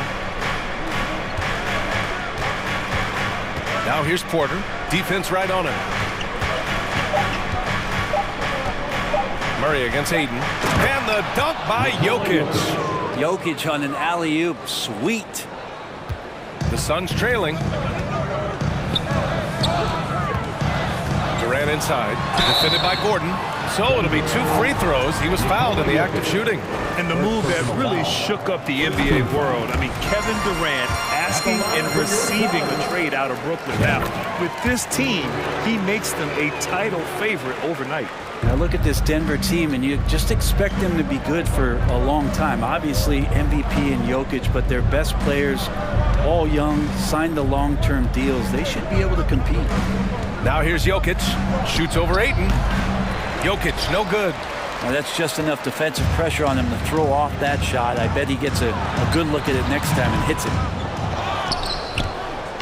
Now here's Porter. Defense right on him. Murray against Ayton. And the dunk by Jokic. Jokic on an alley-oop. Sweet. The Suns trailing. Durant inside. Defended by Gordon. So it'll be 2 free throws. He was fouled in the act of shooting. And the move that really shook up the NBA world. I mean, Kevin Durant at asking and receiving the trade out of Brooklyn. Now, with this team, he makes them a title favorite overnight. Now look at this Denver team, and you just expect them to be good for a long time. Obviously, MVP and Jokic, but their best players, all young, signed the long-term deals. They should be able to compete. Now here's Jokic. Shoots over Ayton. Jokic, no good. Now that's just enough defensive pressure on him to throw off that shot. I bet he gets a good look at it next time and hits it.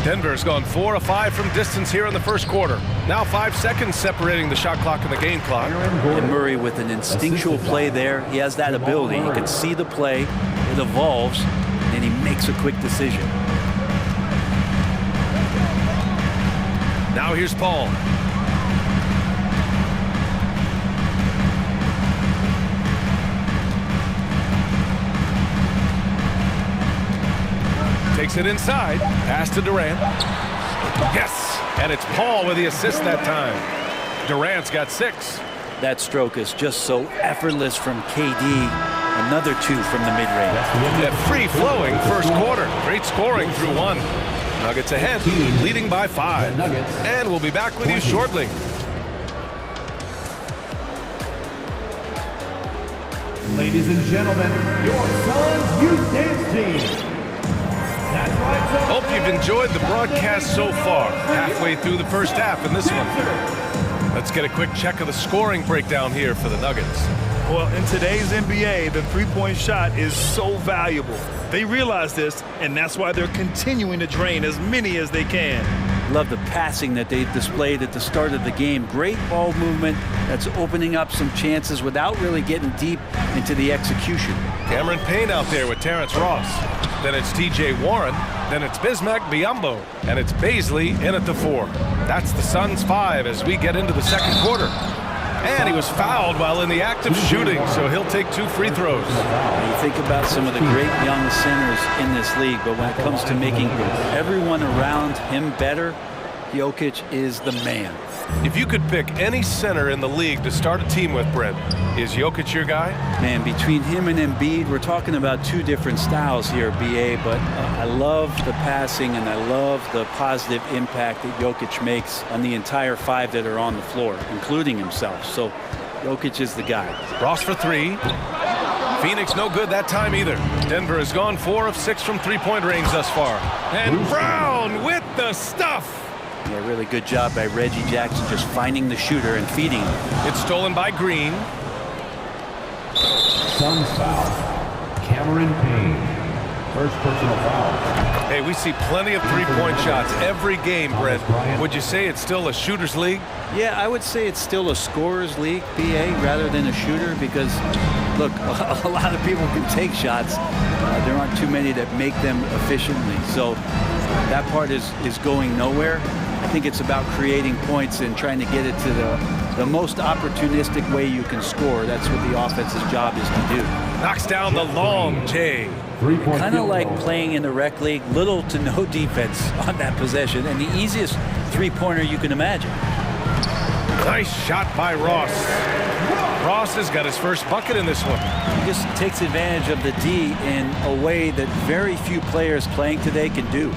Denver's gone 4 of 5 from distance here in the first quarter. Now 5 seconds separating the shot clock and the game clock. And Murray with an instinctual play there. He has that ability. He can see the play, it evolves, and he makes a quick decision. Now here's Paul. Takes it inside. Pass to Durant. Yes! And it's Paul with the assist that time. Durant's got 6. That stroke is just so effortless from KD. Another 2 from the mid-range. That free-flowing first quarter. Great scoring through 1. Nuggets ahead, leading by 5. And we'll be back with you shortly. Ladies and gentlemen, your Suns Youth Dance Team. Hope you've enjoyed the broadcast so far. Halfway through the first half in this one. Let's get a quick check of the scoring breakdown here for the Nuggets. Well, in today's NBA, the three-point shot is so valuable. They realize this, and that's why they're continuing to drain as many as they can. Love the passing that they displayed at the start of the game. Great ball movement that's opening up some chances without really getting deep into the execution. Cameron Payne out there with Terrence Ross. Then it's T.J. Warren. Then it's Bismack Biyombo. And it's Baisley in at the 4. That's the Suns' 5 as we get into the second quarter. And he was fouled while in the act of shooting, so he'll take 2 free throws. You think about some of the great young centers in this league, but when it comes to making everyone around him better, Jokic is the man. If you could pick any center in the league to start a team with, Brent, is Jokic your guy? Man, between him and Embiid, we're talking about 2 different styles here, BA, but I love the passing and I love the positive impact that Jokic makes on the entire 5 that are on the floor, including himself. So Jokic is the guy. Ross for 3. Phoenix no good that time either. Denver has gone 4 of 6 from three-point range thus far. And Brown with the stuff. Yeah, really good job by Reggie Jackson just finding the shooter and feeding him. It's stolen by Green. Suns foul. Cameron Payne. First personal foul. Hey, we see plenty of three-point shots every game, Brent. Would you say it's still a shooter's league? Yeah, I would say it's still a scorer's league, BA, rather than a shooter because, look, a lot of people can take shots. There aren't too many that make them efficiently. So that part is going nowhere. I think it's about creating points and trying to get it to the most opportunistic way you can score. That's what the offense's job is to do. Knocks down the long J. Kind of like playing in the rec league, little to no defense on that possession, and the easiest three-pointer you can imagine. Nice shot by Ross. Ross has got his first bucket in this one. He just takes advantage of the D in a way that very few players playing today can do.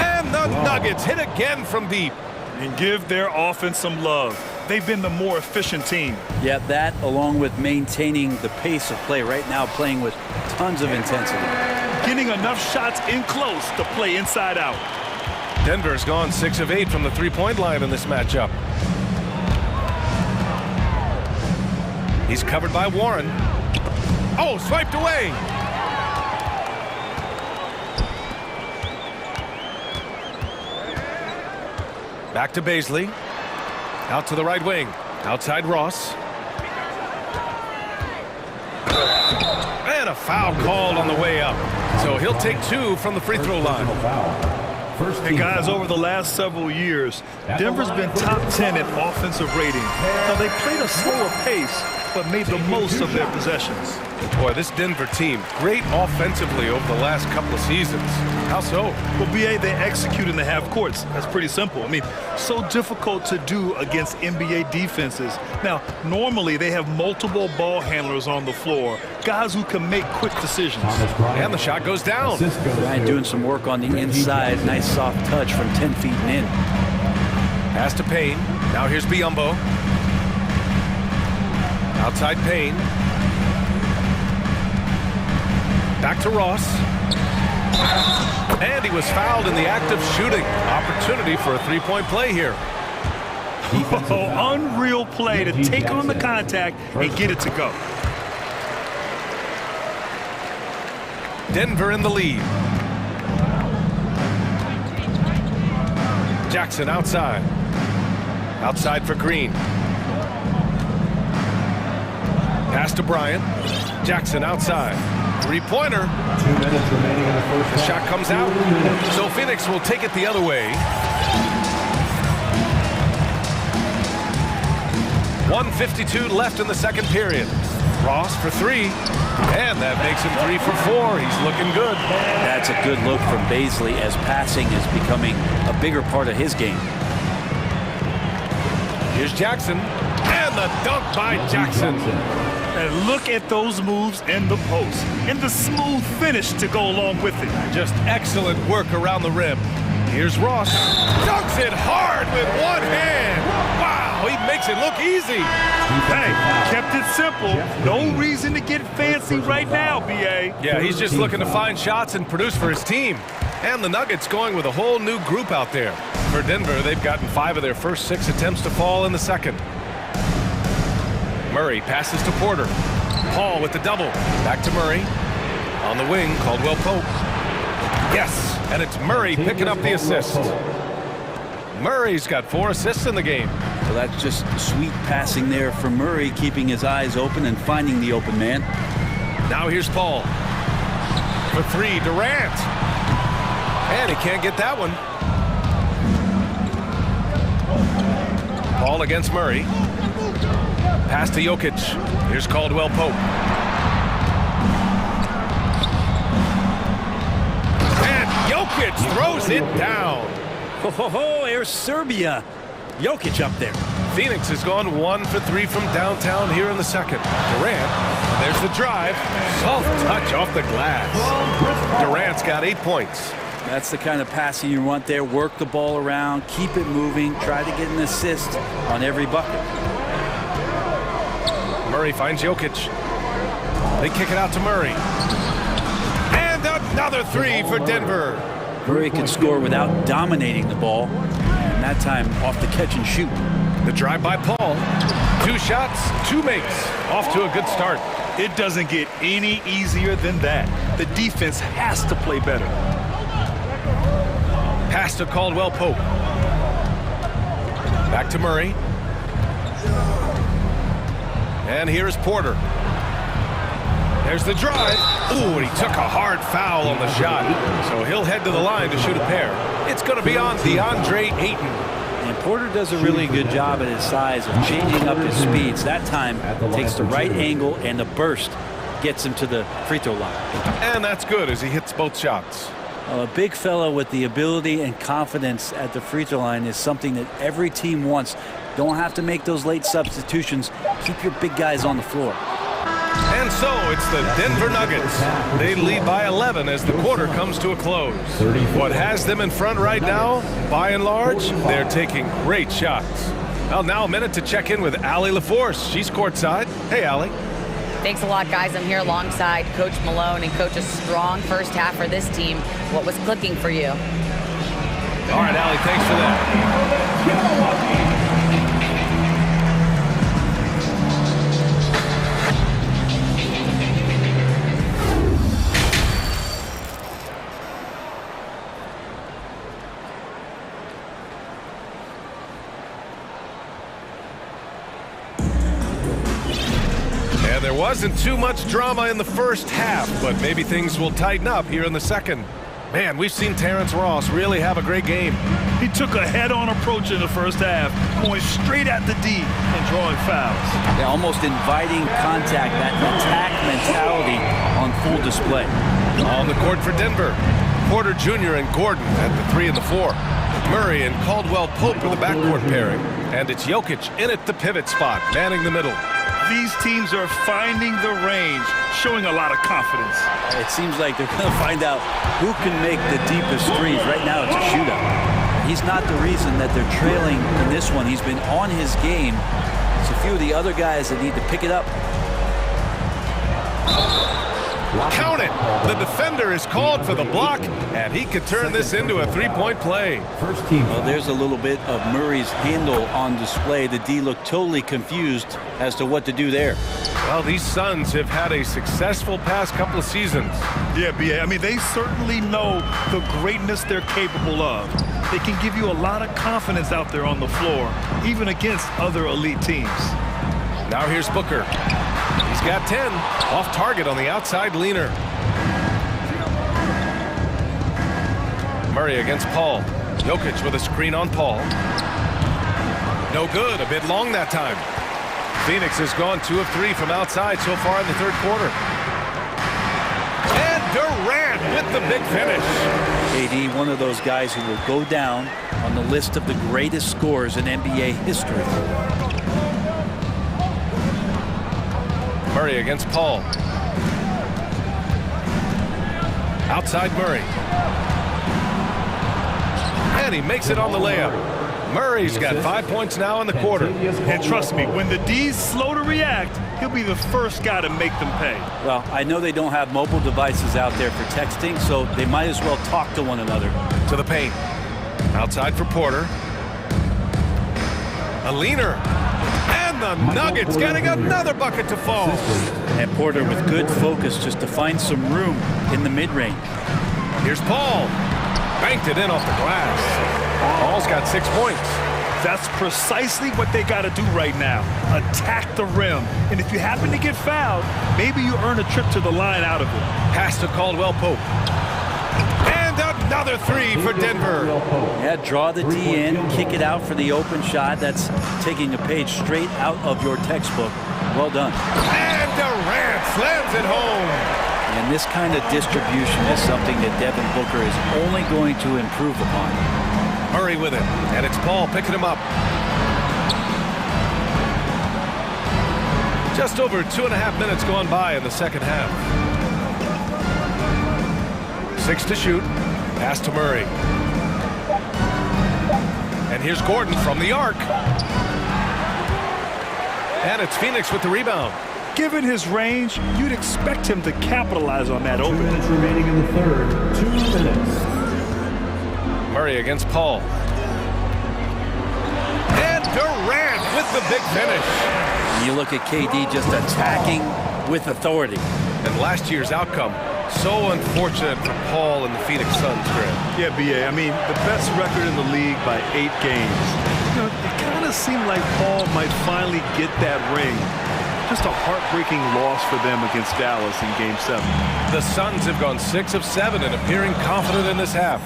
And the Nuggets hit again from deep. And give their offense some love. They've been the more efficient team. Yeah, that along with maintaining the pace of play right now, playing with tons of intensity. Getting enough shots in close to play inside out. Denver's gone 6 of 8 from the three-point line in this matchup. He's covered by Warren. Oh, swiped away. Back to Baisley. Out to the right wing. Outside Ross. And a foul called on the way up. So he'll take 2 from the free throw line. And guys, over the last several years, Denver's been top 10 in offensive rating. Now, they played a slower pace, but made the most of their possessions. Boy, this Denver team, great offensively over the last couple of seasons. How so? Well, BA, they execute in the half courts. That's pretty simple. I mean, so difficult to do against NBA defenses. Now, normally they have multiple ball handlers on the floor, guys who can make quick decisions. And the shot goes down. Ryan doing some work on the inside. Nice soft touch from 10 feet and in. Pass to Payne. Now here's Biyombo. Outside Payne. Back to Ross. And he was fouled in the act of shooting. Opportunity for a three-point play here. Oh, unreal play to take on the contact and get it to go. Denver in the lead. Jackson outside. Outside for Green. Pass to Bryant. Jackson outside. Three-pointer. 2 minutes remaining in the first. The shot comes out. So Phoenix will take it the other way. 1:52 left in the second period. Ross for three. And that makes him 3 for 4. He's looking good. That's a good look from Baisley as passing is becoming a bigger part of his game. Here's Jackson. And the dunk by Jackson. And look at those moves in the post and the smooth finish to go along with it. Just excellent work around the rim. Here's Ross. Dunks it hard with one hand. Wow, he makes it look easy. Hey, kept it simple. No reason to get fancy right now, BA. Yeah, he's just looking to find shots and produce for his team. And the Nuggets going with a whole new group out there. For Denver, they've gotten 5 of their first 6 attempts to fall in the second. Murray passes to Porter. Paul with the double. Back to Murray. On the wing, Caldwell Pope. Yes, and it's Murray picking up the assist. Murray's got 4 assists in the game. So that's just sweet passing there from Murray, keeping his eyes open and finding the open man. Now here's Paul. For 3, Durant. And he can't get that one. Paul against Murray. Pass to Jokic. Here's Caldwell Pope. And Jokic throws it down. Oh, there's Serbia. Jokic up there. Phoenix has gone 1 for 3 from downtown here in the second. Durant, there's the drive. Soft touch off the glass. Durant's got 8 points. That's the kind of passing you want there. Work the ball around, keep it moving, try to get an assist on every bucket. Murray finds Jokic. They kick it out to Murray. And another 3 for Denver. Murray can score without dominating the ball. And that time off the catch and shoot. The drive by Paul. 2 shots, 2 makes. Off to a good start. It doesn't get any easier than that. The defense has to play better. Pass to Caldwell Pope. Back to Murray. And here's Porter. There's the drive. Ooh, and he took a hard foul on the shot. So he'll head to the line to shoot a pair. It's going to be on DeAndre Ayton. And Porter does a really good job at his size of changing up his speeds. That time takes the right angle and the burst gets him to the free throw line. And that's good as he hits both shots. A big fellow with the ability and confidence at the free throw line is something that every team wants. Don't have to make those late substitutions. Keep your big guys on the floor. And so it's the Denver Nuggets. They lead by 11 as the quarter comes to a close. What has them in front right now, by and large, they're taking great shots. Well, now a minute to check in with Allie LaForce. She's courtside. Hey, Allie. Thanks a lot, guys. I'm here alongside Coach Malone and Coach, a strong first half for this team. What was clicking for you? All right, Allie, thanks for that. There wasn't too much drama in the first half, but maybe things will tighten up here in the second. Man, we've seen Terrence Ross really have a great game. He took a head-on approach in the first half, going straight at the D and drawing fouls. Yeah, almost inviting contact, that attack mentality on full display. On the court for Denver, Porter Jr. and Gordon at the 3 and the 4. Murray and Caldwell Pope are the backcourt pairing. And it's Jokic in at the pivot spot, manning the middle. These teams are finding the range, showing a lot of confidence. It seems like they're going to find out who can make the deepest threes. Right now, it's a shootout. He's not the reason that they're trailing in this one. He's been on his game. It's a few of the other guys that need to pick it up. Count it! The defender is called for the block, and he could turn this into a three-point play. First team. Well, there's a little bit of Murray's handle on display. The D looked totally confused as to what to do there. Well, these Suns have had a successful past couple of seasons. Yeah, B.A. I mean, they certainly know the greatness they're capable of. They can give you a lot of confidence out there on the floor, even against other elite teams. Now here's Booker. He's got 10. Off target on the outside leaner. Murray against Paul. Jokic with a screen on Paul. No good. A bit long that time. Phoenix has gone 2 of 3 from outside so far in the third quarter. And Durant with the big finish. KD, one of those guys who will go down on the list of the greatest scorers in NBA history. Murray against Paul. Outside Murray. And he makes it on the layup. Murray's got 5 points now in the quarter. And trust me, when the D's slow to react, he'll be the first guy to make them pay. Well, I know they don't have mobile devices out there for texting, so they might as well talk to one another. To the paint. Outside for Porter. A leaner. And the Nuggets getting another bucket to fall. And Porter with good focus just to find some room in the mid-range. Here's Paul. Banked it in off the glass. Paul's got 6 points. That's precisely what they got to do right now. Attack the rim. And if you happen to get fouled, maybe you earn a trip to the line out of it. Pass to Caldwell Pope. And another 3 for Denver. Yeah, draw the D in, kick it out for the open shot. That's taking a page straight out of your textbook. Well done. And Durant slams it home. And this kind of distribution is something that Devin Booker is only going to improve upon. Murray with it, and it's Paul picking him up. Just over 2.5 minutes gone by in the second half. 6 to shoot. Pass to Murray. And here's Gordon from the arc. And it's Phoenix with the rebound. Given his range, you'd expect him to capitalize on that opening. 2 minutes remaining in the third. 2 minutes. Murray against Paul. And Durant with the big finish. And you look at KD just attacking with authority. And last year's outcome, so unfortunate for Paul and the Phoenix Suns, Grant. Yeah, B.A. I mean, the best record in the league by 8 games. You know, it kind of seemed like Paul might finally get that ring. Just a heartbreaking loss for them against Dallas in Game 7. The Suns have gone 6 of 7 and appearing confident in this half.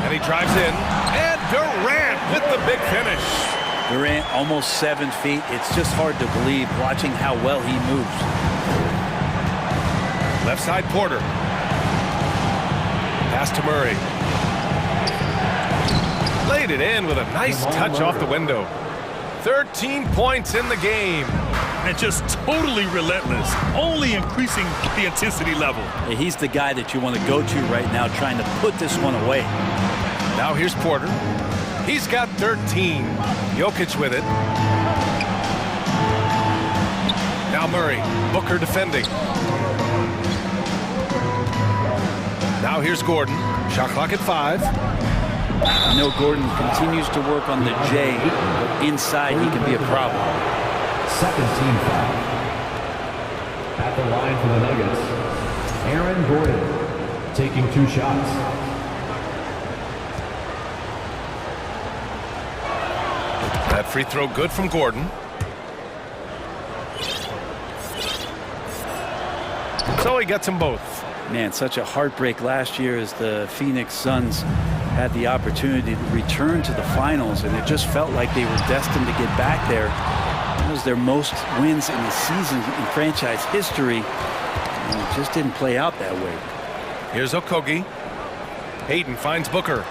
And he drives in. And Durant with the big finish. Durant almost 7 feet. It's just hard to believe watching how well he moves. Left side Porter. Pass to Murray. Laid it in with a nice touch off the window. 13 points in the game. And just totally relentless, only increasing the intensity level. He's the guy that you want to go to right now, trying to put this one away. Now here's Porter. He's got 13. Jokic with it. Now Murray. Booker defending. Now here's Gordon. Shot clock at 5. You know, Gordon continues to work on the J, but inside he can be a problem. Second team foul. At the line for the Nuggets, Aaron Gordon taking 2 shots. That free throw good from Gordon. So so he gets them both. Man, such a heartbreak last year as the Phoenix Suns had the opportunity to return to the finals, and it just felt like they were destined to get back there. It was their most wins in the season in franchise history, and it just didn't play out that way. Here's Okogie. Hayden finds Booker.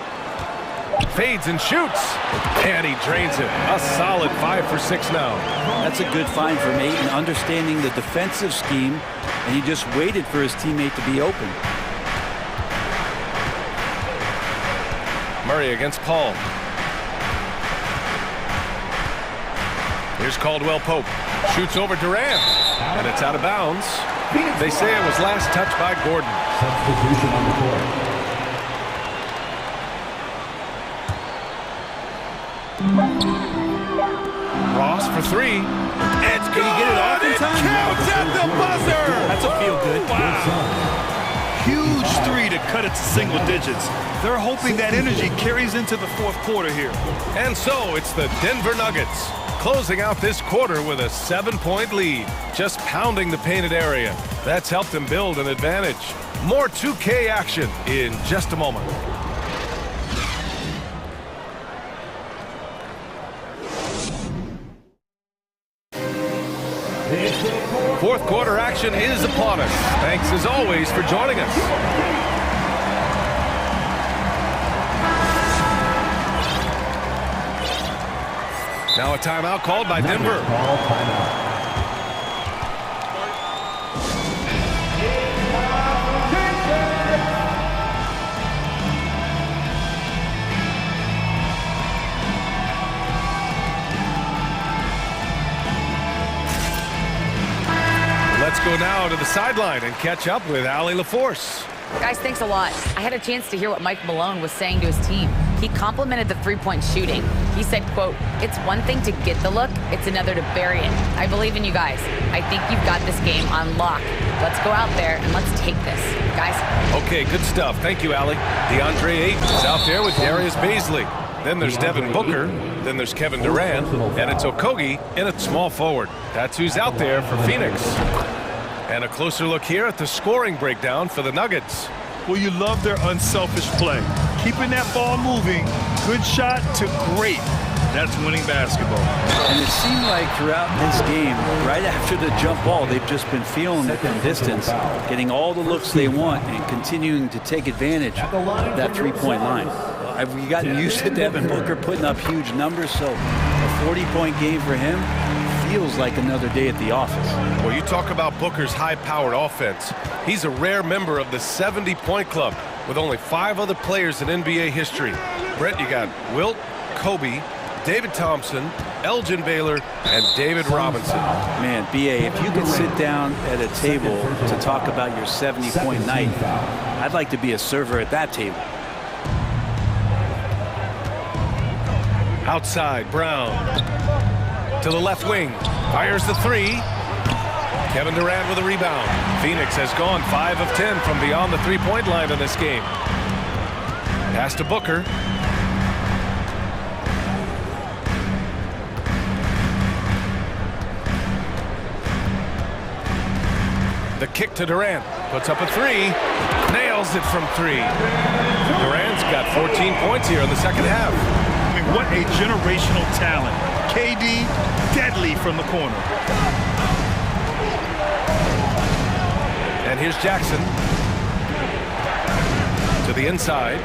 Fades and shoots, and he drains it. A solid 5 for 6 now. That's a good find from Ayton, understanding the defensive scheme, and he just waited for his teammate to be open. Murray against Paul. Here's Caldwell Pope. Shoots over Durant, and it's out of bounds. They say it was last touched by Gordon. Substitution on the court. Ross for 3. It's good. Get it off in time? Counts at the buzzer. That's a feel good. Wow. Huge three to cut it to single digits. They're hoping that energy carries into the fourth quarter here. And so it's the Denver Nuggets closing out this quarter with a 7-point lead, just pounding the painted area. That's helped them build an advantage. More 2K action in just a moment. Fourth quarter action is upon us. Thanks as always for joining us. Now a timeout called by Denver. Let's go now to the sideline and catch up with Allie LaForce. Guys, thanks a lot. I had a chance to hear what Mike Malone was saying to his team. He complimented the three-point shooting. He said, quote, "It's one thing to get the look, it's another to bury it. I believe in you guys. I think you've got this game on lock. Let's go out there and let's take this." Guys? Okay, good stuff. Thank you, Allie. DeAndre Ayton is out there with Darius Baisley. Then there's Devin Booker. Then there's Kevin Durant. And it's Okogie in at small forward. That's who's out there for Phoenix. And a closer look here at the scoring breakdown for the Nuggets. Well, you love their unselfish play. Keeping that ball moving, good shot to great. That's winning basketball. And it seemed like throughout this game, right after the jump ball, they've just been feeling it from distance, getting all the looks they want and continuing to take advantage of that three-point line. I've gotten used to Devin Booker putting up huge numbers, so a 40-point game for him feels like another day at the office. Well, you talk about Booker's high-powered offense. He's a rare member of the 70-point club with only 5 other players in NBA history. Brett, you got Wilt, Kobe, David Thompson, Elgin Baylor, and David Robinson. Man, B.A., if you could sit down at a table to talk about your 70-point night, I'd like to be a server at that table. Outside, Brown. To the left wing. Fires the 3. Kevin Durant with a rebound. Phoenix has gone 5 of 10 from beyond the three-point line in this game. Pass to Booker. The kick to Durant. Puts up a 3. Nails it from 3. Durant's got 14 points here in the second half. I mean, what a generational talent. KD, deadly from the corner. And here's Jackson. To the inside.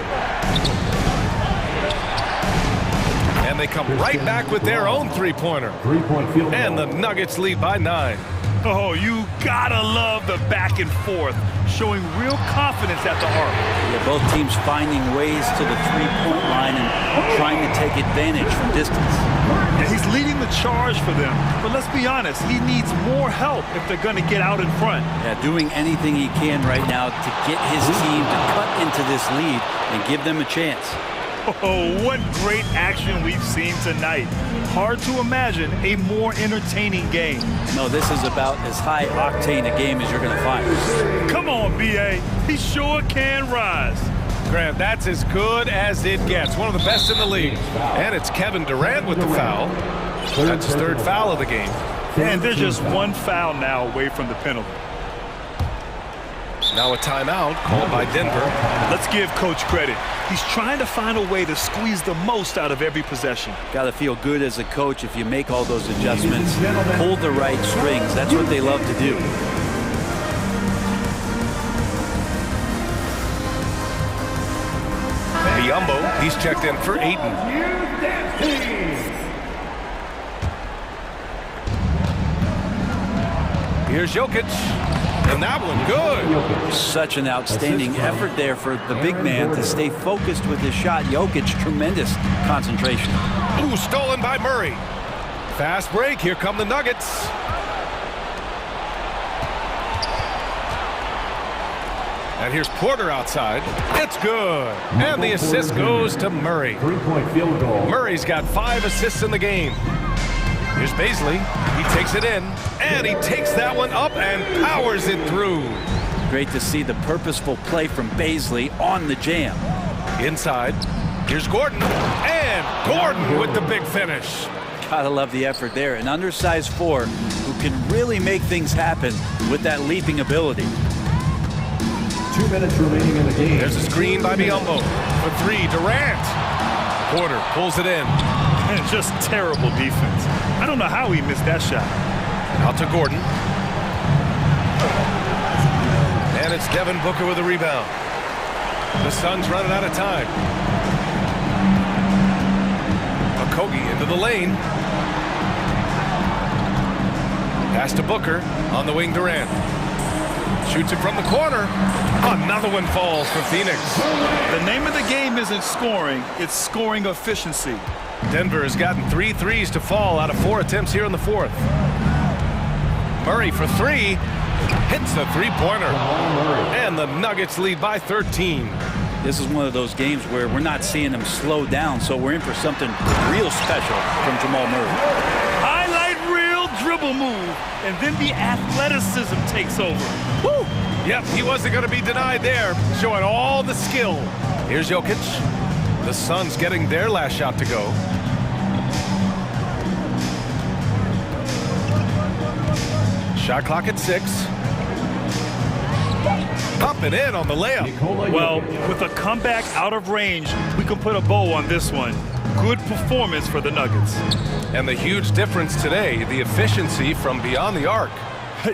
And they come right back with their own three-pointer. And the Nuggets lead by 9. Oh, you gotta love the back and forth, showing real confidence at the arc. Yeah, both teams finding ways to the three-point line and trying to take advantage from distance. And he's leading the charge for them. But let's be honest, he needs more help if they're going to get out in front. Yeah, doing anything he can right now to get his team to cut into this lead and give them a chance. Oh, what great action we've seen tonight. Hard to imagine a more entertaining game. No, this is about as high-octane a game as you're going to find. Come on, B.A. He sure can rise. Grant, that's as good as it gets. One of the best in the league. And it's Kevin Durant with the foul. That's his 3rd foul of the game. And they're just 1 foul now away from the penalty. Now a timeout called by Denver. Let's give Coach credit. He's trying to find a way to squeeze the most out of every possession. Got to feel good as a coach if you make all those adjustments, pull the right strings. That's what they love to do. Biombo, he's checked in for Ayton. Here's Jokic. And that one good. Such an outstanding effort there for the big man to stay focused with his shot. Jokic, tremendous concentration. Ooh, stolen by Murray. Fast break. Here come the Nuggets. And here's Porter outside. It's good. And the assist goes to Murray. Three-point field goal. Murray's got 5 assists in the game. Here's Baisley. He takes it in, and he takes that one up and powers it through. Great to see the purposeful play from Baisley on the jam. Inside, here's Gordon, and Gordon with the big finish. Gotta love the effort there. An undersized 4 who can really make things happen with that leaping ability. 2 minutes remaining in the game. There's a screen by Biombo. For 3, Durant. Porter pulls it in. And just terrible defense. I don't know how he missed that shot. Out to Gordon. And it's Devin Booker with a rebound. The Suns running out of time. Okogie into the lane. Pass to Booker. On the wing, Durant. Shoots it from the corner. Another one falls for Phoenix. The name of the game isn't scoring, it's scoring efficiency. Denver has gotten 3 threes to fall out of 4 attempts here in the 4th. Murray for 3. Hits the three-pointer. And the Nuggets lead by 13. This is one of those games where we're not seeing them slow down, so we're in for something real special from Jamal Murray. Highlight reel dribble move, and then the athleticism takes over. Woo! Yep, he wasn't going to be denied there, showing all the skill. Here's Jokic. The Suns getting their last shot to go. Shot clock at 6. Up and in on the layup. Well, with a comeback out of range, we can put a bow on this one. Good performance for the Nuggets. And the huge difference today, the efficiency from beyond the arc.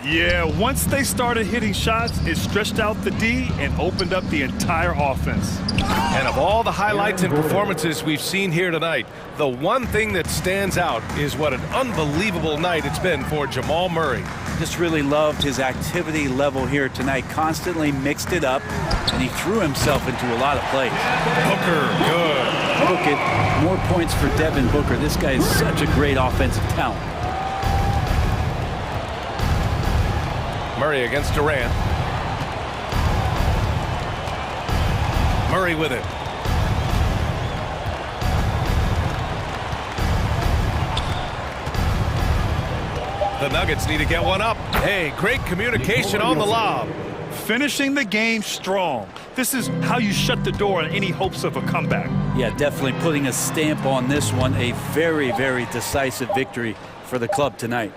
Yeah, once they started hitting shots, it stretched out the D and opened up the entire offense. And of all the highlights and performances we've seen here tonight, the one thing that stands out is what an unbelievable night it's been for Jamal Murray. Just really loved his activity level here tonight. Constantly mixed it up, and he threw himself into a lot of plays. Booker, good. Look at more points for Devin Booker. This guy is such a great offensive talent. Murray against Durant. Murray with it. The Nuggets need to get one up. Hey, great communication on the lob. Finishing the game strong. This is how you shut the door on any hopes of a comeback. Yeah, definitely putting a stamp on this one. A very, very decisive victory for the club tonight.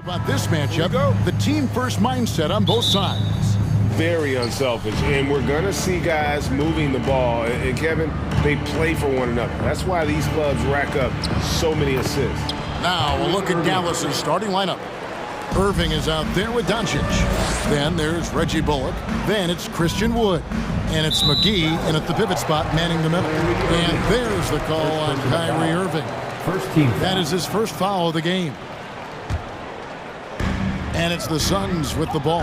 About this matchup, the team-first mindset on both sides. Very unselfish, and we're going to see guys moving the ball. And Kevin, they play for one another. That's why these clubs rack up so many assists. Now we'll look at Dallas's starting lineup. Irving is out there with Doncic. Then there's Reggie Bullock. Then it's Christian Wood. And it's McGee in at the pivot spot manning the middle. And there's the call on Kyrie Irving. First team. That is his first foul of the game. And it's the Suns with the ball.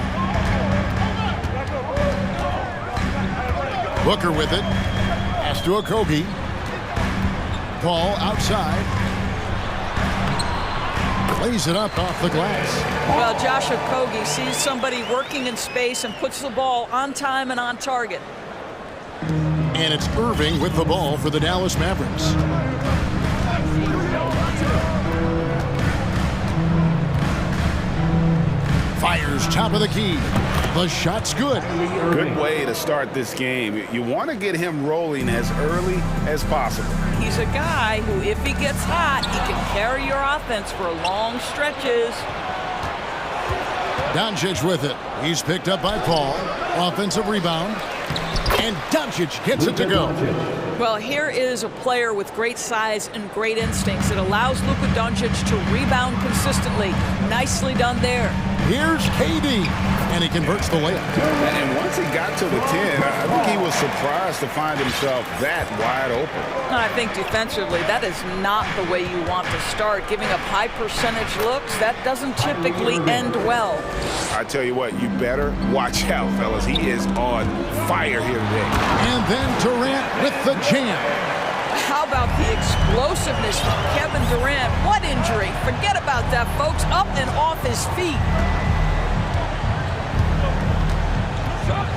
Booker with it. Pass to Okogie. Paul outside. Lays it up off the glass. Well, Josh Okogie sees somebody working in space and puts the ball on time and on target. And it's Irving with the ball for the Dallas Mavericks. Fires top of the key. The shot's good. Good way to start this game. You want to get him rolling as early as possible. He's a guy who, if he gets hot, he can carry your offense for long stretches. Doncic with it. He's picked up by Paul. Offensive rebound. And Doncic gets it to go. Well, here is a player with great size and great instincts. It allows Luka Doncic to rebound consistently. Nicely done there. Here's KD, and he converts the layup. And once he got to the 10, I think he was surprised to find himself that wide open. I think defensively, that is not the way you want to start. Giving up high percentage looks, that doesn't typically end well. I tell you what, you better watch out, fellas. He is on fire here today. And then Durant with the jam. How about the explosiveness from Kevin Durant? What injury? Forget about that, folks. Up and off his feet.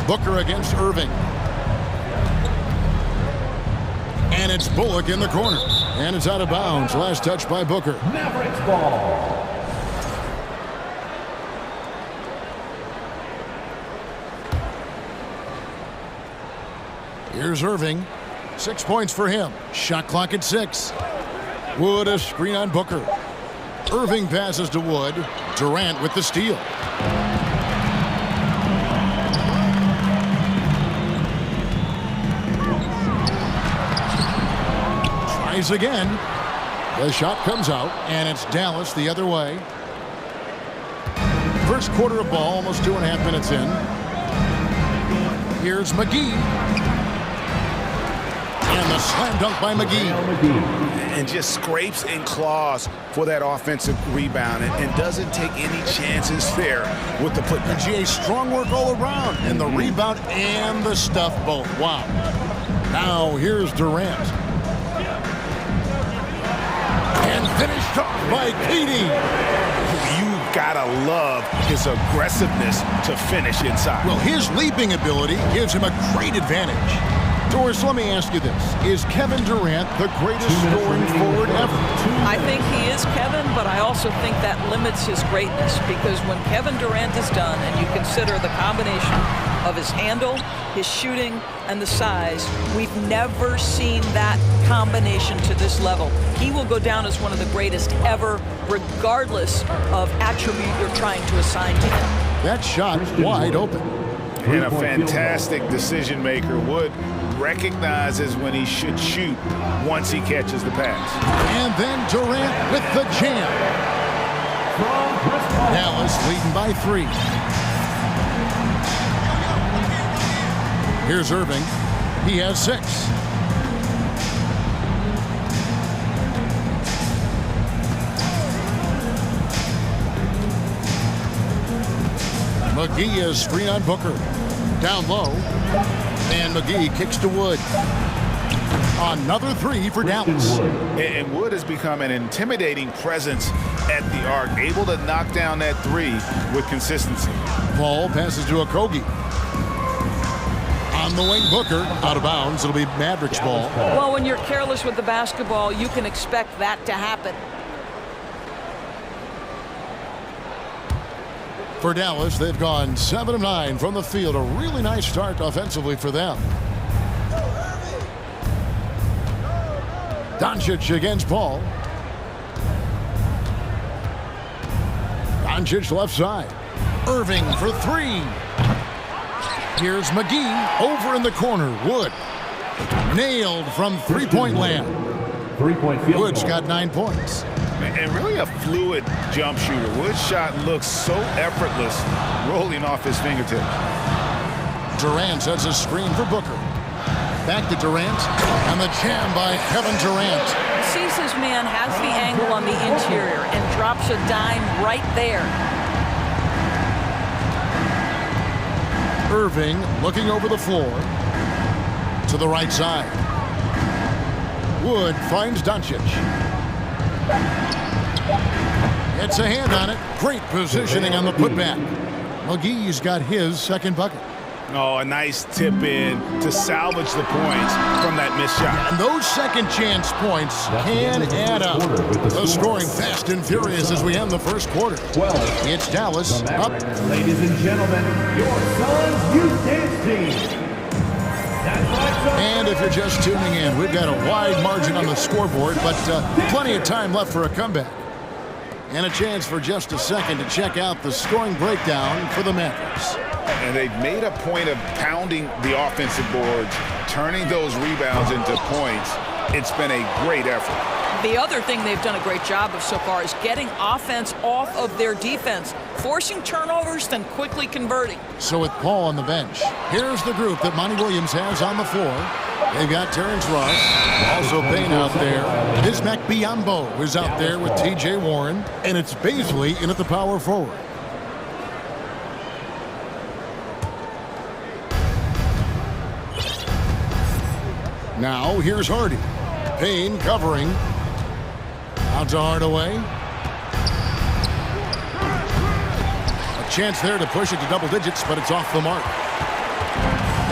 Booker against Irving. And it's Bullock in the corner. And it's out of bounds. Last touch by Booker. Mavericks ball. Here's Irving. 6 points for him. Shot clock at 6. Wood a screen on Booker. Irving passes to Wood. Durant with the steal. Tries again. The shot comes out, and it's Dallas the other way. First quarter of ball, almost 2.5 minutes in. Here's McGee. And the slam dunk by McGee. And just scrapes and claws for that offensive rebound and doesn't take any chances there with the putback. GA, strong work all around. And the rebound and the stuff both. Wow. Now here's Durant. And finished off by KD. You've got to love his aggressiveness to finish inside. Well, his leaping ability gives him a great advantage. Doris, let me ask you this. Is Kevin Durant the greatest scoring forward ever? I think he is, Kevin, but I also think that limits his greatness, because when Kevin Durant is done and you consider the combination of his handle, his shooting, and the size, we've never seen that combination to this level. He will go down as one of the greatest ever, regardless of attribute you're trying to assign to him. That shot wide open. And a fantastic decision maker. Wood recognizes when he should shoot once he catches the pass. And then Durant with the jam. Dallas leading by 3. Here's Irving. He has 6. McGee is screen on Booker. Down low. And McGee kicks to Wood. Another 3 for Dallas. And Wood has become an intimidating presence at the arc, able to knock down that 3 with consistency. Paul passes to Okogie. On the wing, Booker. Out of bounds. It'll be Mavericks ball. Well, when you're careless with the basketball, you can expect that to happen. For Dallas, they've gone 7 of 9 from the field. A really nice start offensively for them. Doncic against Paul. Doncic left side. Irving for three. Here's McGee over in the corner. Wood nailed from three-point land. Three-point field Wood's goal. got 9 points. And really a fluid jump shooter. Wood's shot looks so effortless rolling off his fingertips. Durant sets a screen for Booker. Back to Durant, and the jam by Kevin Durant. Sees his man, has the angle on the interior, and drops a dime right there. Irving looking over the floor to the right side. Wood finds Doncic. Gets a hand on it. Great positioning on the putback. McGee's got his second bucket. Oh, a nice tip in to salvage the points from that missed shot. And those second chance points can add up. The scoring fast and furious as we end the first quarter. It's Dallas up. Ladies and gentlemen, your Suns Youth Dance Team. And if you're just tuning in, we've got a wide margin on the scoreboard, but plenty of time left for a comeback. And a chance for just a second to check out the scoring breakdown for the Mavericks. And they've made a point of pounding the offensive boards, turning those rebounds into points. It's been a great effort. The other thing they've done a great job of so far is getting offense off of their defense, forcing turnovers, then quickly converting. So with Paul on the bench, here's the group that Monty Williams has on the floor. They've got Terrence Ross, also Payne out there. Bismack Biyombo is out there with T.J. Warren, and it's Baisley in at the power forward. Now here's Hardy. Payne covering. Out to Hardaway. A chance there to push it to double digits, but it's off the mark.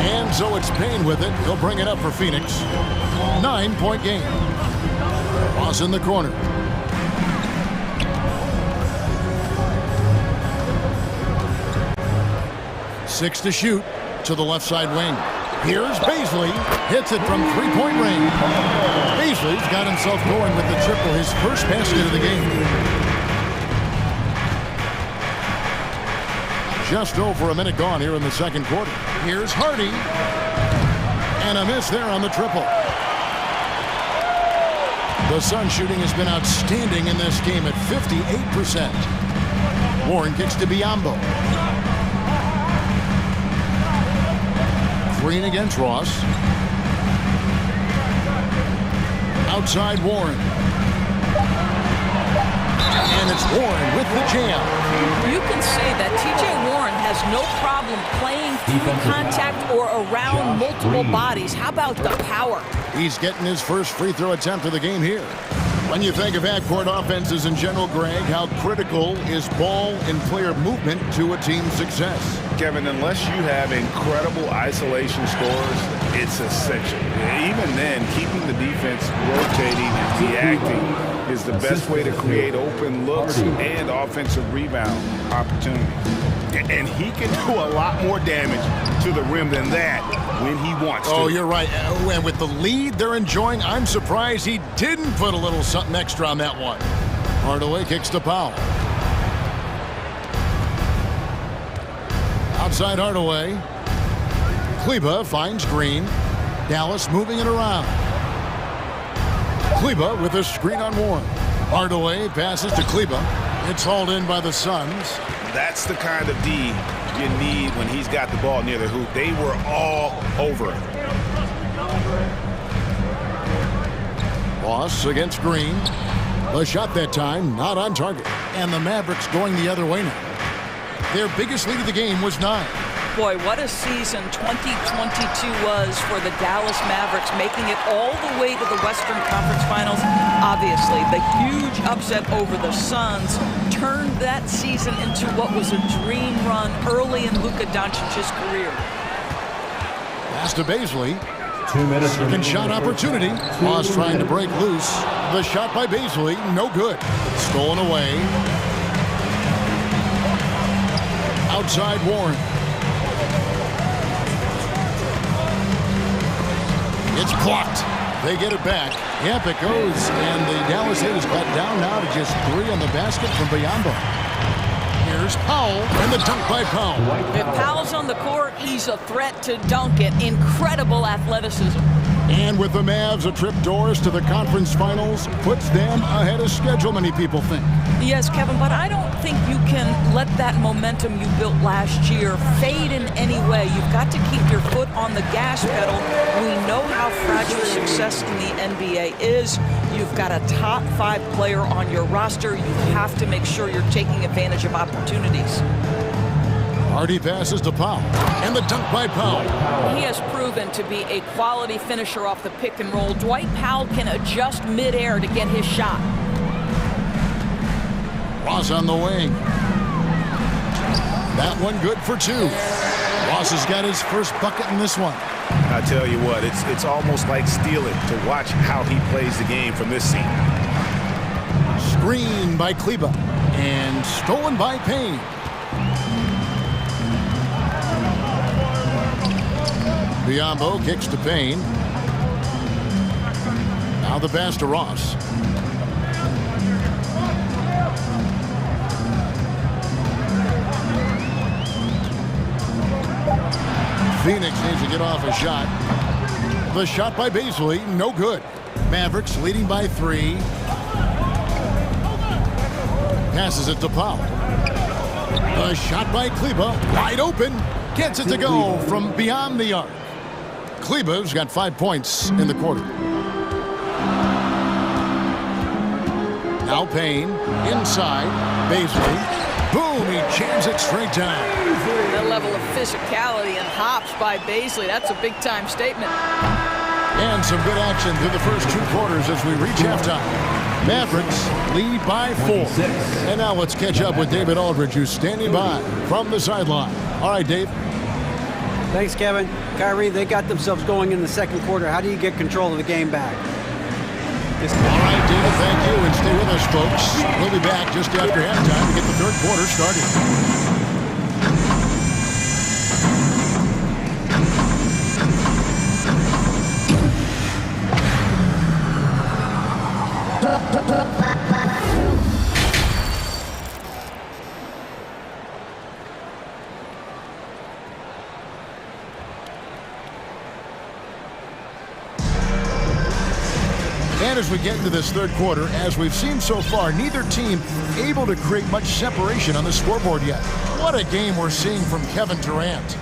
And so it's Payne with it. He'll bring it up for Phoenix. 9-point game. Ross in the corner. Six to shoot to the left side wing. Here's Baisley. Hits it from three-point range. Baisley's got himself going with the triple, his first basket of the game. Just over a minute gone here in the second quarter. Here's Hardy. And a miss there on the triple. The Sun shooting has been outstanding in this game at 58%. Warren kicks to Biyombo. Green against Ross. Outside Warren. And it's Warren with the jam. You can see that T.J. Warren has no problem playing through contact or around multiple bodies. How about the power? He's getting his first free throw attempt of the game here. When you think of half-court offenses in general, Greg, how critical is ball and player movement to a team's success? Kevin, unless you have incredible isolation scores, it's essential. Even then, keeping the defense rotating and reacting is the best way to create open looks and offensive rebound opportunities. And he can do a lot more damage to the rim than that when he wants to. Oh, you're right. And with the lead they're enjoying, I'm surprised he didn't put a little something extra on that one. Hardaway kicks to Powell. Outside Hardaway. Kleba finds Green. Dallas moving it around. Kleba with a screen on Warren. Hardaway passes to Kleba. It's hauled in by the Suns. That's the kind of D you need when he's got the ball near the hoop. They were all over it. Ross against Green. The shot that time not on target. And the Mavericks going the other way now. Their biggest lead of the game was 9. Boy, what a season 2022 was for the Dallas Mavericks, making it all the way to the Western Conference Finals. Obviously, the huge upset over the Suns turned that season into what was a dream run early in Luka Doncic's career. Pass to Baisley. 2 minutes. Second shot opportunity. Ross trying to break loose. The shot by Baisley, no good. Stolen away. Outside Warren. It's blocked. They get it back. Yep, it goes. And the Dallas Haters got down now to just 3 on the basket from Biyombo. Here's Powell, and the dunk by Powell. If Powell's on the court, he's a threat to dunk it. Incredible athleticism. And with the Mavs a trip doors to the conference finals, puts them ahead of schedule, many people think. Yes, Kevin, but I don't think you can let that momentum you built last year fade in any way. You've got to keep your foot on the gas pedal. We know how fragile success in the NBA is. You've got a top 5 player on your roster. You have to make sure you're taking advantage of opportunities. Hardy passes to Powell, and the dunk by Powell. He has proven to be a quality finisher off the pick and roll. Dwight Powell can adjust midair to get his shot. Ross on the wing. That one good for 2. Ross has got his first bucket in this one. I tell you what, it's almost like stealing to watch how he plays the game from this scene. Screen by Kleba, and stolen by Payne. Biombo kicks to Payne. Now the pass to Ross. Phoenix needs to get off a shot. The shot by Baisley, no good. Mavericks leading by 3. Passes it to Powell. A shot by Kleba, wide open. Gets it to go from beyond the arc. Kleba's got 5 points in the quarter. Now Payne, inside, Baisley. Boom, he jams it straight down. That level of physicality and hops by Baisley, that's a big-time statement. And some good action through the first 2 quarters as we reach halftime. Mavericks lead by 4. And now let's catch up with David Aldridge, who's standing by from the sideline. All right, Dave. Thanks, Kevin. Kyrie, they got themselves going in the second quarter. How do you get control of the game back? All right, David, thank you. And stay with us, folks. We'll be back just after halftime to get the third quarter started. And as we get into this third quarter, as we've seen so far, neither team able to create much separation on the scoreboard yet. What a game we're seeing from Kevin Durant.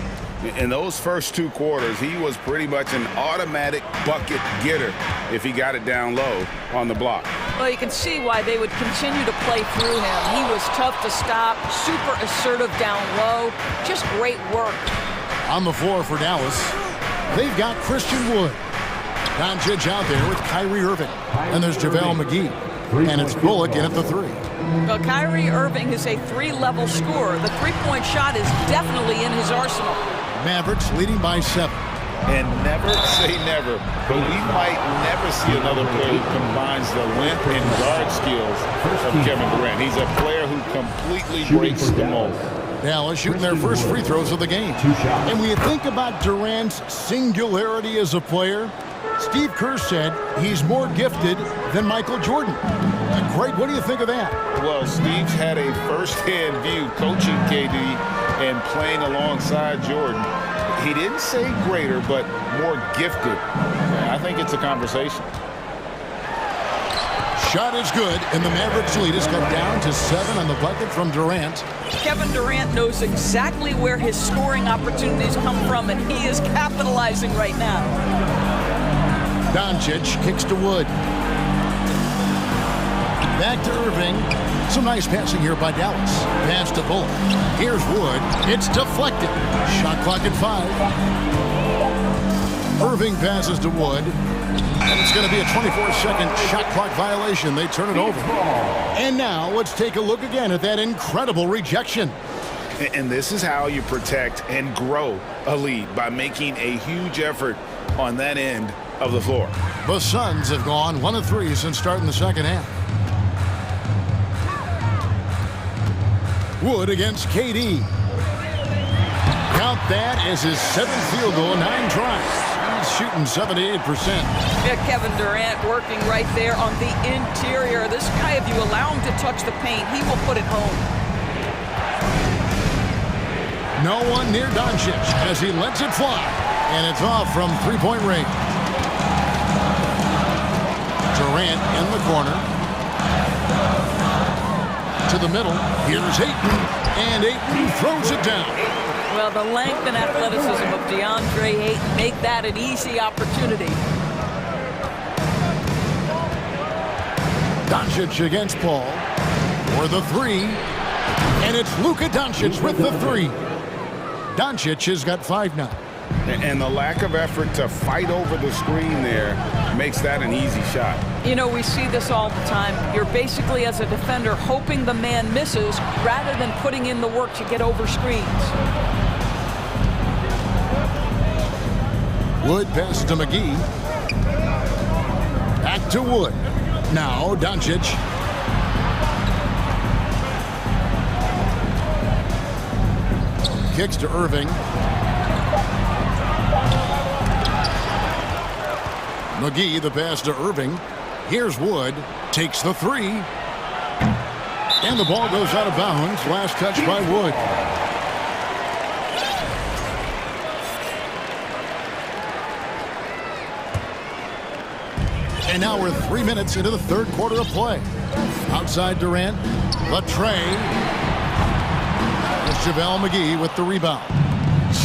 In those first 2 quarters, he was pretty much an automatic bucket getter if he got it down low on the block. Well, you can see why they would continue to play through him. He was tough to stop, super assertive down low, just great work. On the floor for Dallas, they've got Christian Wood. Doncic out there with Kyrie Irving. And there's JaVale McGee. And it's Bullock in at the 3. Well, Kyrie Irving is a 3-level scorer. The 3-point shot is definitely in his arsenal. Mavericks leading by 7. And never say never, but we might never see another player who combines the length and guard skills of Kevin Durant. He's a player who completely breaks the mold. Dallas shooting their first free throws of the game. And when you think about Durant's singularity as a player, Steve Kerr said he's more gifted than Michael Jordan. Greg, what do you think of that? Well, Steve's had a first-hand view coaching KD and playing alongside Jordan. He didn't say greater, but more gifted. I think it's a conversation. Shot is good, and the Mavericks lead has cut down to 7 on the bucket from Durant. Kevin Durant knows exactly where his scoring opportunities come from, and he is capitalizing right now. Doncic kicks to Wood. Back to Irving. Some nice passing here by Dallas. Pass to Bullock. Here's Wood. It's deflected. Shot clock at 5. Irving passes to Wood. And it's going to be a 24-second shot clock violation. They turn it over. And now let's take a look again at that incredible rejection. And this is how you protect and grow a lead, by making a huge effort on that end of the floor. The Suns have gone 1 of 3 since starting the second half. Wood against KD. Count that as his 7th field goal, 9 tries. He's shooting 78%. Yeah, Kevin Durant working right there on the interior. This guy, if you allow him to touch the paint, he will put it home. No one near Doncic as he lets it fly. And it's off from three-point range. Durant in the corner. To the middle. Here's Ayton. And Ayton throws it down. Well, the length and athleticism of DeAndre Ayton make that an easy opportunity. Doncic against Paul for the three. And it's Luka Doncic with the three. Doncic has got 5 now. And the lack of effort to fight over the screen there makes that an easy shot. You know, we see this all the time. You're basically, as a defender, hoping the man misses rather than putting in the work to get over screens. Wood passes to McGee. Back to Wood. Now Doncic. Kicks to Irving. McGee, the pass to Irving. Here's Wood. Takes the three. And the ball goes out of bounds. Last touch by Wood. And now we're 3 minutes into the third quarter of play. Outside Durant. Latrey. It's JaVale McGee with the rebound.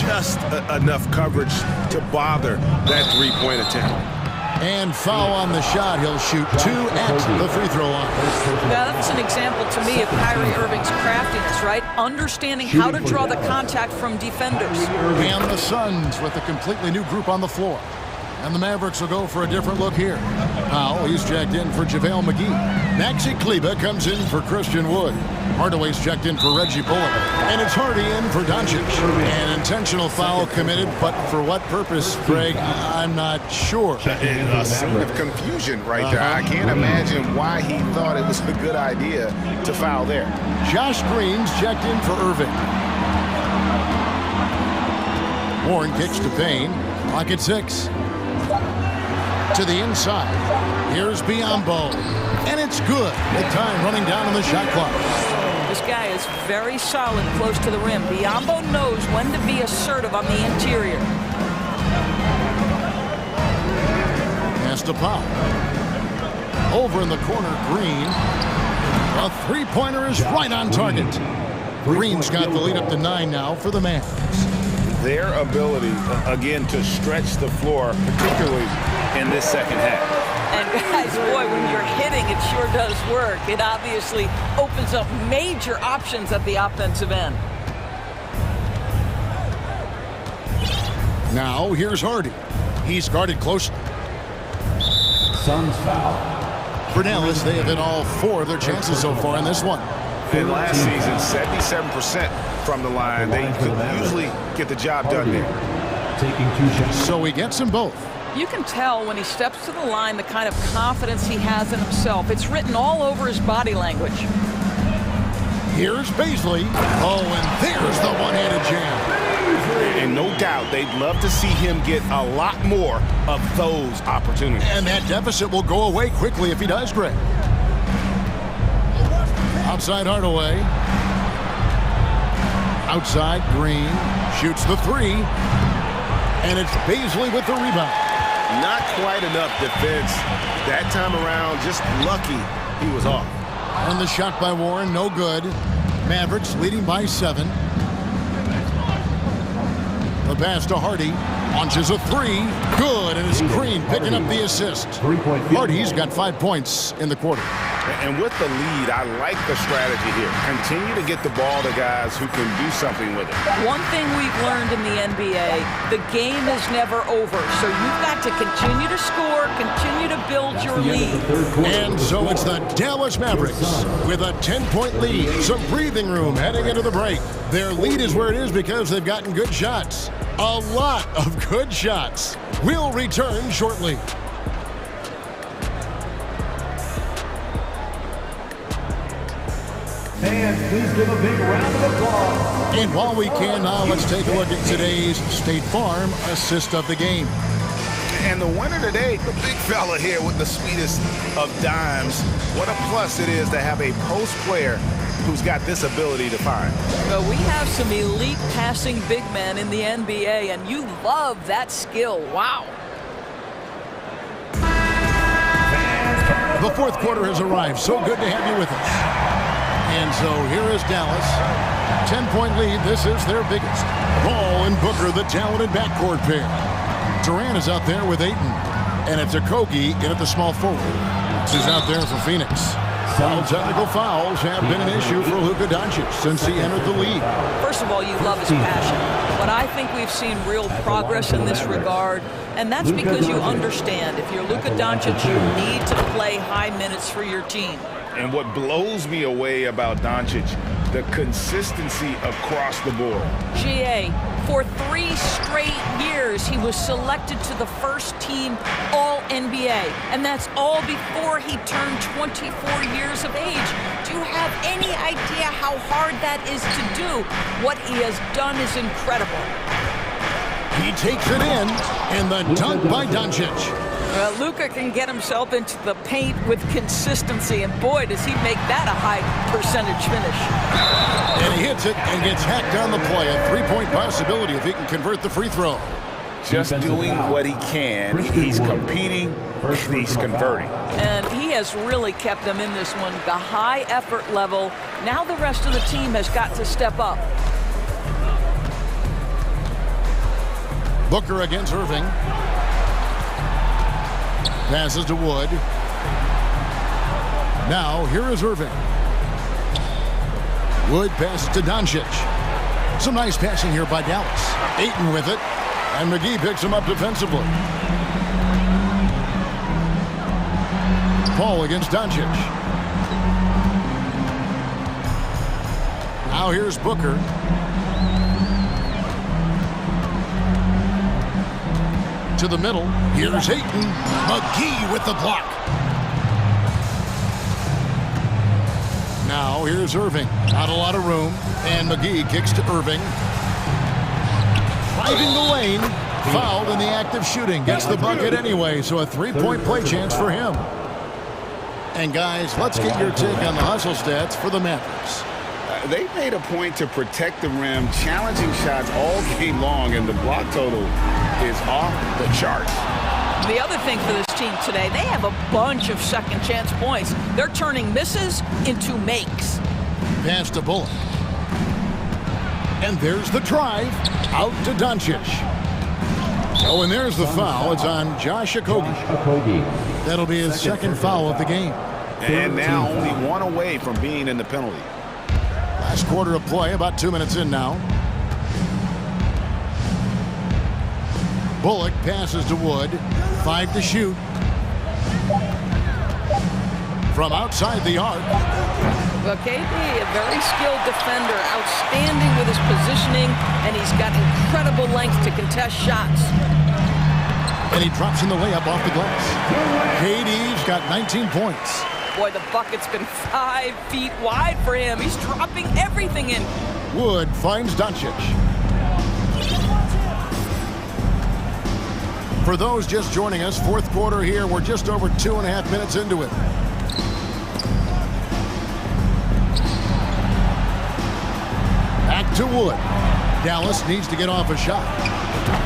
Just enough coverage to bother that three-point attempt. And foul on the shot. He'll shoot 2 at the free throw line. Now, that's an example to me of Kyrie Irving's craftiness, right? Understanding how to draw the contact from defenders. And the Suns with a completely new group on the floor. And the Mavericks will go for a different look here. Powell, he's checked in for JaVale McGee. Maxi Kleber comes in for Christian Wood. Hardaway's checked in for Reggie Bullock. And it's Hardy in for Doncic. An intentional foul committed, but for what purpose, Greg, I'm not sure. A scene of confusion right there. I can't imagine why he thought it was a good idea to foul there. Josh Green's checked in for Irving. Warren kicks to Payne. Clock at 6. To the inside. Here's Biyombo. And it's good. The time running down on the shot clock. This guy is very solid close to the rim. Biyombo knows when to be assertive on the interior. Pass to Powell. Over in the corner, Green. A three-pointer is right on target. Green's got the lead up to 9 now for the Mavs. Their ability, again, to stretch the floor, particularly in this second half. And guys, boy, when you're hitting, it sure does work. It obviously opens up major options at the offensive end. Now, here's Hardy. He's guarded closely. Suns foul. For Dallas, they have hit all 4 of their chances so far in this one. And last season, 77% from the line. They could usually get the job done there. Taking 2 shots. So he gets them both. You can tell when he steps to the line the kind of confidence he has in himself. It's written all over his body language. Here's Baisley. Oh, and there's the one-handed jam. And no doubt they'd love to see him get a lot more of those opportunities. And that deficit will go away quickly if he does, Greg. Outside Hardaway. Outside Green. Shoots the 3. And it's Baisley with the rebound. Not quite enough defense that time around. Just lucky he was off. And the shot by Warren, no good. Mavericks leading by 7. The pass to Hardy. Launches a 3. Good. And it's Green picking up the assist. Hardy's got 5 points in the quarter. And with the lead, I like the strategy here. Continue to get the ball to guys who can do something with it. One thing we've learned in the NBA, the game is never over. So you've got to continue to score, continue to build your lead. And so it's the Dallas Mavericks with a 10-point lead. Some breathing room heading into the break. Their lead is where it is because they've gotten good shots. A lot of good shots. We'll return shortly. Fans, please give a big round of applause. And while we can now, let's take a look at today's State Farm assist of the game. And the winner today, the big fella here with the sweetest of dimes. What a plus it is to have a post player who's got this ability to find. Well, we have some elite passing big men in the NBA, and you love that skill. Wow. The fourth quarter has arrived. So good to have you with us. And so here is Dallas. 10-point lead. This is their biggest. Ball and Booker, the talented backcourt pair. Durant is out there with Ayton. And it's Okogie in at the small forward. This is out there for Phoenix. All technical fouls have been an issue for Luka Doncic since he entered the league. First of all, you love his passion. But I think we've seen real progress in this regard. And that's because you understand if you're Luka Doncic, you need to play high minutes for your team. And what blows me away about Doncic, the consistency across the board. GA, for 3 straight years, he was selected to the first team All-NBA. And that's all before he turned 24 years of age. Do you have any idea how hard that is to do? What he has done is incredible. He takes it in, and the dunk by Doncic. Luka can get himself into the paint with consistency, and boy, does he make that a high percentage finish. And he hits it and gets hacked on the play. A three-point possibility if he can convert the free throw. Just doing what he can. He's competing, he's converting. And he has really kept them in this one. The high effort level. Now the rest of the team has got to step up. Booker against Irving. Passes to Wood. Now, here is Irving. Wood passes to Doncic. Some nice passing here by Dallas. Ayton with it. And McGee picks him up defensively. Paul against Doncic. Now here's Booker. To the middle. Here's Ayton. McGee with the block. Now here's Irving. Not a lot of room. And McGee kicks to Irving. Driving the lane. Fouled in the act of shooting. Gets the bucket anyway, so a three-point play chance for him. And guys, let's get your take on the hustle stats for the Mavericks. They made a point to protect the rim, challenging shots all game long, and the block total is off the charts. The other thing for this team today, they have a bunch of second chance points. They're turning misses into makes. Pass to Bullock. And there's the drive out to Doncic. Oh, and there's the foul. It's on Josh Okogie. That'll be his second foul of the game. And now only one away from being in the penalty. Last quarter of play, about 2 minutes in now. Bullock passes to Wood. 5 to shoot. From outside the arc. Well, KD, a very skilled defender, outstanding with his positioning, and he's got incredible length to contest shots. And he drops in the layup off the glass. KD's got 19 points. Boy, the bucket's been 5 feet wide for him. He's dropping everything in. Wood finds Doncic. For those just joining us, fourth quarter here. We're just over 2.5 minutes into it. Back to Wood. Dallas needs to get off a shot.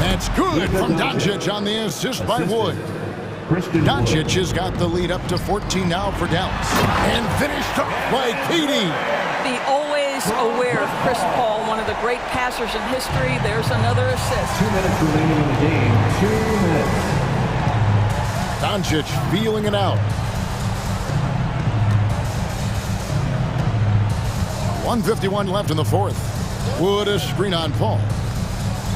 That's good from Doncic on the assist by Wood. Doncic has got the lead up to 14 now for Dallas. And finished up by KD. The always aware Chris Paul, one of the great passers in history. There's another assist. 2 minutes remaining in the game. 2 minutes. Doncic feeling it out. 1:51 left in the fourth. Wood a screen on Paul.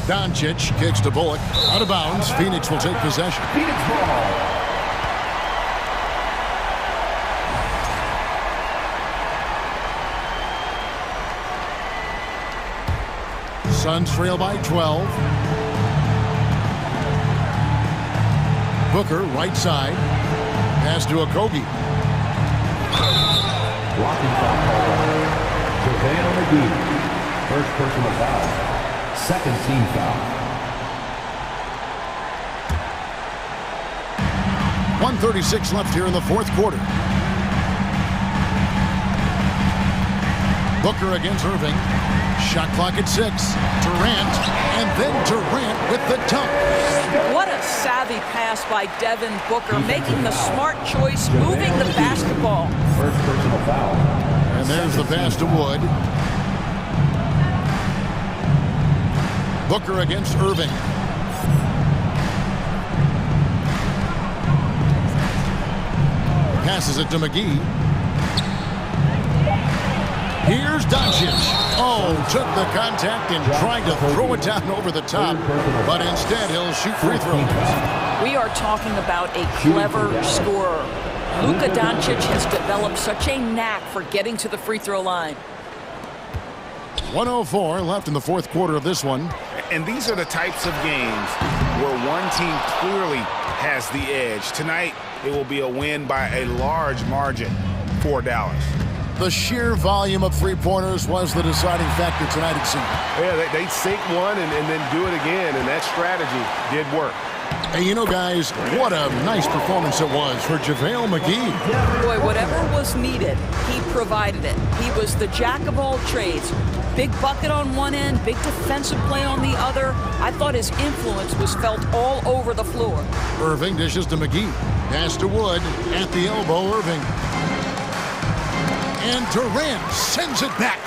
Doncic kicks to Bullock. Out of bounds. Phoenix will take possession. Phoenix ball. Suns trail by 12. Booker, right side. Pass to Okogie. Blocking foul. Javale McGee. First personal foul. Second team foul. 1:36 left here in the fourth quarter. Booker against Irving. Shot clock at 6. Durant, and then Durant with the dunk. What a savvy pass by Devin Booker, making the smart choice, moving the basketball. First personal foul. And there's the pass to Wood. Booker against Irving. Passes it to McGee. Here's Doncic. Oh, took the contact and tried to throw it down over the top, but instead he'll shoot free throws. We are talking about a clever scorer. Luka Doncic has developed such a knack for getting to the free throw line. 1:04 left in the fourth quarter of this one. And these are the types of games where one team clearly has the edge. Tonight, it will be a win by a large margin for Dallas. The sheer volume of three-pointers was the deciding factor tonight, it seemed. Yeah, they sink one and then do it again, and that strategy did work. Hey, you know, guys, what a nice performance it was for JaVale McGee. Boy, whatever was needed, he provided it. He was the jack of all trades. Big bucket on one end, big defensive play on the other. I thought his influence was felt all over the floor. Irving dishes to McGee. Pass to Wood. At the elbow, Irving. And Durant sends it back.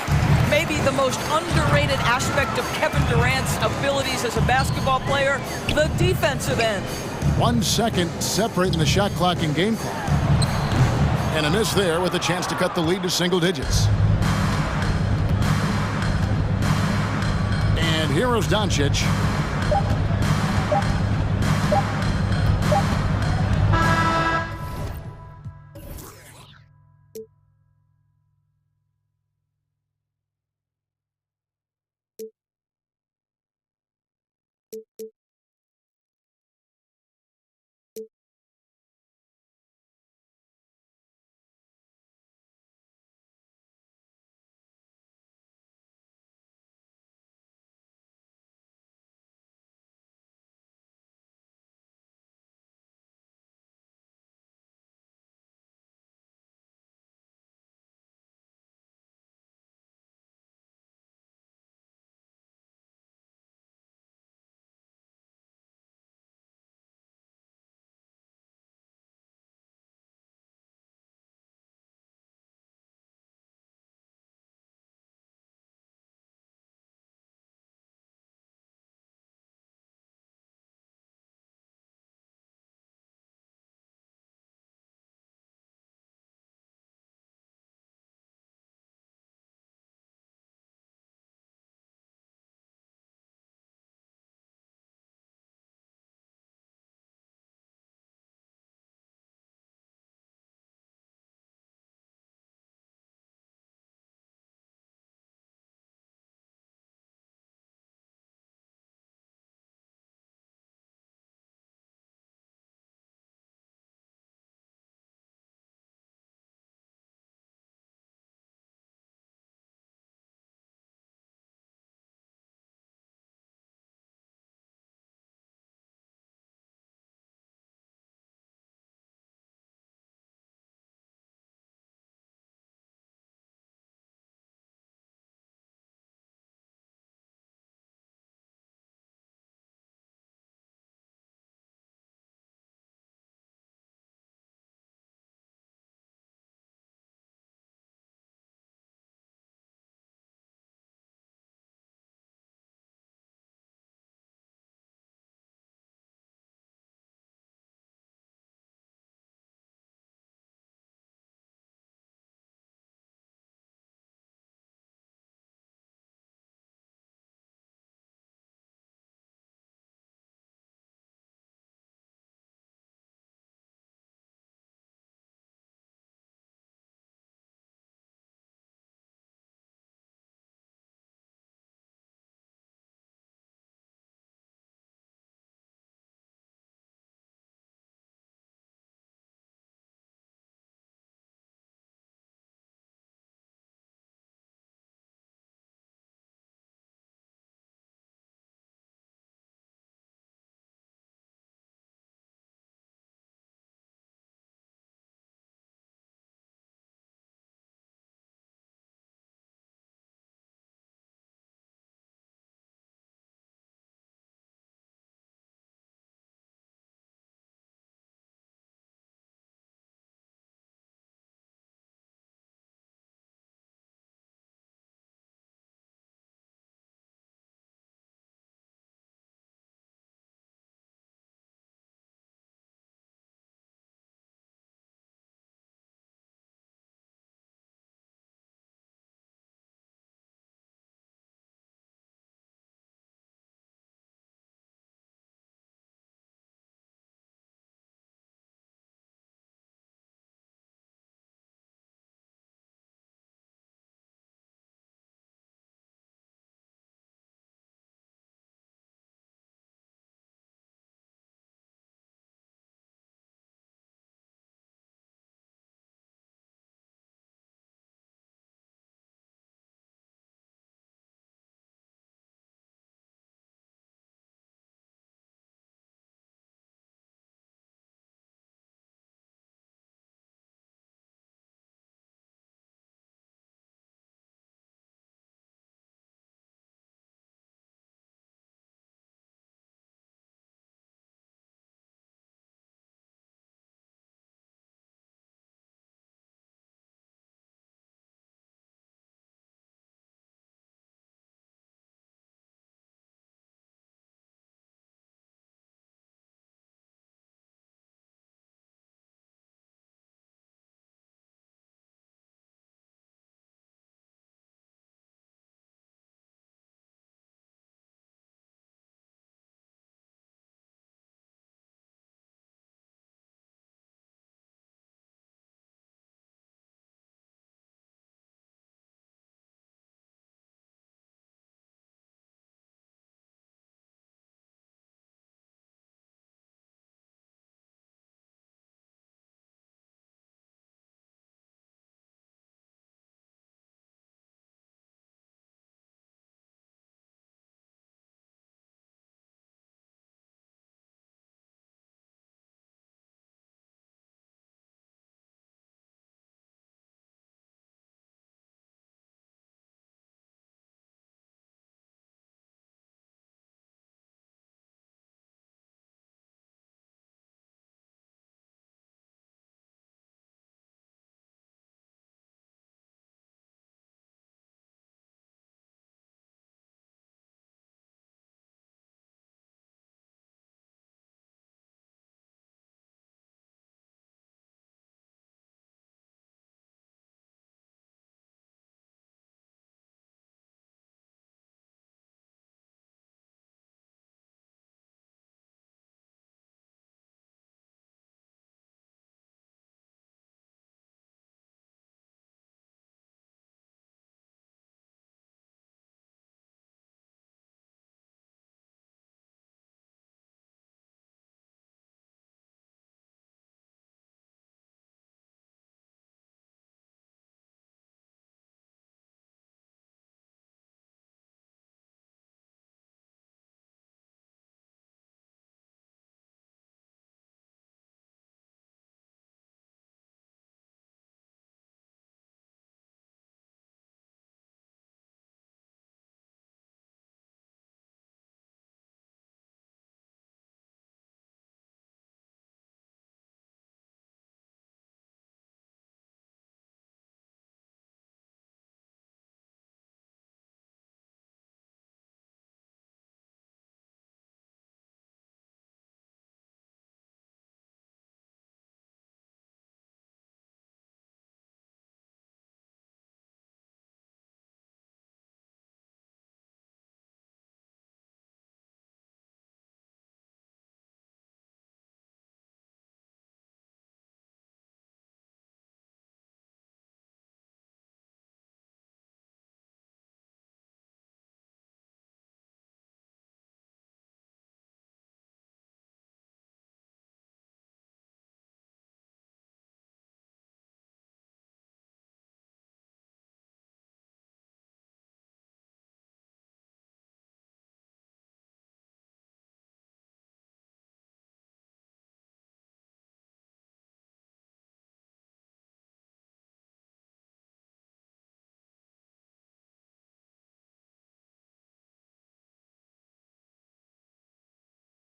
Maybe the most underrated aspect of Kevin Durant's abilities as a basketball player, the defensive end. 1 second separating the shot clock and game clock. And a miss there with a chance to cut the lead to single digits. And here is Doncic.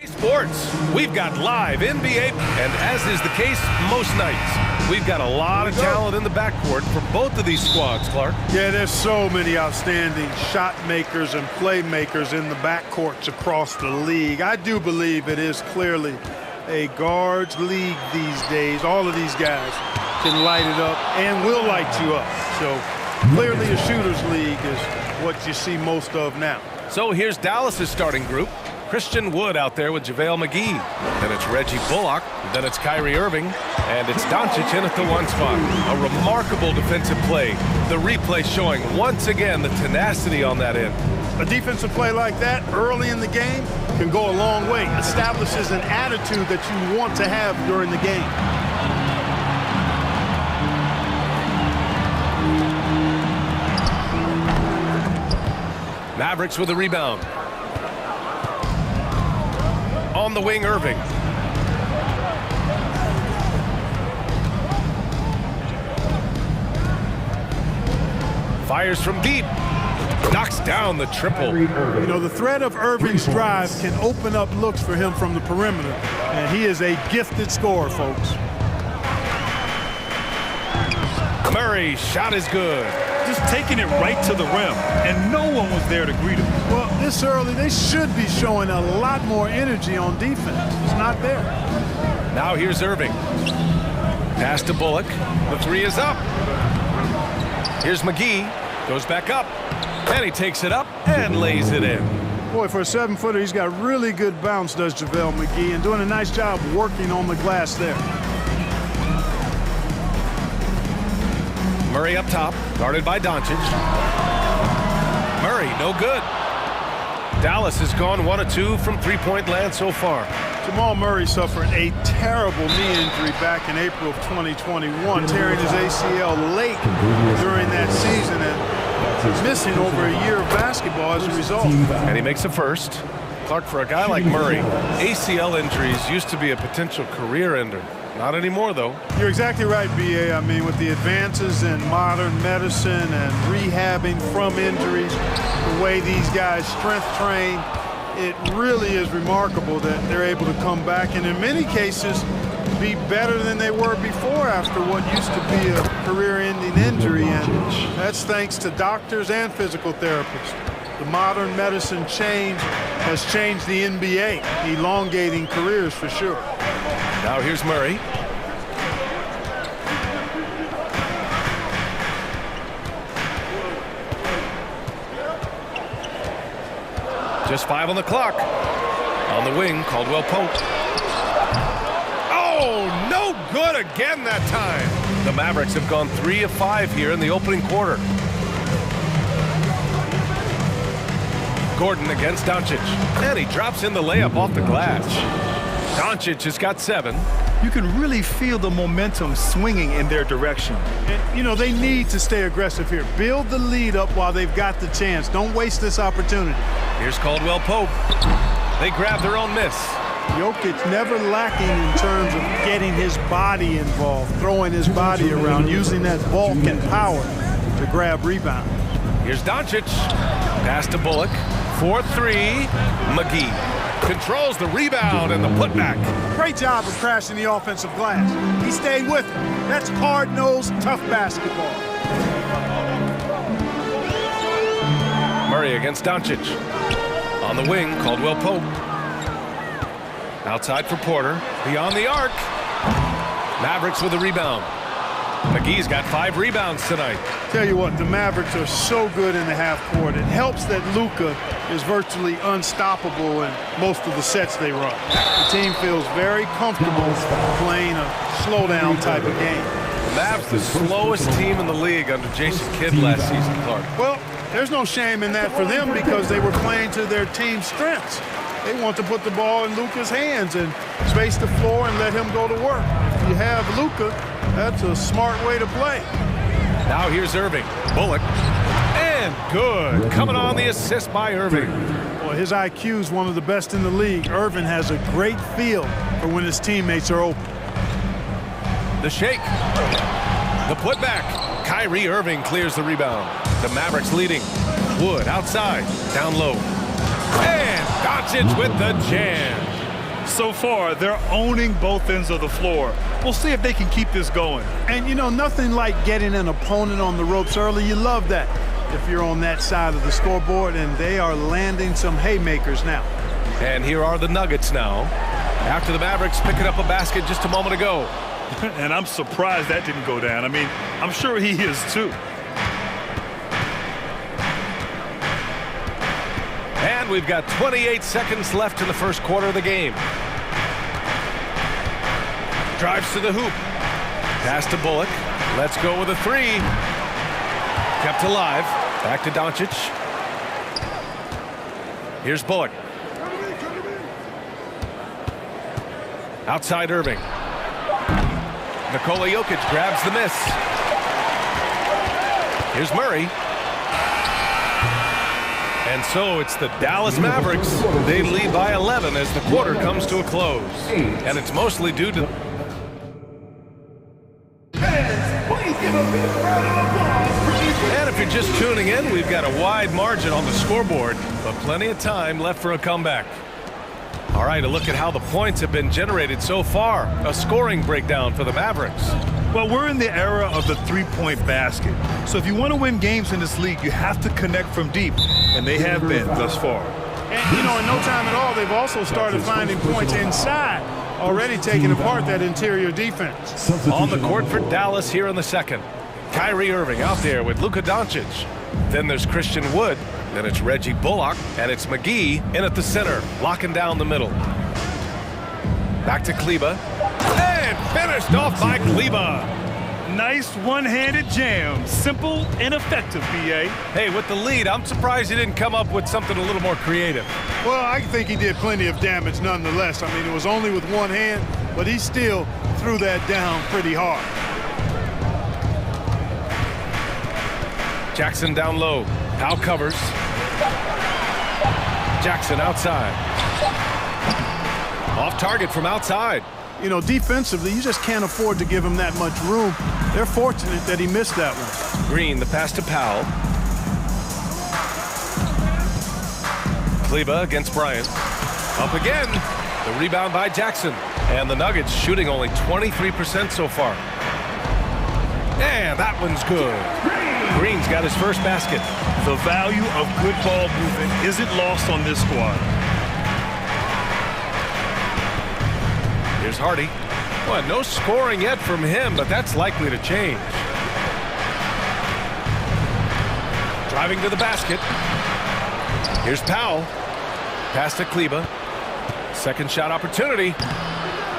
Sports, we've got live NBA, and as is the case most nights, we've got a lot of talent in the backcourt for both of these squads, Clark. Yeah, there's so many outstanding shot makers and playmakers in the backcourts across the league. I do believe it is clearly a guards league these days. All of these guys can light it up and will light you up. So clearly a shooters league is what you see most of now. So here's Dallas's starting group. Christian Wood out there with JaVale McGee. Then it's Reggie Bullock. Then it's Kyrie Irving. And it's Doncic in at the 1 spot. A remarkable defensive play. The replay showing once again the tenacity on that end. A defensive play like that early in the game can go a long way. Establishes an attitude that you want to have during the game. Mavericks with a rebound. On the wing, Irving. Fires from deep. Knocks down the triple. You know, the threat of Irving's drive can open up looks for him from the perimeter. And he is a gifted scorer, folks. Murray, shot is good. Just taking it right to the rim, and no one was there to greet him. Well, this early, they should be showing a lot more energy on defense. It's not there. Now here's Irving. Pass to Bullock. The three is up. Here's McGee. Goes back up. And he takes it up and lays it in. Boy, for a 7-footer, he's got really good bounce, does JaVale McGee, and doing a nice job working on the glass there. Murray up top, guarded by Doncic. Murray, no good. Dallas has gone 1 of 2 from three-point land so far. Jamal Murray suffered a terrible knee injury back in April of 2021, tearing his ACL late during that season and missing over a year of basketball as a result. And he makes a first. Clark, for a guy like Murray, ACL injuries used to be a potential career ender. Not anymore, though. You're exactly right, B.A. I mean, with the advances in modern medicine and rehabbing from injuries, the way these guys strength train, it really is remarkable that they're able to come back and in many cases be better than they were before after what used to be a career-ending injury. And that's thanks to doctors and physical therapists. The modern medicine change has changed the NBA, elongating careers for sure. Now here's Murray. Just 5 on the clock. On the wing, Caldwell Pope. Oh, no good again that time. The Mavericks have gone 3 of 5 here in the opening quarter. Gordon against Doncic. And he drops in the layup off the glass. Doncic has got 7. You can really feel the momentum swinging in their direction. And, you know, they need to stay aggressive here. Build the lead up while they've got the chance. Don't waste this opportunity. Here's Caldwell Pope. They grab their own miss. Jokic never lacking in terms of getting his body involved, throwing his body around, using that bulk and power to grab rebound. Here's Doncic. Pass to Bullock. 4-3. McGee controls the rebound and the putback. Great job of crashing the offensive glass. He stayed with it. That's hard-nosed, tough basketball. Murray against Doncic. On the wing, Caldwell Pope. Outside for Porter. Beyond the arc. Mavericks with a rebound. McGee's got 5 rebounds tonight. Tell you what, the Mavericks are so good in the half court. It helps that Luka is virtually unstoppable in most of the sets they run. The team feels very comfortable playing a slowdown type of game. The Mavs, the slowest team in the league under Jason Kidd last season, Clark. Well, there's no shame in that for them because they were playing to their team's strengths. They want to put the ball in Luka's hands and space the floor and let him go to work. If you have Luka, that's a smart way to play. Now here's Irving. Bullock. And good. Coming on the assist by Irving. Well, his IQ is one of the best in the league. Irving has a great feel for when his teammates are open. The shake. The putback. Kyrie Irving clears the rebound. The Mavericks leading. Wood outside. Down low. And Doncic with the jam. So far, they're owning both ends of the floor. We'll see if they can keep this going. And, you know, nothing like getting an opponent on the ropes early. You love that if you're on that side of the scoreboard, and they are landing some haymakers now. And here are the Nuggets now. After the Mavericks picking up a basket just a moment ago. And I'm surprised that didn't go down. I mean, I'm sure he is too. And we've got 28 seconds left in the first quarter of the game. Drives to the hoop. Pass to Bullock. Let's go with a three. Kept alive. Back to Doncic. Here's Bullock. Outside Irving. Nikola Jokic grabs the miss. Here's Murray. And so it's the Dallas Mavericks. They lead by 11 as the quarter comes to a close. And it's mostly due to... And if you're just tuning in, we've got a wide margin on the scoreboard, but plenty of time left for a comeback. All right, a look at how the points have been generated so far. A scoring breakdown for the Mavericks. Well, we're in the era of the three-point basket. So if you want to win games in this league, you have to connect from deep, and they have been thus far. And, you know, in no time at all, they've also started finding points inside, already taking apart that interior defense. On the court for Dallas here in the second. Kyrie Irving out there with Luka Doncic. Then there's Christian Wood. Then it's Reggie Bullock, and it's McGee in at the center, locking down the middle. Back to Kleba. And finished off by Kleba. Nice one-handed jam. Simple and effective, B.A. Hey, with the lead, I'm surprised he didn't come up with something a little more creative. Well, I think he did plenty of damage nonetheless. I mean, it was only with one hand, but he still threw that down pretty hard. Jackson down low. Powell covers. Jackson outside. Off target from outside. You know, defensively, you just can't afford to give him that much room. They're fortunate that he missed that one. Green, the pass to Powell. Kleba against Bryant. Up again. The rebound by Jackson. And the Nuggets shooting only 23% so far. And that one's good. Green's got his first basket. The value of good ball movement isn't lost on this squad. Here's Hardy. Well, no scoring yet from him, but that's likely to change. Driving to the basket. Here's Powell. Pass to Kleba. Second shot opportunity.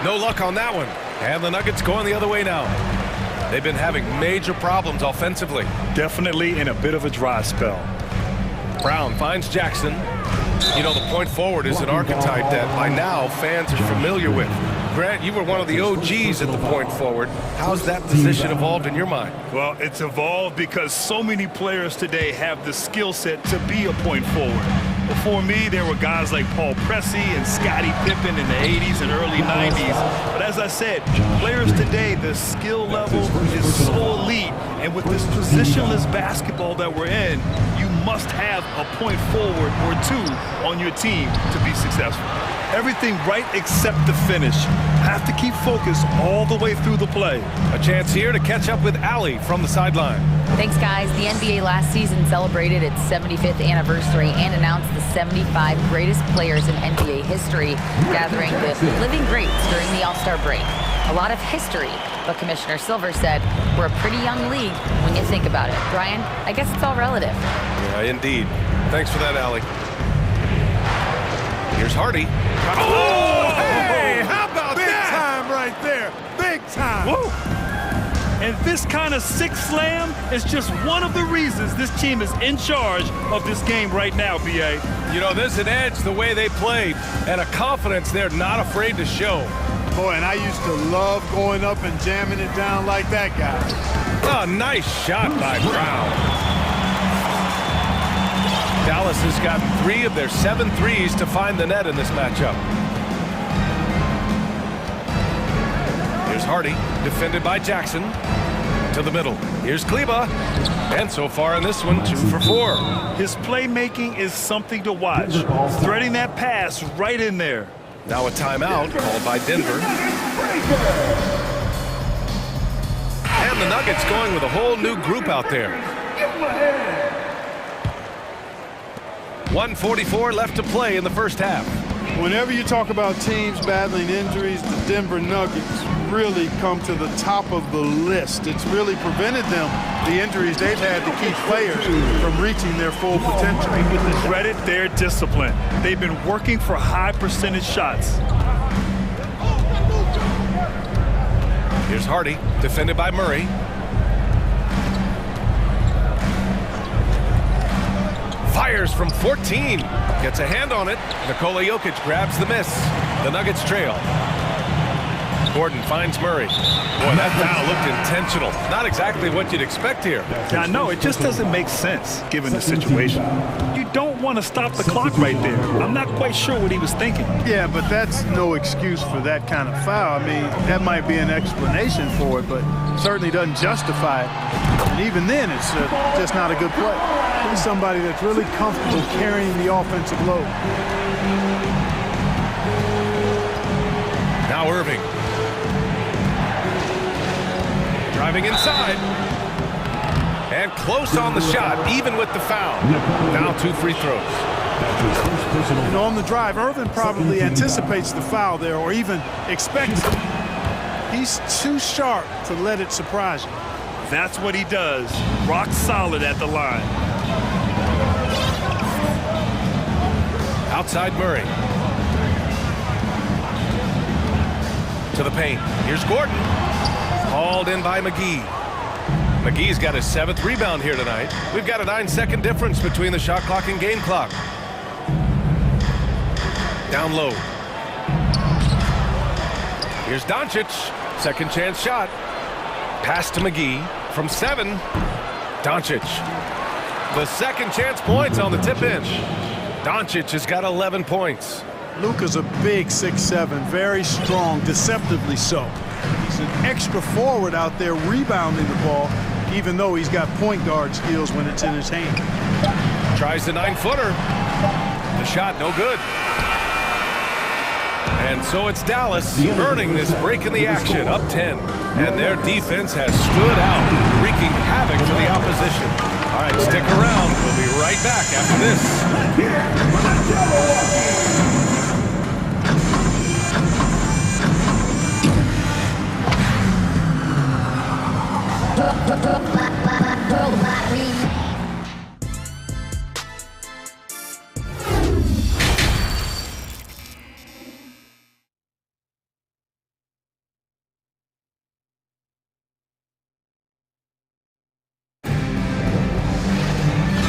No luck on that one. And the Nuggets going the other way now. They've been having major problems offensively. Definitely in a bit of a dry spell. Brown finds Jackson. You know, the point forward is an archetype that by now fans are familiar with. Grant, you were one of the OGs at the point forward. How's that position evolved in your mind? Well, it's evolved because so many players today have the skill set to be a point forward. Before me, there were guys like Paul Pressey and Scottie Pippen in the 80s and early 90s. But as I said, players today, the skill level is so elite. And with this positionless basketball that we're in, you must have a point forward or two on your team to be successful. Everything right except the finish. Have to keep focus all the way through the play. A chance here to catch up with Allie from the sideline. Thanks, guys. The NBA last season celebrated its 75th anniversary and announced the 75 greatest players in NBA history, gathering the living greats during the All-Star break. A lot of history, but Commissioner Silver said we're a pretty young league when you think about it. Brian, I guess it's all relative. Yeah, indeed. Thanks for that, Allie. Here's Hardy. Oh, hey, how about that? Big time right there. Big time. Whoa. And this kind of sick slam is just one of the reasons this team is in charge of this game right now, B.A. You know, there's an edge the way they play and a confidence they're not afraid to show. Boy, and I used to love going up and jamming it down like that guy. Oh, nice shot by Brown. Dallas has gotten 3 of their 7 threes to find the net in this matchup. Here's Hardy, defended by Jackson. To the middle. Here's Kleba. And so far in this one, 2 for 4. His playmaking is something to watch. Threading that pass right in there. Now a timeout called by Denver. And the Nuggets going with a whole new group out there. 1:44 left to play in the first half. Whenever you talk about teams battling injuries, the Denver Nuggets really come to the top of the list. It's really prevented them, the injuries they've had, to keep players from reaching their full potential. Credit their discipline. They've been working for high percentage shots. Here's Hardy, defended by Murray. Fires from 14. Gets a hand on it. Nikola Jokic grabs the miss. The Nuggets trail. Gordon finds Murray. Boy, that foul looked intentional. Not exactly what you'd expect here. I know, it just doesn't make sense given the situation. You don't want to stop the clock right there. I'm not quite sure what he was thinking. Yeah, but that's no excuse for that kind of foul. I mean, that might be an explanation for it, but certainly doesn't justify it. And even then, it's just not a good play. He's somebody that's really comfortable carrying the offensive load. Now Irving. Driving inside. And close on the shot, even with the foul. Now 2 free throws. You know, on the drive, Irving probably anticipates the foul there, or even expects it. He's too sharp to let it surprise you. That's what he does. Rock solid at the line. Outside Murray. To the paint. Here's Gordon. Hauled in by McGee. McGee's got his 7th rebound here tonight. We've got a 9-second difference between the shot clock and game clock. Down low. Here's Doncic. Second chance shot. Pass to McGee from 7. Doncic. The second chance points on the tip in. Doncic has got 11 points. Luka's a big 6'7", very strong, deceptively so. He's an extra forward out there rebounding the ball, even though he's got point guard skills when it's in his hand. Tries the 9-footer. The shot no good. And so it's Dallas earning this break in the action, up 10. And their defense has stood out, wreaking havoc for the opposition. All right, stick around. We'll be right back after this.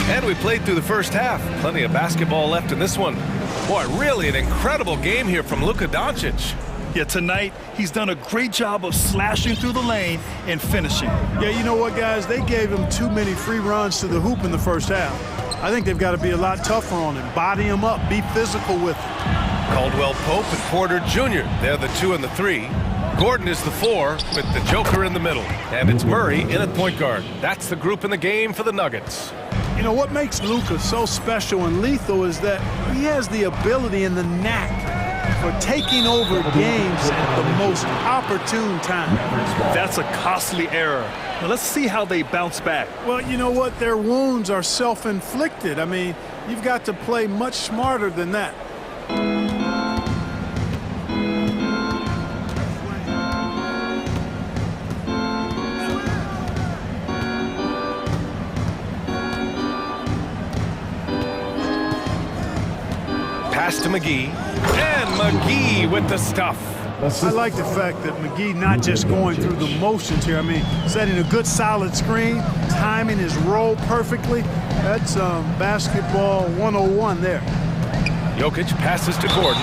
And we played through the first half. Plenty of basketball left in this one. Boy, really an incredible game here from Luka Doncic. Yeah, tonight, he's done a great job of slashing through the lane and finishing. Yeah, you know what, guys? They gave him too many free runs to the hoop in the first half. I think they've got to be a lot tougher on him. Body him up. Be physical with him. Caldwell Pope and Porter Jr. They're the 2 and the 3. Gordon is the 4 with the Joker in the middle. And it's Murray in at point guard. That's the group in the game for the Nuggets. You know, what makes Luka so special and lethal is that he has the ability and the knack for taking over games at the most opportune time. That's a costly error. Now let's see how they bounce back. Well, you know what? Their wounds are self-inflicted. I mean, you've got to play much smarter than that. Pass to McGee. And McGee with the stuff. I like the fact that McGee not just going through the motions here. I mean, setting a good solid screen, timing his roll perfectly. That's basketball 101 there. Jokic passes to Gordon.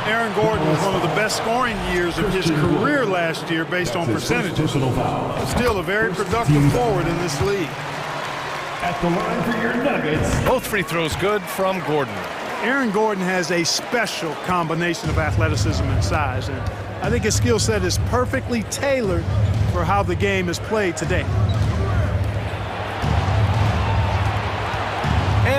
Aaron Gordon was one of the best scoring years of his career last year based on percentages. Still a very productive forward in this league. At the line for your Nuggets. Both free throws good from Gordon. Aaron Gordon has a special combination of athleticism and size, and I think his skill set is perfectly tailored for how the game is played today.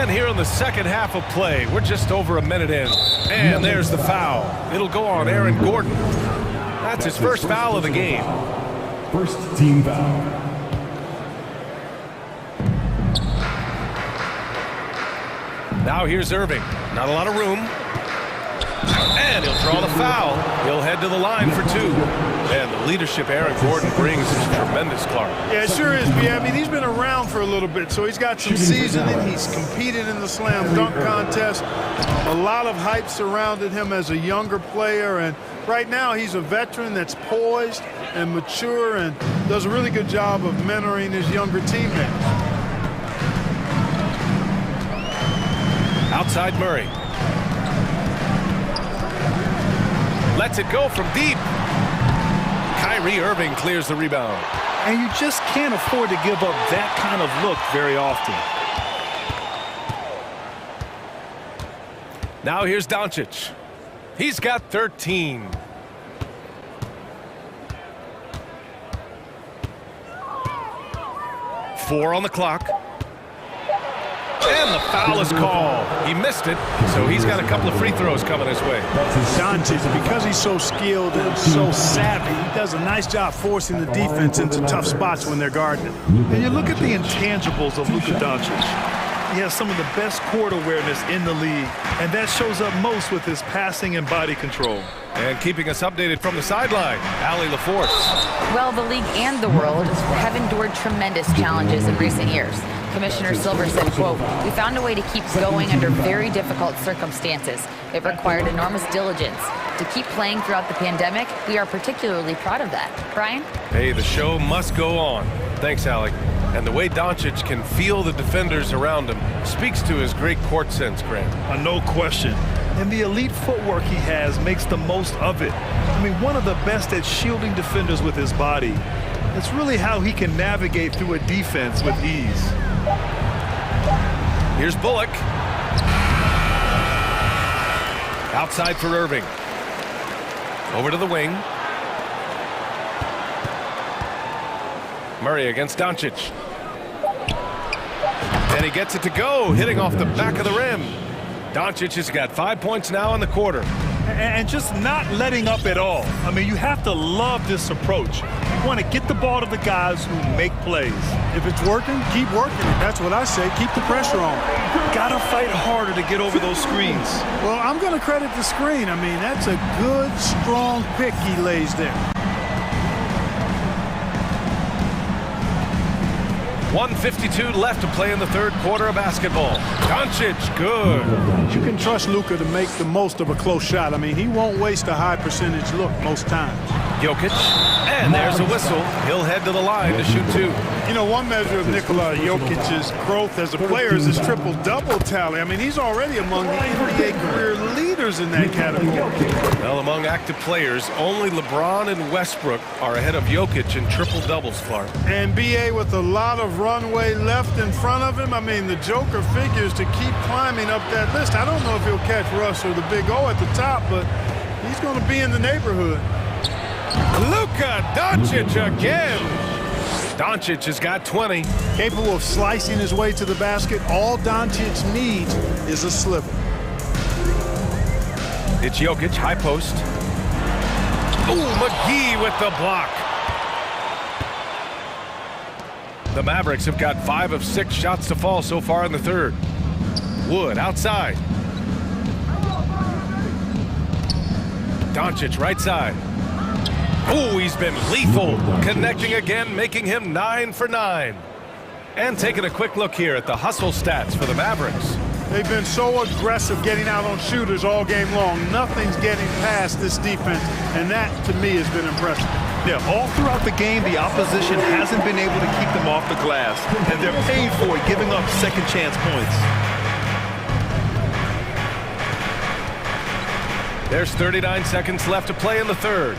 And here in the second half of play, we're just over a minute in. And there's the foul. It'll go on Aaron Gordon. That's his first foul of the game. First team foul. Now here's Irving. Not a lot of room. And he'll draw the foul. He'll head to the line for two. And the leadership Aaron Gordon brings is tremendous, Clark. Yeah, it sure is, B. I mean, he's been around for a little bit, so he's got some seasoning. He's competed in the slam dunk contest. A lot of hype surrounded him as a younger player, and right now he's a veteran that's poised and mature and does a really good job of mentoring his younger teammates. Outside Murray. Lets it go from deep. Kyrie Irving clears the rebound. And you just can't afford to give up that kind of look very often. Now here's Doncic. He's got 13. Four on the clock. And the foul is called. He missed it, so he's got a couple of free throws coming his way. Doncic, because he's so skilled and so savvy, he does a nice job forcing the defense into tough spots when they're guarding him. And you look at the intangibles of Luka Doncic. He has some of the best court awareness in the league, and that shows up most with his passing and body control. And keeping us updated from the sideline, Allie LaForce. Well, the league and the world have endured tremendous challenges in recent years. Commissioner Silver said, quote, "We found a way to keep going under very difficult circumstances. It required enormous diligence. To keep playing throughout the pandemic, we are particularly proud of that." Brian? Hey, the show must go on. Thanks, Allie. And the way Doncic can feel the defenders around him speaks to his great court sense, Grant. No question. And the elite footwork he has makes the most of it. I mean, one of the best at shielding defenders with his body. It's really how he can navigate through a defense with ease. Here's Bullock. Outside for Irving. Over to the wing. Murray against Doncic. And he gets it to go, hitting off the back of the rim. Doncic has got 5 points now in the quarter. And just not letting up at all. I mean, you have to love this approach. You want to get the ball to the guys who make plays. If it's working, keep working it. That's what I say. Keep the pressure on. Got to fight harder to get over those screens. Well, I'm going to credit the screen. I mean, that's a good, strong pick he lays there. 1:52 left to play in the third quarter of basketball. Doncic, good. You can trust Luka to make the most of a close shot. I mean, he won't waste a high percentage look most times. Jokic, and there's a whistle. He'll head to the line to shoot two. You know, one measure of Nikola Jokic's growth as a player is his triple-double tally. I mean, he's already among the NBA career leaders in that category. Well, among active players, only LeBron and Westbrook are ahead of Jokic in triple-doubles, Clark. And BA with a lot of runway left in front of him. I mean, the Joker figures to keep climbing up that list. I don't know if he'll catch Russ or the Big O at the top, but he's going to be in the neighborhood. Luka Doncic again. Doncic has got 20. Capable of slicing his way to the basket. All Doncic needs is a sliver. It's Jokic, high post. Ooh, McGee with the block. The Mavericks have got 5 of 6 shots to fall so far in the third. Wood outside. Doncic right side. Oh, he's been lethal. Connecting again, making him 9 for 9. And taking a quick look here at the hustle stats for the Mavericks. They've been so aggressive getting out on shooters all game long. Nothing's getting past this defense, and that, to me, has been impressive. Yeah, all throughout the game, the opposition hasn't been able to keep them off the glass, and they're paying for it, giving up second chance points. There's 39 seconds left to play in the third.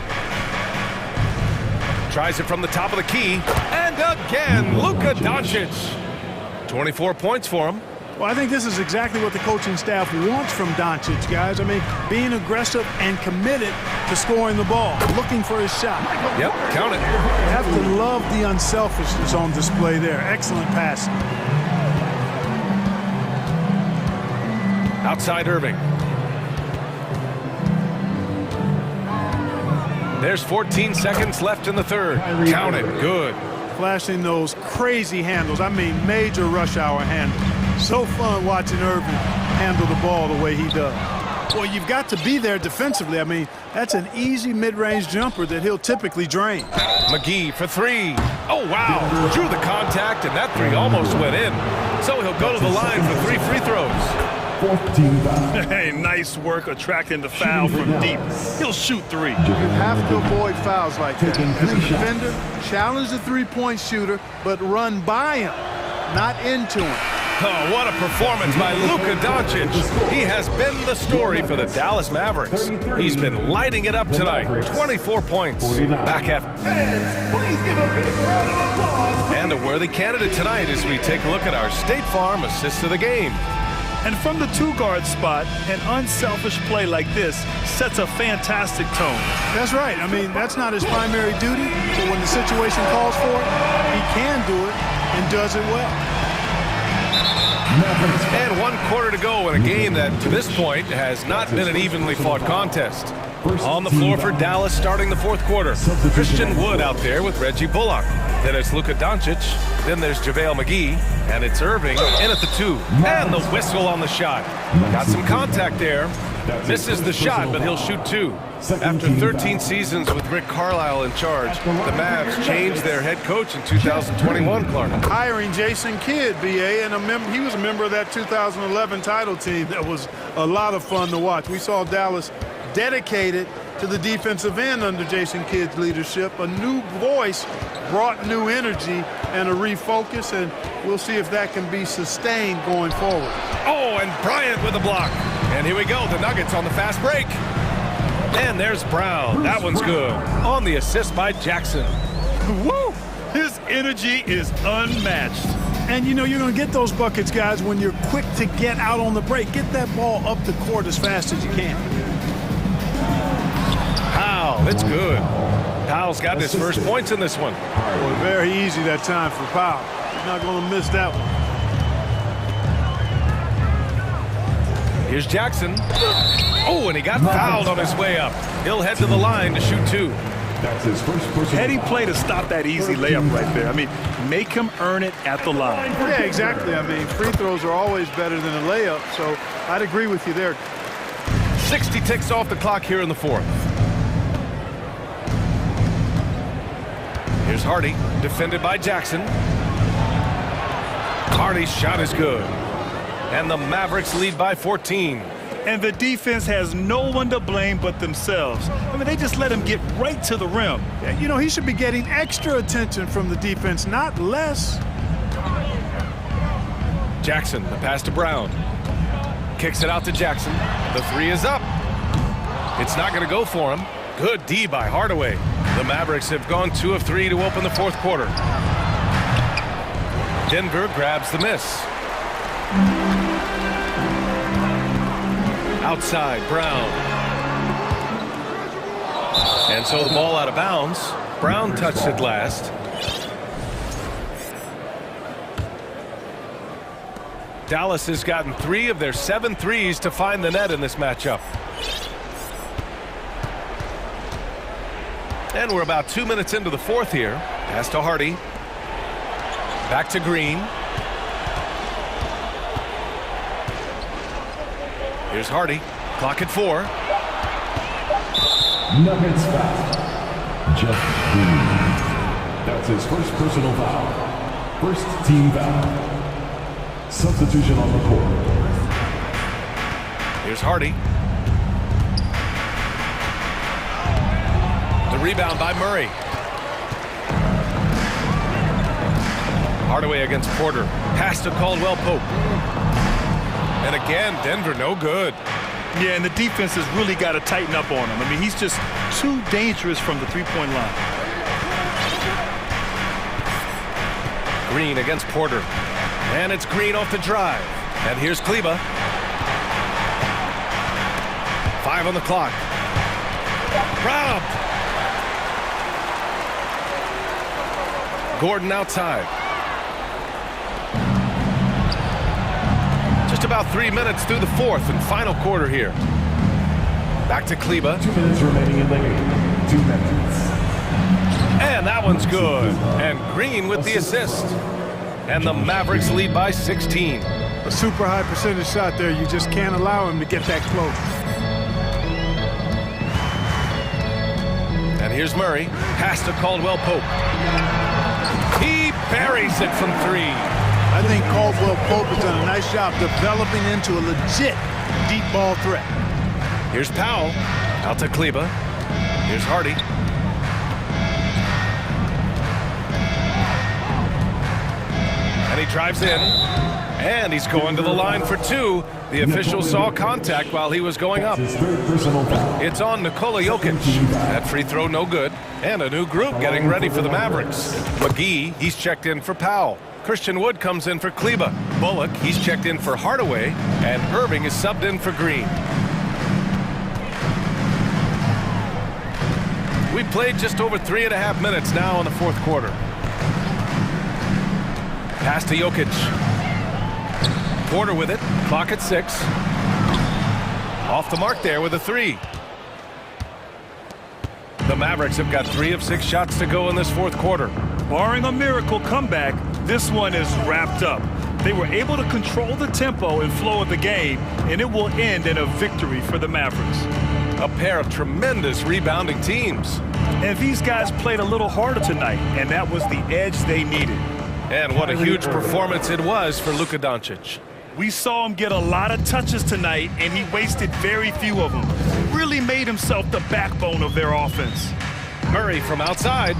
Tries it from the top of the key. And again, Luka Doncic. 24 points for him. Well, I think this is exactly what the coaching staff wants from Doncic, guys. I mean, being aggressive and committed to scoring the ball, looking for his shot. Yep, count it. You have to love the unselfishness on display there. Excellent passing. Outside Irving. There's 14 seconds left in the third. Count it. Good. Flashing those crazy handles. I mean, major rush hour handles. So fun watching Irving handle the ball the way he does. Well, you've got to be there defensively. I mean, that's an easy mid-range jumper that he'll typically drain. McGee for three. Oh, wow. Drew the contact, and that three almost went in. So he'll go to the line for 3 free throws. Hey, nice work attracting the foul from deep. He'll shoot 3. You have to avoid fouls like that. As a defender, challenge the three-point shooter, but run by him, not into him. Oh, what a performance by Luka Doncic. He has been the story for the Dallas Mavericks. He's been lighting it up tonight. 24 points. Back at and a worthy candidate tonight as we take a look at our State Farm assist of the game. And from the 2-guard spot, an unselfish play like this sets a fantastic tone. That's right. I mean, that's not his primary duty, but when the situation calls for it, he can do it and does it well. And 1 quarter to go in a game that, to this point, has not been an evenly fought contest. On the floor for Dallas starting the 4th quarter. Christian Wood out there with Reggie Bullock. Then it's Luka Doncic. Then there's JaVale McGee. And it's Irving in at the 2. And the whistle on the shot. Got some contact there. Misses the shot, but he'll shoot 2. After 13 seasons with Rick Carlisle in charge, the Mavs changed their head coach in 2021, Clark. Hiring Jason Kidd, BA, and he was a member of that 2011 title team. That was a lot of fun to watch. We saw Dallas dedicated to the defensive end under Jason Kidd's leadership. A new voice brought new energy and a refocus, and we'll see if that can be sustained going forward. Oh, and Bryant with the block. And here we go, the Nuggets on the fast break. And there's Brown. That one's good. On the assist by Jackson. Woo! His energy is unmatched. And you know you're going to get those buckets, guys, when you're quick to get out on the break. Get that ball up the court as fast as you can. Powell, it's good. Powell's got his first points in this one. Boy, very easy that time for Powell. He's not going to miss that one. Here's Jackson. Oh, and he got fouled on his way up. He'll head to the line to shoot 2. That's his first heady play to stop that easy layup right there. I mean, make him earn it at the line. Yeah, exactly. I mean, free throws are always better than a layup, so I'd agree with you there. 60 ticks off the clock here in the 4th. Here's Hardy, defended by Jackson. Hardy's shot is good. And the Mavericks lead by 14. And the defense has no one to blame but themselves. I mean, they just let him get right to the rim. Yeah, you know, he should be getting extra attention from the defense, not less. Jackson, the pass to Brown. Kicks it out to Jackson. The 3 is up. It's not going to go for him. Good D by Hardaway. The Mavericks have gone 2 of 3 to open the 4th quarter. Denver grabs the miss. Outside, Brown. And so the ball out of bounds. Brown touched it last. Dallas has gotten 3 of their 7 threes to find the net in this matchup. And we're about 2 minutes into the 4th here. Pass to Hardy. Back to Green. Here's Hardy. Clock at 4. Nuggets foul. Jeff Green. That's his first personal foul. First team foul. Substitution on the court. Here's Hardy. The rebound by Murray. Hardaway against Porter. Pass to Caldwell Pope. And again, Denver no good. Yeah, and the defense has really got to tighten up on him. I mean, he's just too dangerous from the three-point line. Green against Porter. And it's Green off the drive. And here's Kleba. 5 on the clock. Robbed. Gordon outside. Just about 3 minutes through the fourth and final quarter here. Back to Kleba. 2 minutes remaining in the game. 2 minutes. And that one's good. And Green with the assist. And the Mavericks lead by 16. A super high percentage shot there. You just can't allow him to get that close. And here's Murray. Pass to Caldwell Pope. He buries it from three. I think Caldwell Pope has done a nice job developing into a legit deep ball threat. Here's Powell. Out to Kleba. Here's Hardy. And he drives in. And he's going to the line for two. The official saw contact while he was going up. It's on Nikola Jokic. That free throw no good. And a new group getting ready for the Mavericks. McGee, he's checked in for Powell. Christian Wood comes in for Kleba. Bullock, he's checked in for Hardaway. And Irving is subbed in for Green. We played just over 3.5 minutes now in the fourth quarter. Pass to Jokic. Porter with it. Clock at 6. Off the mark there with a three. The Mavericks have got 3 of 6 shots to go in this fourth quarter. Barring a miracle comeback, this one is wrapped up. They were able to control the tempo and flow of the game, and it will end in a victory for the Mavericks. A pair of tremendous rebounding teams. And these guys played a little harder tonight, and that was the edge they needed. And what a huge performance it was for Luka Doncic. We saw him get a lot of touches tonight, and he wasted very few of them. Really made himself the backbone of their offense. Murray from outside.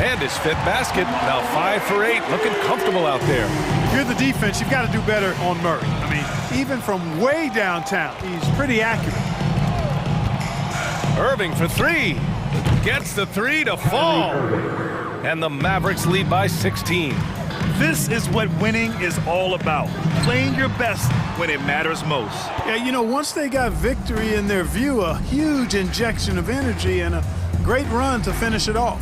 And his 5th basket. Now 5 for 8. Looking comfortable out there. If you're the defense, you've got to do better on Murray. I mean, even from way downtown, he's pretty accurate. Irving for 3. Gets the 3 to fall. And the Mavericks lead by 16. This is what winning is all about. Playing your best when it matters most. Yeah, you know, once they got victory in their view, a huge injection of energy and a great run to finish it off.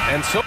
And so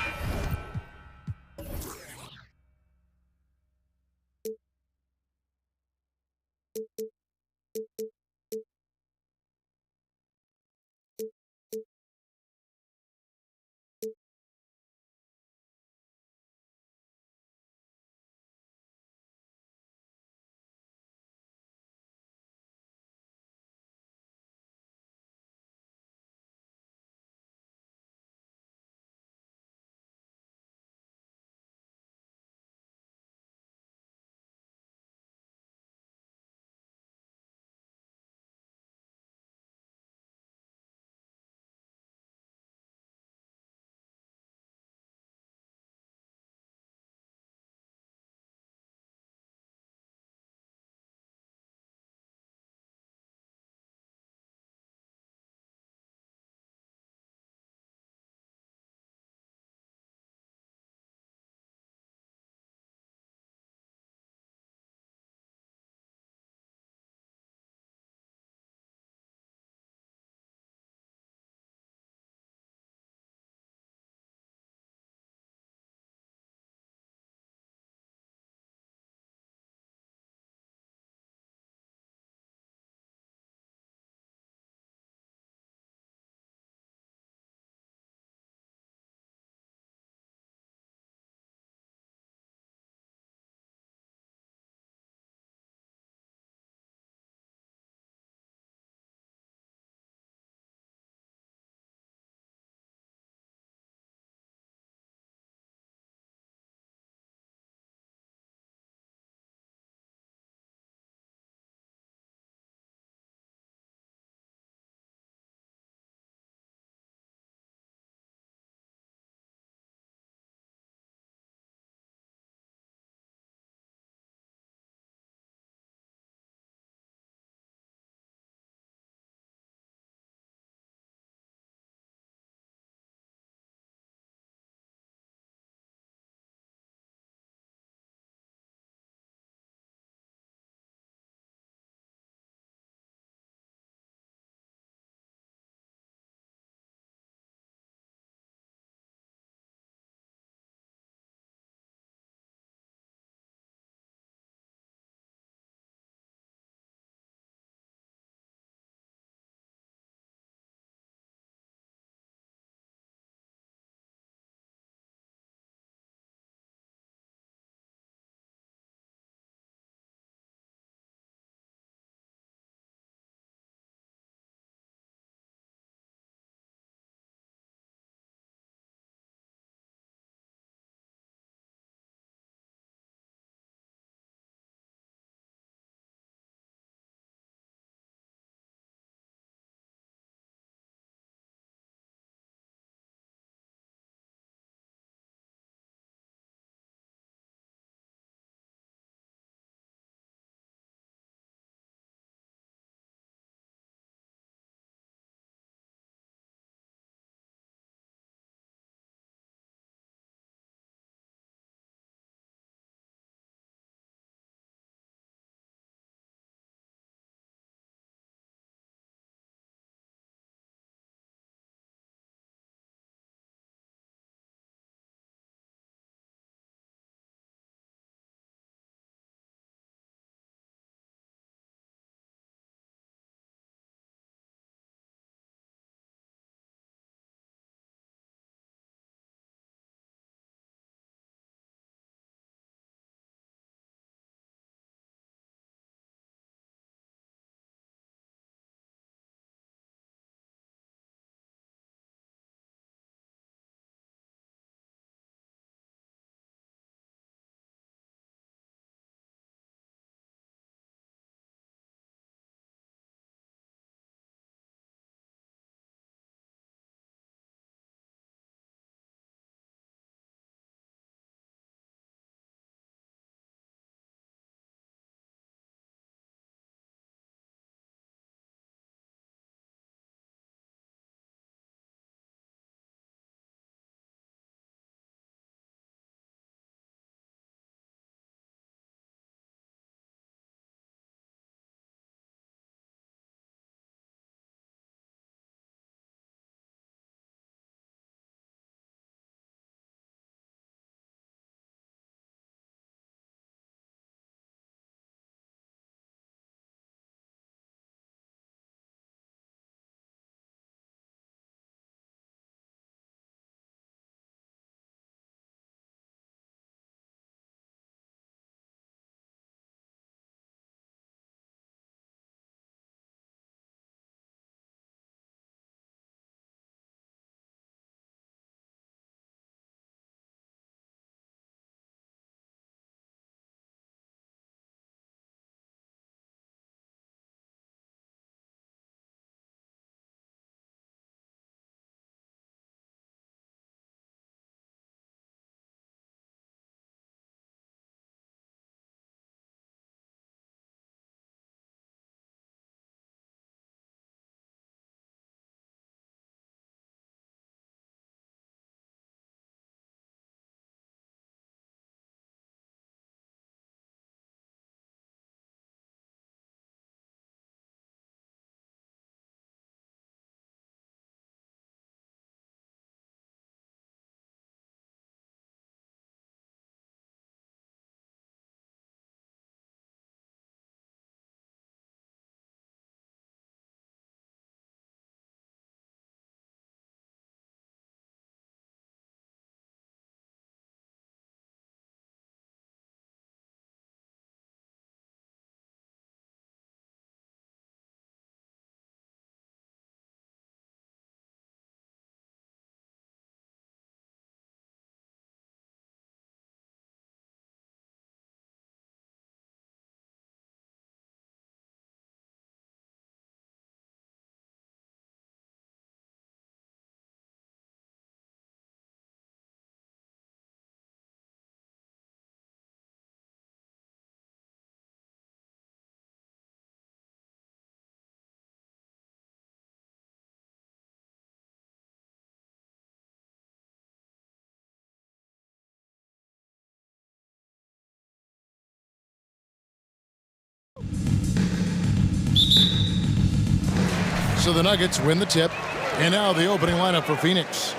So the Nuggets win the tip. And now the opening lineup for Phoenix.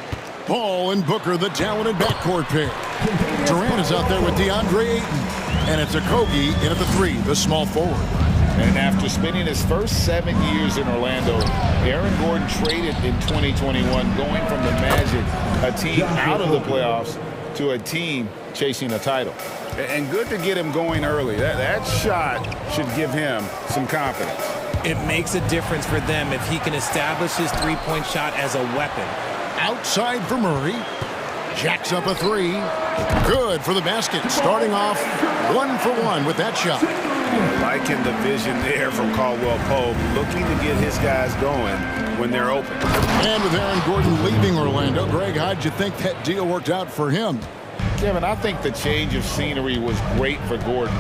Paul and Booker, the talented backcourt pair. Durant is out there with DeAndre Ayton. And it's Okogie in at the 3, the small forward. And after spending his first 7 years in Orlando, Aaron Gordon traded in 2021, going from the Magic, a team out of the playoffs, to a team chasing a title. And good to get him going early. That shot should give him some confidence. It makes a difference for them if he can establish his three-point shot as a weapon. Outside for Murray. Jacks up a 3. Good for the basket. Starting off 1 for 1 with that shot. Liking the vision there from Caldwell Pope, looking to get his guys going when they're open. And with Aaron Gordon leaving Orlando, Greg, how'd you think that deal worked out for him? Kevin, I think the change of scenery was great for Gordon,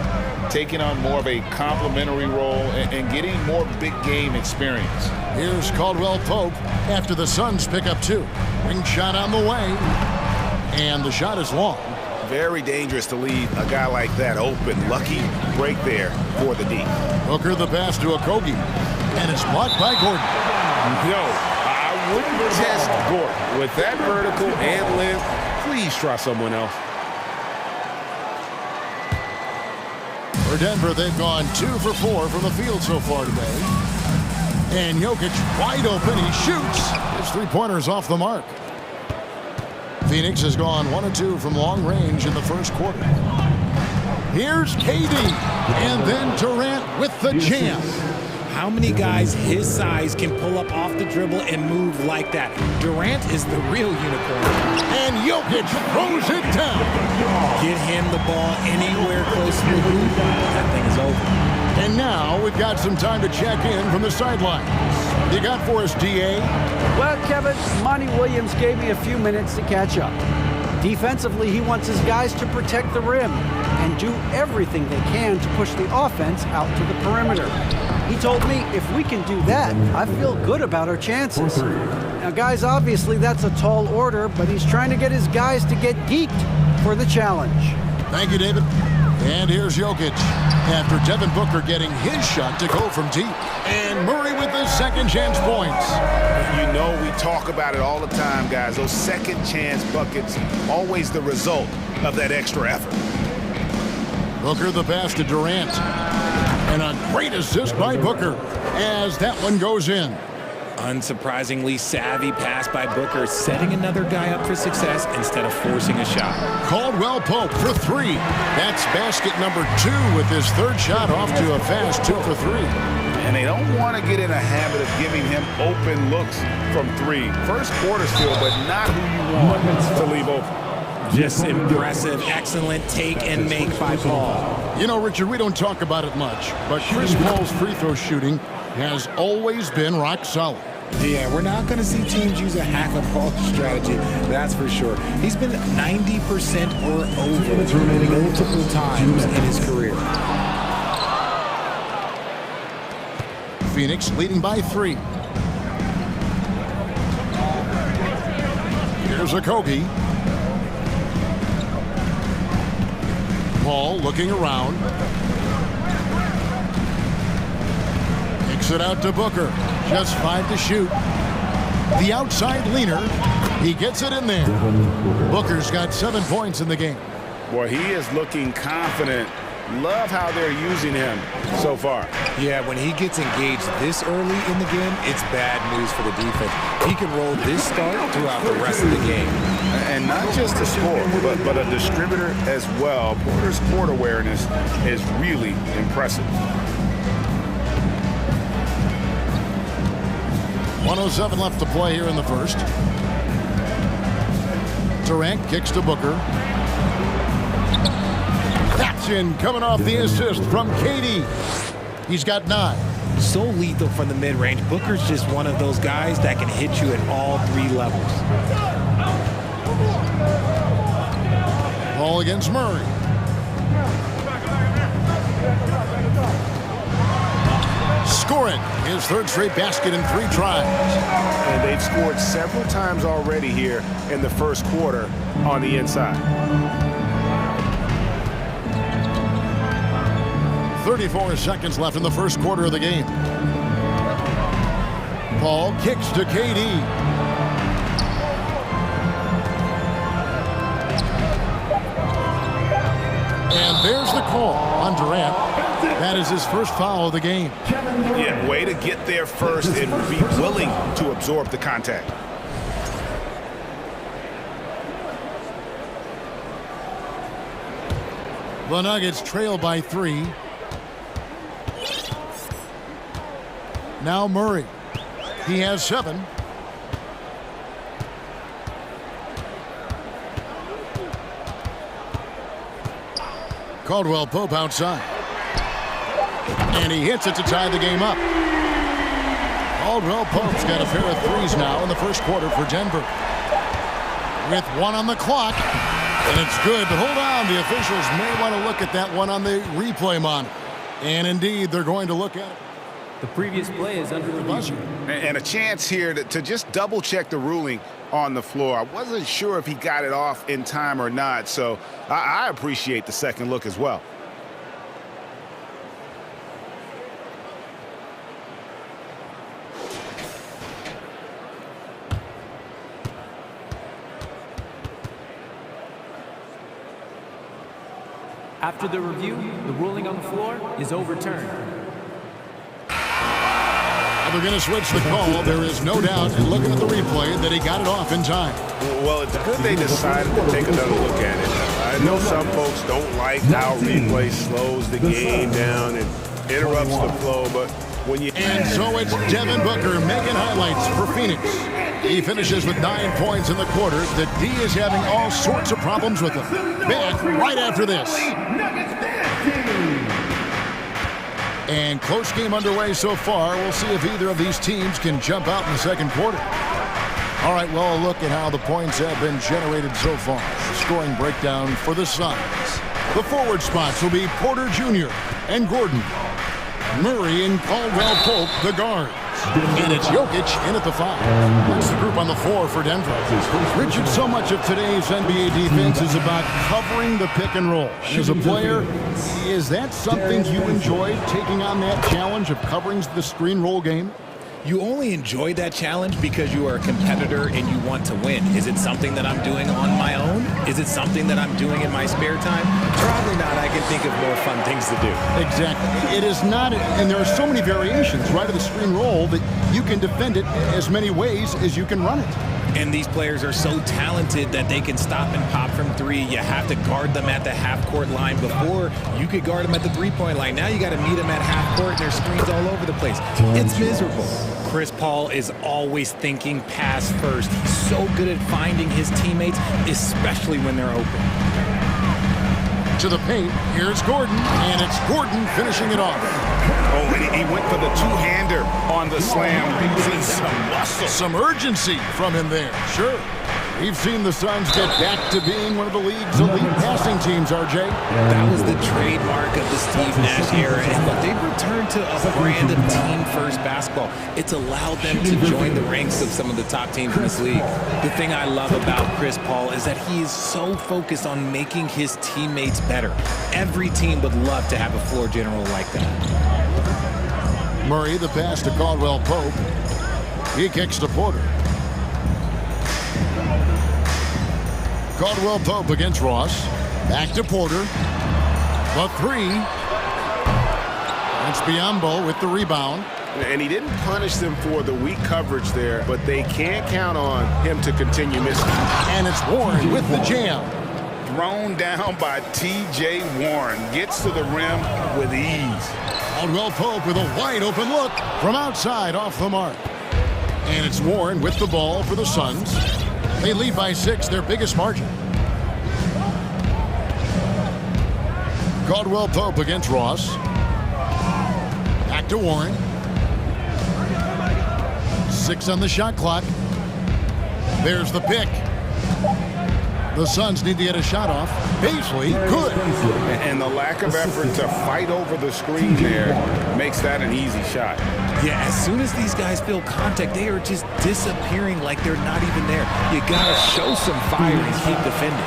taking on more of a complimentary role and getting more big game experience. Here's Caldwell Pope after the Suns pick up 2. Ring shot on the way, and the shot is long. Very dangerous to leave a guy like that open. Lucky break there for the D. Booker the pass to Okogie, and it's blocked by Gordon. No, I wouldn't test Gordon. With that vertical and length, please try someone else. For Denver, they've gone 2 for 4 from the field so far today. And Jokic wide open. He shoots. His three-pointer's off the mark. Phoenix has gone 1 of 2 from long range in the first quarter. Here's KD. And then Durant with the jam. How many guys his size can pull up off the dribble and move like that? Durant is the real unicorn. And Jokic throws it down. Get him the ball anywhere close to the hoop. That thing is over. And now we've got some time to check in from the sideline. You got for us, DA? Well, Kevin, Monty Williams gave me a few minutes to catch up. Defensively, he wants his guys to protect the rim and do everything they can to push the offense out to the perimeter. He told me if we can do that, I feel good about our chances. Now, guys, obviously that's a tall order, but he's trying to get his guys to get geeked for the challenge. Thank you, David. And here's Jokic after Devin Booker getting his shot to go from deep. And Murray with his second chance points. You know we talk about it all the time, guys. Those second chance buckets, always the result of that extra effort. Booker the pass to Durant. And a great assist by Booker as that one goes in. Unsurprisingly savvy pass by Booker, setting another guy up for success instead of forcing a shot. Caldwell Pope for 3. That's basket number 2 with his third shot off to a fast 2 for 3. And they don't want to get in a habit of giving him open looks from 3. First quarter's feel, but not who you want to leave open. Just impressive, excellent take and make by Paul. You know, Richard, we don't talk about it much, but Chris Paul's free throw shooting has always been rock solid. Yeah, we're not going to see teams use a hack-a-ball strategy, that's for sure. He's been 90% or over multiple times in his career. Phoenix leading by 3. Here's Okogie. Paul looking around. Kicks it out to Booker. Just 5 to shoot. The outside leaner. He gets it in there. Booker's got 7 points in the game. Boy, he is looking confident. Love how they're using him so far. Yeah, when he gets engaged this early in the game, it's bad news for the defense. He can roll this start throughout the rest of the game. And not just a scorer, but a distributor as well. Porter's court awareness is really impressive. 1:07 left to play here in the first. Durant kicks to Booker. That's in, coming off the assist from KD. He's got 9. So lethal from the mid-range. Booker's just one of those guys that can hit you at all 3 levels. Ball against Murray. Scoring his third straight basket in 3 tries. And they've scored several times already here in the first quarter on the inside. 34 seconds left in the first quarter of the game. Paul kicks to KD. And there's the call on Durant. That is his first foul of the game. Yeah, way to get there first and be willing to absorb the contact. The Nuggets trail by 3. Now Murray. He has 7. Caldwell Pope outside. And he hits it to tie the game up. Caldwell Pope's got a pair of threes now in the first quarter for Denver. With 1 on the clock. And it's good, but hold on. The officials may want to look at that one on the replay monitor. And indeed, they're going to look at it. The previous play is under review. And a chance here to just double-check the ruling on the floor. I wasn't sure if he got it off in time or not, so I appreciate the second look as well. After the review, the ruling on the floor is overturned. They're going to switch the call. There is no doubt, in looking at the replay, that he got it off in time. Well, it's good they decided to take another look at it. I know some folks don't like how replay slows the game down and interrupts the flow, but when you... And so it's Devin Booker making highlights for Phoenix. He finishes with 9 points in the quarter. The D is having all sorts of problems with him. Back right after this. And close game underway so far. We'll see if either of these teams can jump out in the second quarter. All right, well, a look at how the points have been generated so far. The scoring breakdown for the Suns. The forward spots will be Porter Jr. and Gordon. Murray and Caldwell Pope, the guards. And it's Jokic in at the 5. That's the group on the floor for Denver. Richard, so much of today's NBA defense is about covering the pick and roll. As a player, is that something you enjoy, taking on that challenge of covering the screen roll game? You only enjoy that challenge because you are a competitor and you want to win. Is it something that I'm doing on my own? Is it something that I'm doing in my spare time? Probably not. I can think of more fun things to do. Exactly. It is not, and there are so many variations, right, of the screen roll that you can defend it as many ways as you can run it. And these players are so talented that they can stop and pop from 3. You have to guard them at the half-court line. Before, you could guard them at the 3-point line. Now you got to meet them at half-court, and there's screens all over the place. It's miserable. Chris Paul is always thinking pass first. He's so good at finding his teammates, especially when they're open. To the paint, here's Gordon, and it's Gordon finishing it off. Oh, and he went for the two-hander on the slam. He's some muscle. Some urgency from him there, sure. We've seen the Suns get back to being one of the league's elite passing teams, RJ. That was the trademark of the Steve Nash era, and they've returned to a brand of team-first basketball. It's allowed them to join the ranks of some of the top teams in this league. The thing I love about Chris Paul is that he is so focused on making his teammates better. Every team would love to have a floor general like that. Murray, the pass to Caldwell Pope. He kicks to Porter. Caldwell Pope against Ross. Back to Porter. The 3. That's Biyombo with the rebound. And he didn't punish them for the weak coverage there, but they can't count on him to continue missing. And it's Warren with the jam. Thrown down by T.J. Warren. Gets to the rim with ease. Caldwell Pope with a wide open look from outside off the mark. And it's Warren with the ball for the Suns. They lead by 6, their biggest margin. Caldwell Pope against Ross. Back to Warren. 6 on the shot clock. There's the pick. The Suns need to get a shot off. Paisley, good. And the lack of effort to fight over the screen there makes that an easy shot. Yeah, as soon as these guys feel contact, they are just disappearing like they're not even there. You gotta show some fire and keep defending.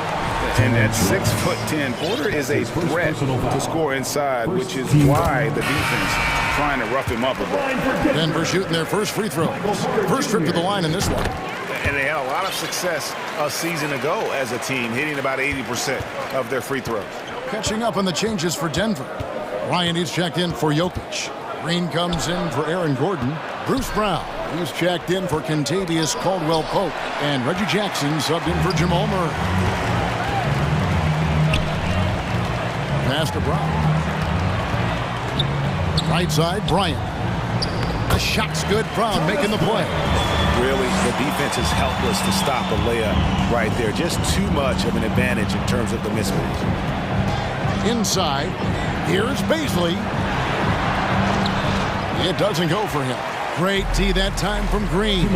And at 6'10", Porter is a threat to score inside, which is why the defense trying to rough him up a bit. Denver shooting their first free throws. First trip to the line in this one. And they had a lot of success a season ago as a team, hitting about 80% of their free throws. Catching up on the changes for Denver. Ryan is checked in for Jokic. Green comes in for Aaron Gordon. Bruce Brown, he's checked in for Kentavious Caldwell-Pope. And Reggie Jackson subbed in for Jamal Murray. Pass to Brown. Right side, Bryant. The shot's good. Brown making the play. Really, the defense is helpless to stop a layup right there. Just too much of an advantage in terms of the mismatch. Inside, here's Beasley. It doesn't go for him. Great tee that time from Green.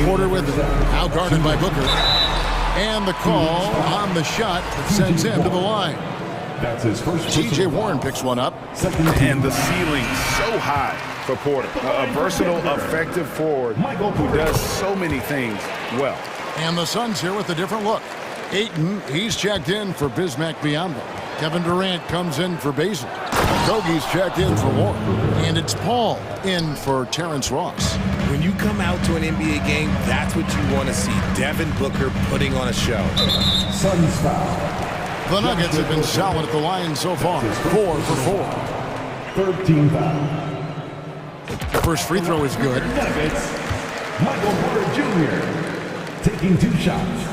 Porter with it. Now guarded by Booker. And the call on the shot that sends him to the line. That's his first. T.J. Warren picks one up. And the ceiling so high for Porter. A versatile, effective forward who does so many things well. And the Suns here with a different look. Ayton, he's checked in for Bismack Biyombo. Kevin Durant comes in for Basil. Kogi's checked in for Warren. And it's Paul in for Terrence Ross. When you come out to an NBA game, that's what you want to see. Devin Booker putting on a show. Suns foul. The Nuggets have been solid at the line so far. 4 for 4. Third team foul. The first free throw is good. Nuggets, Michael Porter Jr. taking 2 shots.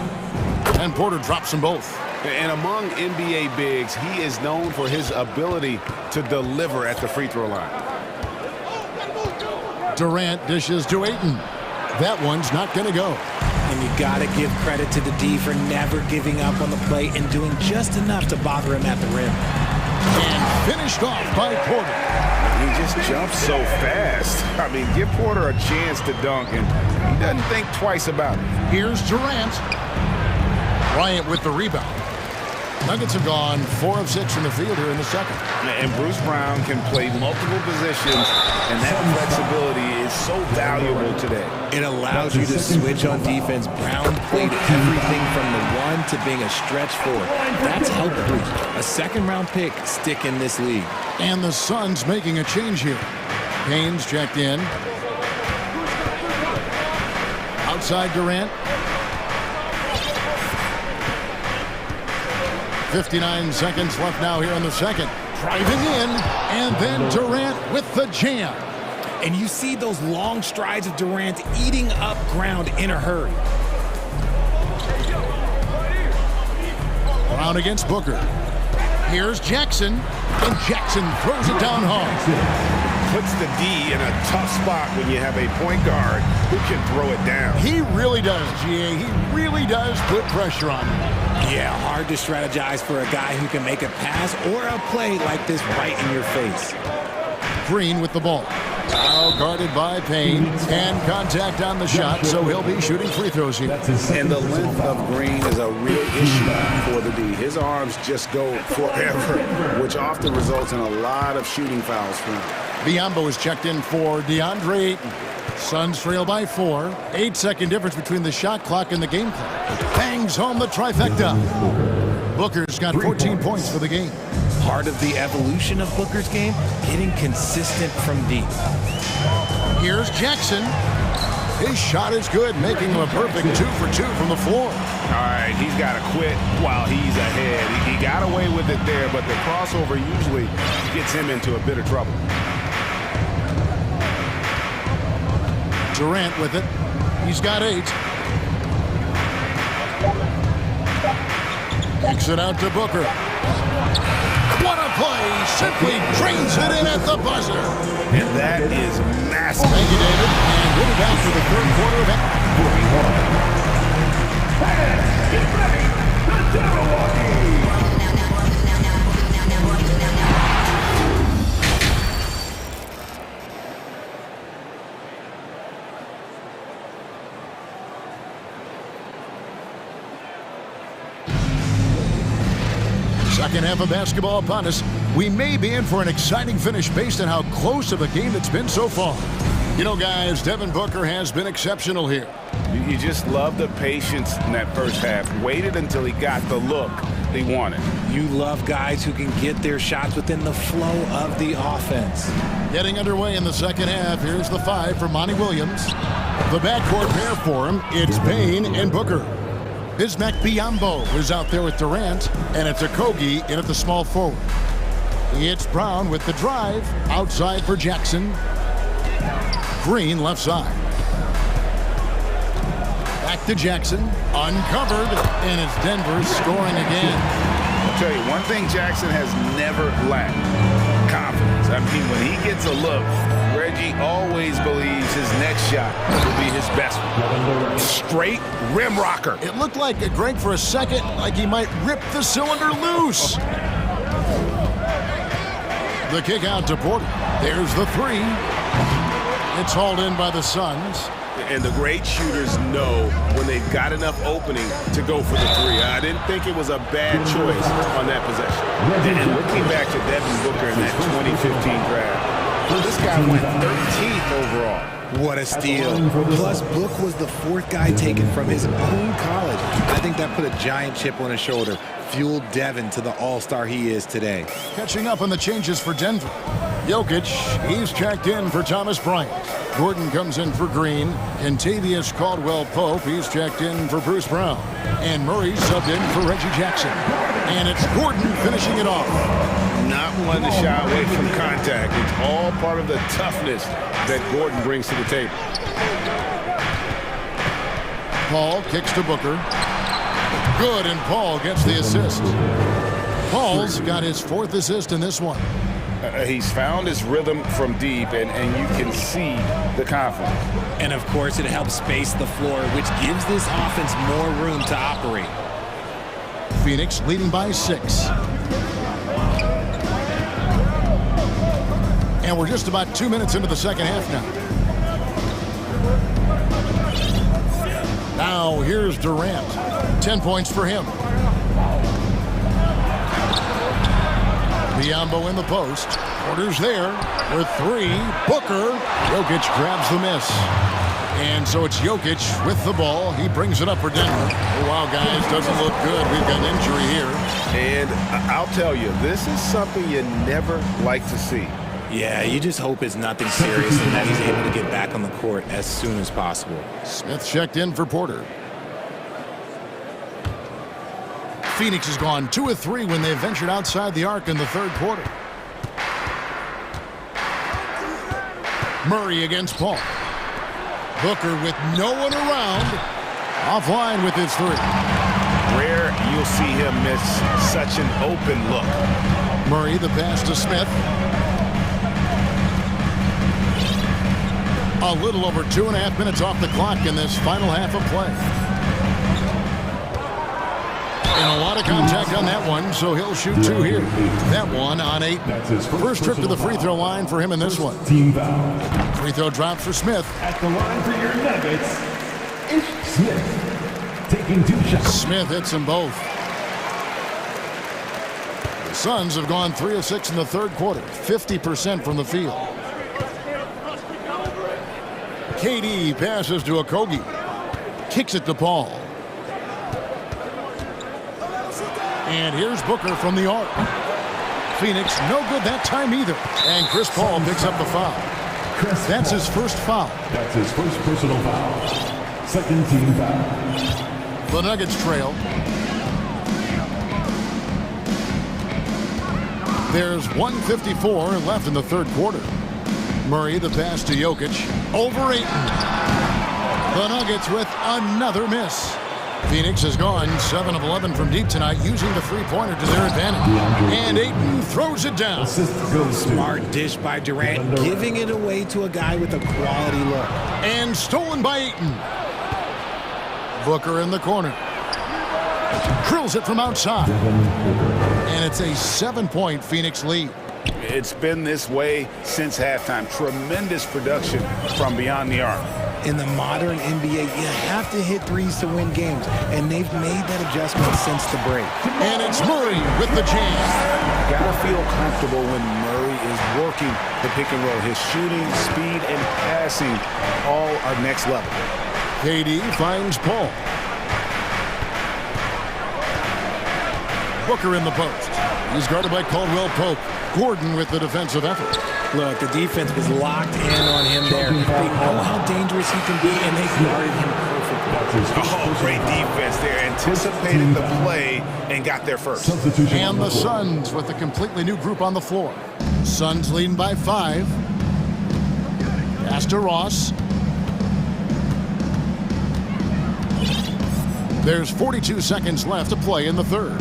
And Porter drops them both. And among NBA bigs, he is known for his ability to deliver at the free throw line. Durant dishes to Ayton. That one's not going to go. And you got to give credit to the D for never giving up on the play and doing just enough to bother him at the rim. And finished off by Porter. He just jumps so fast. I mean, give Porter a chance to dunk, and he doesn't think twice about it. Here's Durant. Bryant with the rebound. Nuggets have gone 4 of 6 from the field here in the second. And Bruce Brown can play multiple positions, and that flexibility is so valuable today. It allows you to switch on defense. Brown played everything from the 1 to being a stretch 4. That's helped Bruce. A second-round pick stick in this league. And the Suns making a change here. Haynes checked in. Outside Durant. 59 seconds left now here in the second. Driving in, and then Durant with the jam. And you see those long strides of Durant eating up ground in a hurry. Brown against Booker. Here's Jackson, and Jackson throws it down hard. Puts the D in a tough spot when you have a point guard who can throw it down. He really does, GA. He really does put pressure on him. Yeah, hard to strategize for a guy who can make a pass or a play like this right in your face. Green with the ball. Now guarded by Payne, and contact on the shot, so he'll be shooting free throws here. And the length of Green is a real issue for the D. His arms just go forever, which often results in a lot of shooting fouls for him. Biyombo is checked in for DeAndre Ayton. Suns trail by 4. 8-second difference between the shot clock and the game clock. Bangs home the trifecta. Booker's got 14 points for the game. Part of the evolution of Booker's game, getting consistent from deep. Here's Jackson. His shot is good, making him a perfect 2 for 2 from the floor. All right, he's got to quit while he's ahead. He got away with it there, but the crossover usually gets him into a bit of trouble. Durant with it. He's got 8. Kicks it out to Booker. What a play! Simply drains it in at the buzzer. And that is massive. Thank you, David. And we'll be back for the third quarter of it. Get ready. The Milwaukee. Second half of basketball upon us. We may be in for an exciting finish based on how close of a game it's been so far. You know, guys, Devin Booker has been exceptional here. You just love the patience in that first half. Waited until he got the look they wanted. You love guys who can get their shots within the flow of the offense. Getting underway in the second half. Here's the 5 for Monty Williams. The backcourt pair for him, it's Payne and Booker. Bismack Biyombo is out there with Durant, and it's Okogie in at the small forward. It's Brown with the drive, outside for Jackson. Green left side. Back to Jackson, uncovered, and it's Denver scoring again. I'll tell you, one thing Jackson has never lacked, confidence. I mean, when he gets a look, Reggie always believes his next shot will be his best one. Straight rim rocker. It looked like Greg for a second, like he might rip the cylinder loose. The kick out to Porter. There's the 3. It's hauled in by the Suns. And the great shooters know when they've got enough opening to go for the 3. I didn't think it was a bad choice on that possession. And looking back to Devin Booker in that 2015 draft, this guy went 13th overall. What a steal. Plus, Book was the 4th guy taken from his own college. I think that put a giant chip on his shoulder, fueled Devin to the all-star he is today. Catching up on the changes for Denver. Jokic, he's checked in for Thomas Bryant. Gordon comes in for Green. Kentavious Caldwell-Pope, he's checked in for Bruce Brown. And Murray subbed in for Reggie Jackson. And it's Gordon finishing it off. Not one to shy away from contact. It's all part of the toughness that Gordon brings to the table. Paul kicks to Booker. Good, and Paul gets the assist. Paul's got his 4th assist in this one. He's found his rhythm from deep, and you can see the confidence. And, of course, it helps space the floor, which gives this offense more room to operate. Phoenix leading by 6. And we're just about 2 minutes into the second half now. Now here's Durant. 10 points for him. Biyombo in the post. Porter's there with 3. Booker. Jokic grabs the miss. And so it's Jokic with the ball. He brings it up for Denver. Oh, wow, guys, doesn't look good. We've got an injury here. And I'll tell you, this is something you never like to see. Yeah, you just hope it's nothing serious and that he's able to get back on the court as soon as possible. Smith checked in for Porter. Phoenix has gone 2 of 3 when they ventured outside the arc in the 3rd quarter. Murray against Paul. Booker with no one around. Offline with his 3. Rare you'll see him miss such an open look. Murray the pass to Smith. A little over 2.5 minutes off the clock in this final half of play. And a lot of contact on that one, so he'll shoot 2 here. That one on 8. First trip to the free throw line for him in this one. Team foul. Free throw drop for Smith. At the line for your Nuggets, Smith. Taking 2 shots. Smith hits them both. The Suns have gone 3 of 6 in the 3rd quarter. 50% from the field. KD passes to Okogie. Kicks it to Paul. And here's Booker from the arc. Phoenix, no good that time either. And Chris Paul picks up the foul. That's his first foul. That's his first personal foul. 2nd team foul. The Nuggets trail. There's 1:54 left in the 3rd quarter. Murray the pass to Jokic. Over Ayton. The Nuggets with another miss. Phoenix has gone 7 of 11 from deep tonight, using the 3-pointer to their advantage. And Ayton throws it down. Smart dish by Durant, giving it away to a guy with a quality look. And stolen by Ayton. Booker in the corner. Drills it from outside. And it's a 7-point Phoenix lead. It's been this way since halftime. Tremendous production from beyond the arc. In the modern NBA, you have to hit 3s to win games, and they've made that adjustment since the break. And it's Murray with the jam. Gotta feel comfortable when Murray is working the pick and roll. His shooting, speed, and passing all are next level. KD finds Paul. Booker in the post. He's guarded by Caldwell Pope. Gordon with the defensive effort. Look, the defense was locked in on him there. They know how dangerous he can be, and they guarded him perfectly. Oh, great defense there. Anticipated the play and got there first. And the Suns with a completely new group on the floor. Suns leading by 5. Pass to Ross. There's 42 seconds left to play in the third.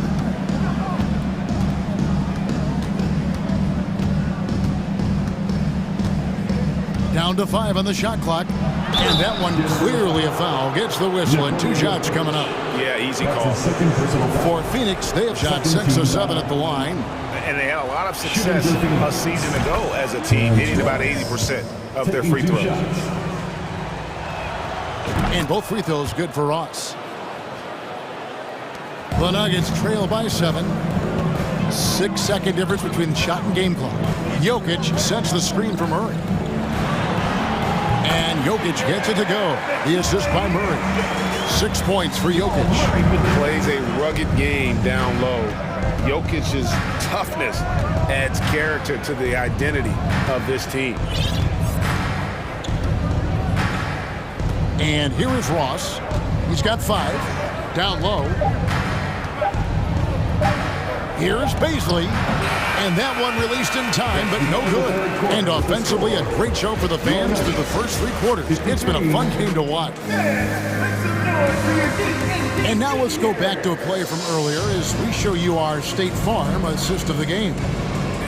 Down to 5 on the shot clock. And that one clearly a foul. Gets the whistle and 2 shots coming up. Yeah, easy call. For Phoenix, they have shot 6 or 7 at the line. And they had a lot of success a season ago as a team, hitting about 80% of their free throws. And both free throws good for Ross. The Nuggets trail by 7. 6-second difference between shot and game clock. Jokic sets the screen for Murray. And Jokic gets it to go. The assist by Murray. 6 points for Jokic. Plays a rugged game down low. Jokic's toughness adds character to the identity of this team. And here is Ross. He's got 5. Down low. Here's Baisley. And that one released in time, but no good. And offensively, a great show for the fans through the first 3 quarters. It's been a fun game to watch. And now let's go back to a play from earlier as we show you our State Farm assist of the game.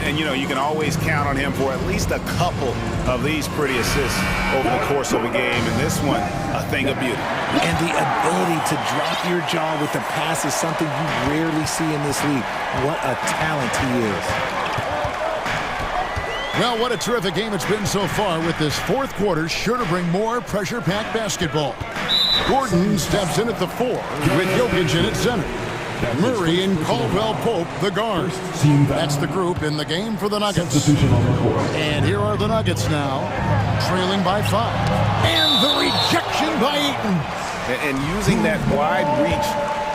And, you know, you can always count on him for at least a couple of these pretty assists over the course of a game. And this one, a thing of beauty. And the ability to drop your jaw with the pass is something you rarely see in this league. What a talent he is. Well, what a terrific game it's been so far, with this 4th quarter sure to bring more pressure-packed basketball. Gordon steps in at the 4 with Jokic in at center. Murray and Caldwell Pope, the guards. That's the group in the game for the Nuggets. And here are the Nuggets now, trailing by 5. And the rejection by Ayton. And using that wide reach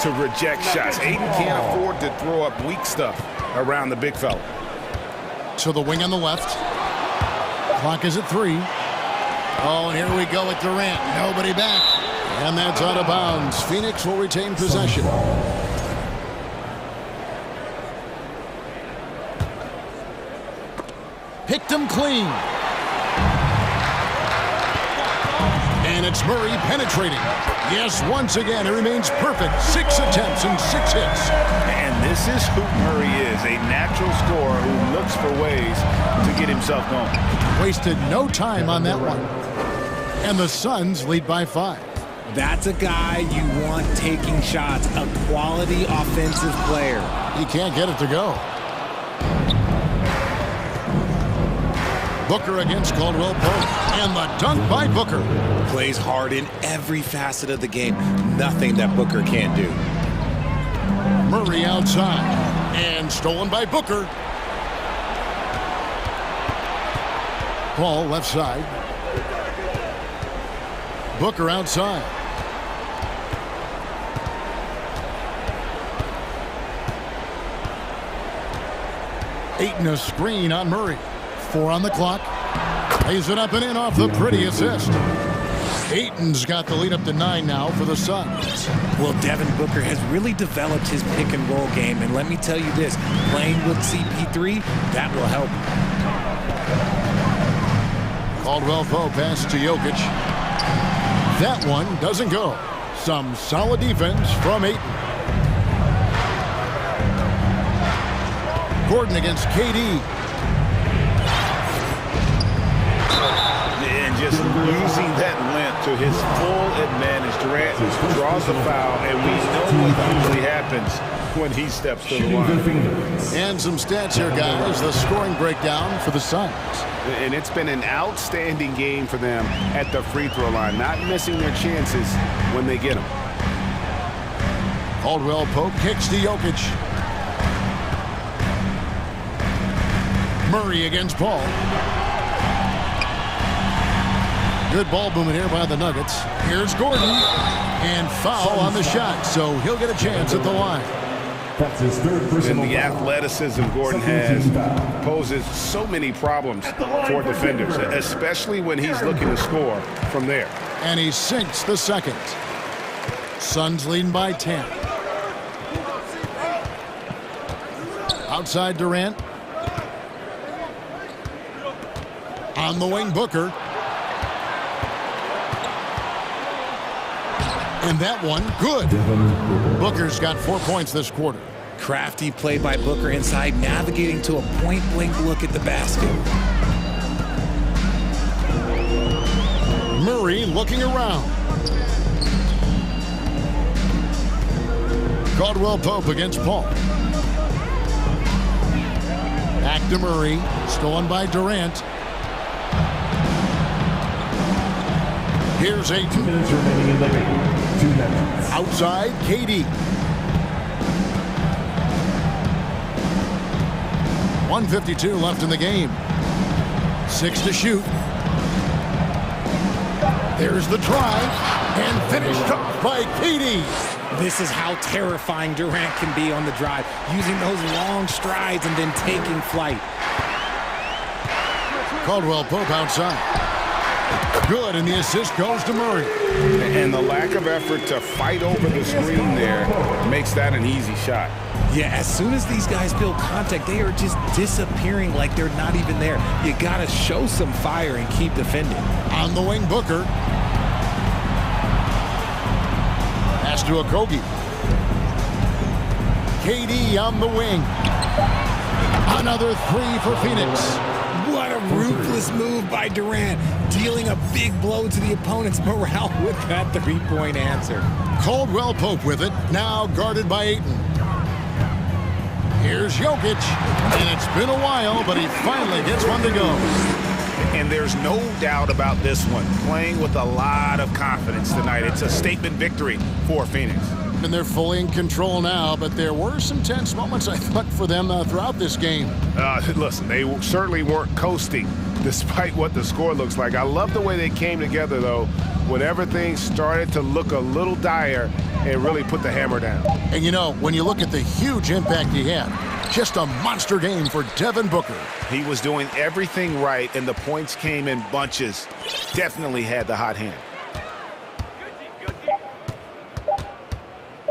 to reject shots. Ayton can't afford to throw up weak stuff around the big fella. To the wing on the left. Clock is at 3. Oh, and here we go with Durant. Nobody back. And that's out of bounds. Phoenix will retain possession. Picked him clean. And it's Murray penetrating. Yes, once again, it remains perfect. 6 attempts and 6 hits. And this is who Murray is, a natural scorer who looks for ways to get himself going. Wasted no time on that one. And the Suns lead by 5. That's a guy you want taking shots, a quality offensive player. He can't get it to go. Booker against Caldwell Pope. And the dunk by Booker. Plays hard in every facet of the game. Nothing that Booker can't do. Murray outside. And stolen by Booker. Paul left side. Booker outside. Ayton a screen on Murray. 4 on the clock. Lays it up and in off the pretty assist. Ayton's got the lead up to 9 now for the Suns. Well, Devin Booker has really developed his pick and roll game, and let me tell you this, playing with CP3, that will help. Caldwell Pope pass to Jokic. That one doesn't go. Some solid defense from Ayton. Gordon against KD. And just using that length to his full advantage. Durant draws the foul, and we know what usually happens when he steps to the line. And some stats here, guys. The scoring breakdown for the Suns. And it's been an outstanding game for them at the free throw line, not missing their chances when they get them. Caldwell Pope kicks to Jokic. Murray against Paul. Good ball movement here by the Nuggets. Here's Gordon. And foul on the shot, so he'll get a chance at the line. That's his third And personal the foul. athleticism Gordon has poses so many problems for defenders, especially when he's looking to score from there. And he sinks the second. Suns leading by 10. Outside Durant. On the wing, Booker. And that one, good. Booker's got 4 points this quarter. Crafty play by Booker inside, navigating to a point-blank look at the basket. Murray looking around. Caldwell Pope against Paul. Back to Murray. Stolen by Durant. Here's 8 minutes remaining in the game. 2 minutes. Outside, KD. 1:52 left in the game. 6 to shoot. There's the drive, and finished off by KD. This is how terrifying Durant can be on the drive, using those long strides and then taking flight. Caldwell Pope outside. Good, and the assist goes to Murray. And the lack of effort to fight over the screen there makes that an easy shot. Yeah, as soon as these guys build contact, they are just disappearing like they're not even there. You gotta show some fire and keep defending. On the wing, Booker. Pass to Okogie. KD on the wing. Another 3 for Phoenix. What a ruthless move by Durant, dealing a big blow to the opponent's morale with that 3-point answer. Caldwell Pope with it, now guarded by Ayton. Here's Jokic, and it's been a while, but he finally gets one to go. And there's no doubt about this one. Playing with a lot of confidence tonight. It's a statement victory for Phoenix. And they're fully in control now, but there were some tense moments, I thought, for them throughout this game. Listen, they certainly weren't coasting despite what the score looks like. I love the way they came together, though, when everything started to look a little dire and really put the hammer down. And, you know, when you look at the huge impact he had, just a monster game for Devin Booker. He was doing everything right, and the points came in bunches. Definitely had the hot hand.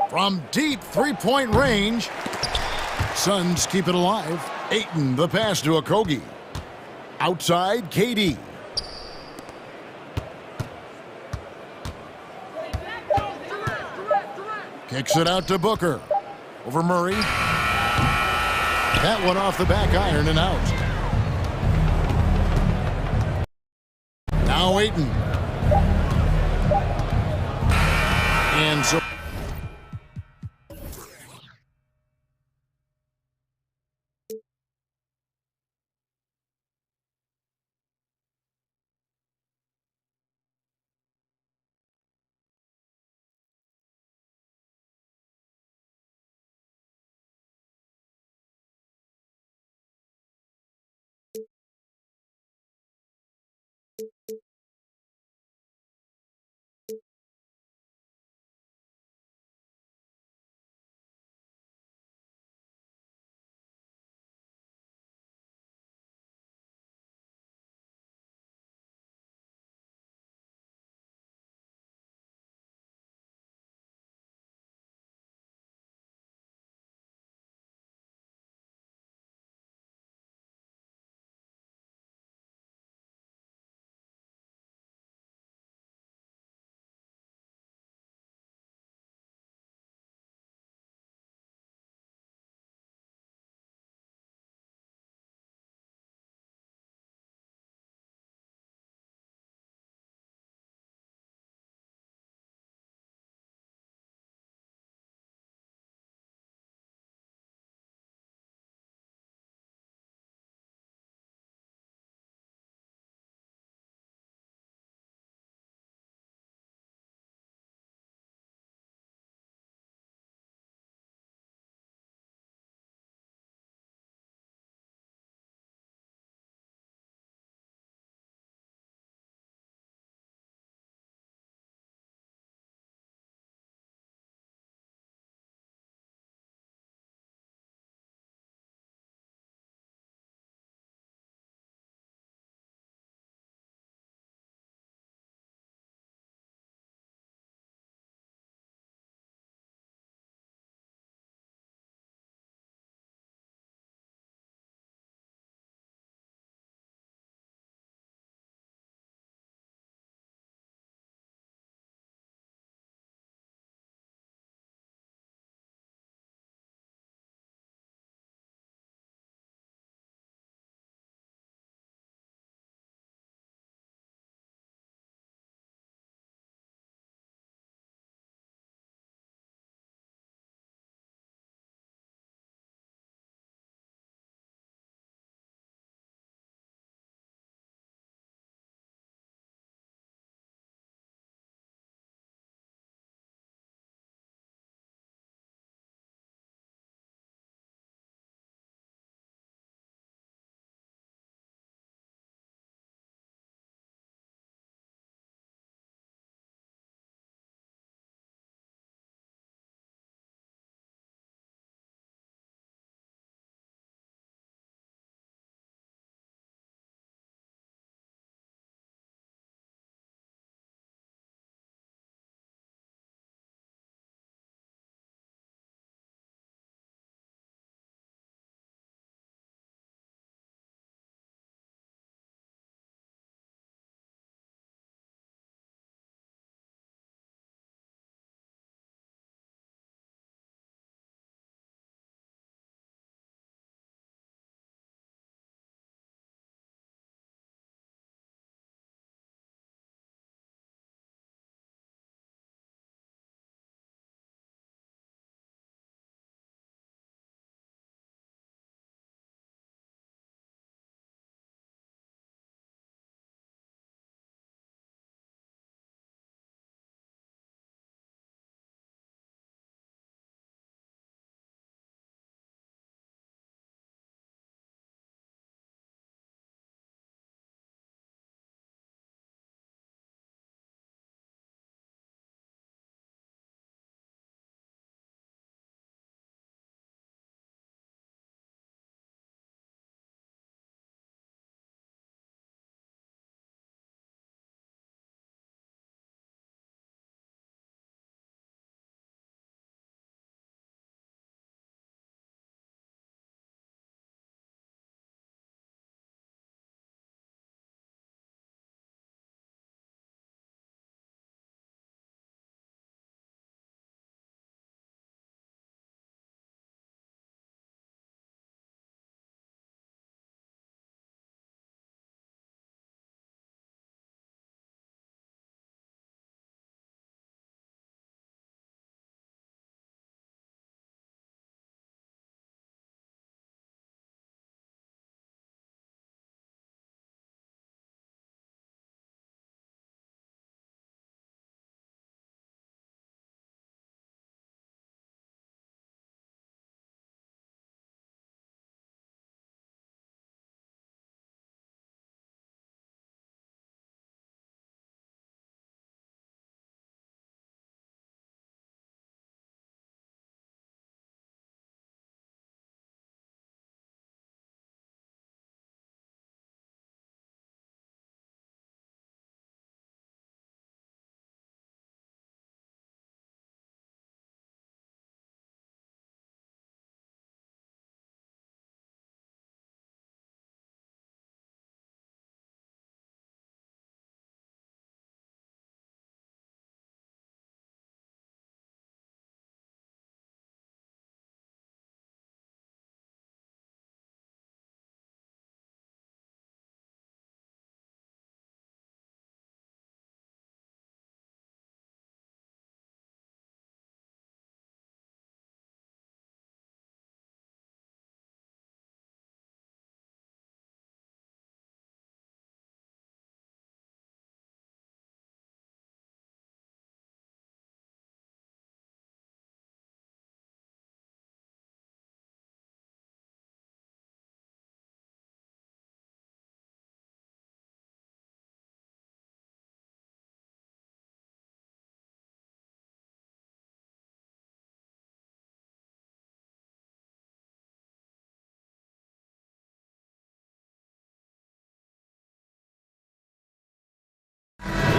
From deep 3-point range, Suns keep it alive. Ayton, the pass to Okogie. Outside, KD. Kicks it out to Booker. Over Murray. That one off the back iron and out. Now Ayton. And so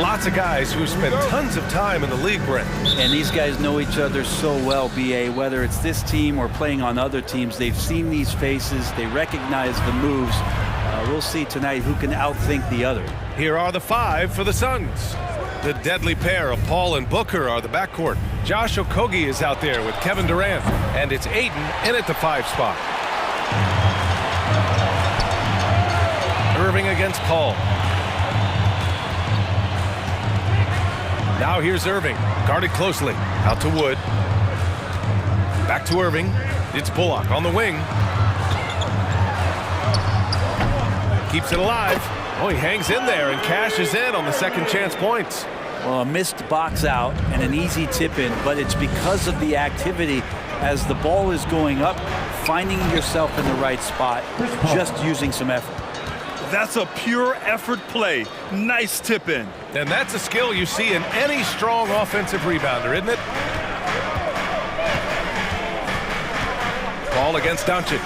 Lots of guys who spend tons of time in the league, Brent. And these guys know each other so well, BA. Whether it's this team or playing on other teams, they've seen these faces. They recognize the moves. We'll see tonight who can outthink the other. Here are the 5 for the Suns. The deadly pair of Paul and Booker are the backcourt. Josh Okogie is out there with Kevin Durant. And it's Ayton in at the 5 spot. Irving against Paul. Now here's Irving, guarded closely. Out to Wood. Back to Irving. It's Bullock on the wing. Keeps it alive. Oh, he hangs in there and cashes in on the second chance points. Well, a missed box out and an easy tip in, but it's because of the activity as the ball is going up, finding yourself in the right spot, just using some effort. That's a pure effort play. Nice tip in. And that's a skill you see in any strong offensive rebounder, isn't it? Paul against Doncic.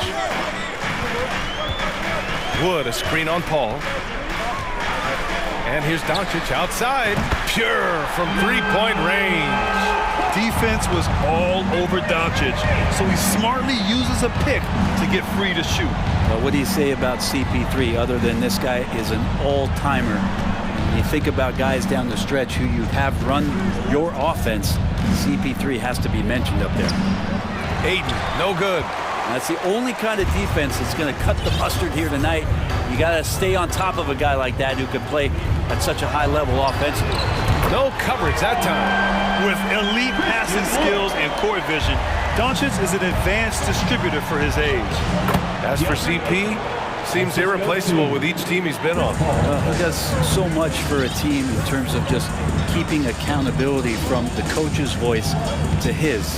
Wood, a screen on Paul. And here's Doncic outside. Pure from three-point range. Defense was all over Doncic, so he smartly uses a pick to get free to shoot. Well, what do you say about CP3 other than this guy is an all-timer? When you think about guys down the stretch who you have run your offense, CP3 has to be mentioned up there. Ayton, no good. That's the only kind of defense that's going to cut the mustard here tonight. You got to stay on top of a guy like that who can play at such a high level offensively. No coverage that time. With elite passing skills and court vision, Doncic is an advanced distributor for his age. As for CP, seems irreplaceable with each team he's been on. He does so much for a team in terms of just keeping accountability from the coach's voice to his.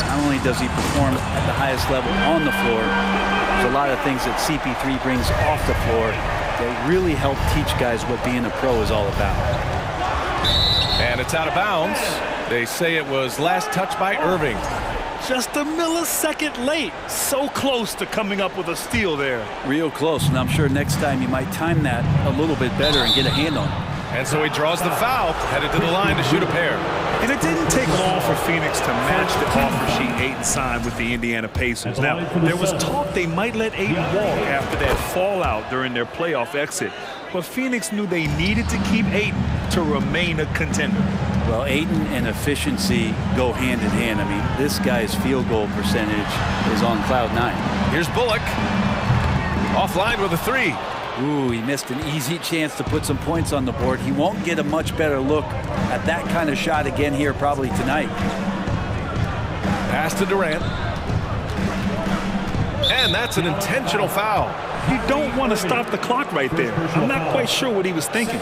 Not only does he perform at the highest level on the floor, there's a lot of things that CP3 brings off the floor that really help teach guys what being a pro is all about. And it's out of bounds. They say it was last touched by Irving. Just a millisecond late. So close to coming up with a steal there. Real close, and I'm sure next time you might time that a little bit better and get a hand on it. And so he draws the foul, headed to the line to shoot a pair. And it didn't take long for Phoenix to match the offer sheet Ayton signed with the Indiana Pacers. Now, there was talk they might let Ayton walk after that fallout during their playoff exit. But Phoenix knew they needed to keep Ayton to remain a contender. Well, Ayton and efficiency go hand in hand. I mean, this guy's field goal percentage is on cloud 9. Here's Bullock. Offline with a 3. Ooh, he missed an easy chance to put some points on the board. He won't get a much better look at that kind of shot again here probably tonight. Pass to Durant. And that's an intentional foul. You don't want to stop the clock right there. I'm not quite sure what he was thinking.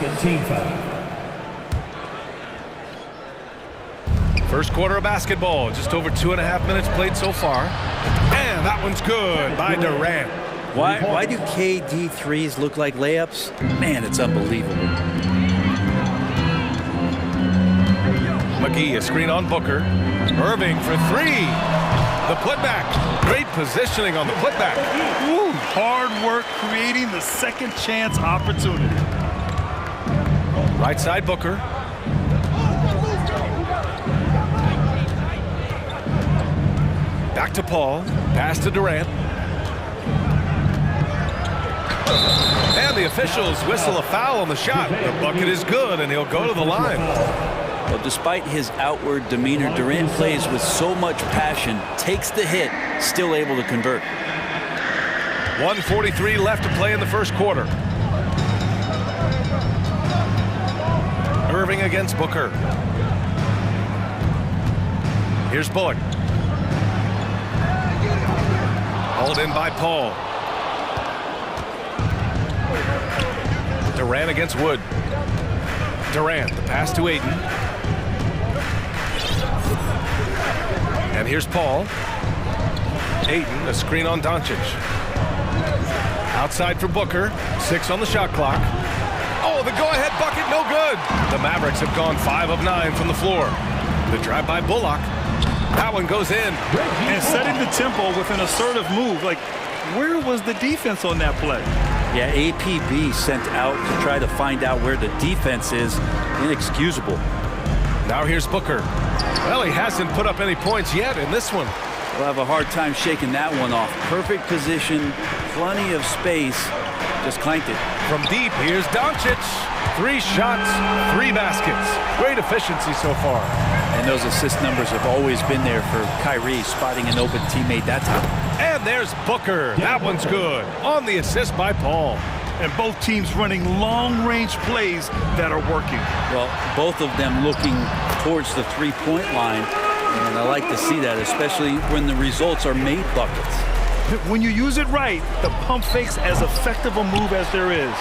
First quarter of basketball, just over 2.5 minutes played so far. And that one's good by Durant. Why do KD threes look like layups? Man, it's unbelievable. McGee, a screen on Booker. Irving for 3. The putback. Great positioning on the putback. Woo, hard work creating the second chance opportunity. Right side Booker. Back to Paul. Pass to Durant. And the officials whistle a foul on the shot. The bucket is good, and he'll go to the line. Well, despite his outward demeanor, Durant plays with so much passion, takes the hit, still able to convert. 1:43 left to play in the first quarter. Irving against Booker. Here's Bullock. Hauled in by Paul. Durant against Wood. Durant, the pass to Ayton. And here's Paul. Ayton, a screen on Doncic. Outside for Booker. 6 on the shot clock. Oh, the go-ahead bucket, no good. The Mavericks have gone 5 of 9 from the floor. The drive by Bullock. That one goes in. And setting the tempo with an assertive move. Like, where was the defense on that play? Yeah, APB sent out to try to find out where the defense is. Inexcusable. Now here's Booker. Well, he hasn't put up any points yet in this one. We'll have a hard time shaking that one off. Perfect position, plenty of space. Just clanked it. From deep, here's Doncic. 3 shots, 3 baskets. Great efficiency so far. And those assist numbers have always been there for Kyrie, spotting an open teammate that time. And there's Booker. That one's good. On the assist by Paul. And both teams running long-range plays that are working. Well, both of them looking towards the three-point line. And I like to see that, especially when the results are made buckets. When you use it right, the pump fake's as effective a move as there is.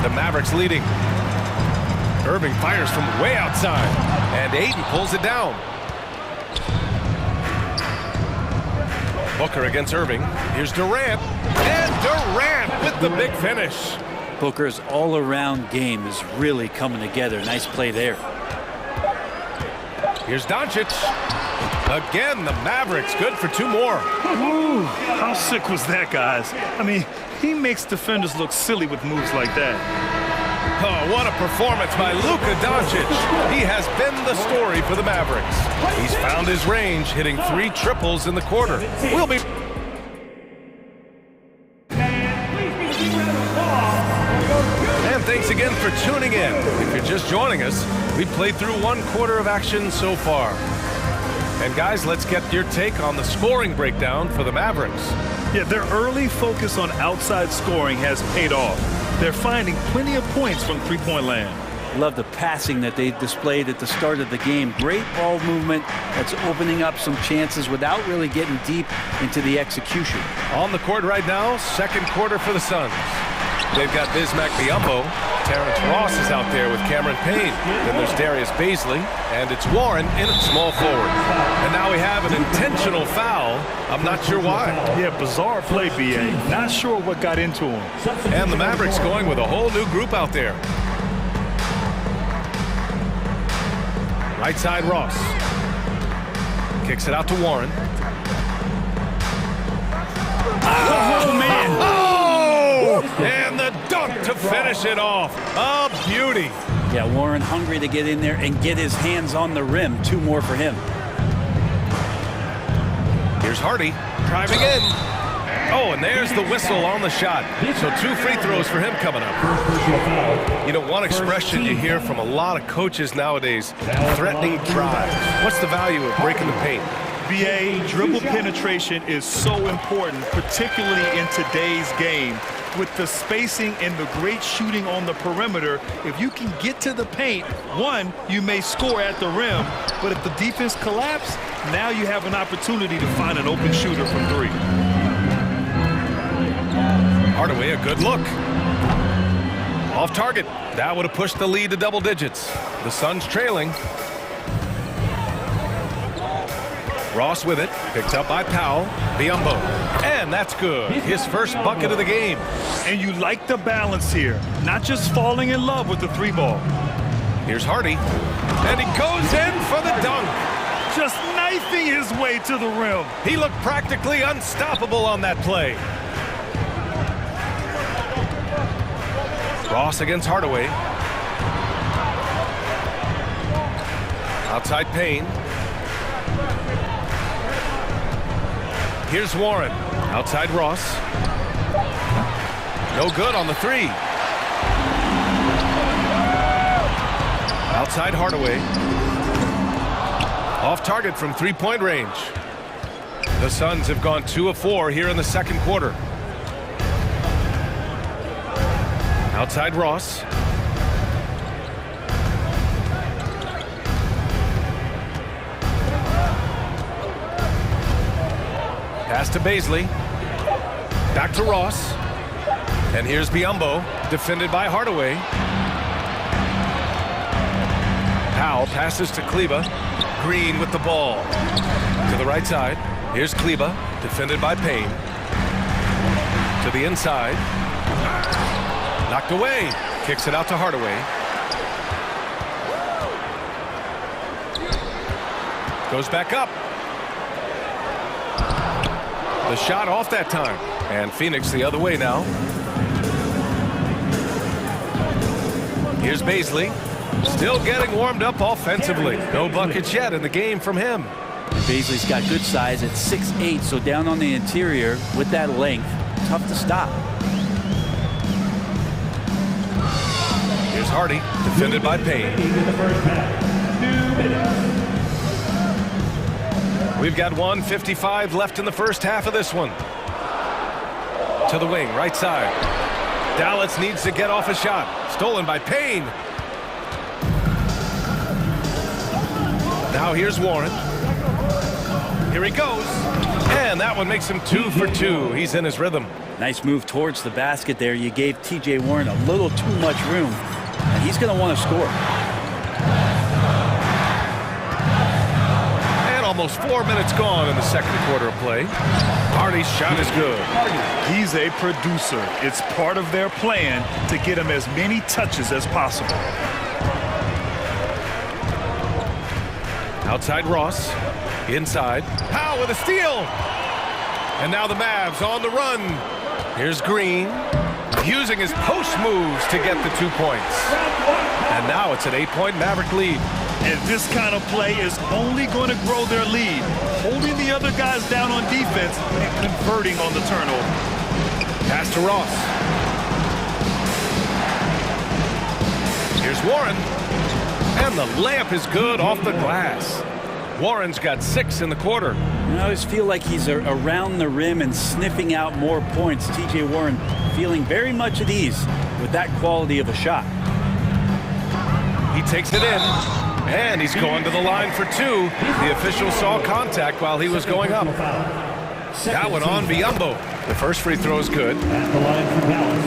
The Mavericks leading. Irving fires from way outside. And Ayton pulls it down. Booker against Irving. Here's Durant. And Durant with the big finish. Booker's all-around game is really coming together. Nice play there. Here's Doncic. Again, the Mavericks good for 2 more. Ooh, how sick was that, guys? I mean, he makes defenders look silly with moves like that. Oh, what a performance by Luka Doncic. He has been the story for the Mavericks. He's found his range, hitting 3 triples in the quarter. We'll be... And thanks again for tuning in. If you're just joining us, we've played through 1 quarter of action so far. And guys, let's get your take on the scoring breakdown for the Mavericks. Yeah, their early focus on outside scoring has paid off. They're finding plenty of points from three-point land. Love the passing that they displayed at the start of the game. Great ball movement that's opening up some chances without really getting deep into the execution. On the court right now, 2nd quarter for the Suns. They've got Bismack Biyombo. Terrence Ross is out there with Cameron Payne. Then there's Darius Baisley, and it's Warren in at small forward. And now we have an intentional foul. I'm not sure why. Yeah, bizarre play, B.A. Not sure what got into him. And the Mavericks going with a whole new group out there. Right side, Ross. Kicks it out to Warren. Oh, man! Oh! And the dunk to finish it off. A beauty. Yeah, Warren hungry to get in there and get his hands on the rim. 2 more for him. Here's Hardy driving in. Oh, and there's the whistle on the shot. So 2 free throws for him coming up. You know, one expression you hear from a lot of coaches nowadays, threatening drives. What's the value of breaking the paint? BA, dribble penetration is so important, particularly in today's game. With the spacing and the great shooting on the perimeter, if you can get to the paint, 1, you may score at the rim, but if the defense collapses, now you have an opportunity to find an open shooter from 3. Hardaway, a good look. Off target. That would have pushed the lead to double digits. The Suns trailing. Ross with it, picked up by Powell. Biyombo, and that's good. His first bucket of the game. And you like the balance here, not just falling in love with the 3-ball. Here's Hardy, and he goes in for the dunk. Just knifing his way to the rim. He looked practically unstoppable on that play. Ross against Hardaway. Outside Payne. Here's Warren. Outside Ross. No good on the 3. Outside Hardaway. Off target from 3-point range. The Suns have gone 2 of 4 here in the 2nd quarter. Outside Ross. Pass to Baisley. Back to Ross. And here's Biyombo, defended by Hardaway. Powell passes to Kleba. Green with the ball. To the right side. Here's Kleba, defended by Payne. To the inside. Knocked away. Kicks it out to Hardaway. Goes back up. The shot off that time. And Phoenix the other way now. Here's Baisley, still getting warmed up offensively. No buckets yet in the game from him. Baisley's got good size at 6'8", so down on the interior with that length, tough to stop. Here's Hardy, defended by Payne. We've got 1:55 left in the first half of this one. To the wing, right side. Dallas needs to get off a shot. Stolen by Payne. Now here's Warren. Here he goes. And that one makes him 2 for 2. He's in his rhythm. Nice move towards the basket there. You gave T.J. Warren a little too much room, and he's going to want to score. And almost 4 minutes gone in the second quarter of play. Hardy's shot is good. He's a producer. It's part of their plan to get him as many touches as possible. Outside Ross. Inside. Powell with a steal. And now the Mavs on the run. Here's Green. Using his post moves to get the 2 points. And now it's an 8-point Maverick lead. And this kind of play is only going to grow their lead, holding the other guys down on defense and converting on the turnover. Pass to Ross. Here's Warren. And the layup is good off the glass. Warren's got 6 in the quarter. I always feel like he's around the rim and sniffing out more points. T.J. Warren feeling very much at ease with that quality of a shot. He takes it in, and he's going to the line for 2. The official saw contact while he was going up. That one on Biyombo. The first free throw is good. At the line for Dallas,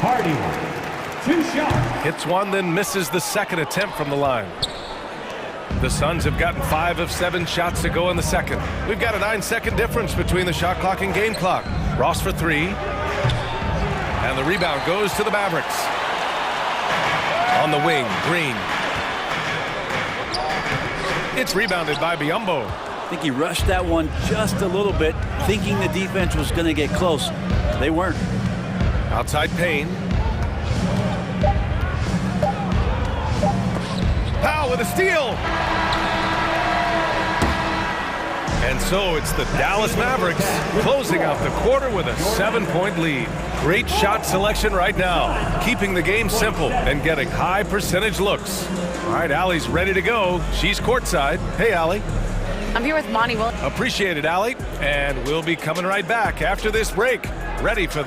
Hardy, 2 shots. Hits one, then misses the second attempt from the line. The Suns have gotten 5 of 7 shots to go in the second. We've got a 9-second difference between the shot clock and game clock. Ross for 3. And the rebound goes to the Mavericks. On the wing, Green. It's rebounded by Biyombo. I think he rushed that one just a little bit, thinking the defense was going to get close. They weren't. Outside Payne. Powell with a steal. And so it's the Dallas Mavericks closing out the quarter with a 7-point lead. Great shot selection right now, keeping the game simple and getting high percentage looks. All right, Allie's ready to go. She's courtside. Hey, Allie. I'm here with Monty Williams. Appreciate it, Allie. And we'll be coming right back after this break. Ready for...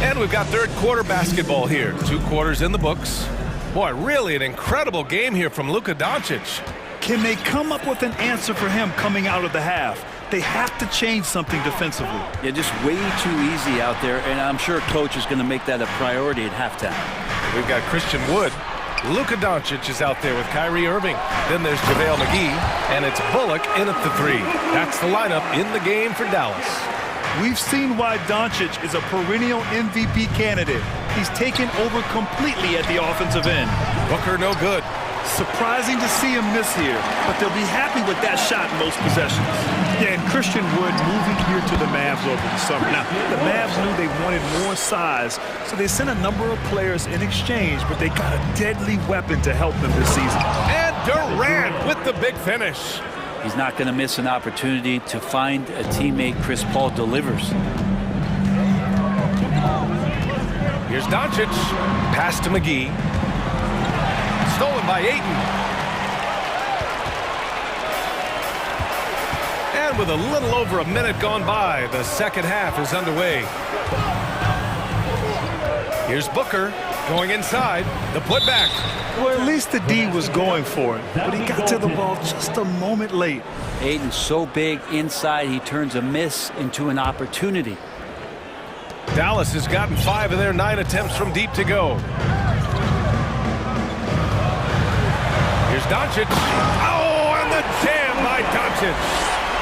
And we've got third quarter basketball here. 2 quarters in the books. Boy, really an incredible game here from Luka Doncic. Can they come up with an answer for him coming out of the half? They have to change something defensively. Yeah, just way too easy out there, and I'm sure coach is going to make that a priority at halftime. We've got Christian Wood. Luka Doncic is out there with Kyrie Irving. Then there's JaVale McGee, and it's Bullock in at the 3. That's the lineup in the game for Dallas. We've seen why Doncic is a perennial MVP candidate. He's taken over completely at the offensive end. Booker no good. Surprising to see him miss here, but they'll be happy with that shot in most possessions. Yeah, and Christian Wood moving here to the Mavs over the summer. Now, the Mavs knew they wanted more size, so they sent a number of players in exchange, but they got a deadly weapon to help them this season. And Durant with the big finish. He's not going to miss an opportunity to find a teammate. Chris Paul delivers. Here's Doncic. Pass to McGee. Stolen by Ayton. And with a little over a minute gone by, the second half is underway. Here's Booker going inside. The putback. Well, at least the D was going for it, but he got to the ball just a moment late. Ayton's so big inside, he turns a miss into an opportunity. Dallas has gotten 5 of their 9 attempts from deep to go. Here's Doncic. Oh, and the jam by Doncic.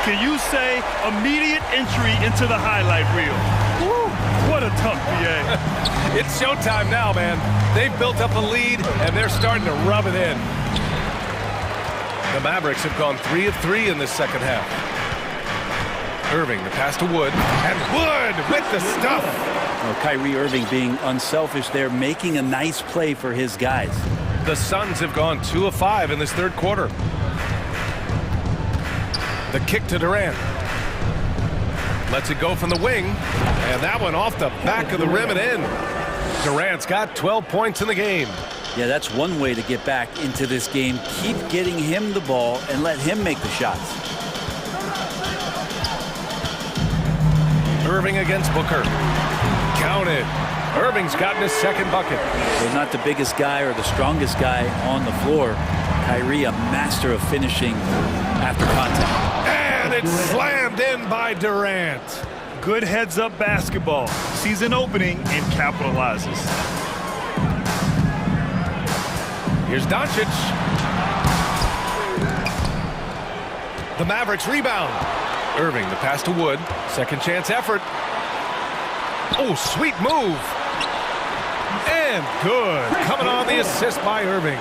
Can you say immediate entry into the highlight reel? Woo, what a tough PA. It's showtime now, man. They've built up a lead, and they're starting to rub it in. The Mavericks have gone 3 of 3 in this second half. Irving, the pass to Wood, and Wood with the stuff. Well, Kyrie Irving being unselfish there, making a nice play for his guys. The Suns have gone 2 of 5 in this third quarter. The kick to Durant. Lets it go from the wing, and that one off the back of the rim and in. Durant's got 12 points in the game. Yeah, that's one way to get back into this game. Keep getting him the ball and let him make the shots. Irving against Booker. Counted. Irving's gotten his second bucket. They're not the biggest guy or the strongest guy on the floor. Kyrie, a master of finishing after contact. And it's slammed in by Durant. Good heads-up basketball. Sees an opening and capitalizes. Here's Doncic. The Mavericks rebound. Irving, the pass to Wood. Second chance effort. Oh, sweet move. And good. Coming on the assist by Irving.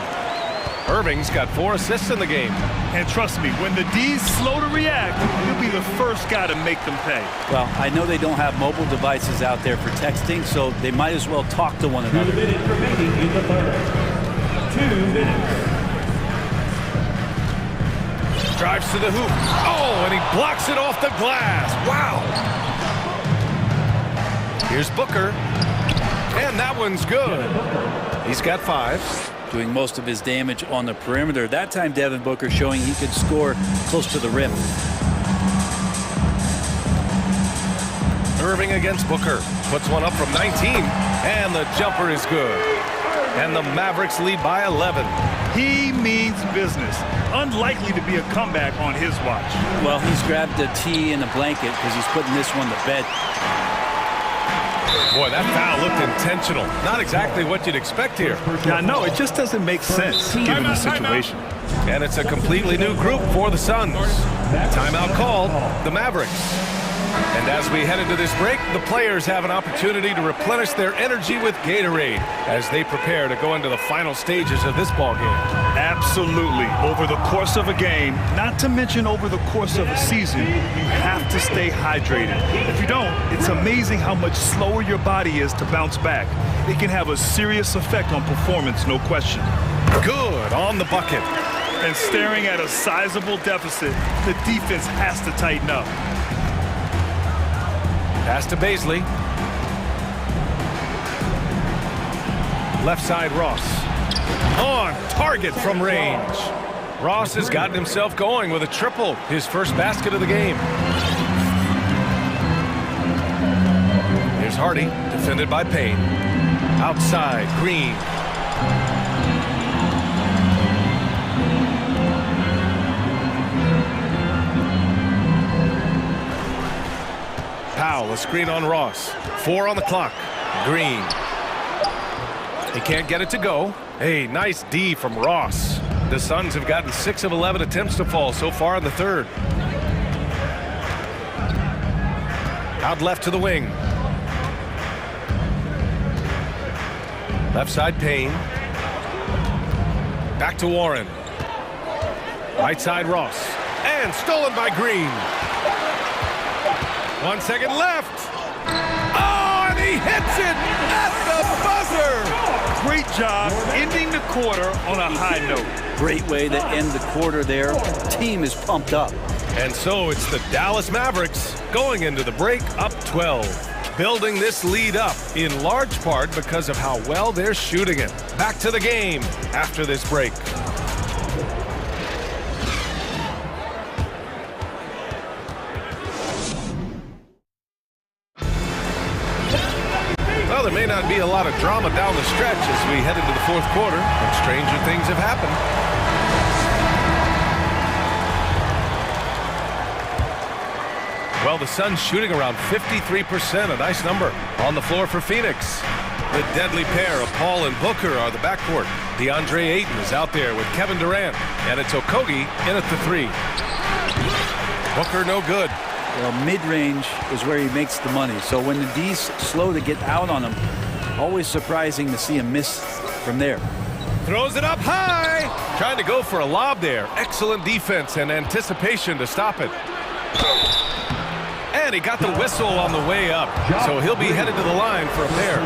Irving's got 4 assists in the game. And trust me, when the D's slow to react, he'll be the first guy to make them pay. Well, I know they don't have mobile devices out there for texting, so they might as well talk to one another. 2 minutes remaining in the third. 2 minutes. Drives to the hoop. Oh, and he blocks it off the glass. Wow. Here's Booker. And that one's good. He's got 5. Doing most of his damage on the perimeter. That time, Devin Booker showing he could score close to the rim. Irving against Booker. Puts one up from 19. And the jumper is good. And the Mavericks lead by 11. He means business. Unlikely to be a comeback on his watch. Well, he's grabbed a tee and a blanket because he's putting this one to bed. Boy, that foul looked intentional. Not exactly what you'd expect here. Yeah, no, it just doesn't make sense given the situation. And it's a completely new group for the Suns. Timeout called, the Mavericks. And as we head into this break, the players have an opportunity to replenish their energy with Gatorade as they prepare to go into the final stages of this ball game. Absolutely. Over the course of a game, not to mention over the course of a season, you have to stay hydrated. If you don't, it's amazing how much slower your body is to bounce back. It can have a serious effect on performance, no question. Good on the bucket. And staring at a sizable deficit, the defense has to tighten up. Pass to Baisley. Left side, Ross. On target from range. Ross has gotten himself going with a triple, his first basket of the game. Here's Hardy, defended by Payne. Outside, Green. Powell, a screen on Ross. 4 on the clock. Green. He can't get it to go. Hey, nice D from Ross. The Suns have gotten 6 of 11 attempts to fall so far in the third. Out left to the wing. Left side, Payne. Back to Warren. Right side, Ross. And stolen by Green. 1 second left. Oh, and he hits it at the buzzer. Great job ending the quarter on a high note. Great way to end the quarter there. The team is pumped up. And so it's the Dallas Mavericks going into the break up 12. Building this lead up in large part because of how well they're shooting it. Back to the game after this break. Well, there may not be a lot of drama down the stretch as we head into the fourth quarter, and stranger things have happened. Well, the Suns shooting around 53%, a nice number on the floor for Phoenix. The deadly pair of Paul and Booker are the backcourt. DeAndre Ayton is out there with Kevin Durant, and it's Okogie in at the 3. Booker no good. Well, mid-range is where he makes the money. So when the D's slow to get out on him, always surprising to see him miss from there. Throws it up high. Trying to go for a lob there. Excellent defense and anticipation to stop it. And he got the whistle on the way up. So he'll be headed to the line for a pair.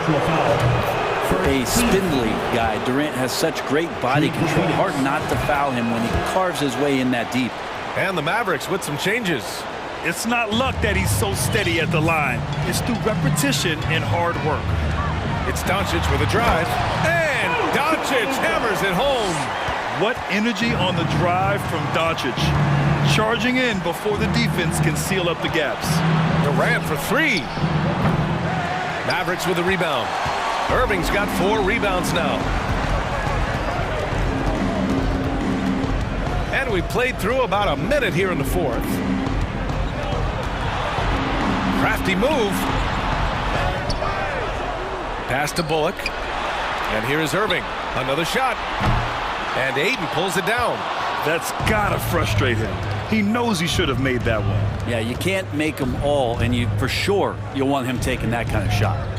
For a spindly guy, Durant has such great body control. Hard not to foul him when he carves his way in that deep. And the Mavericks with some changes. It's not luck that he's so steady at the line. It's through repetition and hard work. It's Doncic with a drive. And Doncic hammers it home. What energy on the drive from Doncic. Charging in before the defense can seal up the gaps. Durant for three. Mavericks with a rebound. Irving's got 4 rebounds now. And we played through about a minute here in the fourth. Crafty move. Pass to Bullock. And here is Irving. Another shot. And Ayton pulls it down. That's gotta frustrate him. He knows he should have made that one. Yeah, you can't make them all, and for sure you'll want him taking that kind of shot.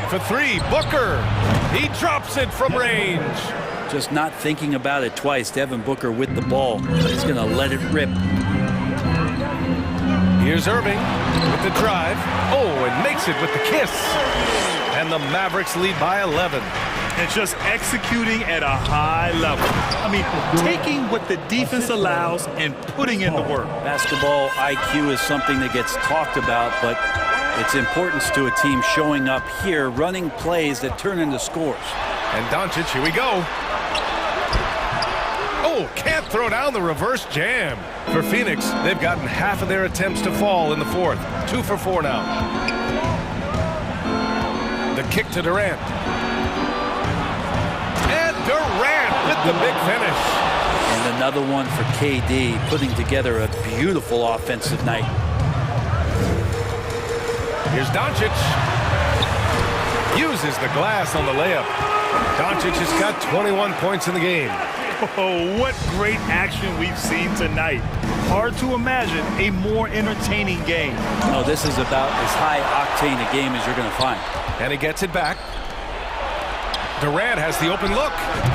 For three, Booker. He drops it from range. Just not thinking about it twice. Devin Booker with the ball. He's going to let it rip. Here's Irving with the drive. Oh, and makes it with the kiss. And the Mavericks lead by 11. And just executing at a high level. I mean, taking what the defense allows and putting in the work. Basketball IQ is something that gets talked about, but its importance to a team showing up here, running plays that turn into scores. And Doncic, here we go. Oh, can't throw down the reverse jam. For Phoenix, they've gotten half of their attempts to fall in the fourth. 2 for 4 now. The kick to Durant. And Durant with the big finish. And another one for KD, putting together a beautiful offensive night. Here's Doncic. Uses the glass on the layup. Doncic has got 21 points in the game. Oh, what great action we've seen tonight. Hard to imagine a more entertaining game. No, this is about as high-octane a game as you're going to find. And he gets it back. Durant has the open look.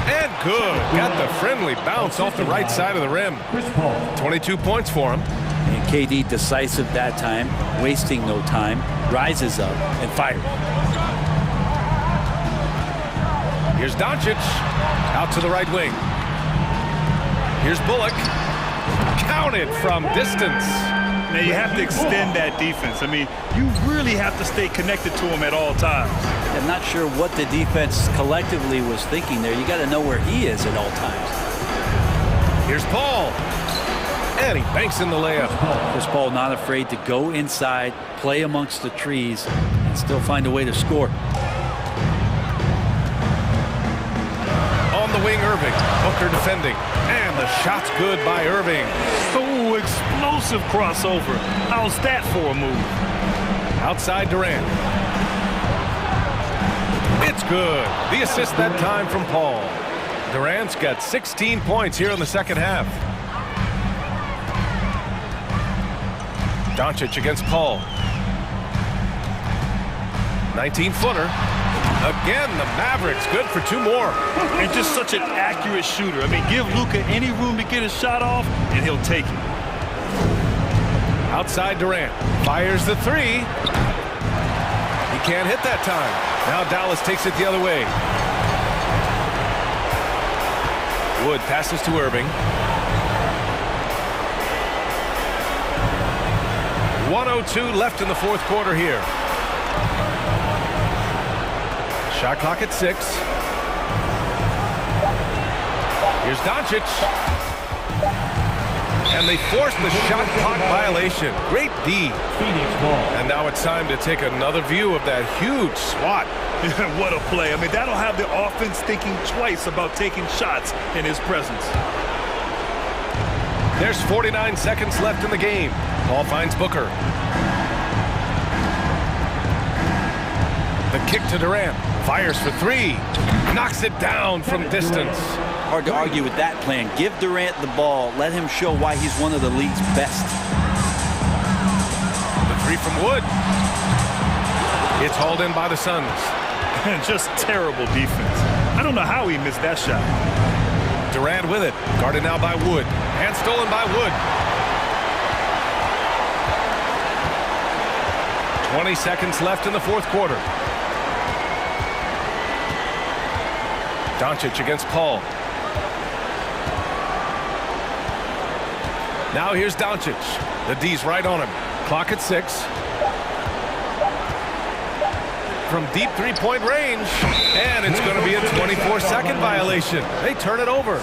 And good. Got the friendly bounce off the right side of the rim. 22 points for him. And KD decisive that time, wasting no time, rises up and fires. Here's Doncic. Out to the right wing. Here's Bullock. Counted from distance. Now you have to extend that defense. I mean, you really have to stay connected to him at all times. I'm not sure what the defense collectively was thinking there. You got to know where he is at all times. Here's Paul. And he banks in the layup. Chris Paul not afraid to go inside, play amongst the trees, and still find a way to score. On the wing, Irving. Booker defending. And the shot's good by Irving. Oh, explosive crossover. How's that for a move? Outside Durant. It's good. The assist that time from Paul. Durant's got 16 points here in the second half. Doncic against Paul. 19-footer. Again, the Mavericks good for 2 more. And just such an accurate shooter. I mean, give Luka any room to get his shot off, and he'll take it. Outside Durant. Fires the 3. He can't hit that time. Now Dallas takes it the other way. Wood passes to Irving. 1:02 left in the fourth quarter here. Shot clock at 6. Here's Doncic. And they force the shot clock violation. Great D. And now it's time to take another view of that huge swat. What a play. I mean, that'll have the offense thinking twice about taking shots in his presence. There's 49 seconds left in the game. Paul finds Booker. The kick to Durant. Fires for 3. Knocks it down from distance. hard to argue with that plan. Give Durant the ball. Let him show why he's one of the league's best. The three from Wood. It's hauled in by the Suns. Just terrible defense. I don't know how he missed that shot. Durant with it. Guarded now by Wood. And stolen by Wood. 20 seconds left in the fourth quarter. Doncic against Paul. Now here's Doncic. The D's right on him. Clock at 6. From deep three-point range. And it's going to be a 24-second violation. They turn it over.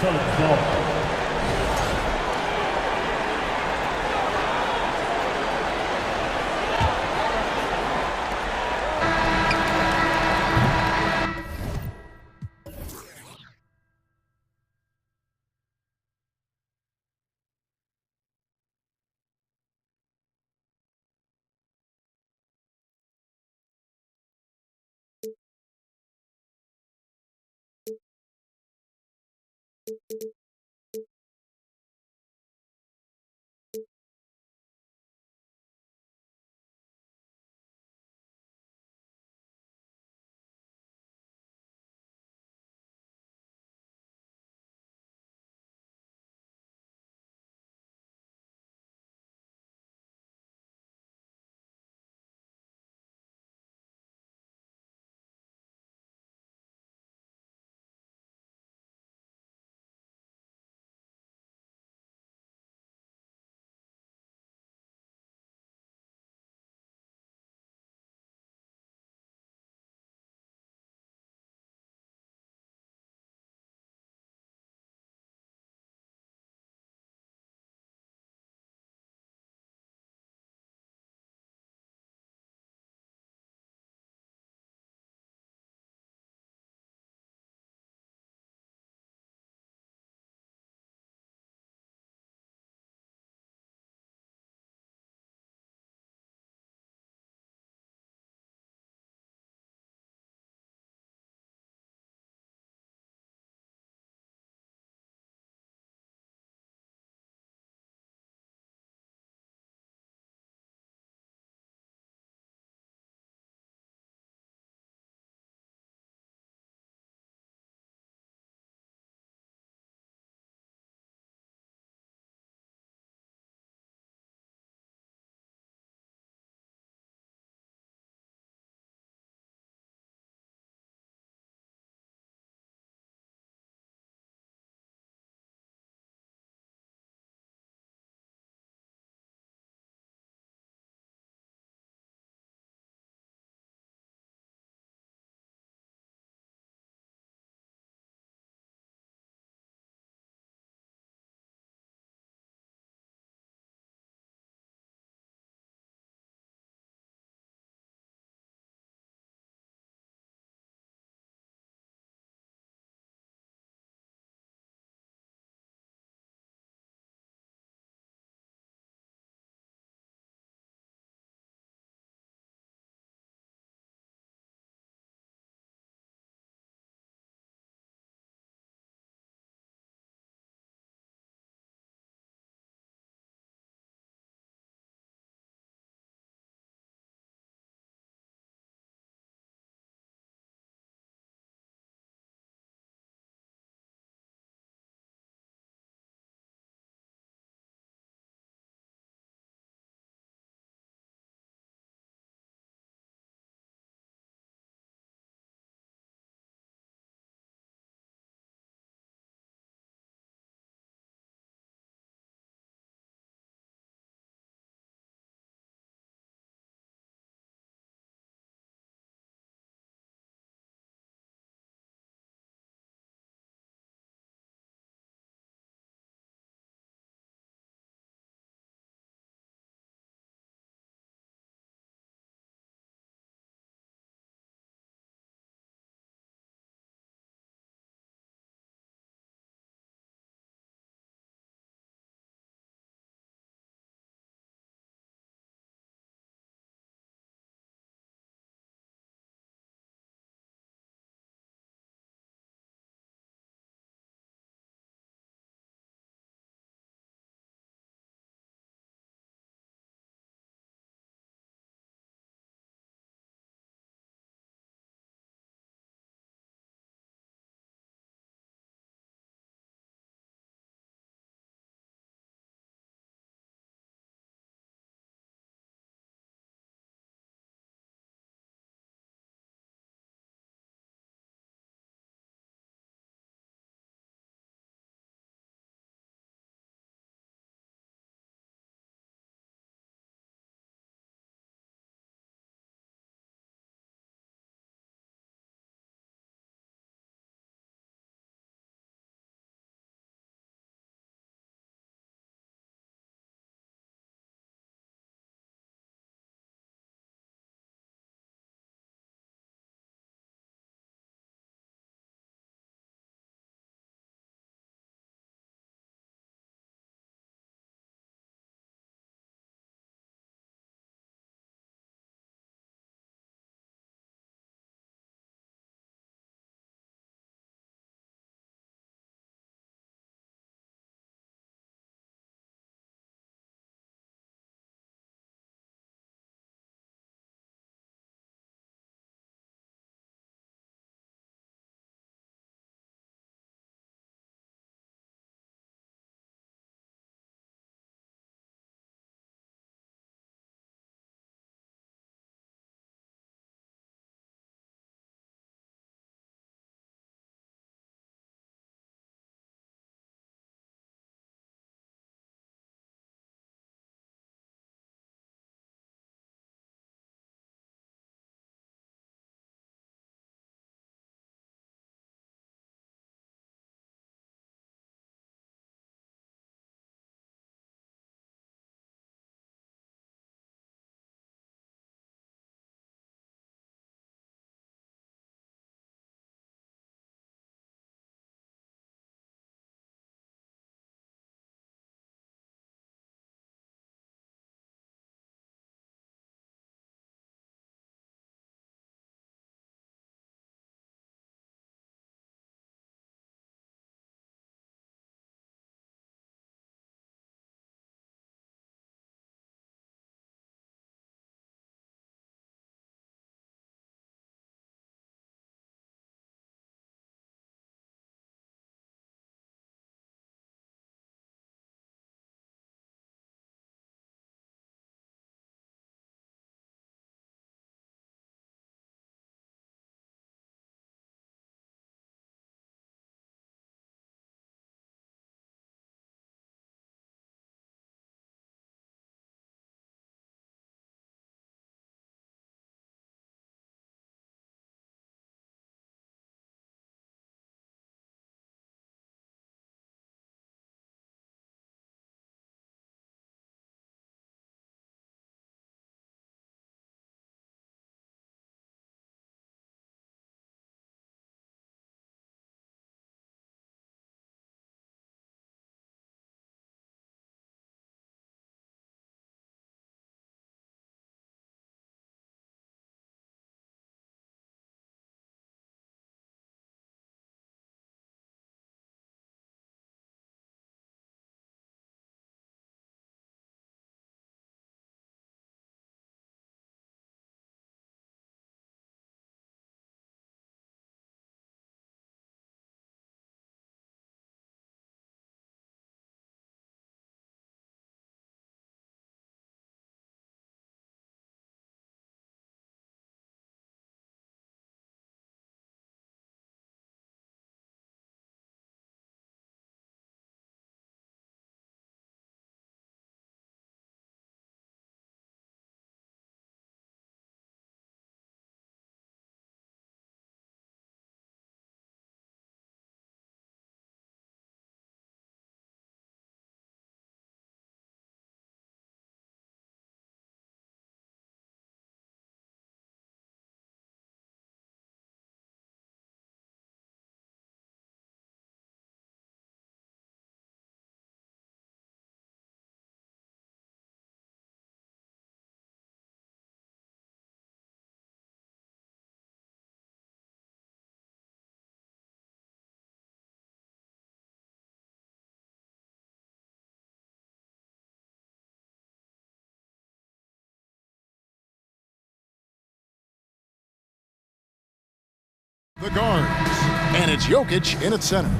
The guards. And it's Jokic in at center.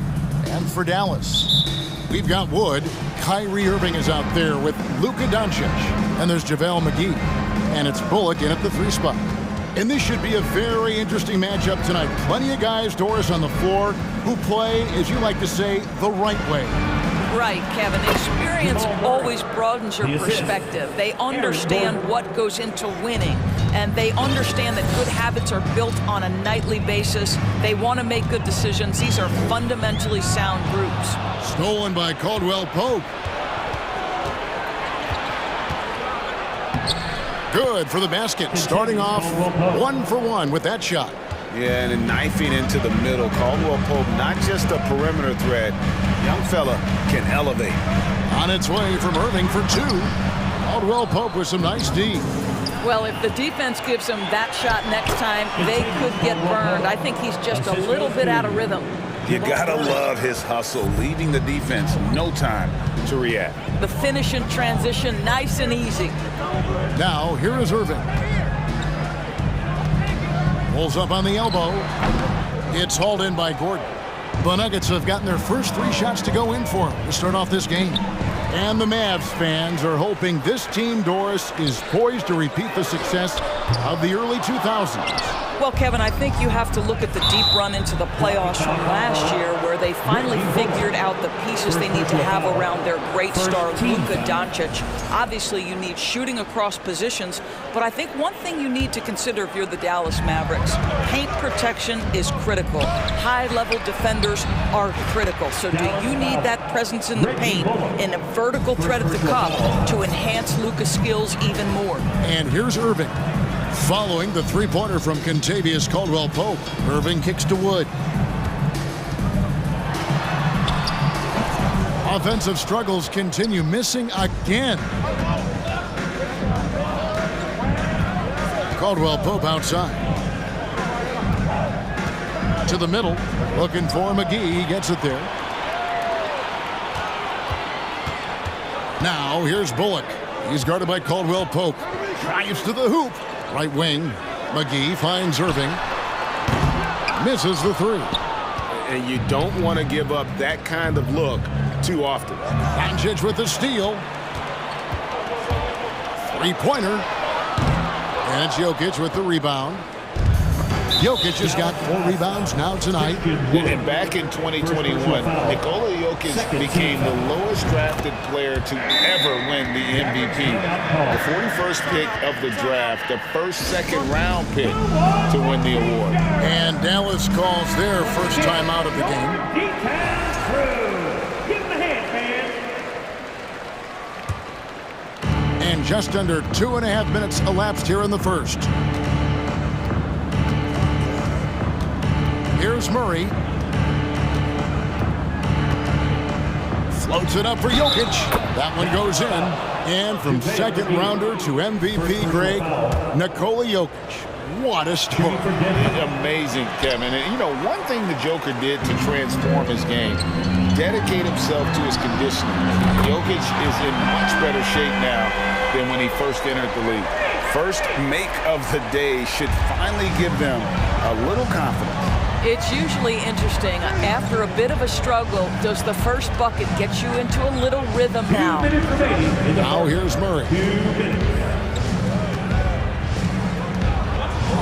And for Dallas, we've got Wood. Kyrie Irving is out there with Luka Doncic. And there's JaVale McGee. And it's Bullock in at the 3 spot. And this should be a very interesting matchup tonight. Plenty of guys, Doris, on the floor who play, as you like to say, the right way. Right, Kevin. Experience always broadens your perspective. They understand what goes into winning, and they understand that good habits are built on a nightly basis. They want to make good decisions. These are fundamentally sound groups. Stolen by Caldwell Pope. Good for the basket. Starting off 1 for 1 with that shot. Yeah, and then knifing into the middle. Caldwell Pope, not just a perimeter threat. Young fella can elevate. On its way from Irving for 2. Caldwell Pope with some nice D. Well, if the defense gives him that shot next time, they could get burned. I think he's just a little bit out of rhythm. You gotta love his hustle, leaving the defense no time to react. The finish in transition, nice and easy. Now, here is Irving. Pulls up on the elbow. It's hauled in by Gordon. The Nuggets have gotten their first 3 shots to go in for them to start off this game. And the Mavs fans are hoping this team, Doris, is poised to repeat the success of the early 2000s. Well, Kevin, I think you have to look at the deep run into the playoffs from last year where they finally figured out the pieces they need to have around their great star, Luka Doncic. Obviously, you need shooting across positions, but I think one thing you need to consider if you're the Dallas Mavericks, paint protection is critical. High-level defenders are critical. So do you need that presence in the paint and a vertical threat at the cup to enhance Luka's skills even more? And here's Irving. Following the 3-pointer from Kentavious Caldwell-Pope, Irving kicks to Wood. Offensive struggles continue, missing again. Caldwell-Pope outside. To the middle, looking for McGee, he gets it there. Now, here's Bullock. He's guarded by Caldwell-Pope. Drives to the hoop. Right wing, McGee finds Irving. Misses the 3. And you don't want to give up that kind of look too often. Doncic with the steal. 3-pointer. And it's Jokic with the rebound. Jokic has got 4 rebounds now tonight. And back in 2021, Nikola Jokic became the lowest drafted player to ever win the MVP. The 41st pick of the draft, the first second-round pick to win the award. And Dallas calls their first time out of the game. And just under 2.5 minutes elapsed here in the first. Here's Murray. Floats it up for Jokic. That one goes in. And from second rounder to MVP, Greg, Nikola Jokic. What a story. Amazing, Kevin. And, you know, one thing the Joker did to transform his game, dedicate himself to his conditioning. Jokic is in much better shape now than when he first entered the league. First make of the day should finally give them a little confidence. It's usually interesting. After a bit of a struggle, does the first bucket get you into a little rhythm now? Now here's Murray.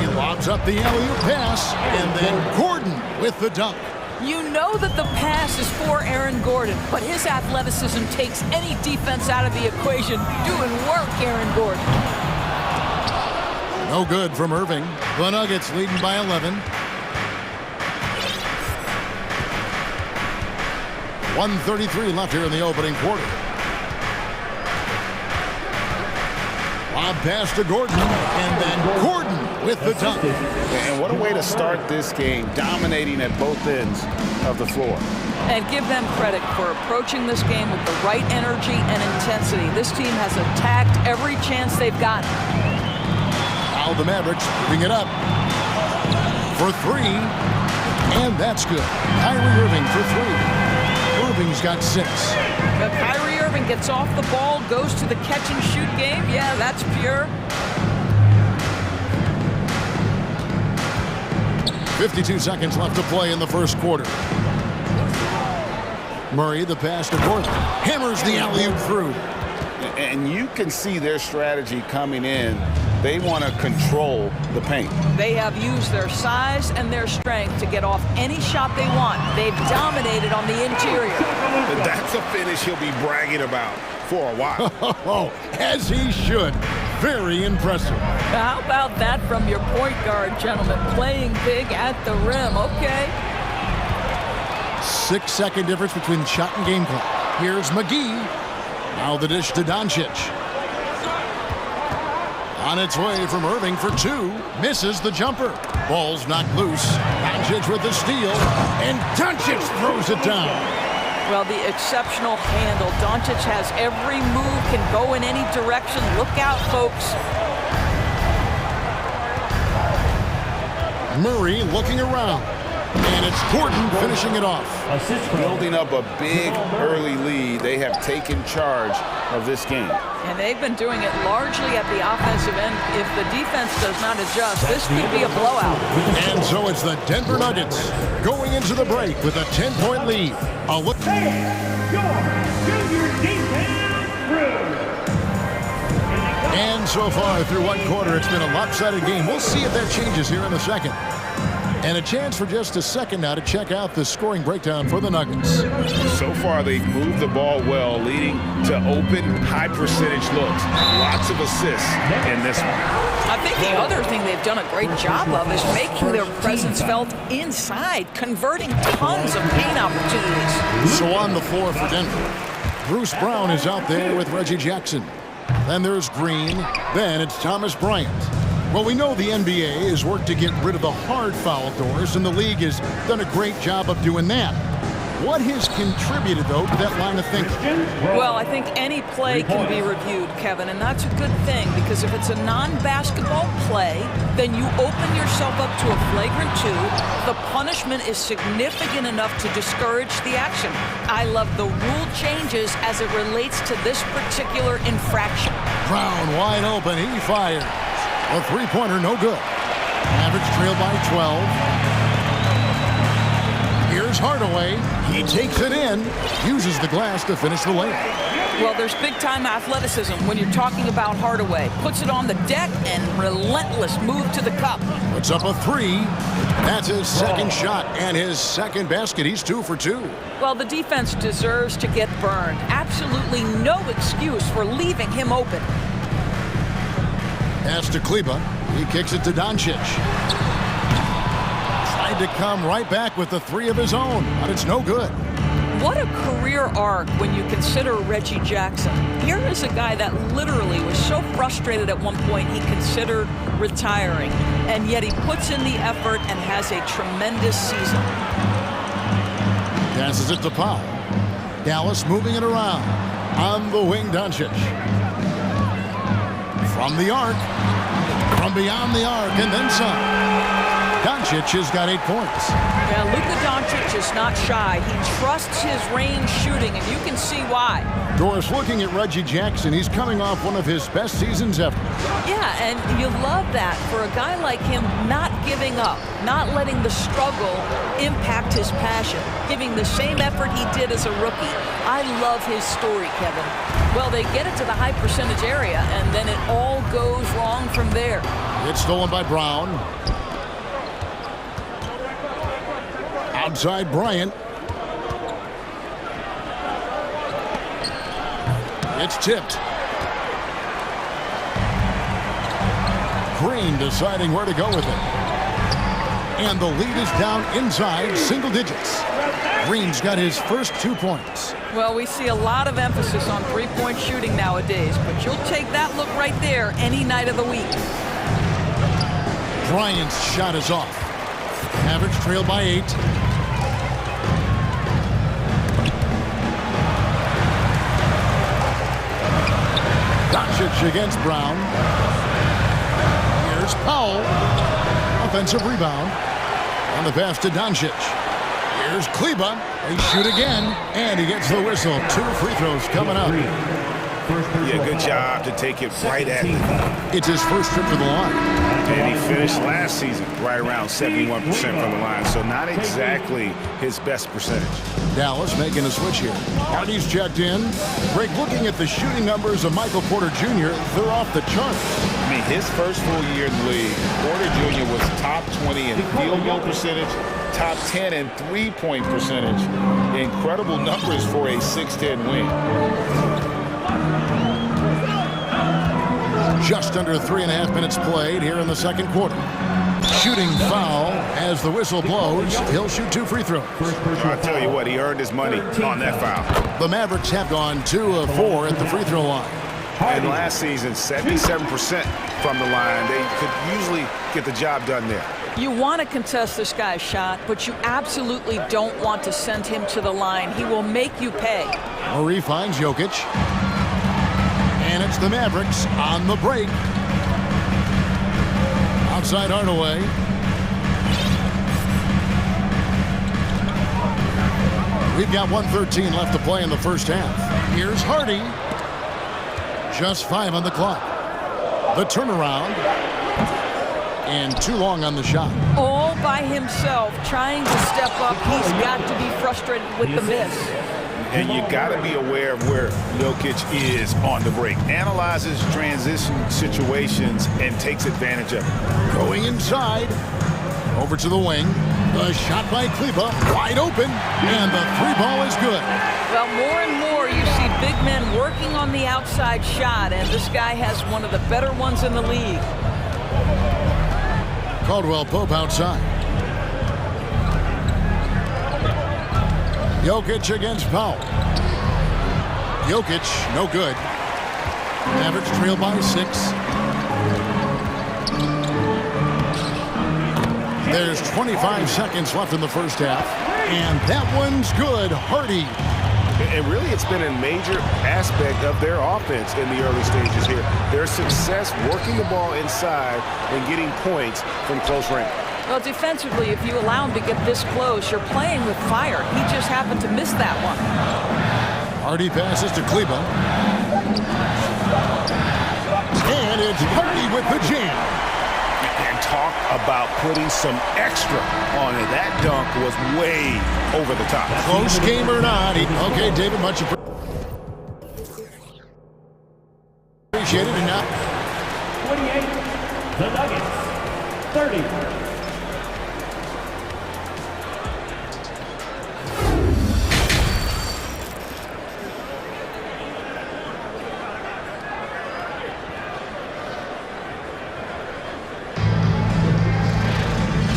He lobs up the alley-oop pass, and then Gordon with the dunk. You know that the pass is for Aaron Gordon, but his athleticism takes any defense out of the equation. Doing work, Aaron Gordon. No good from Irving. The Nuggets leading by 11. 1:33 left here in the opening quarter. Lob pass to Gordon, and then Gordon with the dunk. And what a way to start this game, dominating at both ends of the floor. And give them credit for approaching this game with the right energy and intensity. This team has attacked every chance they've gotten. Now the Mavericks picking it up for 3, and that's good. Kyrie Irving for 3. Irving's got 6. But Kyrie Irving gets off the ball, goes to the catch-and-shoot game. Yeah, that's pure. 52 seconds left to play in the first quarter. Murray, the pass to Gordon. Hammers the alley-oop through. And you can see their strategy coming in. They want to control the paint. They have used their size and their strength to get off any shot they want. They've dominated on the interior. That's a finish he'll be bragging about for a while. As he should. Very impressive. How about that from your point guard, gentlemen? Playing big at the rim, okay? 6-second difference between shot and game clock. Here's McGee. Now the dish to Doncic. On its way from Irving for two. Misses the jumper. Ball's knocked loose. Doncic with the steal. And Doncic throws it down. Well, the exceptional handle. Doncic has every move, can go in any direction. Look out, folks. Murray looking around. And it's Gordon finishing it off. Building up a big early lead. They have taken charge of this game. And they've been doing it largely at the offensive end. If the defense does not adjust, this could be a blowout. And so it's the Denver Nuggets going into the break with a 10-point lead. A look. And so far through one quarter, it's been a lopsided game. We'll see if that changes here in a second. And a chance for just a second now to check out the scoring breakdown for the Nuggets. So far, they've moved the ball well, leading to open, high-percentage looks. Lots of assists in this one. I think the other thing they've done a great job of is making their presence felt inside, converting tons of paint opportunities. So on the floor for Denver, Bruce Brown is out there with Reggie Jackson. Then there's Green. Then it's Thomas Bryant. Well, we know the NBA has worked to get rid of the hard foul doors, and the league has done a great job of doing that. What has contributed, though, to that line of thinking? Well, I think any play can be reviewed, Kevin, and that's a good thing, because if it's a non-basketball play, then you open yourself up to a flagrant 2. The punishment is significant enough to discourage the action. I love the rule changes as it relates to this particular infraction. Brown wide open. He fires. A three-pointer, no good. Mavericks trail by 12. Here's Hardaway. He takes it in. Uses the glass to finish the layup. Well, there's big-time athleticism when you're talking about Hardaway. Puts it on the deck and relentless move to the cup. Puts up a 3. That's his second shot and his second basket. He's 2 for 2. Well, the defense deserves to get burned. Absolutely no excuse for leaving him open. Pass to Kleba. He kicks it to Doncic. Tried to come right back with the 3 of his own, but it's no good. What a career arc when you consider Reggie Jackson. Here is a guy that literally was so frustrated at one point he considered retiring, and yet he puts in the effort and has a tremendous season. Passes it to Powell. Dallas moving it around. On the wing, Doncic. From the arc, from beyond the arc, and then some. Doncic has got 8 points. Yeah, Luka Doncic is not shy. He trusts his range shooting, and you can see why. Doris, looking at Reggie Jackson, he's coming off one of his best seasons ever. Yeah, and you love that for a guy like him, not giving up, not letting the struggle impact his passion, giving the same effort he did as a rookie. I love his story, Kevin. Well, they get it to the high percentage area, and then it all goes wrong from there. It's stolen by Brown. Outside Bryant. It's tipped. Green deciding where to go with it. And the lead is down inside single digits. Green's got his first 2 points. Well, we see a lot of emphasis on three-point shooting nowadays, but you'll take that look right there any night of the week. Bryant's shot is off. Mavericks trail by 8. Doncic against Brown. Here's Powell. Offensive rebound. On the pass to Doncic. Here's Kleba. They shoot again, and he gets the whistle. 2 free throws coming up. Yeah, good job to take it right at him. It's his first trip to the line. And he finished last season right around 71% from the line, so not exactly his best percentage. Dallas making a switch here. Hardy's checked in. Greg, looking at the shooting numbers of Michael Porter Jr., they're off the charts. I mean, his first full year in the league, Porter Jr. was top 20 in field goal percentage, top 10 in three-point percentage. Incredible numbers for a 6'10" wing. Just under 3.5 minutes played here in the second quarter. Shooting foul as the whistle blows. He'll shoot 2 free throws. I'll tell you what, he earned his money on that foul. The Mavericks have gone 2 of 4 at the free throw line. And last season, 77% from the line. They could usually get the job done there. You want to contest this guy's shot, but you absolutely don't want to send him to the line. He will make you pay. Murray finds Jokic. And it's the Mavericks on the break. Outside Hardaway. We've got 1:13 left to play in the first half. Here's Hardy. Just 5 on the clock. The turnaround. And too long on the shot. All by himself, trying to step up. He's got to be frustrated with the miss. And you got to be aware of where Jokic is on the break. Analyzes transition situations and takes advantage of it. Going inside. Over to the wing. The shot by Kleba. Wide open. And the 3-ball is good. Well, more and more you see big men working on the outside shot, and this guy has one of the better ones in the league. Caldwell Pope outside. Jokic against Powell. Jokic, no good. Mavericks trail by 6. There's 25 seconds left in the first half. And that one's good. Hardy. And really, it's been a major aspect of their offense in the early stages here. Their success working the ball inside and getting points from close range. Well, defensively, if you allow him to get this close, you're playing with fire. He just happened to miss that one. Hardy passes to Kleba. And it's Hardy with the jam. And talk about putting some extra on it. That dunk was way over the top. Close game or not. Okay, David, much appreciated. And now 28, the Nuggets, 30.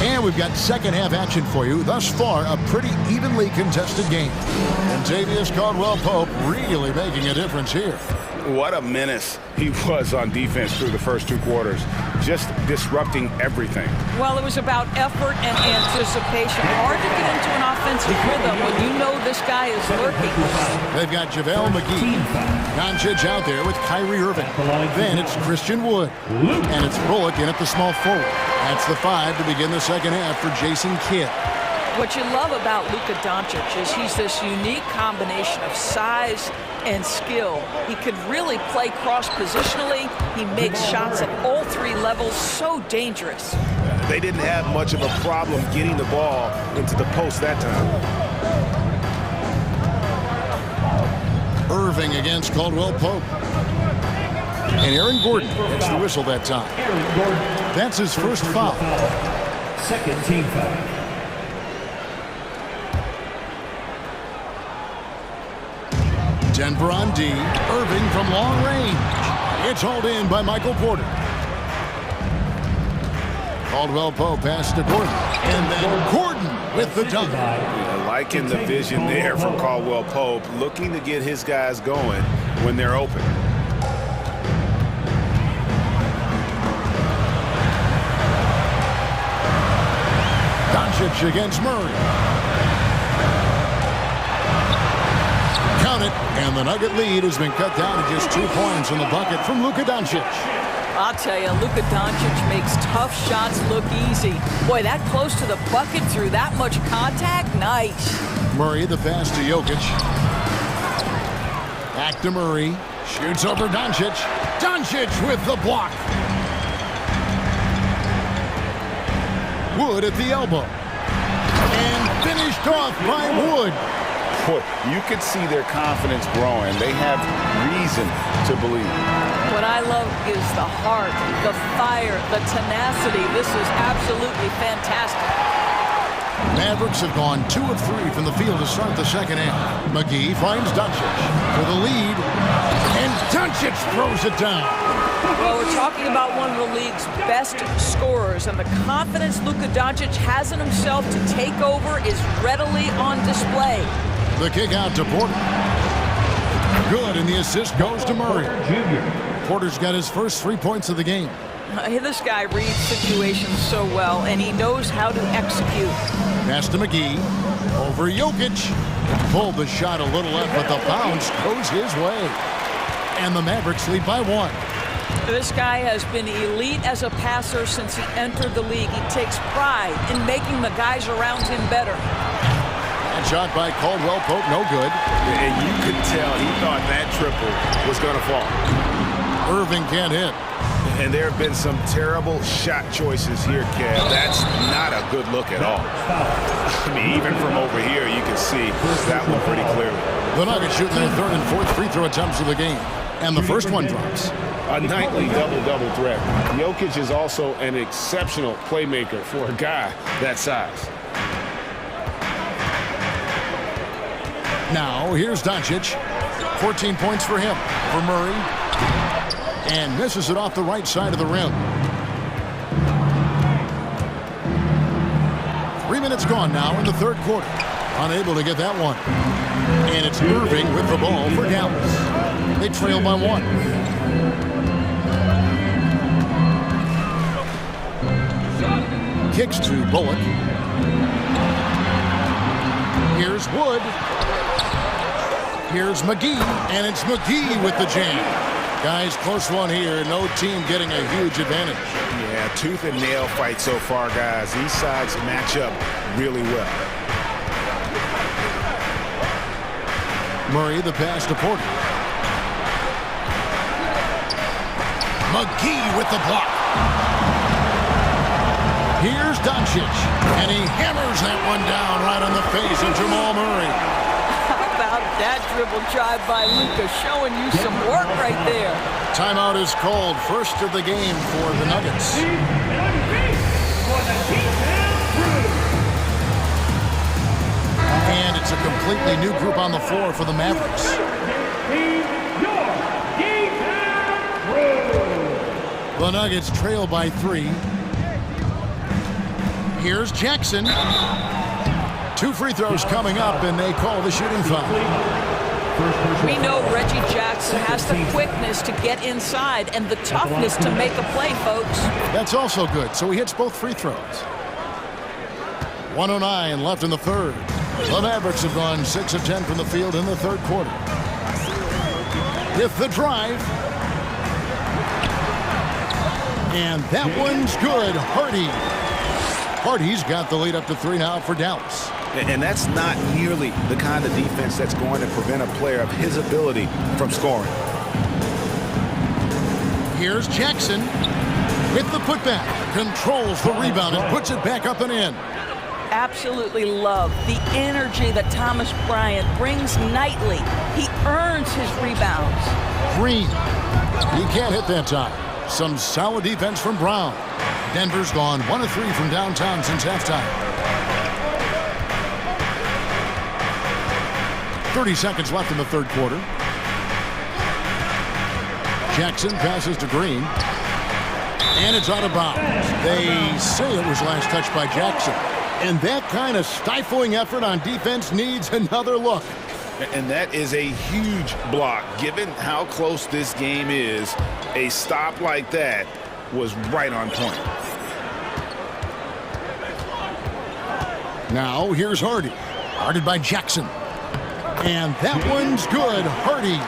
And we've got second half action for you. Thus far, a pretty evenly contested game. And Tavius Caldwell-Pope really making a difference here. What a menace he was on defense through the first 2 quarters. Just disrupting everything. Well, it was about effort and anticipation. Hard to get into an offensive rhythm when you know this guy is lurking. They've got JaVale McGee. Doncic out there with Kyrie Irving. Then it's Christian Wood. And it's Bullock in at the small forward. That's the 5 to begin the second half for Jason Kidd. What you love about Luka Doncic is he's this unique combination of size and skill. He could really play cross-positionally. He makes shots at all 3 levels, so dangerous. They didn't have much of a problem getting the ball into the post that time. Irving against Caldwell-Pope. And Aaron Gordon gets the whistle that time. That's his first foul. Second team foul. Denver on D. Irving from long range. It's hauled in by Michael Porter. Caldwell-Pope pass to Gordon. And then Gordon with the dunk. Liking the vision there from Caldwell-Pope, looking to get his guys going when they're open. Doncic against Murray. Count it, and the Nugget lead has been cut down to just 2 points in the bucket from Luka Doncic. I'll tell you, Luka Doncic makes tough shots look easy. Boy, that close to the bucket through that much contact, nice. Murray, the pass to Jokic. Back to Murray. Shoots over Doncic. Doncic with the block. good at the elbow. And finished off by Wood. Boy, you could see their confidence growing. They have reason to believe. What I love is the heart, the fire, the tenacity. This is absolutely fantastic. Mavericks have gone 2 of 3 from the field to start the second half. McGee finds Doncic for the lead, and Doncic throws it down. Well, we're talking about one of the league's best scorers, and the confidence Luka Doncic has in himself to take over is readily on display. The kick out to Porter. Good, and the assist goes to Murray. Porter's got his first 3 points of the game. This guy reads situations so well, and he knows how to execute. Pass to McGee. Over Jokic. Pulled the shot a little left, but the bounce goes his way. And the Mavericks lead by 1. This guy has been elite as a passer since he entered the league. He takes pride in making the guys around him better. And shot by Caldwell Pope, no good. And you could tell he thought that triple was going to fall. Irving can't hit. And there have been some terrible shot choices here, Kev. That's not a good look at all. I mean, even from over here, you can see that one pretty clearly. The Nuggets shoot their 3rd and 4th free throw attempts of the game. And the first one drops. A nightly double-double threat. Jokic is also an exceptional playmaker for a guy that size. Now, here's Doncic. 14 points for him. For Murray. And misses it off the right side of the rim. 3 minutes gone now in the 3rd quarter. Unable to get that one. And it's Irving with the ball for Dallas. They trail by 1. Kicks to Bullock. Here's Wood. Here's McGee. And it's McGee with the jam. Guys, close one here. No team getting a huge advantage. Yeah, tooth and nail fight so far, guys. These sides match up really well. Murray, the pass to Porter. McGee with the block. Here's Doncic, and he hammers that one down right on the face of Jamal Murray. How about that dribble drive by Luka, showing you some work right there. Timeout is called. First of the game for the Nuggets. And it's a completely new group on the floor for the Mavericks. The Nuggets trail by 3. Here's Jackson. 2 free throws coming up, and they call the shooting foul. We know Reggie Jackson has the quickness to get inside and the toughness to make a play, folks. That's also good, so he hits both free throws. 1:09 left in the 3rd. The Mavericks have gone 6 of 10 from the field in the 3rd quarter. With the drive. And that one's good. Hardy's got the lead up to 3 now for Dallas. And that's not nearly the kind of defense that's going to prevent a player of his ability from scoring. Here's Jackson with the putback. Controls the rebound and puts it back up and in. Absolutely love the energy that Thomas Bryant brings nightly. He earns his rebounds. Green. He can't hit that time. Some solid defense from Brown. Denver's gone 1 of 3 from downtown since halftime. 30 seconds left in the 3rd quarter. Jackson passes to Green. And it's out of bounds. They say it was last touched by Jackson. And that kind of stifling effort on defense needs another look. And that is a huge block. Given how close this game is, a stop like that was right on point. Now here's Hardy. Guarded by Jackson. And that one's good. Hardy.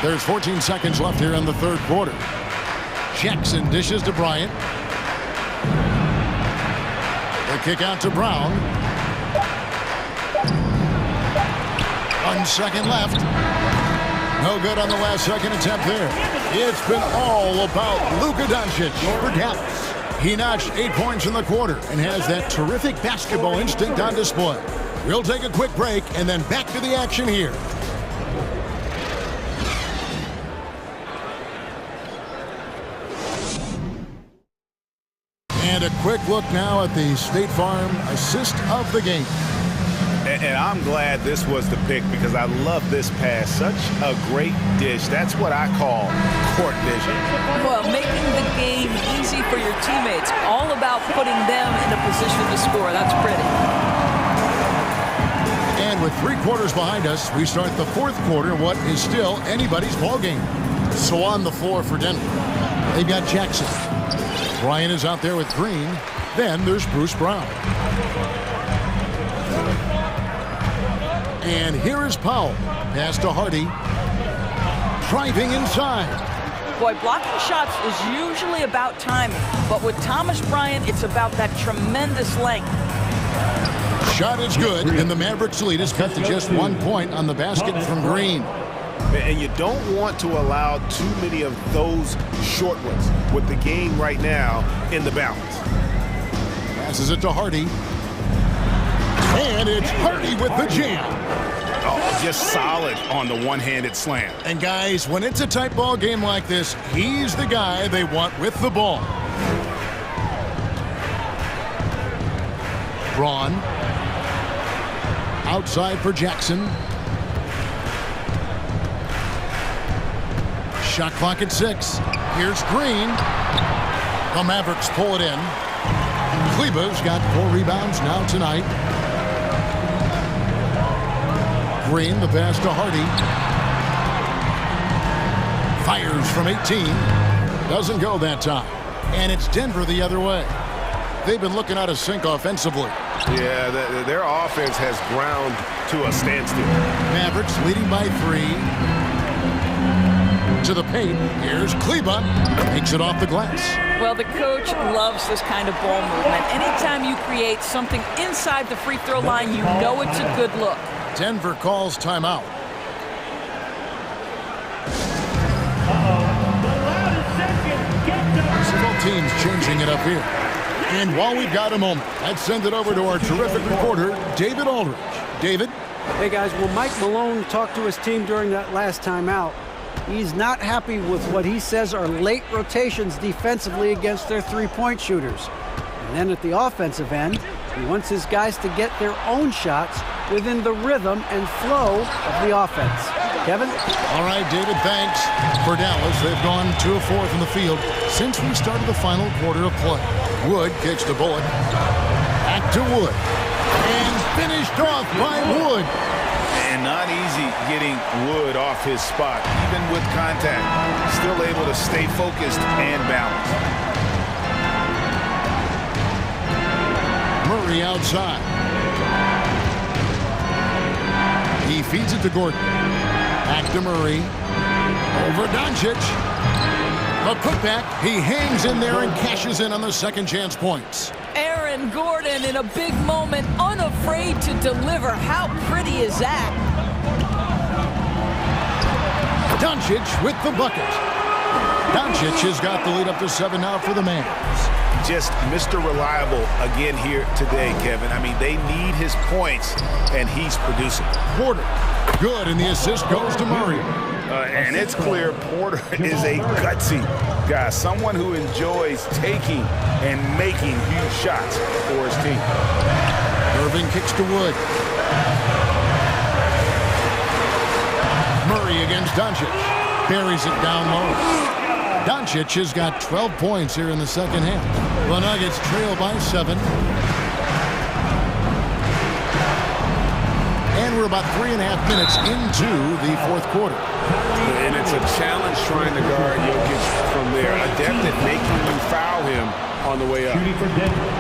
There's 14 seconds left here in the 3rd quarter. Jackson dishes to Bryant. The kick out to Brown. 1 second left. No good on the last second attempt there. It's been all about Luka Doncic for Dallas. He notched 8 points in the quarter and has that terrific basketball instinct on display. We'll take a quick break and then back to the action here. And a quick look now at the State Farm assist of the game. And I'm glad this was the pick because I love this pass. Such a great dish. That's what I call court vision. Well, making the game easy for your teammates. All about putting them in a position to score. That's pretty. And with 3 quarters behind us, we start the 4th quarter, what is still anybody's ball game. So on the floor for Denver, they've got Jackson. Bryant is out there with Green. Then there's Bruce Brown. And here is Powell. Pass to Hardy. Driving inside. Boy, blocking shots is usually about timing. But with Thomas Bryant, it's about that tremendous length. Shot is good, and the Mavericks lead is cut to just 1 point on the basket from Green. And you don't want to allow too many of those short ones with the game right now in the balance. Passes it to Hardy. And it's Hardy with the jam. Oh, just solid on the one-handed slam. And guys, when it's a tight ball game like this, he's the guy they want with the ball. Braun. Outside for Jackson. Shot clock at 6. Here's Green. The Mavericks pull it in. Kleba's got 4 rebounds now tonight. Green, the pass to Hardy. Fires from 18. Doesn't go that time. And it's Denver the other way. They've been looking out of sync offensively. Yeah, their offense has ground to a standstill. Mavericks leading by 3. To the paint. Here's Kleba. Takes it off the glass. Well, the coach loves this kind of ball movement. Anytime you create something inside the free throw line, you know it's a good look. Denver calls timeout. Several teams changing it up here. And while we've got a moment, let's send it over to our terrific reporter, David Aldridge. David? Hey, guys, well, Mike Malone talked to his team during that last timeout. He's not happy with what he says are late rotations defensively against their three-point shooters. And then at the offensive end, he wants his guys to get their own shots within the rhythm and flow of the offense. Kevin? All right, David, thanks. For Dallas, they've gone 2 of 4 from the field since we started the final quarter of play. Wood kicks the bullet. Back to Wood. And finished off by Wood. And not easy getting Wood off his spot, even with contact. Still able to stay focused and balanced. Murray outside. He feeds it to Gordon. Back to Murray. Over Doncic. A putback. He hangs in there and cashes in on the second chance points. Aaron Gordon in a big moment, unafraid to deliver. How pretty is that? Doncic with the bucket. Doncic has got the lead up to 7 now for the Mavs. Just Mr. Reliable again here today, Kevin. I mean, they need his points, and he's producing. Porter, good, and the assist goes to Murray. And it's clear Porter is a gutsy guy, someone who enjoys taking and making huge shots for his team. Irving kicks to Wood. Murray against Doncic. Buries it down low. Doncic has got 12 points here in the second half. The Nuggets trail by 7. And we're about 3.5 minutes into the 4th quarter. And it's a challenge trying to guard Jokic from there. Adept at making you foul him on the way up.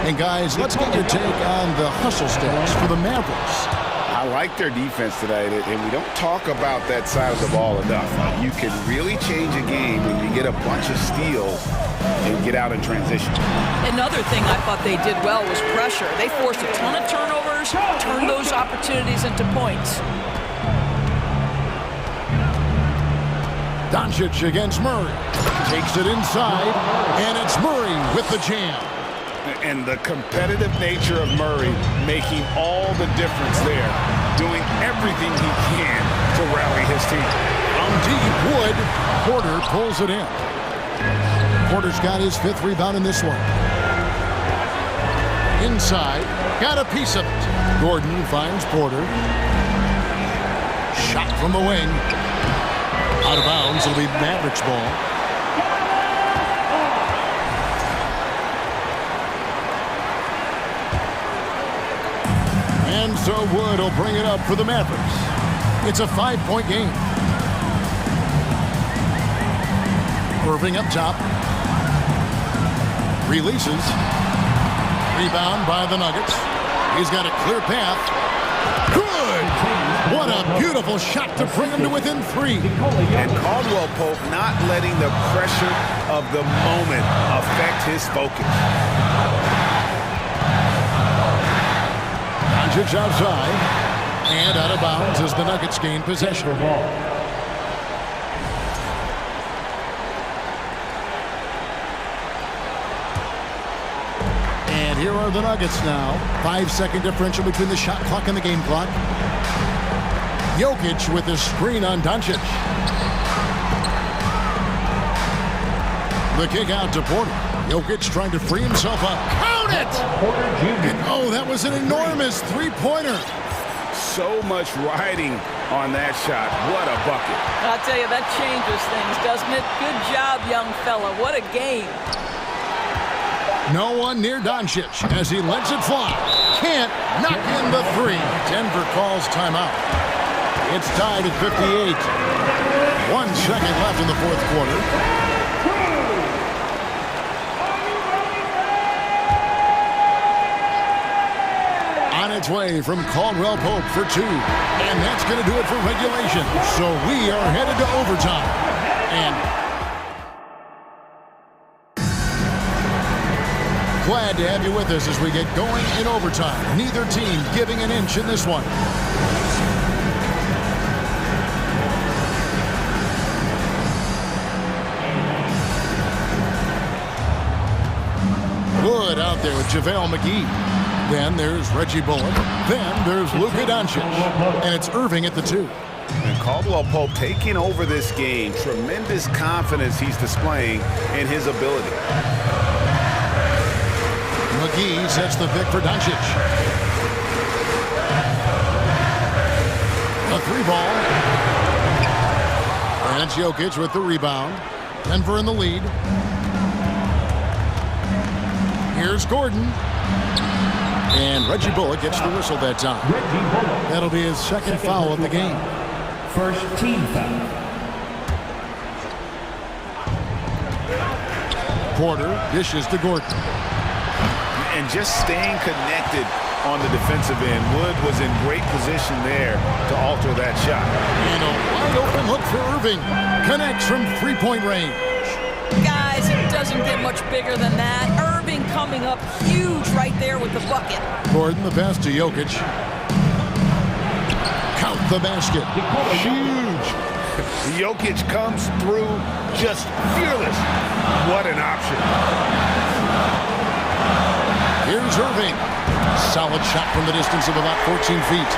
And guys, let's get your take on the hustle stats for the Mavericks. I like their defense tonight, and we don't talk about that side of the ball enough. You can really change a game when you get a bunch of steals and get out in transition. Another thing I thought they did well was pressure. They forced a ton of turnovers, turned those opportunities into points. Doncic against Murray. Takes it inside, and it's Murray with the jam. And the competitive nature of Murray making all the difference there, doing everything he can to rally his team. On deep, Wood. Porter pulls it in. Porter's got his 5th rebound in this one. Inside, got a piece of it. Gordon finds Porter. Shot from the wing. Out of bounds, it'll be Mavericks ball. And so Wood will bring it up for the Mavericks. It's a 5-point game. Irving up top. Releases. Rebound by the Nuggets. He's got a clear path. Good! What a beautiful shot to bring him to within 3. And Caldwell Pope not letting the pressure of the moment affect his focus. Doncic outside. And out of bounds as the Nuggets gain possession. Here are the Nuggets now. 5-second differential between the shot clock and the game clock. Jokic with his screen on Doncic. The kick out to Porter. Jokic trying to free himself up. Count it! And oh, that was an enormous 3-pointer. So much riding on that shot. What a bucket. I'll tell you, that changes things, doesn't it? Good job, young fella. What a game. No one near Doncic as he lets it fly. Can't knock in the 3. Denver calls timeout. It's tied at 58. 1 second left in the 4th quarter. On its way from Caldwell Pope for 2. And that's going to do it for regulation. So we are headed to overtime. And glad to have you with us as we get going in overtime. Neither team giving an inch in this one. Wood out there with JaVale McGee. Then there's Reggie Bullock. Then there's Luka Doncic. And it's Irving at the 2. And Caldwell Pope taking over this game. Tremendous confidence he's displaying in his ability. McGee sets the pick for Doncic. A 3-ball. And it's Jokic with the rebound. Denver in the lead. Here's Gordon. And Reggie Bullock gets the whistle that time. That'll be his 2nd foul of the game. First team foul. Porter dishes to Gordon. And just staying connected on the defensive end. Wood was in great position there to alter that shot. And a wide open look for Irving. Connects from 3-point range. Guys, it doesn't get much bigger than that. Irving coming up huge right there with the bucket. Gordon the pass to Jokic. Count the basket. Huge. Jokic comes through just fearless. What an option. Here's Irving. Solid shot from the distance of about 14 feet.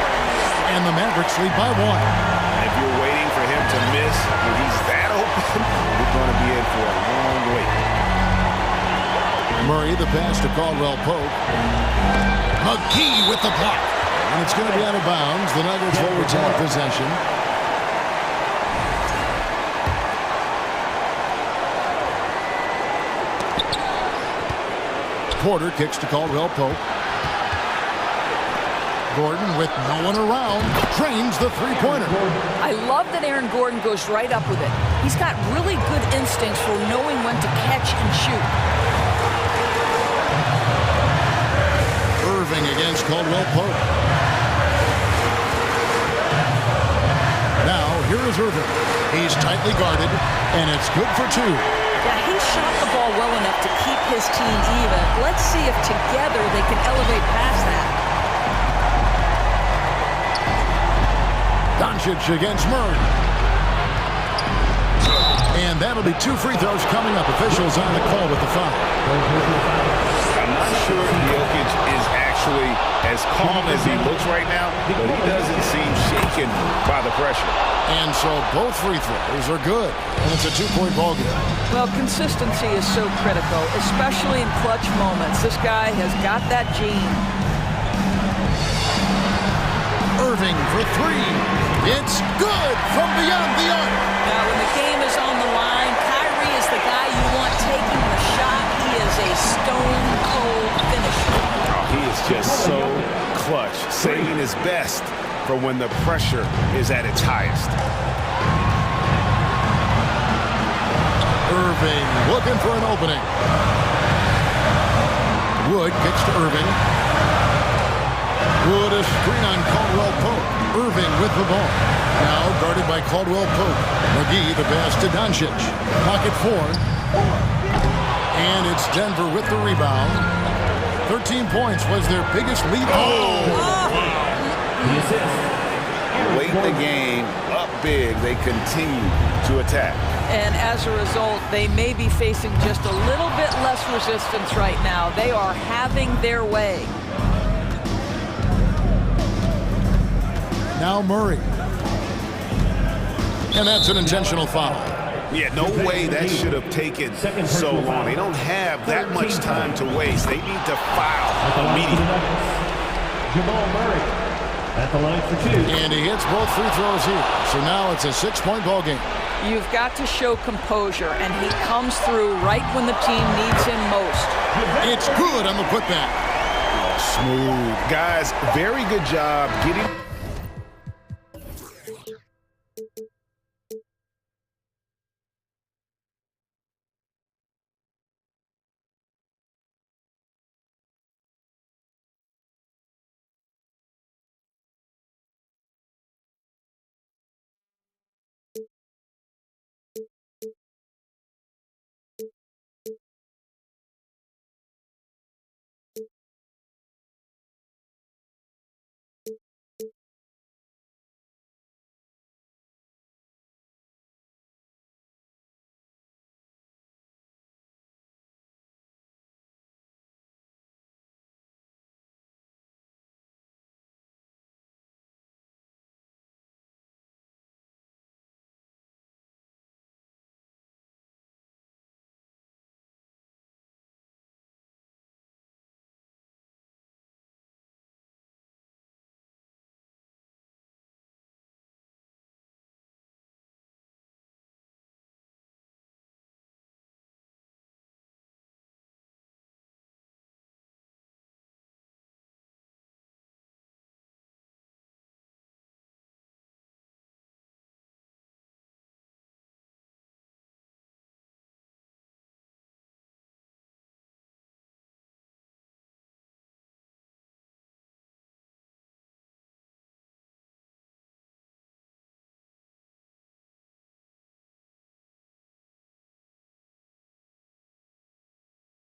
And the Mavericks lead by 1. If you're waiting for him to miss, if he's that open, you're going to be in for a long wait. Murray the pass to Caldwell Pope. McGee with the block. And it's going to be out of bounds. The Nuggets will retain possession. Porter kicks to Caldwell Pope. Gordon with no one around drains the 3-pointer. I love that Aaron Gordon goes right up with it. He's got really good instincts for knowing when to catch and shoot. Irving against Caldwell Pope. Now here is Irving. He's tightly guarded, and it's good for 2. Yeah, he shot the ball well enough to keep his team even. Let's see if together they can elevate past that. Doncic against Murray. And that'll be 2 free throws coming up. Officials on the call with the foul. I'm not sure Jokic is actually as calm as he looks right now, but he doesn't seem shaken by the pressure. And so both free throws are good, and it's a 2-point ball game. Well, consistency is so critical, especially in clutch moments. This guy has got that gene. Irving for 3. It's good from beyond the arc. Now, when the game is on the line, Kyrie is the guy you want taking the shot. He is a stone-cold finisher. Oh, he is just so clutch, saving his best for when the pressure is at its highest. Irving looking for an opening. Wood kicks to Irving. Wood a screen on Caldwell Pope. Irving with the ball. Now guarded by Caldwell Pope. McGee the pass to Doncic. Pocket 4. And it's Denver with the rebound. 13 points was their biggest lead. Late in the game, up big, they continue to attack. And as a result, they may be facing just a little bit less resistance right now. They are having their way. Now Murray. And that's an intentional foul. Yeah, no way that should have taken so long. They don't have that much time to waste. They need to foul immediately. Jamal Murray at the line for 2. And he hits both free throws here. So now it's a 6-point ball game. You've got to show composure, and he comes through right when the team needs him most. It's good on the putback. Smooth. Guys, very good job getting...